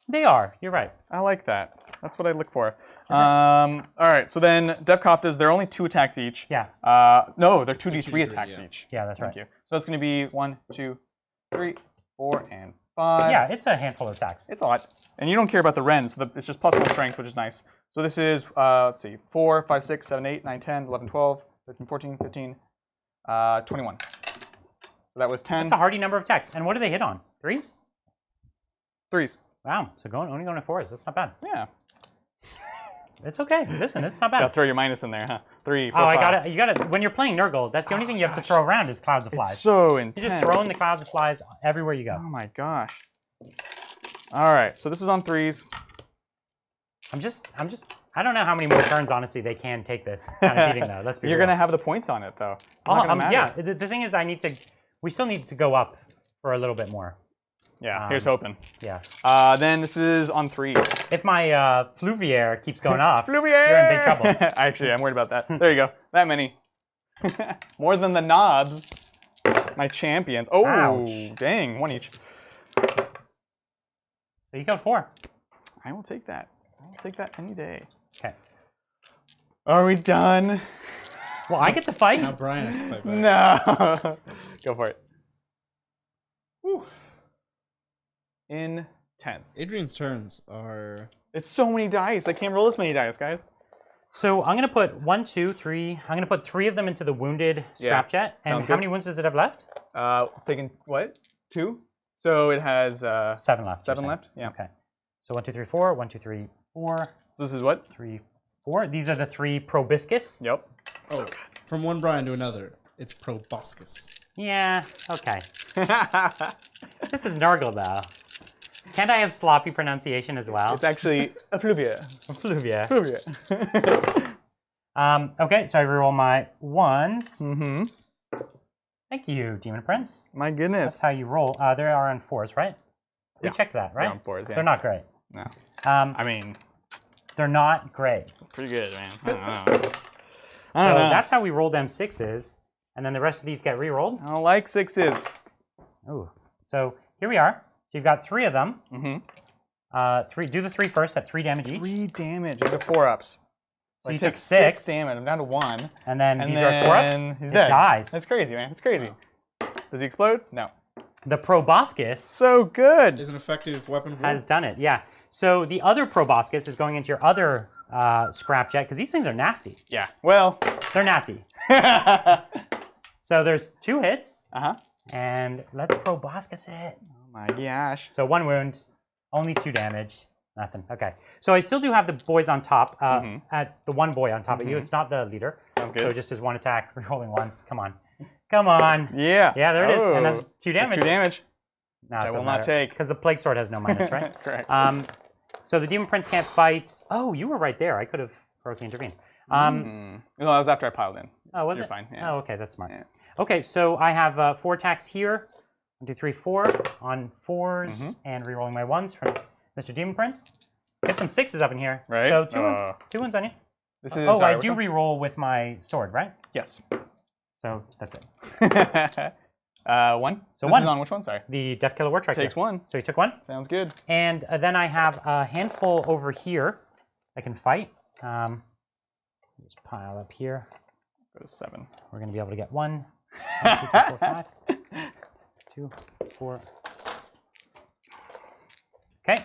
Speaker 1: They are. You're right.
Speaker 2: I like that. That's what I look for. All right, so then Def Copters, they're only 2 attacks each.
Speaker 1: Yeah.
Speaker 2: No, they're 2d3
Speaker 3: 2d3,
Speaker 2: attacks
Speaker 3: yeah.
Speaker 2: each.
Speaker 1: Yeah, that's right.
Speaker 2: Thank you. So it's going to be 1, 2, 3, 4, and 5.
Speaker 1: Yeah, it's a handful of attacks.
Speaker 2: It's a lot. And you don't care about the Ren, so it's just +1 strength, which is nice. So this is, let's see, 4, 5, 6, 7, 8, 9, 10, 11, 12, 13, 14, 15, 21. So that was 10.
Speaker 1: That's a hardy number of attacks. And what do they hit on? 3s?
Speaker 2: 3s.
Speaker 1: Wow. So only going to 4s. That's not bad.
Speaker 2: Yeah.
Speaker 1: It's okay. Listen, it's not bad.
Speaker 2: Gotta throw your minus in there, huh? 3, 4,
Speaker 1: Oh,
Speaker 2: 5.
Speaker 1: you gotta. When you're playing Nurgle, that's the only thing you have to throw around is clouds of flies.
Speaker 2: It's so intense.
Speaker 1: You're just throwing the clouds of flies everywhere you go.
Speaker 2: Oh my gosh. All right, so this is on 3s.
Speaker 1: I don't know how many more turns, honestly, they can take this kind of beating though. Let's be
Speaker 2: You're
Speaker 1: real.
Speaker 2: gonna have the points on it though. It's not gonna matter.
Speaker 1: Yeah. The thing is, we still need to go up for a little bit more.
Speaker 2: Yeah. Here's hoping.
Speaker 1: Yeah.
Speaker 2: Then this is on 3s.
Speaker 1: If my Fluvier keeps going off,
Speaker 2: Fluvier!
Speaker 1: you're in big trouble.
Speaker 2: Actually, I'm worried about that. There you go. That many. More than the knobs. My champions. Oh,
Speaker 1: Ouch.
Speaker 2: dang. 1 each.
Speaker 1: So you got 4.
Speaker 2: I will take that. I will take that any day.
Speaker 1: Okay.
Speaker 2: Are we done?
Speaker 1: Well, I get to fight.
Speaker 3: Now Brian has to fight back.
Speaker 2: No. Go for it.
Speaker 3: Whew.
Speaker 2: Intense.
Speaker 3: Adrian's turns are...
Speaker 2: It's so many dice. I can't roll this many dice, guys.
Speaker 1: So I'm gonna put 1, 2, 3. I'm gonna put 3 of them into the wounded scrap jet. And
Speaker 2: Sounds
Speaker 1: how
Speaker 2: good.
Speaker 1: many wounds does it have left?
Speaker 2: It's taken, what? 2? So it has
Speaker 1: 7 left.
Speaker 2: 7
Speaker 1: you're saying.
Speaker 2: left? Yeah.
Speaker 1: Okay. So 1, 2, 3, 4. 1, 2, 3, 4.
Speaker 2: So this is what?
Speaker 1: 3, 4. These are the 3 proboscis.
Speaker 2: Yep.
Speaker 3: Oh, from one Brian to another, it's proboscis.
Speaker 1: Yeah. Okay. This is Nurgle though. Can't I have sloppy pronunciation as well?
Speaker 2: It's actually a fluvia.
Speaker 1: Fluvia.
Speaker 2: Fluvia.
Speaker 1: Okay, so I reroll my 1s.
Speaker 2: Mm-hmm.
Speaker 1: Thank you, Demon Prince.
Speaker 2: My goodness.
Speaker 1: That's how you roll. They are on 4s, right? We
Speaker 2: Yeah.
Speaker 1: checked that, right?
Speaker 2: They're on 4s, yeah.
Speaker 1: They're not great.
Speaker 2: No.
Speaker 1: I
Speaker 2: I mean,
Speaker 1: they're not great.
Speaker 2: pretty good, man. I don't know.
Speaker 1: So that's how we roll them 6s, and then the rest of these get re-rolled.
Speaker 2: I don't like 6s.
Speaker 1: Ooh. So here we are. So you've got 3 of them.
Speaker 2: Mm-hmm.
Speaker 1: Do the 3 first at 3 damage each.
Speaker 2: 3 damage. These are 4-ups.
Speaker 1: So you
Speaker 2: I
Speaker 1: took 6
Speaker 2: damage. I'm down to 1.
Speaker 1: and then
Speaker 2: And
Speaker 1: these are 4-ups.
Speaker 2: he's
Speaker 1: It
Speaker 2: dead.
Speaker 1: dies.
Speaker 2: That's crazy, man. It's crazy. Does he explode? No.
Speaker 1: The proboscis
Speaker 2: So good.
Speaker 3: Is an effective weapon of war.
Speaker 1: has done it, yeah. So the other proboscis is going into your other scrap jet, because these things are nasty.
Speaker 2: Yeah. Well.
Speaker 1: They're nasty.
Speaker 2: uh-huh.
Speaker 1: So there's 2 hits, and let's proboscis it.
Speaker 2: Oh my gosh.
Speaker 1: So 1 wound, only 2 damage, nothing. Okay. So I still do have the boys on top, at the 1 boy on top of you. It's not the leader.
Speaker 2: Sounds good.
Speaker 1: So just as 1 attack, rerolling once. Come on. Come on.
Speaker 2: Yeah.
Speaker 1: Yeah, there it is. And that's 2 damage.
Speaker 2: That's 2 damage.
Speaker 1: No,
Speaker 2: I will not take.
Speaker 1: because the Plague Sword has no minus, right?
Speaker 2: Correct.
Speaker 1: So the Demon Prince can't fight. Oh, you were right there. I could have heroically intervened.
Speaker 2: No, that was after I piled in.
Speaker 1: Oh, was
Speaker 2: You're
Speaker 1: it?
Speaker 2: fine. Yeah.
Speaker 1: Oh, okay, that's smart.
Speaker 2: Yeah.
Speaker 1: Okay, so I have 4 attacks here. 1, 2, 3, 4 on 4s, and rerolling my 1s from Mr. Demon Prince. Get some 6s up in here.
Speaker 2: Right.
Speaker 1: So 2 wounds. 2 wounds on you.
Speaker 2: This is.
Speaker 1: Oh,
Speaker 2: sorry,
Speaker 1: I do reroll with my sword, right?
Speaker 2: Yes.
Speaker 1: So that's it.
Speaker 2: 1.
Speaker 1: So
Speaker 2: this
Speaker 1: 1.
Speaker 2: is on which one? Sorry.
Speaker 1: The Death Killer War Trike.
Speaker 2: Takes 1.
Speaker 1: So you took 1.
Speaker 2: Sounds good.
Speaker 1: And then I have a handful over here I can fight. Just pile up here.
Speaker 2: Go to 7.
Speaker 1: We're going to be able to get 1, 2, 3, 4, 5. 2, 4. Okay.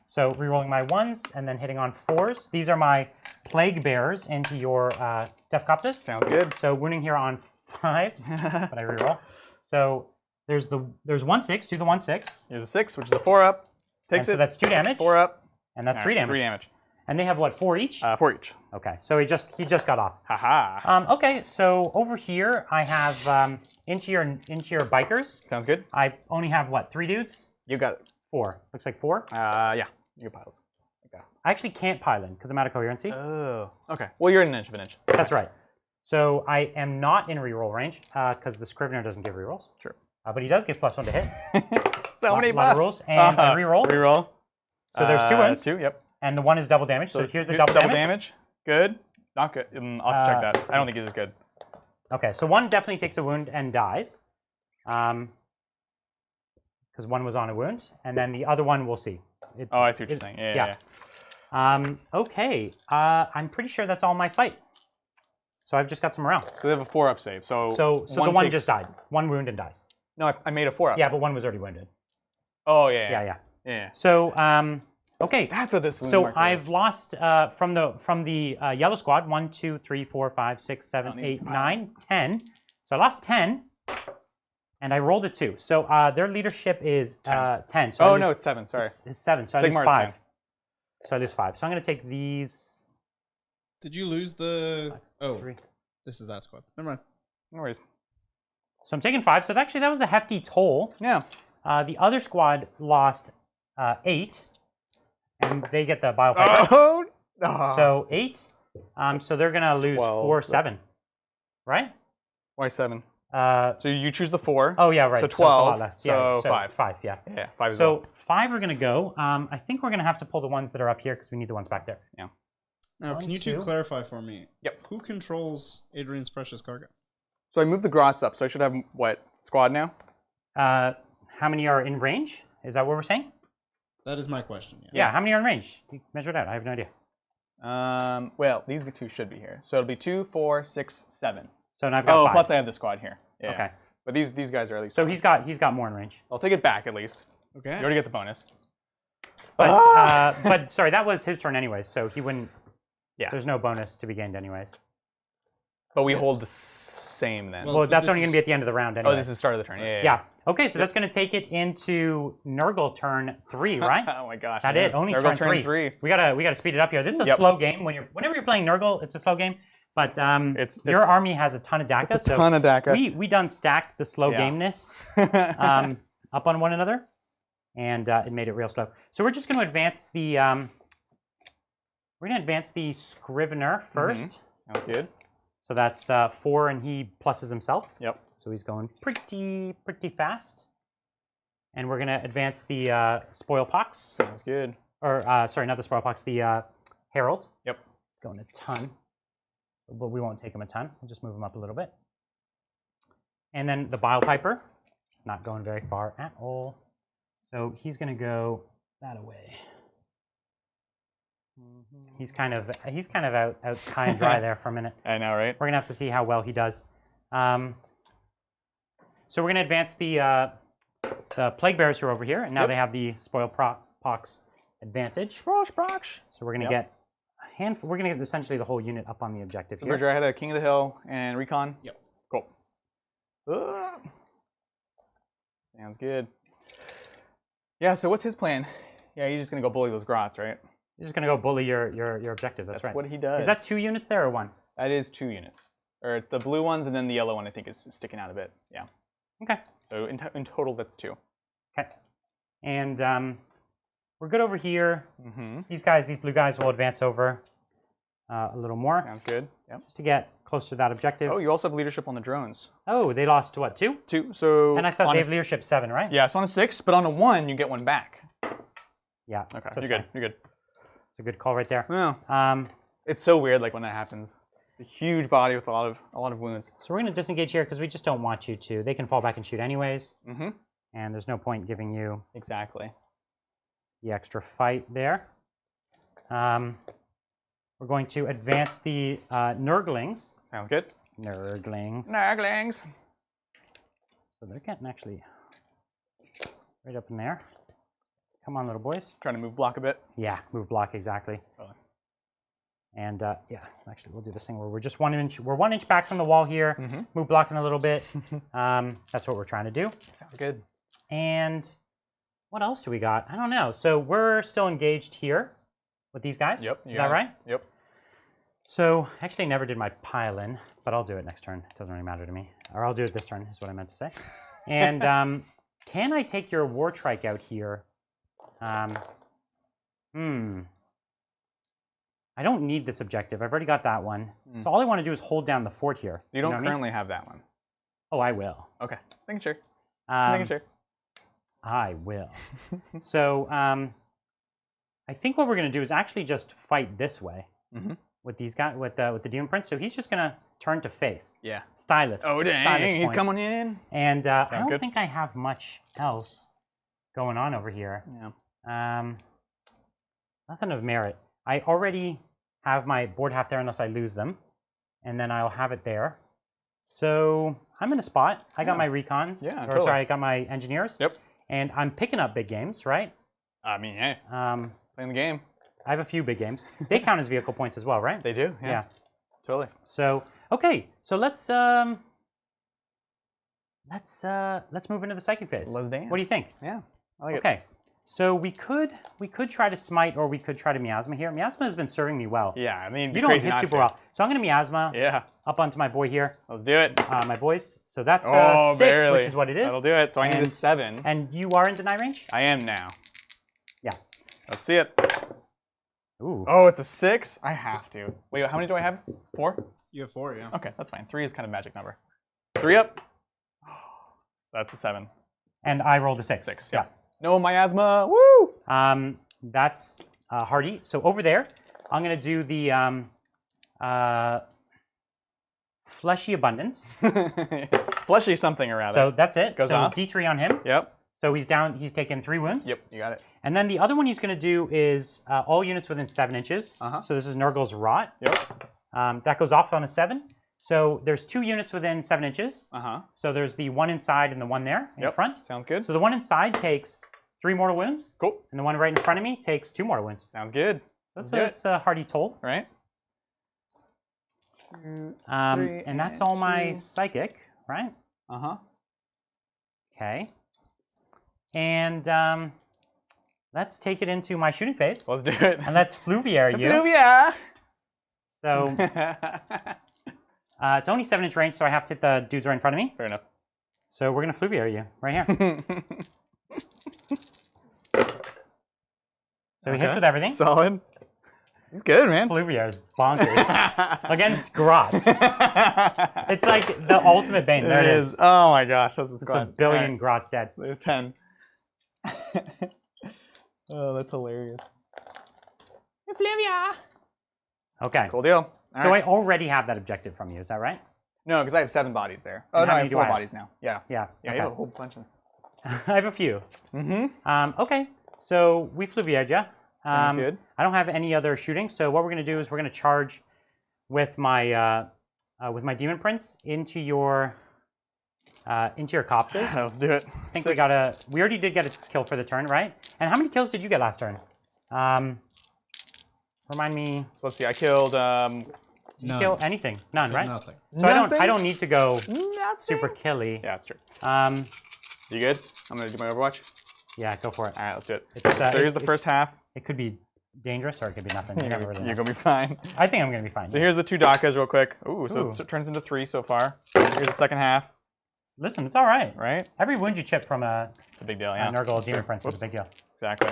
Speaker 1: So rerolling my 1s and then hitting on 4s. These are my Plague Bearers into your Def Coptus.
Speaker 2: Sounds good.
Speaker 1: So wounding here on 5s, but I reroll. So there's 1 6, do the 1 6.
Speaker 2: Here's a 6, which is a 4 up. Takes
Speaker 1: So
Speaker 2: it.
Speaker 1: that's 2 damage.
Speaker 2: 4 up.
Speaker 1: And that's 3 damage.
Speaker 2: 3 damage.
Speaker 1: And they have what, 4 each?
Speaker 2: 4 each.
Speaker 1: Okay, so he just got off.
Speaker 2: Haha.
Speaker 1: Okay, so over here I have into your bikers.
Speaker 2: Sounds good.
Speaker 1: I only have what, 3 dudes?
Speaker 2: You got it.
Speaker 1: 4. Looks like 4.
Speaker 2: Yeah. Your piles. Okay.
Speaker 1: I actually can't pile in because I'm out of coherency.
Speaker 2: Oh. Okay. Well, you're in an inch of an inch.
Speaker 1: That's right. So I am not in reroll range because the Scrivener doesn't give rerolls.
Speaker 2: Sure.
Speaker 1: But he does give +1 to hit.
Speaker 2: So many
Speaker 1: lot of
Speaker 2: buffs.
Speaker 1: rules. And I reroll.
Speaker 2: Reroll.
Speaker 1: So there's 2 wounds.
Speaker 2: 2. Yep.
Speaker 1: And the 1 is double damage. So here's the double damage.
Speaker 2: Good. Not good. I'll check that. I don't think this is good.
Speaker 1: Okay, so 1 definitely takes a wound and dies. Because 1 was on a wound. And then the other one we'll see.
Speaker 2: Oh, I see what you're saying. Yeah.
Speaker 1: Okay. I'm pretty sure that's all my fight. So I've just got some morale.
Speaker 2: So they have a 4 up save. So
Speaker 1: the one just died. 1 wound and dies.
Speaker 2: No, I made a 4 up.
Speaker 1: Yeah, but 1 was already wounded.
Speaker 2: Oh, yeah.
Speaker 1: So, okay.
Speaker 2: That's what this wound
Speaker 1: So
Speaker 2: marker
Speaker 1: I've
Speaker 2: is.
Speaker 1: lost from the yellow squad 1, 2, 3, 4, 5, 6, 7, 8, 9, 10. So I lost 10. And I rolled a 2. So their leadership is 10. So
Speaker 2: no, it's 7. Sorry.
Speaker 1: It's 7. So I lose
Speaker 2: Sigmar's
Speaker 1: 5.
Speaker 2: 10.
Speaker 1: So I lose 5. So I'm going to take these.
Speaker 3: Did you lose the... Oh,
Speaker 1: 3.
Speaker 3: this is that squad. Never mind.
Speaker 2: No worries.
Speaker 1: So I'm taking 5. So actually that was a hefty toll.
Speaker 2: Yeah.
Speaker 1: The other squad lost 8. And they get the biopipe.
Speaker 2: Oh.
Speaker 1: So 8. So they're going to lose
Speaker 2: 12.
Speaker 1: 4, 7. Right?
Speaker 2: Why 7?
Speaker 1: So
Speaker 2: you choose the 4.
Speaker 1: Oh, yeah, right.
Speaker 2: So
Speaker 1: it's a lot
Speaker 2: 12.
Speaker 1: less.
Speaker 2: So
Speaker 1: Yeah,
Speaker 2: 5.
Speaker 1: 5, yeah.
Speaker 2: Yeah, 5 is
Speaker 1: So 5 are going to go. I think we're going to have to pull the ones that are up here because we need the ones back there.
Speaker 2: Yeah.
Speaker 3: Now, can you 2 clarify for me?
Speaker 2: Yep.
Speaker 3: Who controls Adrian's precious cargo?
Speaker 2: So I moved the grots up, so I should have, what, squad now?
Speaker 1: How many are in range? Is that what we're saying?
Speaker 3: That is my question.
Speaker 1: Yeah, how many are in range? You measure it out. I have no idea.
Speaker 2: Well, these 2 should be here. So it'll be 2, 4, 6, 7.
Speaker 1: So now I've got 5.
Speaker 2: Plus I have the squad here. Yeah.
Speaker 1: Okay.
Speaker 2: But these guys are at least.
Speaker 1: So he's got more in range.
Speaker 2: I'll take it back at least.
Speaker 3: Okay.
Speaker 2: You already get the bonus.
Speaker 1: But, but sorry, that was his turn anyways, so he wouldn't.
Speaker 2: Yeah.
Speaker 1: There's no bonus to be gained anyways.
Speaker 2: But we hold the same then.
Speaker 1: Well, that's only going to be at the end of the round anyway.
Speaker 2: Oh, this is the start of the turn. Yeah.
Speaker 1: Yeah. Okay, so that's going to take it into Nurgle turn 3, right?
Speaker 2: Oh my gosh.
Speaker 1: That's it. Only
Speaker 2: Nurgle
Speaker 1: turn 3. We gotta speed it up here. This is a slow game. Whenever you're playing Nurgle, it's a slow game. But your army has a ton of DACA.
Speaker 2: It's a ton of DACA.
Speaker 1: We done stacked the slow gameness up on one another, and it made it real slow. So we're just going to advance the Scrivener first.
Speaker 2: Sounds good.
Speaker 1: So that's 4, and he pluses himself.
Speaker 2: Yep.
Speaker 1: So he's going pretty fast. And we're going to advance the Spoil Pox.
Speaker 2: Sounds good.
Speaker 1: Or, sorry, not the Spoil Pox, the Herald.
Speaker 2: Yep.
Speaker 1: He's going a ton. But we won't take him a ton. We'll just move him up a little bit. And then the Bile Piper, not going very far at all. So he's going to go that away. He's kind of out high and dry there for a minute.
Speaker 2: I know, right?
Speaker 1: We're going to have to see how well he does. So we're going to advance the Plague Bearers who are over here, and now they have the Spoil Pox advantage. So we're going to get a handful. We're going to get essentially the whole unit up on the objective here.
Speaker 2: Bridger, I had a King of the Hill and Recon.
Speaker 3: Yep.
Speaker 2: Cool. Sounds good. Yeah. So what's his plan? Yeah, he's just gonna go bully those grots, right?
Speaker 1: He's just going to go bully your objective. That's right.
Speaker 2: What he does.
Speaker 1: Is that 2 units there or 1?
Speaker 2: That is 2 units. Or it's the blue ones and then the yellow one I think is sticking out a bit. Yeah.
Speaker 1: Okay.
Speaker 2: So in total that's 2.
Speaker 1: Okay. And we're good over here.
Speaker 2: Mm-hmm.
Speaker 1: These blue guys will advance over a little more.
Speaker 2: Sounds good. Yep.
Speaker 1: Just to get close to that objective.
Speaker 2: Oh, you also have leadership on the drones.
Speaker 1: Oh, they lost to what, 2?
Speaker 2: 2. So.
Speaker 1: And I thought they have leadership 7, right?
Speaker 2: Yeah, it's on a 6, but on a 1 you get 1 back.
Speaker 1: Yeah.
Speaker 2: Okay.
Speaker 1: So
Speaker 2: you're good. You're good.
Speaker 1: It's a good call right there.
Speaker 2: Yeah. It's so weird, like when that happens. It's a huge body with a lot of wounds.
Speaker 1: So we're going to disengage here because we just don't want you to. They can fall back and shoot anyways.
Speaker 2: Mm-hmm.
Speaker 1: And there's no point giving you
Speaker 2: exactly
Speaker 1: the extra fight there. We're going to advance the Nurglings.
Speaker 2: Sounds good.
Speaker 1: Nurglings.
Speaker 2: Nurglings.
Speaker 1: So they're getting actually right up in there. Come on, little boys.
Speaker 2: Trying to move block a bit.
Speaker 1: Yeah, move block exactly.
Speaker 2: Oh.
Speaker 1: And yeah, actually, we'll do this thing where we're just 1 inch. We're 1 inch back from the wall here.
Speaker 2: Mm-hmm.
Speaker 1: Move blocking a little bit. That's what we're trying to do.
Speaker 2: Sounds good.
Speaker 1: And what else do we got? I don't know. So we're still engaged here with these guys.
Speaker 2: Yep.
Speaker 1: Is that right?
Speaker 2: Yep.
Speaker 1: So actually, never did my pile-in, but I'll do it next turn. It doesn't really matter to me. Or I'll do it this turn. Is what I meant to say. And can I take your war trike out here? I don't need this objective. I've already got that one. So all I want to do is hold down the fort here.
Speaker 2: You don't currently have that one.
Speaker 1: Oh, I will.
Speaker 2: Okay. Just making sure. Just making sure.
Speaker 1: I will. So I think what we're going to do is actually just fight this way with these guys, with the Demon Prince. So he's just going to turn to face.
Speaker 2: Yeah.
Speaker 1: Stylus.
Speaker 2: Oh, dang.
Speaker 1: Stylus
Speaker 2: He's
Speaker 1: points.
Speaker 2: coming in.
Speaker 1: And I don't
Speaker 2: good.
Speaker 1: think I have much else going on over here.
Speaker 2: Yeah.
Speaker 1: Nothing of merit. I already have my board half there unless I lose them. And then I'll have it there. So I'm in a spot. I got my recons.
Speaker 2: Yeah,
Speaker 1: Or
Speaker 2: totally.
Speaker 1: sorry, I got my engineers.
Speaker 2: Yep.
Speaker 1: And I'm picking up big games, right?
Speaker 2: I mean, hey, playing the game.
Speaker 1: I have a few big games. They count as vehicle points as well, right?
Speaker 2: They do. Yeah. Totally.
Speaker 1: So okay, so let's move into the psychic phase.
Speaker 2: Let's dance.
Speaker 1: What do you think?
Speaker 2: Yeah. I like it.
Speaker 1: Okay. So we could try to smite, or we could try to miasma here. Miasma has been serving me well.
Speaker 2: Yeah, I mean,
Speaker 1: You don't hit super well. So I'm going to miasma
Speaker 2: Yeah.
Speaker 1: up onto my boy here,
Speaker 2: Let's do it.
Speaker 1: my boys. So that's 6,
Speaker 2: barely.
Speaker 1: which is what it is.
Speaker 2: That'll do it. So I need a
Speaker 1: And-
Speaker 2: 7.
Speaker 1: And you are in deny range?
Speaker 2: I am now.
Speaker 1: Yeah.
Speaker 2: Let's see it.
Speaker 1: Ooh.
Speaker 2: Oh, it's a 6? I have to. Wait, how many do I have? 4?
Speaker 3: You have 4, yeah.
Speaker 2: Okay, that's fine. 3 is kind of magic number. 3 up. That's a 7.
Speaker 1: And I rolled a 6.
Speaker 2: 6, yeah. No miasma. Woo!
Speaker 1: That's hardy. So over there, I'm going to do the fleshy abundance.
Speaker 2: Fleshy something or rather.
Speaker 1: So that's it.
Speaker 2: Goes
Speaker 1: so
Speaker 2: off.
Speaker 1: D3 on him.
Speaker 2: Yep.
Speaker 1: So he's down. He's taken 3 wounds.
Speaker 2: Yep, you got it.
Speaker 1: And then the other one he's going to do is all units within 7 inches.
Speaker 2: Uh-huh.
Speaker 1: So this is Nurgle's Rot.
Speaker 2: Yep.
Speaker 1: That goes off on a 7. So there's 2 units within 7 inches.
Speaker 2: Uh-huh.
Speaker 1: So there's the one inside and the one there in front.
Speaker 2: Sounds good.
Speaker 1: So the one inside takes 3 mortal wounds.
Speaker 2: Cool.
Speaker 1: And the one right in front of me takes 2 mortal wounds.
Speaker 2: Sounds good.
Speaker 1: That's a hardy toll.
Speaker 2: Right?
Speaker 1: And that's all my psychic, right?
Speaker 2: Uh-huh.
Speaker 1: Okay. And let's take it into my shooting phase.
Speaker 2: Let's do it.
Speaker 1: And let's Fluviary you.
Speaker 2: Fluvia!
Speaker 1: So it's only 7-inch range, so I have to hit the dudes right in front of me.
Speaker 2: Fair enough.
Speaker 1: So we're going to Fluviary you right here. So he hits with everything.
Speaker 2: Solid. He's good, man.
Speaker 1: Fluviary is bonkers. Against Grot. It's like the ultimate bane. There it is.
Speaker 2: Oh my gosh, that's a
Speaker 1: It's
Speaker 2: squad.
Speaker 1: a billion
Speaker 2: Right.
Speaker 1: Grot's dead.
Speaker 2: There's 10. Oh, that's hilarious. Fluvia!
Speaker 1: Okay.
Speaker 2: Cool deal.
Speaker 1: So I already have that objective from you. Is that right?
Speaker 2: No, because I have 7 bodies there. Oh,
Speaker 1: And
Speaker 2: no,
Speaker 1: how
Speaker 2: I
Speaker 1: many
Speaker 2: have
Speaker 1: do
Speaker 2: 4
Speaker 1: I have?
Speaker 2: bodies now. Yeah.
Speaker 1: Yeah.
Speaker 2: Yeah,
Speaker 1: okay.
Speaker 2: you have a whole bunch of them.
Speaker 1: I have a few.
Speaker 2: Mm-hmm.
Speaker 1: Okay. So we Fluviared ya.
Speaker 2: Sounds good.
Speaker 1: I don't have any other shooting, so what we're going to do is we're going to charge with my Demon Prince into your copses.
Speaker 2: Let's do it.
Speaker 1: I think we already did get a kill for the turn, right? And how many kills did you get last turn? Remind me.
Speaker 2: So let's see. I killed.
Speaker 1: Did you kill anything? None, right?
Speaker 3: Nothing.
Speaker 1: So I don't need to go
Speaker 2: Nothing.
Speaker 1: super killy.
Speaker 2: Yeah, that's true.
Speaker 1: Um,
Speaker 2: You good? I'm gonna do my Overwatch.
Speaker 1: yeah, go for it.
Speaker 2: All right, let's do it.
Speaker 1: It's,
Speaker 2: So here's the first half.
Speaker 1: It could be dangerous or it could be nothing. You never really know.
Speaker 2: You're gonna be fine.
Speaker 1: I think I'm gonna be fine.
Speaker 2: So here's the 2 Dakas real quick. Ooh, so
Speaker 1: Ooh.
Speaker 2: it turns into 3 so far. Here's the second half.
Speaker 1: Listen, it's all right.
Speaker 2: Right?
Speaker 1: Every wound you chip from
Speaker 2: It's a big deal, yeah.
Speaker 1: Nurgle Demon Prince is a big deal.
Speaker 2: Exactly.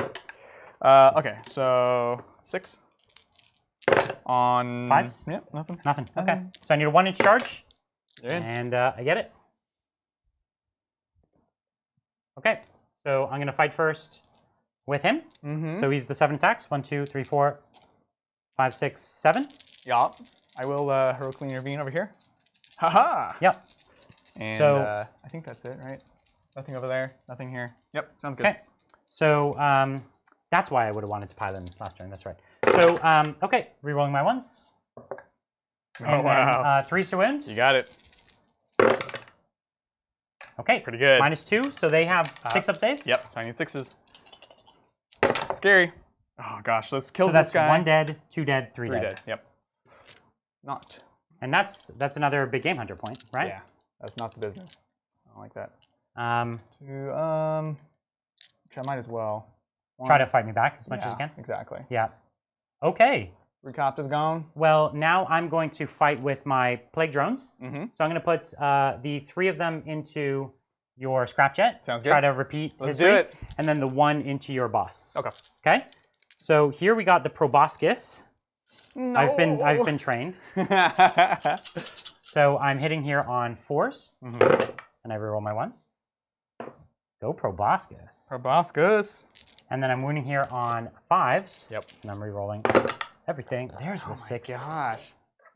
Speaker 2: Okay, so 6. On
Speaker 1: 5s?
Speaker 2: Yep, nothing.
Speaker 1: Nothing. Okay. So I need a 1-inch charge.
Speaker 2: You're in.
Speaker 1: And I get it. Okay. So I'm going to fight first with him. So he's the 7 attacks. 1, 2, 3, 4, 5, 6, 7.
Speaker 2: Yup. I will heroically intervene over here. Haha!
Speaker 1: Yep.
Speaker 2: And
Speaker 1: So
Speaker 2: I think that's it, right? Nothing over there, nothing here. Yep, sounds good.
Speaker 1: okay. So that's why I would have wanted to pile in last turn. That's right. So okay, rerolling my 1s. And
Speaker 2: wow.
Speaker 1: Then, 3s to wound.
Speaker 2: You got it.
Speaker 1: Okay.
Speaker 2: Pretty good.
Speaker 1: -2, so they have 6 up saves.
Speaker 2: Yep, so I need 6s. Scary. Oh gosh, let's kill
Speaker 1: So
Speaker 2: this
Speaker 1: that's
Speaker 2: guy.
Speaker 1: 1 dead, 2 dead, 3
Speaker 2: 3
Speaker 1: dead.
Speaker 2: dead. Yep. Not.
Speaker 1: And that's another big game hunter point, right?
Speaker 2: Yeah, that's not the business. I don't like that.
Speaker 1: 2,
Speaker 2: Which I might as well.
Speaker 1: try to fight me back as much as you can.
Speaker 2: Exactly.
Speaker 1: Yeah. Okay.
Speaker 2: Recopter's gone.
Speaker 1: Well, now I'm going to fight with my plague drones.
Speaker 2: Mm-hmm.
Speaker 1: So I'm going to put the 3 of them into your scrapjet.
Speaker 2: Sounds good.
Speaker 1: Try to repeat
Speaker 2: Let's
Speaker 1: history.
Speaker 2: do it.
Speaker 1: And then the 1 into your boss.
Speaker 2: Okay.
Speaker 1: Okay. So here we got the proboscis.
Speaker 2: No.
Speaker 1: I've been trained. So I'm hitting here on 4s. And I reroll my 1s. Go proboscis.
Speaker 2: Proboscis.
Speaker 1: And then I'm wounding here on 5s.
Speaker 2: Yep.
Speaker 1: And I'm rerolling everything. There's the 6.
Speaker 2: Gosh.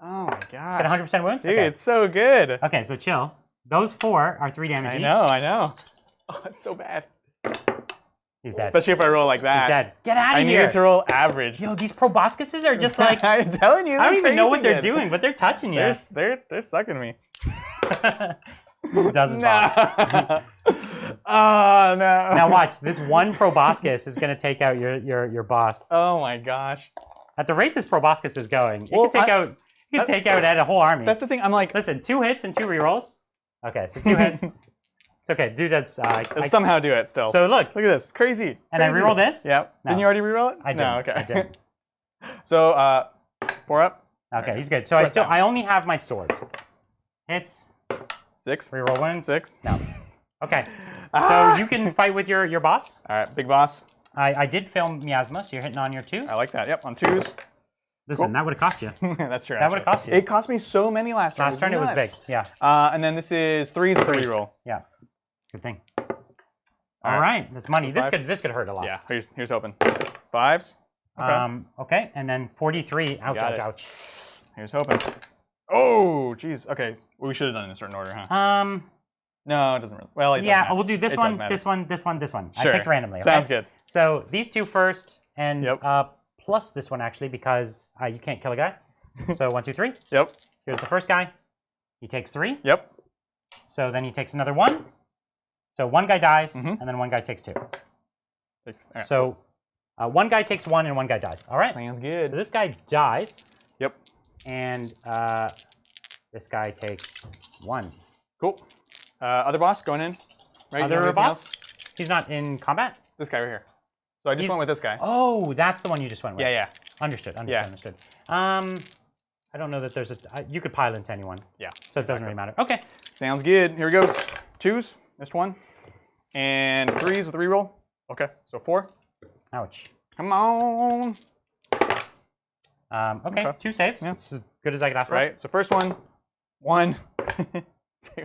Speaker 2: Oh my gosh.
Speaker 1: Got 100% wounds?
Speaker 2: Dude,
Speaker 1: Okay.
Speaker 2: it's so good.
Speaker 1: Okay, so chill. Those 4 are 3 damage
Speaker 2: I
Speaker 1: each.
Speaker 2: know. Oh, it's so bad.
Speaker 1: He's dead.
Speaker 2: Especially if I roll like that.
Speaker 1: He's dead. Get out
Speaker 2: I
Speaker 1: of here.
Speaker 2: needed to roll average.
Speaker 1: Yo, these proboscises are just like, I
Speaker 2: I'm telling you,
Speaker 1: don't even know what they're
Speaker 2: crazy.
Speaker 1: doing, but they're touching you.
Speaker 2: They're sucking me.
Speaker 1: Doesn't bother.
Speaker 2: Oh no.
Speaker 1: Now watch, this one proboscis is going to take out your boss.
Speaker 2: Oh my gosh.
Speaker 1: At the rate this proboscis is going, it
Speaker 2: Well,
Speaker 1: can take out a whole army.
Speaker 2: That's the thing. I'm like,
Speaker 1: Listen, 2 hits and 2 rerolls. Okay, so 2 hits. It's okay, dude. That's
Speaker 2: let's somehow do it still.
Speaker 1: So look,
Speaker 2: Look at this, crazy.
Speaker 1: and I reroll this.
Speaker 2: Yep.
Speaker 1: No.
Speaker 2: Didn't you already reroll it?
Speaker 1: I did.
Speaker 2: No, okay.
Speaker 1: I did.
Speaker 2: So 4 up.
Speaker 1: Okay,
Speaker 2: Right.
Speaker 1: he's good. So
Speaker 2: Press down.
Speaker 1: I only have my sword. Hits.
Speaker 2: 6.
Speaker 1: Reroll wounds.
Speaker 2: 6.
Speaker 1: No. Okay.
Speaker 2: Ah!
Speaker 1: So you can fight with your boss.
Speaker 2: All right, big boss.
Speaker 1: I did film miasma, so you're hitting on your 2s.
Speaker 2: I like that. Yep, on 2s.
Speaker 1: Listen,
Speaker 2: Cool.
Speaker 1: that would have cost you.
Speaker 2: That's true.
Speaker 1: That would've cost you.
Speaker 2: It cost me so many last turn.
Speaker 1: Last turn it was big.
Speaker 2: nuts.
Speaker 1: Yeah.
Speaker 2: And then this is 3s with a reroll.
Speaker 1: Yeah. Good thing.
Speaker 2: All
Speaker 1: All right, that's money. This
Speaker 2: 5.
Speaker 1: could hurt a lot.
Speaker 2: Yeah, here's hoping. 5s. Okay.
Speaker 1: Okay, and then 43. Ouch,
Speaker 2: Got
Speaker 1: ouch,
Speaker 2: it.
Speaker 1: ouch.
Speaker 2: Here's hoping. Oh, jeez. Okay, well, we should have done it in a certain order, huh? No, it doesn't really. Well, it doesn't
Speaker 1: Yeah,
Speaker 2: matter.
Speaker 1: we'll do this
Speaker 2: It
Speaker 1: one,
Speaker 2: does matter.
Speaker 1: this one, this one, this one.
Speaker 2: Sure.
Speaker 1: I picked randomly. Okay?
Speaker 2: Sounds good.
Speaker 1: So these 2 first, and
Speaker 2: Yep.
Speaker 1: plus this one actually, because you can't kill a guy. So 1, 2, 3.
Speaker 2: Yep.
Speaker 1: Here's the first guy. He takes 3.
Speaker 2: Yep.
Speaker 1: So then he takes another 1. So 1 guy dies,
Speaker 2: Mhm.
Speaker 1: and then 1 guy takes 2.
Speaker 2: All right.
Speaker 1: So 1 guy takes 1, and 1 guy dies. All right.
Speaker 2: Sounds
Speaker 1: So
Speaker 2: good.
Speaker 1: this guy dies,
Speaker 2: Yep.
Speaker 1: and this guy takes 1.
Speaker 2: Cool. Other boss going in. Right? You have
Speaker 1: Other
Speaker 2: anything
Speaker 1: boss?
Speaker 2: else?
Speaker 1: He's not in combat?
Speaker 2: This guy right here. So I just
Speaker 1: He's-
Speaker 2: went with this guy.
Speaker 1: Oh, that's the one you just went with.
Speaker 2: Yeah, yeah.
Speaker 1: Understood,
Speaker 2: Yeah.
Speaker 1: understood. I don't know that there's you could pile into anyone.
Speaker 2: Yeah.
Speaker 1: So it doesn't really matter. Okay.
Speaker 2: Sounds good. Here he goes. 2s. Missed 1. And 3s with a reroll. Okay, so 4.
Speaker 1: Ouch.
Speaker 2: Come on.
Speaker 1: Okay,
Speaker 2: Okay.
Speaker 1: 2 saves.
Speaker 2: Yeah.
Speaker 1: It's as good as I could ask for.
Speaker 2: Right, so first one. 1. 2.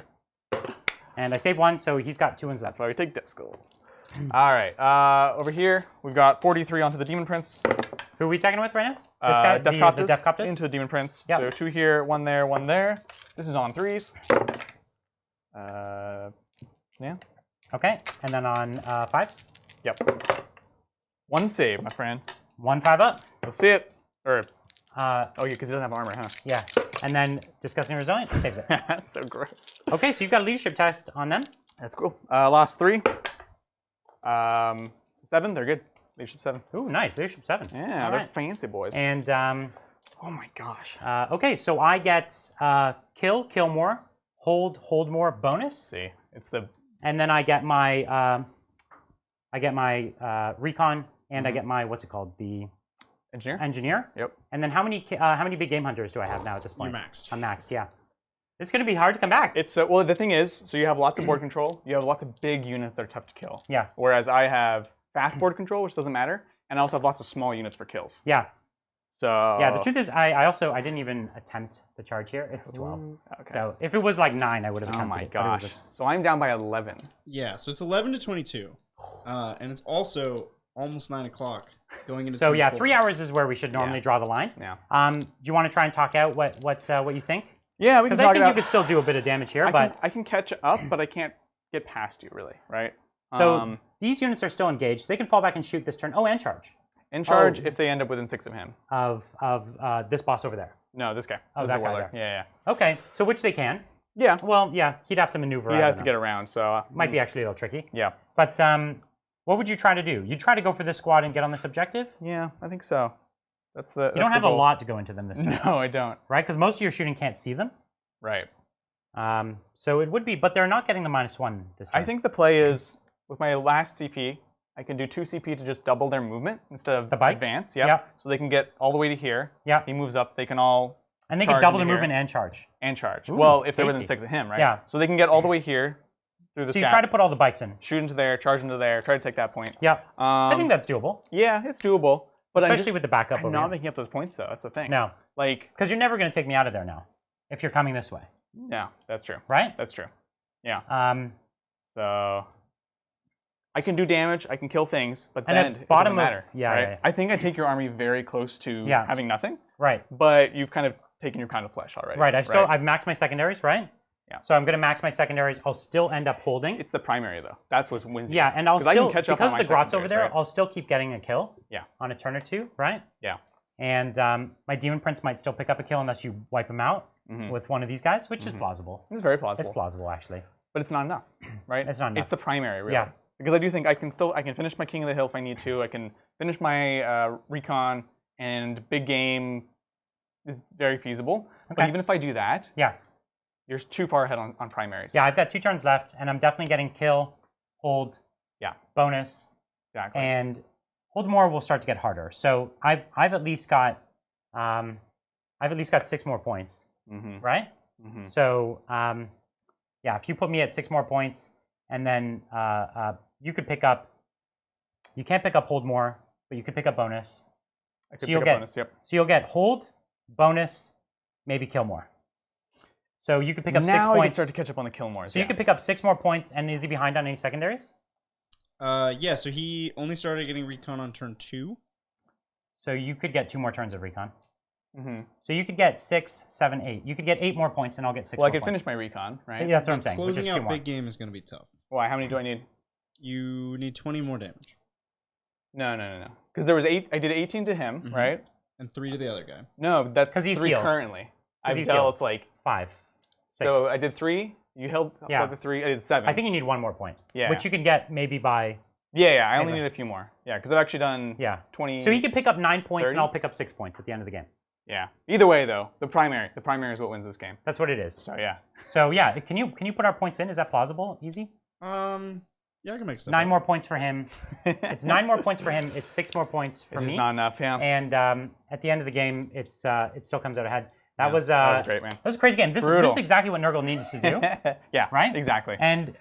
Speaker 1: And I saved 1, so he's got 2 wounds left.
Speaker 2: That's why we take death skull. All right, over here, we've got 43 onto the Demon Prince.
Speaker 1: Who are we tagging with right now? This guy, the Death Copters?
Speaker 2: into the Demon Prince.
Speaker 1: Yep.
Speaker 2: So 2 here, 1 there, 1 there. This is on 3s. Yeah.
Speaker 1: Okay, and then on 5s?
Speaker 2: Yep. 1 save, my friend.
Speaker 1: 1 5 up.
Speaker 2: Let's see it. Or,
Speaker 1: Uh,
Speaker 2: oh yeah, because he doesn't have armor, huh?
Speaker 1: yeah. And then Disgusting Resilient saves it.
Speaker 2: That's so gross.
Speaker 1: Okay, so you've got a leadership test on them.
Speaker 2: That's cool. Lost 3. 7, they're good. Leadership 7.
Speaker 1: Ooh, nice. Leadership 7.
Speaker 2: Yeah,
Speaker 1: All
Speaker 2: they're
Speaker 1: right.
Speaker 2: fancy boys.
Speaker 1: And
Speaker 2: oh my gosh.
Speaker 1: okay, so I get kill more, hold more bonus,
Speaker 2: See, it's the
Speaker 1: and then I get my recon, and I get my what's it called, the
Speaker 2: engineer.
Speaker 1: engineer.
Speaker 2: Yep.
Speaker 1: And then how many big game hunters do I have now at this point?
Speaker 3: You're maxed.
Speaker 1: I'm maxed. Yeah. It's going to be hard to come back.
Speaker 2: It's well, the thing is, so you have lots of board control. You have lots of big units that are tough to kill.
Speaker 1: Yeah.
Speaker 2: Whereas I have fast board control, which doesn't matter, and I also have lots of small units for kills.
Speaker 1: Yeah.
Speaker 2: So
Speaker 1: yeah, the truth is, I didn't even attempt the charge here. It's 12.
Speaker 2: Okay.
Speaker 1: So if it was like 9, I would have attempted
Speaker 2: Oh my
Speaker 1: it,
Speaker 2: gosh. So I'm down by 11.
Speaker 3: Yeah, so it's 11 to 22. And it's also almost 9 o'clock going into
Speaker 1: So
Speaker 3: 24.
Speaker 1: yeah, 3 hours is where we should normally draw the line.
Speaker 2: Yeah.
Speaker 1: Do you want to try and talk out what you think?
Speaker 2: Yeah, we can
Speaker 1: Because
Speaker 2: talk
Speaker 1: I think
Speaker 2: about,
Speaker 1: you could still do a bit of damage here,
Speaker 2: I can catch up, but I can't get past you, really, right?
Speaker 1: So these units are still engaged. They can fall back and shoot this turn. Oh, and charge.
Speaker 2: In charge if they end up within 6 of him.
Speaker 1: Of this boss over there.
Speaker 2: No, this guy.
Speaker 1: Oh,
Speaker 2: This is
Speaker 1: that
Speaker 2: the
Speaker 1: guy
Speaker 2: warlord.
Speaker 1: there.
Speaker 2: Yeah.
Speaker 1: Okay, so which they can.
Speaker 2: Yeah.
Speaker 1: Well, yeah, he'd have to maneuver.
Speaker 2: He has to get around, so
Speaker 1: Might be actually a little tricky.
Speaker 2: Yeah.
Speaker 1: But what would you try to do? You try to go for this squad and get on this objective?
Speaker 2: Yeah, I think so. That's the.
Speaker 1: You don't have a lot to go into them this turn.
Speaker 2: No, I don't.
Speaker 1: Right? Because most of your shooting can't see them.
Speaker 2: Right.
Speaker 1: So it would be, but they're not getting the -1 this turn.
Speaker 2: I think the play is with my last CP, I can do 2 CP to just double their movement instead of
Speaker 1: the bikes?
Speaker 2: advance.
Speaker 1: Yep.
Speaker 2: So they can get all the way to here.
Speaker 1: Yeah.
Speaker 2: He moves up. They can all.
Speaker 1: And they can
Speaker 2: charge
Speaker 1: double the
Speaker 2: into
Speaker 1: movement
Speaker 2: here.
Speaker 1: and charge.
Speaker 2: And charge.
Speaker 1: Ooh,
Speaker 2: well, if they're within
Speaker 1: tasty.
Speaker 2: 6 of him, right?
Speaker 1: Yeah.
Speaker 2: So they can get all the way here through the
Speaker 1: So you
Speaker 2: gap,
Speaker 1: try to put all the bikes in.
Speaker 2: shoot into there, charge into there, try to take that point.
Speaker 1: Yeah. I think that's doable.
Speaker 2: Yeah, it's doable. But
Speaker 1: Especially with the backup
Speaker 2: I'm
Speaker 1: over
Speaker 2: not
Speaker 1: here.
Speaker 2: making up those points though. That's the thing.
Speaker 1: No.
Speaker 2: Like.
Speaker 1: Because you're never going to take me out of there now. If you're coming this way.
Speaker 2: Yeah, that's true.
Speaker 1: Right?
Speaker 2: That's true. Yeah.
Speaker 1: So.
Speaker 2: I can do damage. I can kill things, but
Speaker 1: And
Speaker 2: then
Speaker 1: at
Speaker 2: it
Speaker 1: bottom
Speaker 2: doesn't
Speaker 1: of-
Speaker 2: matter.
Speaker 1: yeah,
Speaker 2: right?
Speaker 1: yeah, yeah.
Speaker 2: I think I take your army very close to
Speaker 1: Yeah.
Speaker 2: having nothing,
Speaker 1: Right.
Speaker 2: but you've kind of taken your pound of flesh already.
Speaker 1: Right. I've maxed my secondaries, right?
Speaker 2: Yeah.
Speaker 1: So I'm going to max my secondaries. I'll still end up holding.
Speaker 2: It's the primary though. That's what wins you.
Speaker 1: Yeah, and I'll
Speaker 2: 'Cause I
Speaker 1: still,
Speaker 2: can catch up
Speaker 1: because
Speaker 2: on
Speaker 1: the
Speaker 2: my
Speaker 1: grots over
Speaker 2: secondaries,
Speaker 1: there,
Speaker 2: right?
Speaker 1: I'll still keep getting a kill.
Speaker 2: Yeah.
Speaker 1: On a turn or two, right?
Speaker 2: Yeah.
Speaker 1: And my Demon Prince might still pick up a kill unless you wipe him out with one of these guys, which is plausible.
Speaker 2: It's very plausible.
Speaker 1: It's plausible, actually.
Speaker 2: But it's not enough, right?
Speaker 1: It's not enough.
Speaker 2: It's the primary, really.
Speaker 1: Yeah.
Speaker 2: Because I do think I can finish my King of the Hill if I need to. I can finish my recon, and big game is very feasible.
Speaker 1: Okay.
Speaker 2: But even if I do that,
Speaker 1: Yeah.
Speaker 2: you're too far ahead on primaries.
Speaker 1: Yeah, I've got 2 turns left, and I'm definitely getting kill, hold, bonus,
Speaker 2: Exactly.
Speaker 1: and hold more will start to get harder. So I've at least got 6 more points, right? So yeah, if you put me at 6 more points, and then you could pick up. You can't pick up hold more, but you could pick up bonus.
Speaker 2: I could
Speaker 1: you'll
Speaker 2: pick
Speaker 1: get
Speaker 2: up bonus, yep.
Speaker 1: So you'll get hold, bonus, maybe kill more. So you could pick up 6
Speaker 2: Now I can
Speaker 1: points.
Speaker 2: start to catch up on the kill more.
Speaker 1: So you could pick up 6 more points, and is he behind on any secondaries?
Speaker 3: Yeah, so he only started getting recon on turn 2.
Speaker 1: So you could get 2 more turns of recon. So you could get 6, 7, 8. You could get 8 more points, and I'll get 6
Speaker 2: Well,
Speaker 1: more
Speaker 2: I could
Speaker 1: points.
Speaker 2: finish my recon, right?
Speaker 1: Yeah, that's what I'm saying. Which is
Speaker 3: Closing
Speaker 1: 2
Speaker 3: out
Speaker 1: more.
Speaker 3: big game is going to be tough.
Speaker 2: Why? How many do I need?
Speaker 3: You need 20 more damage.
Speaker 2: No. Because there was 8. I did 18 to him, right?
Speaker 3: And 3 to the other guy.
Speaker 2: No, that's
Speaker 1: 'Cause he's
Speaker 2: 3
Speaker 1: healed.
Speaker 2: currently. I've
Speaker 1: he's
Speaker 2: dealt
Speaker 1: healed.
Speaker 2: like
Speaker 1: 5, 6.
Speaker 2: So I did 3. You held
Speaker 1: Yeah.
Speaker 2: the 3. I did 7.
Speaker 1: I think you need 1 more point.
Speaker 2: Yeah.
Speaker 1: Which you can get maybe by.
Speaker 2: Yeah. I only
Speaker 1: Anyway.
Speaker 2: need a few more. Yeah, because I've actually done 20.
Speaker 1: So he could pick up 9 points,
Speaker 2: 30?
Speaker 1: and I'll pick up 6 points at the end of the game.
Speaker 2: Yeah. Either way, though, the primary is what wins this game.
Speaker 1: That's what it is.
Speaker 2: So yeah.
Speaker 1: So yeah, can you put our points in? Is that plausible? Easy?
Speaker 3: Yeah, I can make stuff
Speaker 1: 9
Speaker 3: up.
Speaker 1: more points for him. It's 9 more points for him. It's 6 more points for
Speaker 2: It's
Speaker 1: me.
Speaker 2: just not enough. Yeah.
Speaker 1: And at the end of the game, it still comes out ahead. That was
Speaker 2: great, man.
Speaker 1: That was a crazy game. This is exactly what Nurgle needs to do.
Speaker 2: Yeah.
Speaker 1: Right?
Speaker 2: Exactly.
Speaker 1: And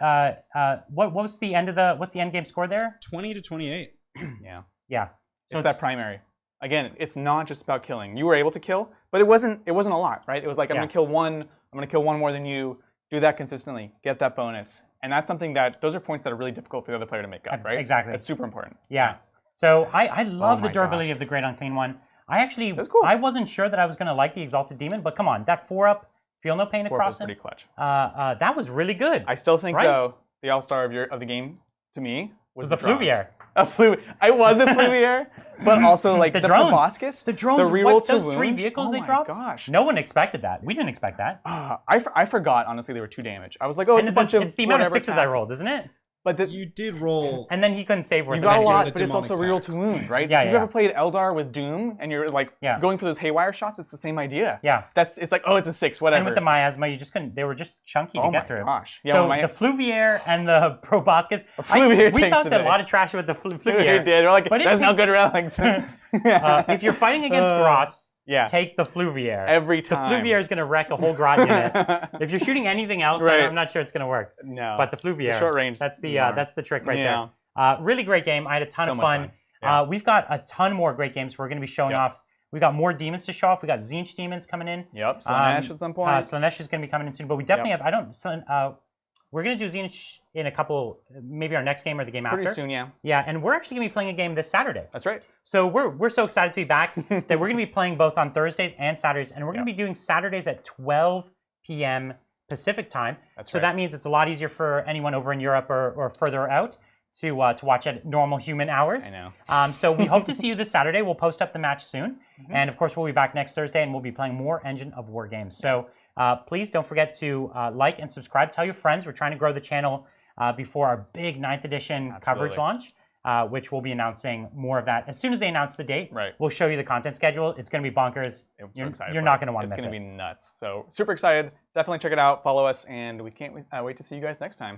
Speaker 1: what's the end game score there?
Speaker 3: 20 to 28.
Speaker 2: Yeah.
Speaker 1: Yeah. So
Speaker 2: It's that primary. Again, it's not just about killing. You were able to kill, but it wasn't a lot, right? It was like I'm
Speaker 1: Yeah.
Speaker 2: gonna kill one. I'm gonna kill one more than you. Do that consistently. Get that bonus. And that's something those are points that are really difficult for the other player to make up, right?
Speaker 1: Exactly.
Speaker 2: That's super important.
Speaker 1: Yeah. So I love the
Speaker 2: my
Speaker 1: durability
Speaker 2: gosh.
Speaker 1: of the Great Unclean One. I actually
Speaker 2: That's cool.
Speaker 1: I wasn't sure that I was going to like the Exalted Demon, but come on, that 4-up, feel no pain
Speaker 2: 4
Speaker 1: across
Speaker 2: was
Speaker 1: him.
Speaker 2: pretty clutch.
Speaker 1: That was really good.
Speaker 2: I still think
Speaker 1: Right?
Speaker 2: though the all-star of the game to me was
Speaker 1: the
Speaker 2: drones.
Speaker 1: Fluvier.
Speaker 2: I was a Fluvier, but also like
Speaker 1: The
Speaker 2: the
Speaker 1: drones.
Speaker 2: proboscis,
Speaker 1: The drones,
Speaker 2: the reroll to
Speaker 1: those
Speaker 2: wound.
Speaker 1: 3 vehicles
Speaker 2: Oh
Speaker 1: they
Speaker 2: my
Speaker 1: dropped?
Speaker 2: Gosh.
Speaker 1: No one expected that. We didn't expect that.
Speaker 2: I forgot, honestly, they were 2 damage. I was like, oh, it's
Speaker 1: And
Speaker 2: a bunch of
Speaker 1: it's the amount of
Speaker 2: whatever
Speaker 1: 6s I
Speaker 2: attacks.
Speaker 1: rolled, isn't it?
Speaker 2: But
Speaker 3: You did roll.
Speaker 1: And then he couldn't save worth
Speaker 2: you
Speaker 1: it.
Speaker 2: got a
Speaker 3: then
Speaker 2: lot,
Speaker 3: the
Speaker 2: but it's also
Speaker 3: demonic
Speaker 2: reroll to wound, right?
Speaker 1: Yeah,
Speaker 2: If you've ever played Eldar with Doom and you're like going for those haywire shots, it's the same idea.
Speaker 1: Yeah.
Speaker 2: It's like, oh, it's a 6, whatever.
Speaker 1: And with the miasma, you just couldn't. They were just chunky to get through.
Speaker 2: Oh my gosh. Yeah,
Speaker 1: So
Speaker 2: when
Speaker 1: the Fluvier and the proboscis.
Speaker 2: Fluvier
Speaker 1: we
Speaker 2: takes
Speaker 1: talked
Speaker 2: the
Speaker 1: a
Speaker 2: day.
Speaker 1: lot of trash with the
Speaker 2: We
Speaker 1: Fluvier.
Speaker 2: did. We're like,
Speaker 1: But it
Speaker 2: there's no
Speaker 1: picked-
Speaker 2: good relics.
Speaker 1: If you're fighting against grots,
Speaker 2: yeah.
Speaker 1: take the Fluvier.
Speaker 2: Every time.
Speaker 1: The Fluvier is going to wreck a whole grot unit. If you're shooting anything else,
Speaker 2: Right.
Speaker 1: I'm not sure it's going to work.
Speaker 2: No.
Speaker 1: But the Fluvier,
Speaker 2: short range.
Speaker 1: that's the trick right
Speaker 2: Yeah.
Speaker 1: there. Really great game. I had a ton
Speaker 2: So
Speaker 1: of
Speaker 2: much
Speaker 1: fun.
Speaker 2: Yeah.
Speaker 1: We've got a ton more great games we're going to be showing off. We've got more demons to show off. We got Tzeentch demons coming in.
Speaker 2: Yep. Slanesh at some point.
Speaker 1: Slanesh is going to be coming in soon, but we definitely have. We're going to do Tzeentch in a couple, maybe our next game or the game
Speaker 2: Pretty
Speaker 1: after.
Speaker 2: soon, yeah.
Speaker 1: Yeah, and we're actually going to be playing a game this Saturday.
Speaker 2: That's right.
Speaker 1: So we're so excited to be back that we're going to be playing both on Thursdays and Saturdays, and we're going to be doing Saturdays at 12 p.m. Pacific time.
Speaker 2: That's
Speaker 1: so
Speaker 2: right.
Speaker 1: that means it's a lot easier for anyone over in Europe or further out to watch at normal human hours.
Speaker 2: I know.
Speaker 1: So we hope to see you this Saturday. We'll post up the match soon, and of course we'll be back next Thursday, and we'll be playing more Engine of War games. So please don't forget to like and subscribe. Tell your friends. We're trying to grow the channel before our big 9th edition coverage launch, which we'll be announcing more of that as soon as they announce the date.
Speaker 2: Right.
Speaker 1: We'll show you the content schedule. It's going to be bonkers. You're not going to want to miss it.
Speaker 2: It's going to be nuts. So super excited. Definitely check it out. Follow us, and we can't wait to see you guys next time.